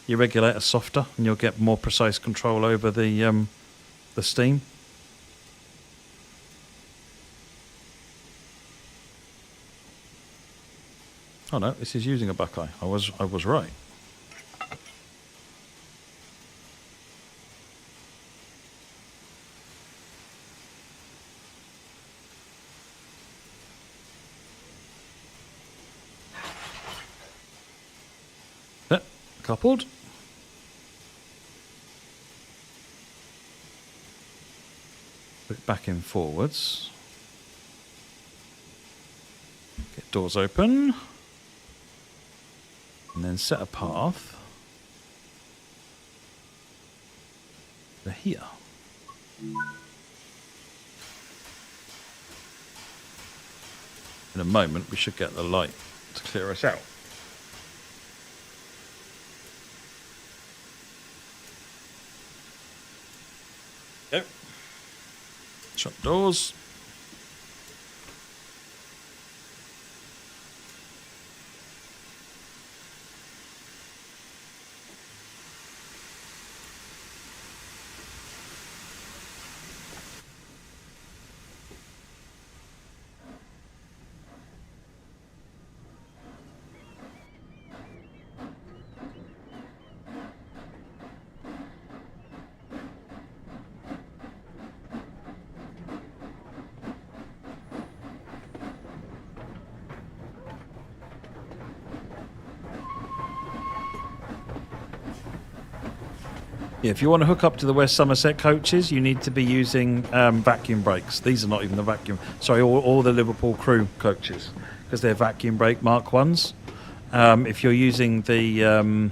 regulator softer and you'll get more precise control over the steam. Oh no, this is using a Buckeye. I was right. Yeah, coupled. Put it back in forwards. Get doors open. And then set a path to here. In a moment, we should get the light to clear us out. Go. Shut doors. Yeah, if you want to hook up to the West Somerset coaches, you need to be using vacuum brakes. These are not even the vacuum. Sorry, all the Liverpool crew coaches, because they're vacuum brake Mark 1s. If you're using the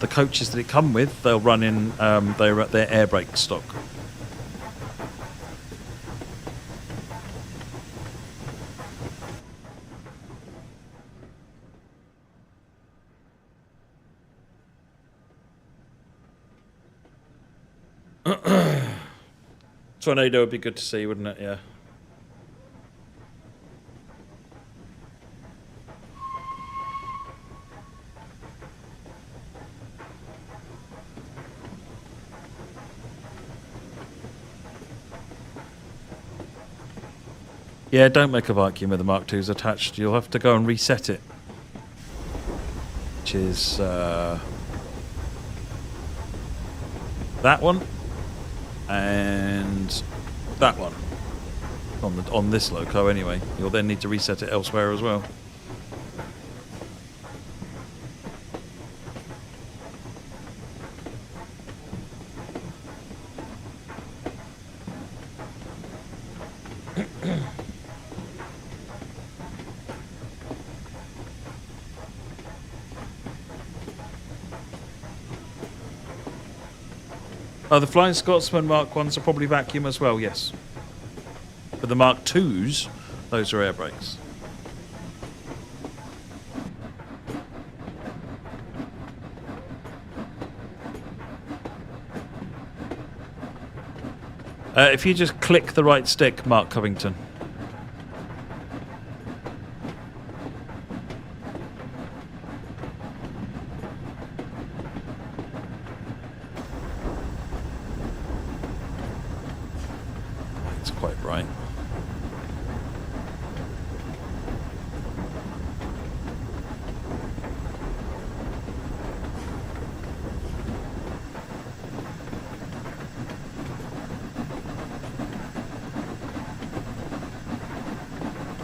coaches that it come with, they'll run in their air brake stock. Tornado would be good to see, wouldn't it? Yeah. Yeah, don't make a vacuum with the Mark IIs attached. You'll have to go and reset it. Which is that one. And that one on this loco anyway. You'll then need to reset it elsewhere as well. The Flying Scotsman Mark 1s are probably vacuum as well, yes. But the Mark 2s, those are air brakes. If you just click the right stick, Mark Covington. quite right.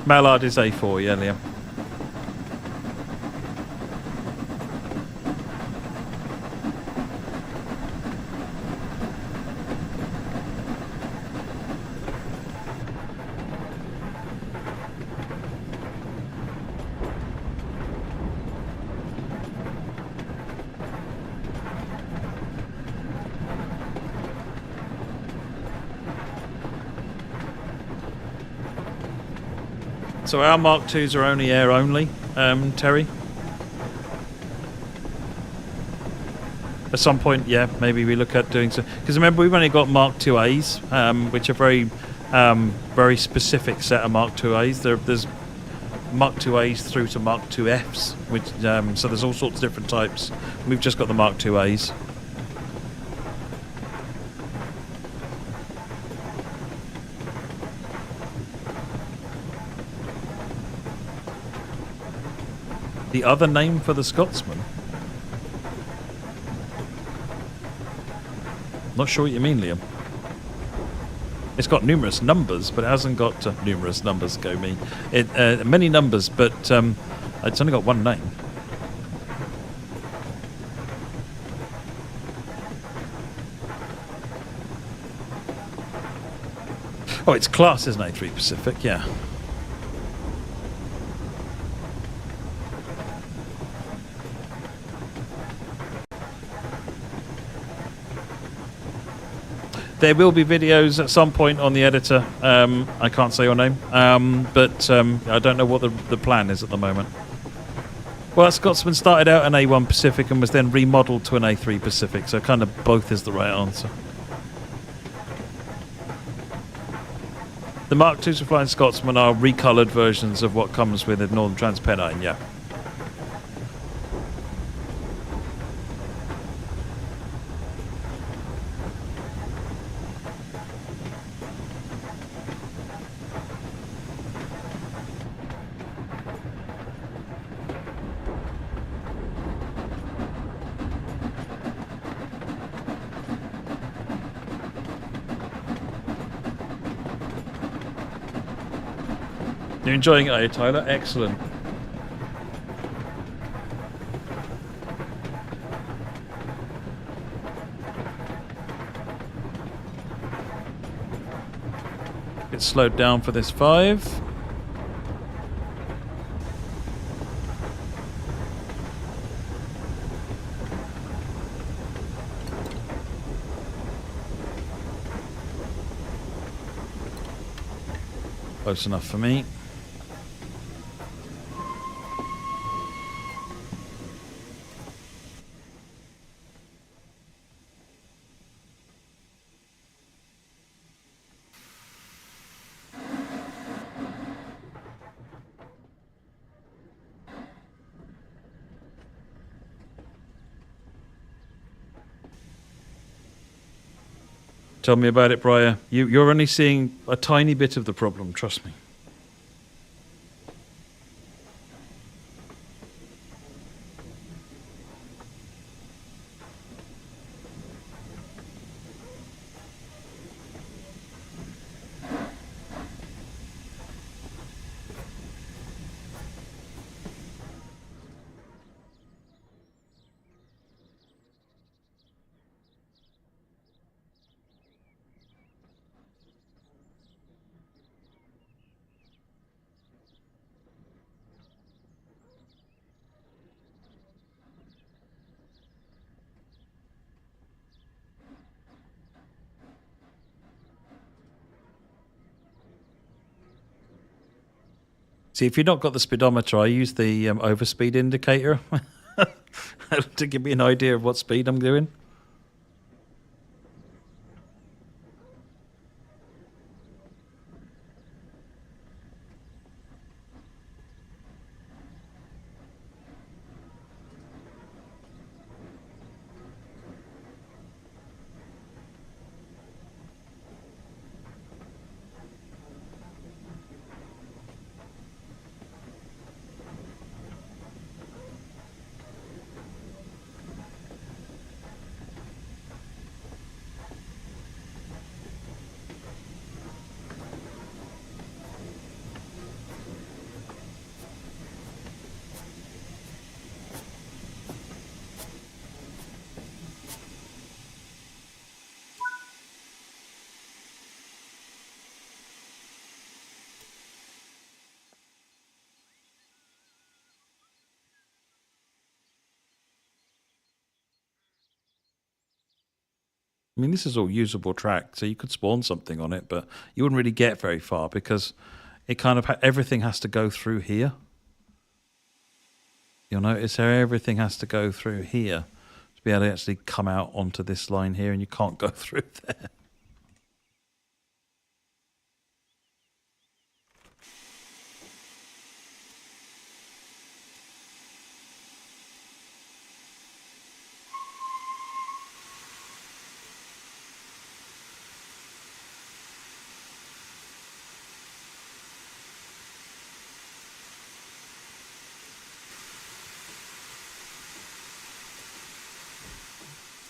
Mallard is A4, yeah, Liam. So our Mark IIs are only air only, Terry? At some point, yeah, maybe we look at doing so. Because remember, we've only got Mark IIAs, which are very specific set of Mark IIAs. There's Mark IIAs through to Mark IIFs, which so there's all sorts of different types. We've just got the Mark IIAs. The other name for the Scotsman? Not sure what you mean, Liam. It's got numerous numbers, but it hasn't got numerous numbers. Go me. Many numbers, but it's only got one name. Oh, its class is an A3 Pacific, yeah. There will be videos at some point on the editor. I can't say your name, but I don't know what the plan is at the moment. Well, Scotsman started out an A1 Pacific and was then remodeled to an A3 Pacific, so kind of both is the right answer. The Mark IIs for Flying Scotsman are recoloured versions of what comes with the Northern Transpennine, yeah. You're enjoying it, are you, Tyler? Excellent. Get slowed down for this 5. Close enough for me. Tell me about it, Briar. You're only seeing a tiny bit of the problem, trust me. See, if you've not got the speedometer, I use the overspeed indicator to give me an idea of what speed I'm doing. I mean, this is all usable track, so you could spawn something on it, but you wouldn't really get very far because it kind of everything has to go through here. You'll notice how everything has to go through here to be able to actually come out onto this line here, and you can't go through there.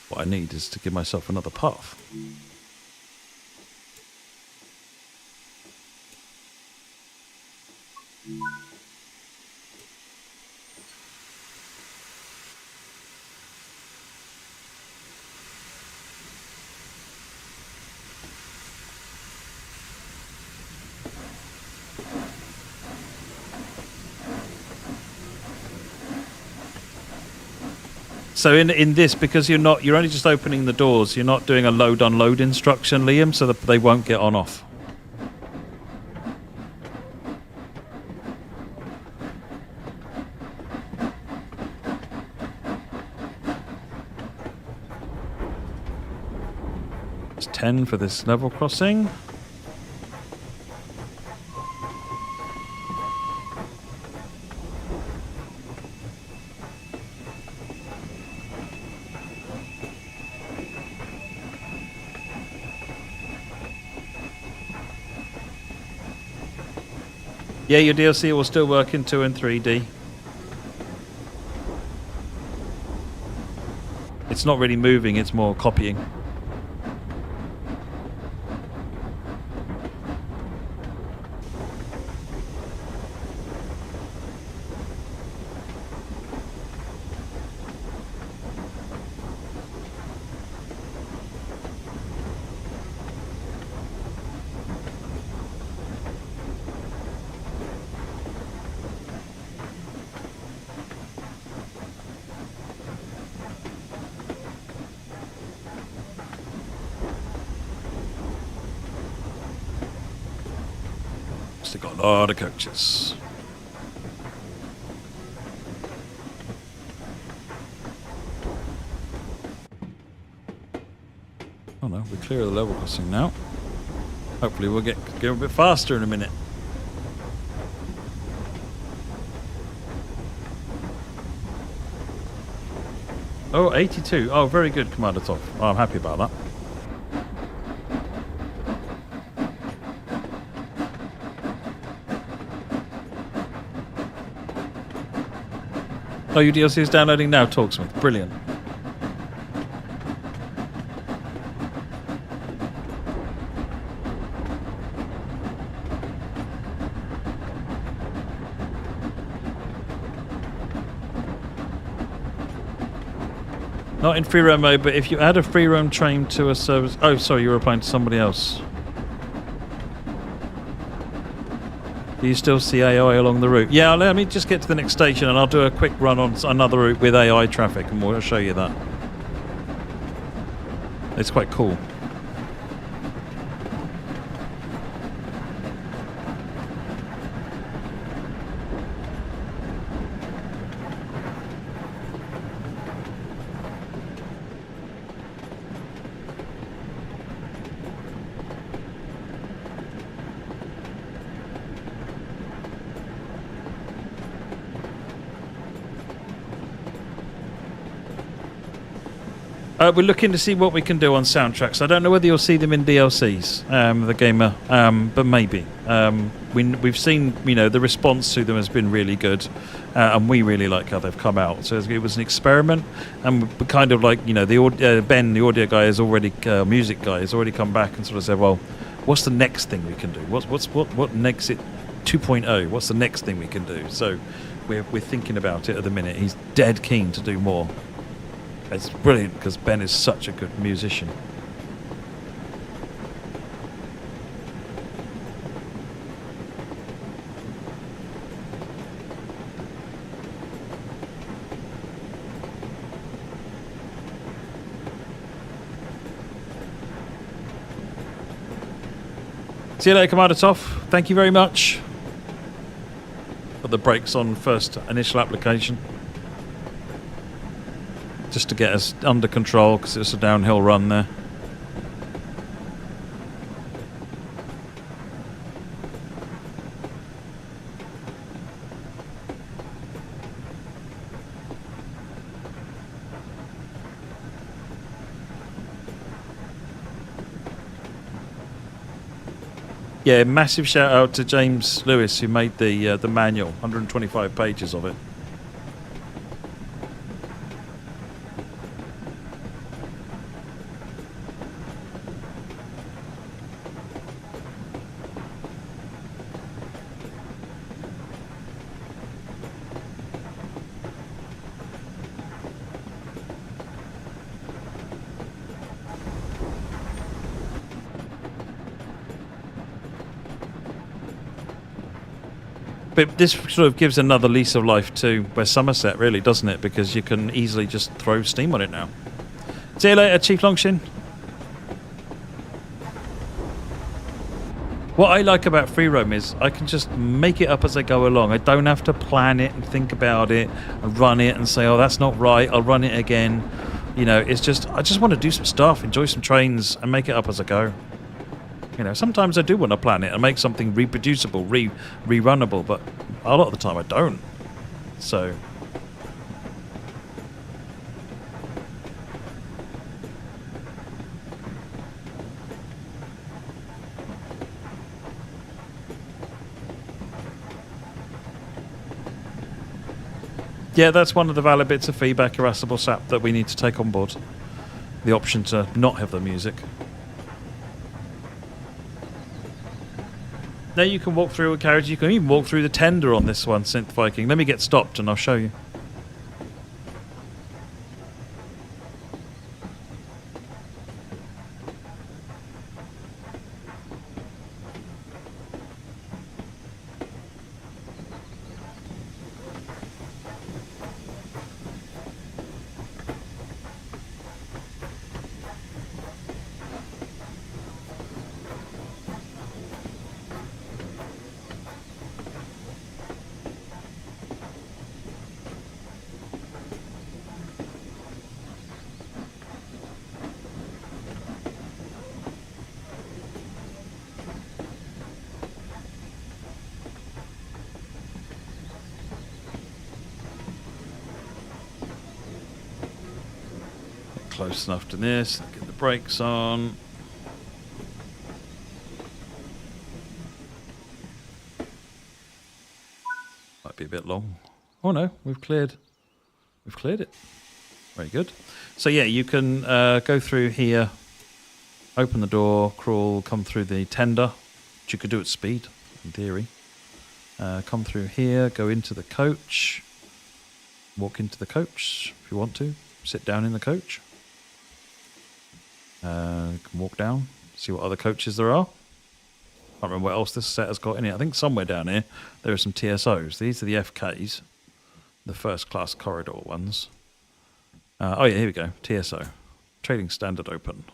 What I need is to give myself another path. So in this, because you're only just opening the doors, you're not doing a load unload instruction, Liam, so that they won't get on off. It's 10 for this level crossing. Yeah, your DLC will still work in 2 and 3D. It's not really moving, it's more copying. Still got a lot of coaches. Oh no, we're clear of the level crossing now. Hopefully we'll get a bit faster in a minute. Oh, 82. Oh, very good, Commander Top. Oh, I'm happy about that. Oh, your DLC is downloading now, Talksmith. Brilliant. Not in free roam mode, but if you add a free roam train to a service... Oh, sorry, you're replying to somebody else. Do you still see AI along the route? Yeah, let me just get to the next station and I'll do a quick run on another route with AI traffic and we'll show you that. It's quite cool. We're looking to see what we can do on soundtracks. I don't know whether you'll see them in DLCs, the gamer, but maybe. We've seen, the response to them has been really good, and we really like how they've come out. So it was an experiment, and we're kind of like, Ben, the audio guy, music guy, has already come back and sort of said, well, what's the next thing we can do? What next it 2.0? What's the next thing we can do? So we're thinking about it at the minute. He's dead keen to do more. It's brilliant because Ben is such a good musician. See you later, Commander Toff. Thank you very much. Put the brakes on first initial application. Just to get us under control, because it's a downhill run there. Yeah, massive shout out to James Lewis who made the manual, 125 pages of it. But this sort of gives another lease of life to West Somerset, really, doesn't it? Because you can easily just throw steam on it now. See you later, Chief Longshin. What I like about free roam is I can just make it up as I go along. I don't have to plan it and think about it and run it and say, oh, that's not right, I'll run it again. You know, it's just, I just want to do some stuff, enjoy some trains and make it up as I go. You know, sometimes I do want to plan it and make something reproducible, rerunnable, but a lot of the time I don't. So... yeah, that's one of the valid bits of feedback, Irascible Sap, that we need to take on board. The option to not have the music. Now you can walk through a carriage, you can even walk through the tender on this one, Synth Viking. Let me get stopped and I'll show you. Close enough to this, get the brakes on. Might be a bit long. Oh no, we've cleared it. Very good. So yeah, you can go through here, open the door, crawl, come through the tender, which you could do at speed, in theory. Come through here, go into the coach, walk into the coach if you want to, sit down in the coach. You can walk down, see what other coaches there are. Can't remember what else this set has got in it. I think somewhere down here there are some TSOs. These are the FKs, the first class corridor ones. Oh yeah, here we go. TSO, Trading Standard Open.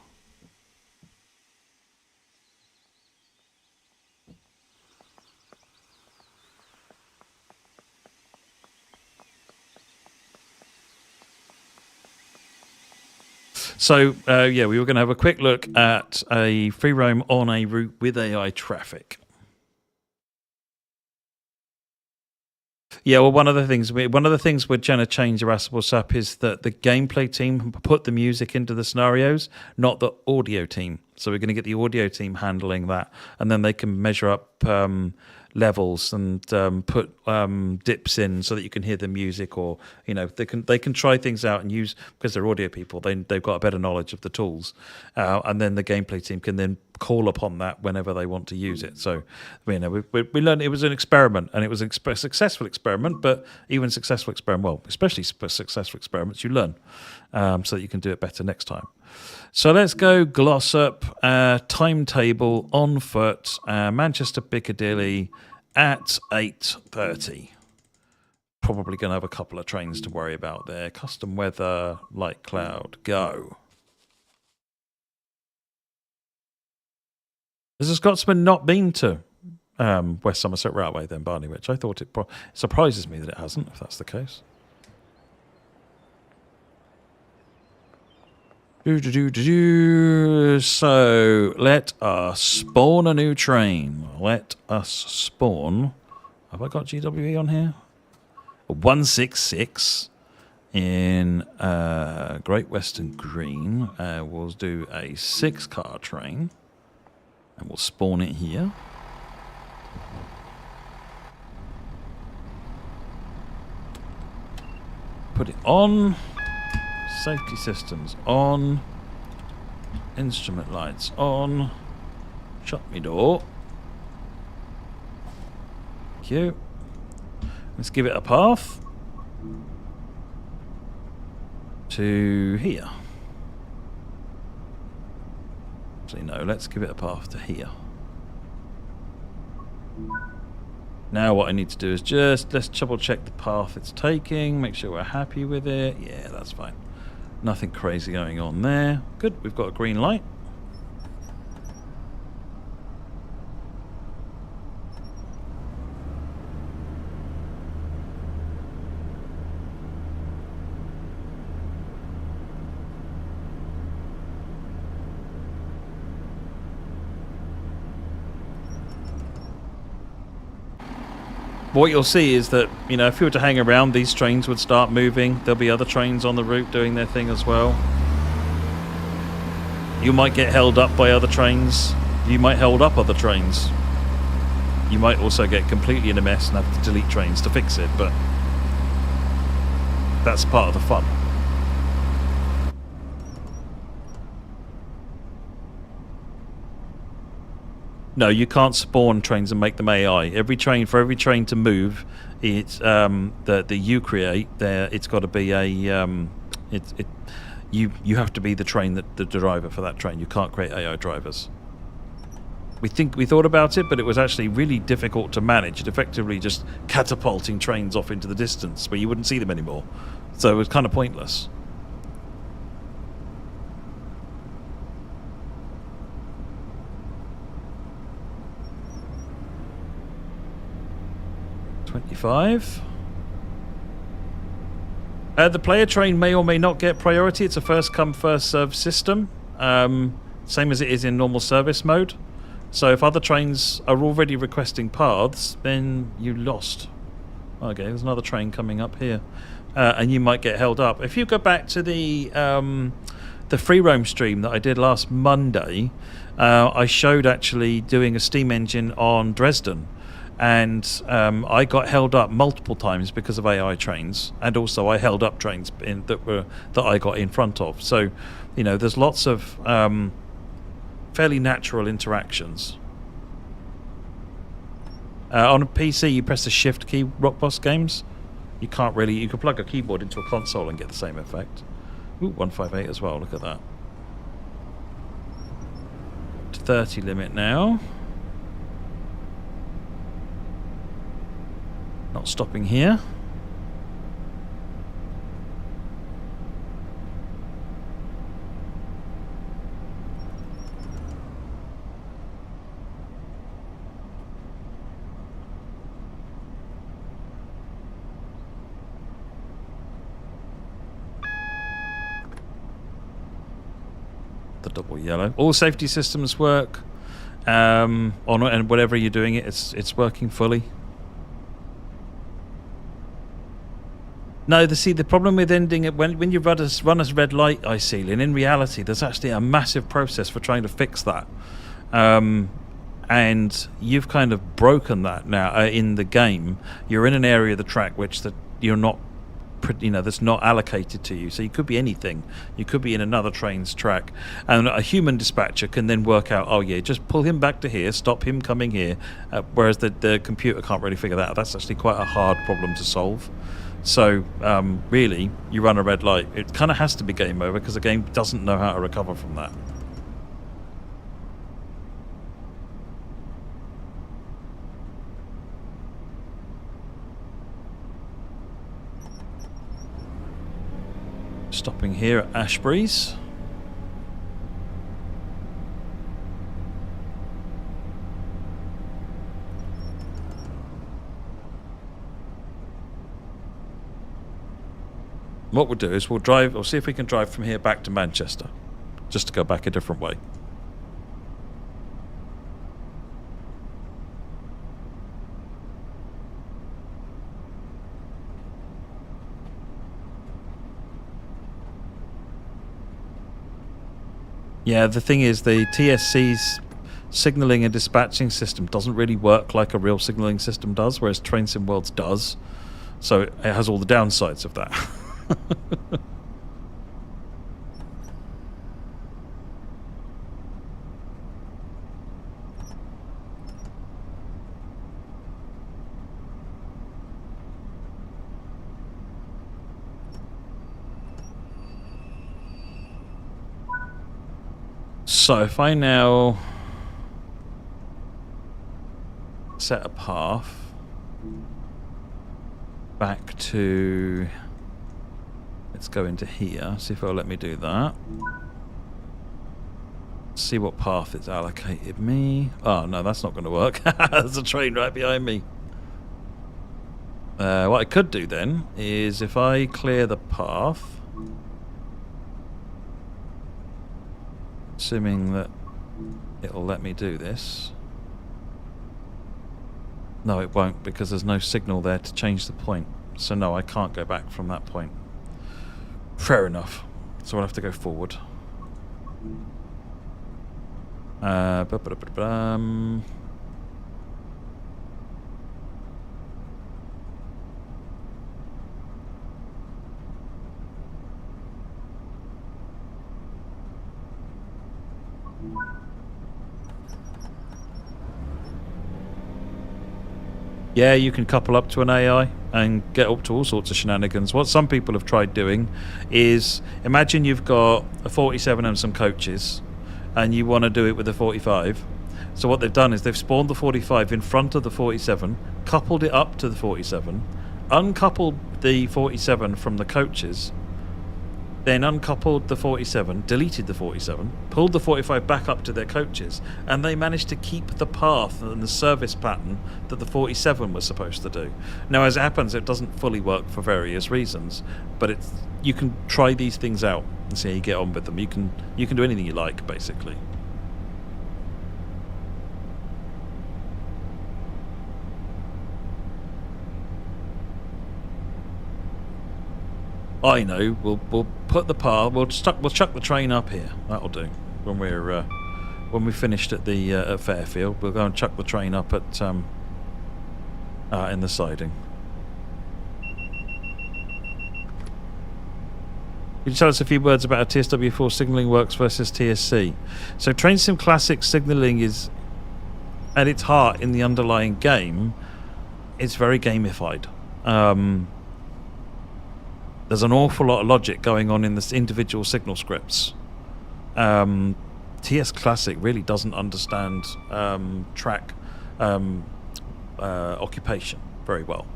So, yeah, we were going to have a quick look at a free roam on a route with AI traffic. Yeah, well, one of the things we're trying to change Irascible Sap is that the gameplay team put the music into the scenarios, not the audio team. So we're going to get the audio team handling that, and then they can measure up levels and put dips in so that you can hear the music, or they can try things out and use, because they're audio people, they've got a better knowledge of the tools, and then the gameplay team can then call upon that whenever they want to use it. So we learned it was an experiment, and it was a successful experiment, but even successful experiment, well, especially successful experiments, you learn, so that you can do it better next time. So let's go Glossop, timetable on foot, Manchester Piccadilly at 8:30. Probably going to have a couple of trains to worry about there. Custom weather, light cloud, go. Has the Scotsman not been to West Somerset Railway then, Barney Witch? I thought it surprises me that it hasn't, if that's the case. So, let us spawn a new train. Let us spawn... Have I got GWE on here? 166 in Great Western Green. We'll do a 6-car train. And we'll spawn it here. Put it on. Safety systems on. Instrument lights on. Shut me door. Thank you. Let's give it a path to here. Actually, no, let's give it a path to here. Now what I need to do is let's double check the path it's taking, make sure we're happy with it. Yeah, that's fine. Nothing crazy going on there. Good, we've got a green light. What you'll see is that, you know, if you were to hang around, these trains would start moving. There'll be other trains on the route doing their thing as well. You might get held up by other trains. You might hold up other trains. You might also get completely in a mess and have to delete trains to fix it, but that's part of the fun. No, you can't spawn trains and make them AI. For every train to move, it's that you create there. It's got to be a you have to be the driver for that train. You can't create AI drivers. We thought about it, but it was actually really difficult to manage. It effectively just catapulting trains off into the distance where you wouldn't see them anymore. So it was kind of pointless. The player train may or may not get priority. It's a first come first served system, same as it is in normal service mode. So if other trains are already requesting paths, then you lost. Okay, there's another train coming up here, and you might get held up. If you go back to the free roam stream that I did last Monday, I showed actually doing a steam engine on Dresden. And I got held up multiple times because of AI trains, and also I held up trains that I got in front of. So, you know, there's lots of fairly natural interactions. On a PC, you press the Shift key. Rock Boss games, you can't really. You can plug a keyboard into a console and get the same effect. Ooh, 158 as well. Look at that. 30 limit now. Not stopping here. The double yellow. All safety systems work. And whatever you're doing it's working fully. No, the problem with ending it when you run a red light eye ceiling, in reality, there's actually a massive process for trying to fix that, and you've kind of broken that now in the game. You're in an area of the track that you're not, that's not allocated to you. So you could be anything. You could be in another train's track, and a human dispatcher can then work out, oh yeah, just pull him back to here, stop him coming here, whereas the computer can't really figure that out. That's actually quite a hard problem to solve. So, really, you run a red light. It kind of has to be game over because the game doesn't know how to recover from that. Stopping here at Ash. what we'll do is we'll see if we can drive from here back to Manchester, just to go back a different way. Yeah, the thing is, the TSC's signaling and dispatching system doesn't really work like a real signaling system does, whereas Train Sim Worlds does. So it has all the downsides of that. So if I now set a path back to, let's go into here, see if it'll let me do that. See what path it's allocated me. Oh no, that's not going to work. There's a train right behind me. What I could do then is if I clear the path, assuming that it'll let me do this. No, it won't, because there's no signal there to change the point. So no, I can't go back from that point. Fair enough. So I'll have to go forward. Yeah, you can couple up to an AI and get up to all sorts of shenanigans. What some people have tried doing is, imagine you've got a 47 and some coaches, and you want to do it with a 45. So what they've done is they've spawned the 45 in front of the 47, coupled it up to the 47, uncoupled the 47 from the coaches, then uncoupled the 47, deleted the 47, pulled the 45 back up to their coaches, and they managed to keep the path and the service pattern that the 47 was supposed to do. Now, as it happens, it doesn't fully work for various reasons, but you can try these things out and see how you get on with them. You can do anything you like, basically. I know. We'll put the path. We'll chuck the train up here. That'll do. When we finished at the at Fairfield, we'll go and chuck the train up at in the siding. Could you tell us a few words about how TSW4 signalling works versus TSC? So Train Sim Classic signalling is, at its heart, in the underlying game, it's very gamified. There's an awful lot of logic going on in the individual signal scripts. TS Classic really doesn't understand track occupation very well.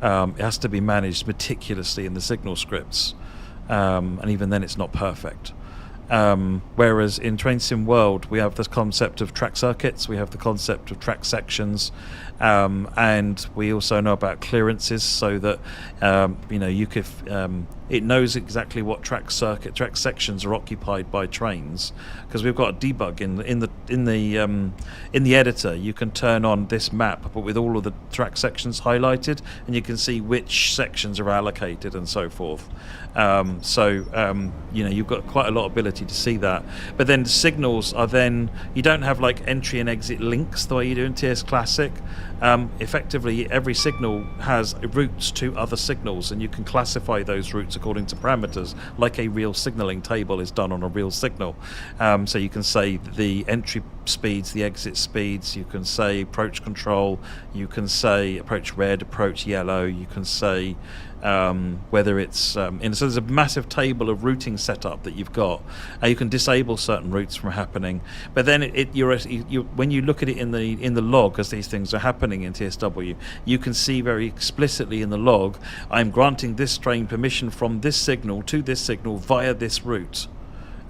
It has to be managed meticulously in the signal scripts, and even then it's not perfect. Whereas in Train Sim World, we have this concept of track circuits, we have the concept of track sections, and we also know about clearances, so that it knows exactly what track sections are occupied by trains, because we've got a debug in the editor. You can turn on this map, but with all of the track sections highlighted, and you can see which sections are allocated and so forth. You've got quite a lot of ability to see that. But then the signals are you don't have like entry and exit links the way you do in TS Classic. Effectively, every signal has routes to other signals, and you can classify those routes according to parameters, like a real signaling table is done on a real signal. So you can say the entry speeds, the exit speeds, you can say approach control, you can say approach red, approach yellow, you can say whether it's so there's a massive table of routing setup that you've got. You can disable certain routes from happening, but then when you look at it in the log as these things are happening in TSW, you can see very explicitly in the log, I'm granting this train permission from this signal to this signal via this route,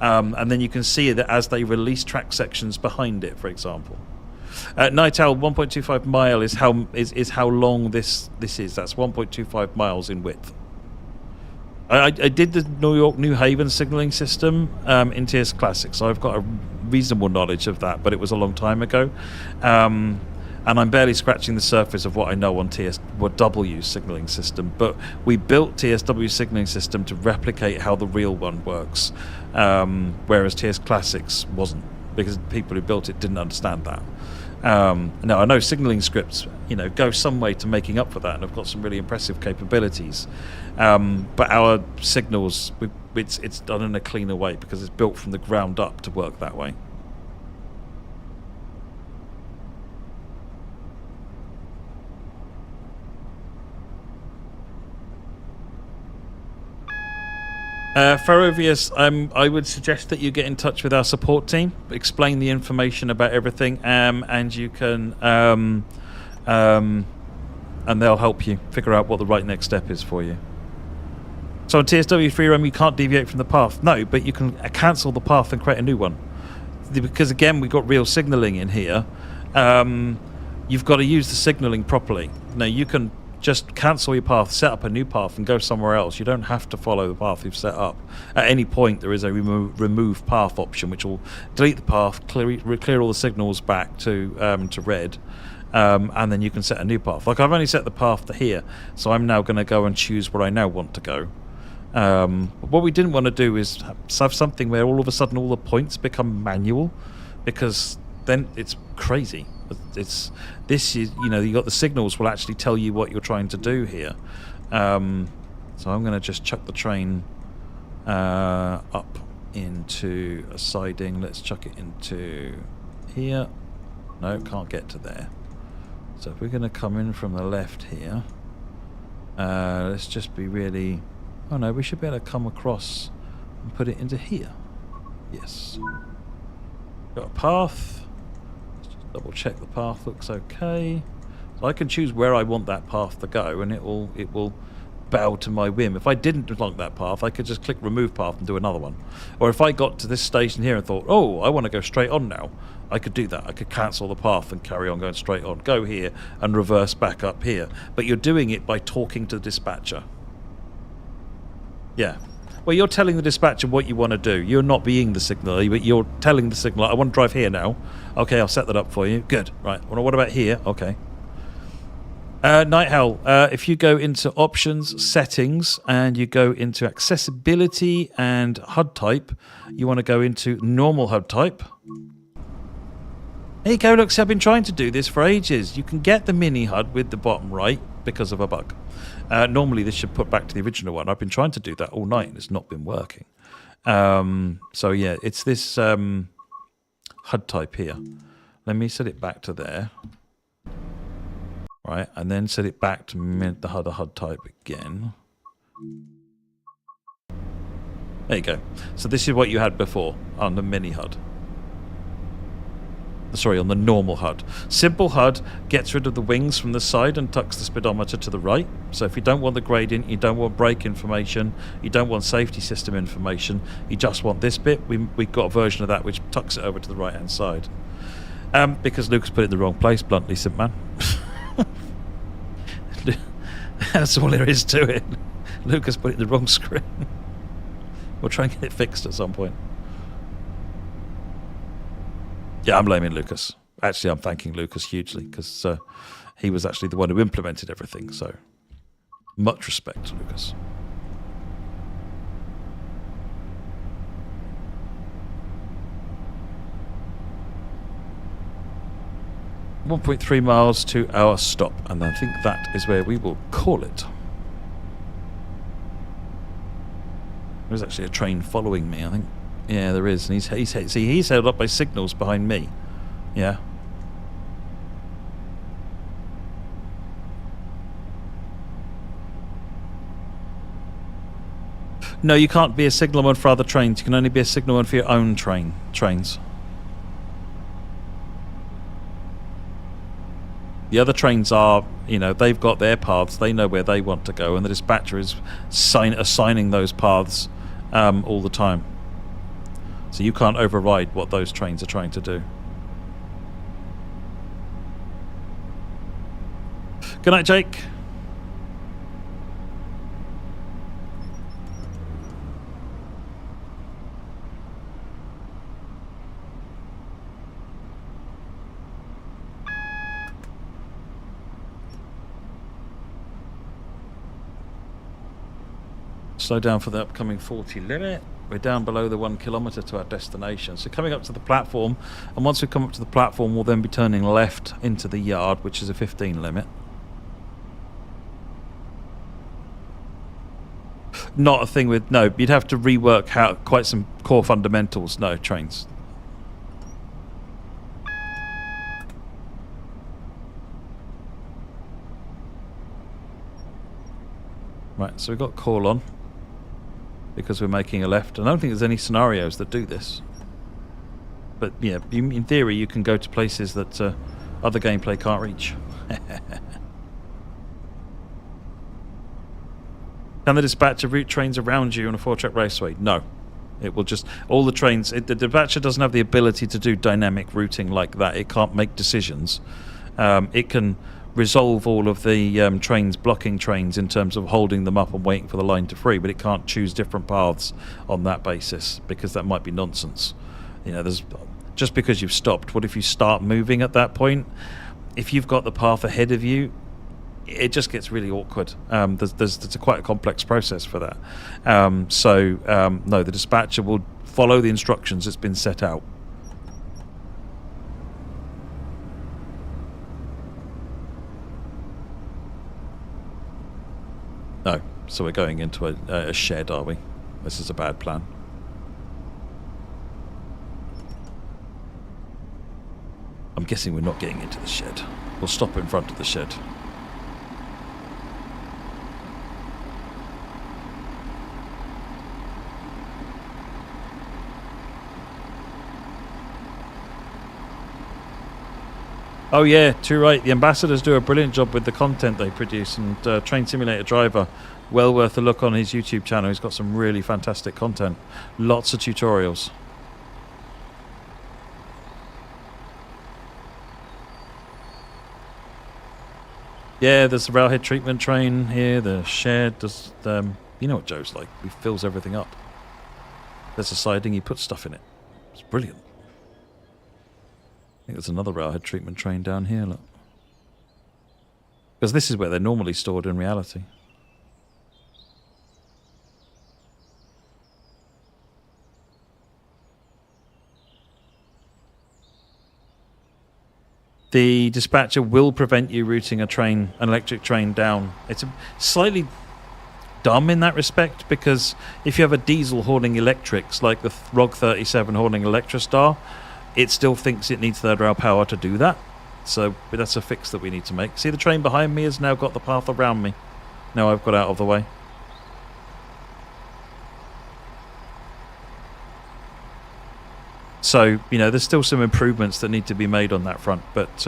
and then you can see that as they release track sections behind it, for example. Night Owl, 1.25 mile is how long this is. That's 1.25 miles in width. I did the New York New Haven signaling system in TS Classic, so I've got a reasonable knowledge of that, but it was a long time ago. And I'm barely scratching the surface of what I know on TSW signaling system. But we built TSW signaling system to replicate how the real one works, whereas TS Classics wasn't, because the people who built it didn't understand that. Now, I know signaling scripts, go some way to making up for that, and have got some really impressive capabilities. But our signals, it's done in a cleaner way because it's built from the ground up to work that way. Ferrovius, I would suggest that you get in touch with our support team, explain the information about everything, and you can, and they'll help you figure out what the right next step is for you. So on TSW free roam, you can't deviate from the path. No, but you can cancel the path and create a new one. Because again, we've got real signaling in here. You've got to use the signaling properly. Now, you can just cancel your path, set up a new path, and go somewhere else. You don't have to follow the path you've set up. At any point, there is a remove path option, which will delete the path, clear all the signals back to red, and then you can set a new path. Like, I've only set the path to here, so I'm now going to go and choose where I now want to go. What we didn't want to do is have something where all of a sudden all the points become manual, because then it's crazy. You got the signals will actually tell you what you're trying to do here. So I'm going to just chuck the train up into a siding. Let's chuck it into here. No, can't get to there. So if we're going to come in from the left here, let's just be really... Oh no, we should be able to come across and put it into here. Yes. Got a path. Double check the path looks okay. So I can choose where I want that path to go, and it will bow to my whim. If I didn't like that path, I could just click remove path and do another one. Or if I got to this station here and thought, oh, I want to go straight on now, I could do that. I could cancel the path and carry on going straight on. Go here and reverse back up here. But you're doing it by talking to the dispatcher. Yeah. Well, you're telling the dispatcher what you want to do. You're not being the signaller, but you're telling the signaller, I want to drive here now. Okay, I'll set that up for you. Good. Right. Well, what about here? Okay. Night Owl, if you go into options, settings, and you go into accessibility and HUD type, you want to go into normal HUD type. There you go. Look, I've been trying to do this for ages. You can get the mini HUD with the bottom right because of a bug. Normally this should put back to the original one. I've been trying to do that all night and it's not been working. So yeah, it's this HUD type here. Let me set it back to there. Right, and then set it back to the HUD type again. There you go. So this is what you had before on the mini HUD. Sorry, on the normal HUD. Simple HUD gets rid of the wings from the side and tucks the speedometer to the right. So if you don't want the gradient, you don't want brake information, you don't want safety system information, you just want this bit, we've got a version of that which tucks it over to the right hand side. Because Lucas put it in the wrong place, bluntly, Simpman. That's all there is to it. Lucas put it in the wrong screen. We'll try and get it fixed at some point. Yeah, I'm blaming Lucas. Actually, I'm thanking Lucas hugely because he was actually the one who implemented everything. So, much respect to Lucas. .3 miles to our stop, and I think that is where we will call it. There's actually a train following me, I think. Yeah, there is, and he's held up by signals behind me. Yeah. No, you can't be a signalman for other trains. You can only be a signalman for your own trains. The other trains are, they've got their paths. They know where they want to go, and the dispatcher is assigning those paths all the time. So you can't override what those trains are trying to do. Good night, Jake. slow down for the upcoming 40 limit. We're down below the 1 kilometre to our destination. So coming up to the platform, and once we come up to the platform, we'll then be turning left into the yard, which is a 15 limit. Not a thing with, no, you'd have to rework how quite some core fundamentals. No, trains. Right, so we've got call on because we're making a left. I don't think there's any scenarios that do this. But yeah, in theory, you can go to places that other gameplay can't reach. Can the dispatcher route trains around you on a 4-track raceway? No. It will just... All the trains... the dispatcher doesn't have the ability to do dynamic routing like that. It can't make decisions. It can resolve all of the trains, blocking trains in terms of holding them up and waiting for the line to free, but it can't choose different paths on that basis because that might be nonsense. You know, there's... Just because you've stopped, what if you start moving at that point? If you've got the path ahead of you, it just gets really awkward. There's quite a complex process for that. No, the dispatcher will follow the instructions that's been set out. No, so we're going into a shed, are we? This is a bad plan. I'm guessing we're not getting into the shed. We'll stop in front of the shed. Oh yeah, too right. The ambassadors do a brilliant job with the content they produce, and Train Simulator Driver, well worth a look on his YouTube channel. He's got some really fantastic content. Lots of tutorials. Yeah, there's the railhead treatment train here, the shed. There's, you know what Joe's like. He fills everything up. There's a siding, he puts stuff in it. It's brilliant. I think there's another railhead treatment train down here, look. Because this is where they're normally stored in reality. The dispatcher will prevent you routing an electric train down. It's slightly dumb in that respect, because if you have a diesel hauling electrics, like the ROG 37 hauling Electrostar, it still thinks it needs third rail power to do that. So that's a fix that we need to make. See, the train behind me has now got the path around me. Now I've got out of the way. So, you know, there's still some improvements that need to be made on that front, but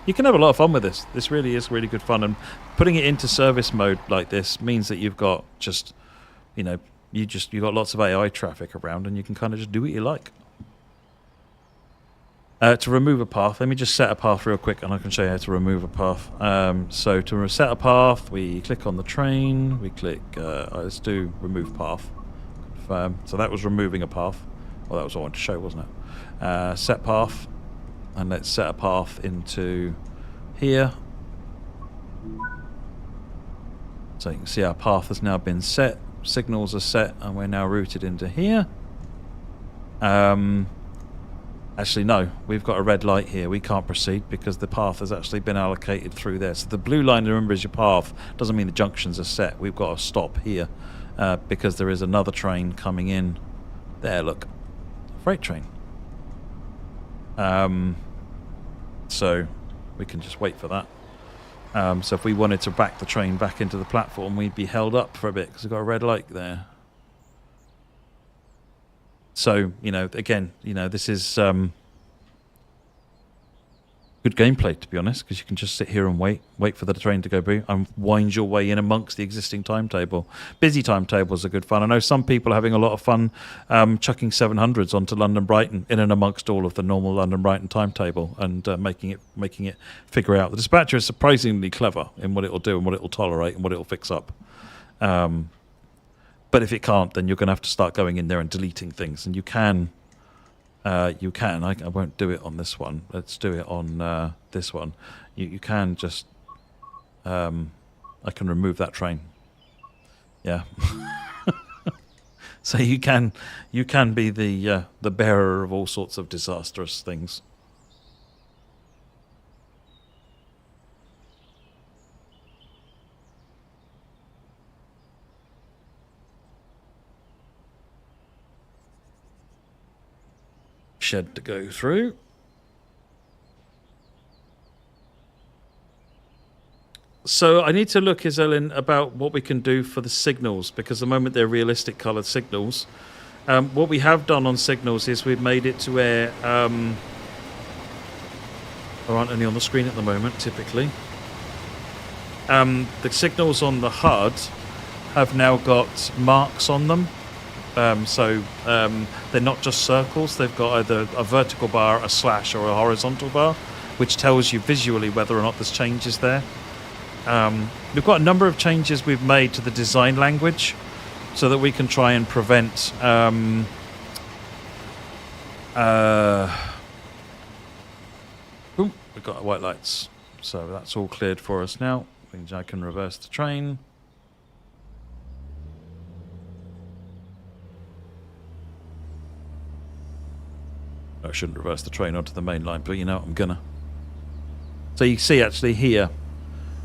you can have a lot of fun with this. This really is really good fun, and putting it into service mode like this means that you've got just, you know, you've got lots of AI traffic around, and you can kind of just do what you like. To remove a path, let me just set a path real quick, and I can show you how to remove a path. So to set a path, we click on the train, we click, let's do remove path. Confirm. So that was removing a path. Well, that was what I wanted to show, wasn't it? Set path, and let's set a path into here. So you can see our path has now been set, signals are set, and we're now routed into here. Actually, no, we've got a red light here. We can't proceed because the path has actually been allocated through there. So the blue line, remember, is your path. Doesn't mean the junctions are set. We've got to stop here because there is another train coming in. There, look. Freight train. So we can just wait for that. So if we wanted to back the train back into the platform, we'd be held up for a bit because we've got a red light there. So, you know, again, you know, this is good gameplay, to be honest, because you can just sit here and wait for the train to go by and wind your way in amongst the existing timetable. Busy timetables are good fun. I know some people are having a lot of fun chucking 700s onto London Brighton in and amongst all of the normal London Brighton timetable and making it figure out. The dispatcher is surprisingly clever in what it will do and what it will tolerate and what it will fix up. But if it can't, then you're going to have to start going in there and deleting things. And you can. I won't do it on this one. Let's do it on this one. You can just... I can remove that train. Yeah. So you can be the bearer of all sorts of disastrous things. Shed to go through. So I need to look, Iselin, about what we can do for the signals, because at the moment they're realistic coloured signals. What we have done on signals is we've made it to where there aren't any on the screen at the moment, typically. The signals on the HUD have now got marks on them. So they're not just circles, they've got either a vertical bar, a slash, or a horizontal bar, which tells you visually whether or not there's changes there. We've got a number of changes we've made to the design language so that we can try and prevent we've got white lights, so that's all cleared for us now. Means I can reverse the train. I shouldn't reverse the train onto the main line, but you know I'm gonna. So you see actually here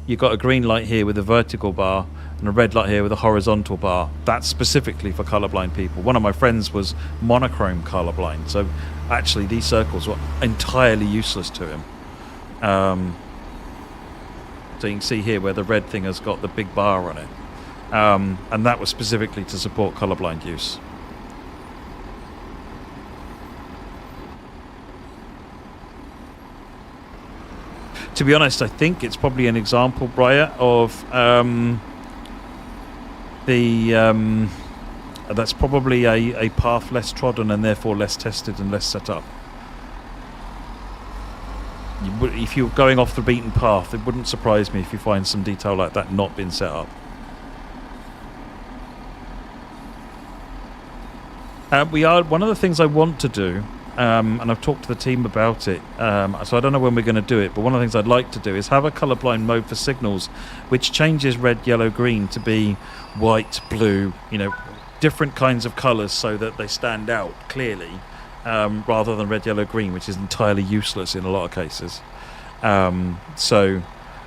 you've got a green light here with a vertical bar and a red light here with a horizontal bar. That's specifically for colorblind people. One of my friends was monochrome colorblind, so actually these circles were entirely useless to him. So you can see here where the red thing has got the big bar on it, and that was specifically to support colorblind use. To be honest, I think it's probably an example, Briar, of that's probably a path less trodden and therefore less tested and less set up. If you're going off the beaten path, it wouldn't surprise me if you find some detail like that not been set up. One of the things I want to do, and I've talked to the team about it, so I don't know when we're going to do it, but one of the things I'd like to do is have a colorblind mode for signals which changes red, yellow, green to be white, blue, different kinds of colors so that they stand out clearly, rather than red, yellow, green, which is entirely useless in a lot of cases. So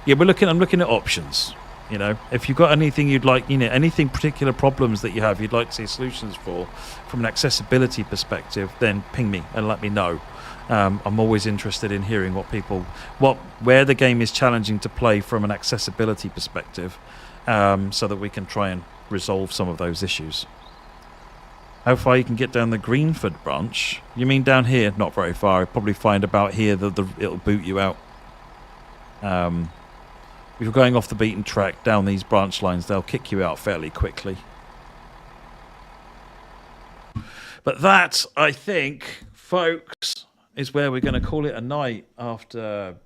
yeah, I'm looking at options. If you've got anything you'd like, anything particular problems that you have you'd like to see solutions for from an accessibility perspective, then ping me and let me know. I'm always interested in hearing where the game is challenging to play from an accessibility perspective, so that we can try and resolve some of those issues. How far you can get down the Greenford branch? You mean down here? Not very far. You'll probably find about here that it'll boot you out. If you're going off the beaten track down these branch lines, they'll kick you out fairly quickly. But that, I think, folks, is where we're going to call it a night after...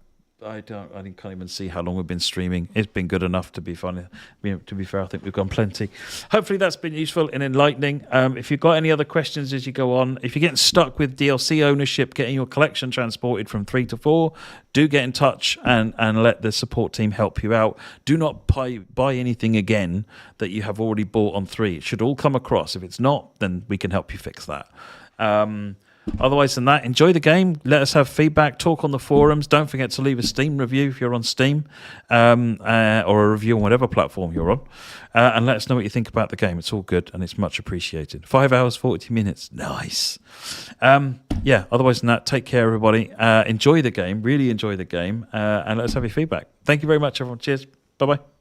I can't even see how long we've been streaming. It's been good enough to be funny. To be fair, I think we've gone plenty. Hopefully that's been useful and enlightening. If you've got any other questions as you go on, if you're getting stuck with DLC ownership, getting your collection transported from 3 to 4, do get in touch and let the support team help you out. Do not buy anything again that you have already bought on 3. It should all come across. If it's not, then we can help you fix that. Otherwise than that, enjoy the game. Let us have feedback. Talk on the forums. Don't forget to leave a Steam review if you're on Steam, or a review on whatever platform you're on, and let us know what you think about the game. It's all good and it's much appreciated. 5 hours, 40 minutes. Nice. Otherwise than that, take care, everybody. Enjoy the game. Really enjoy the game, and let us have your feedback. Thank you very much, everyone. Cheers. Bye-bye.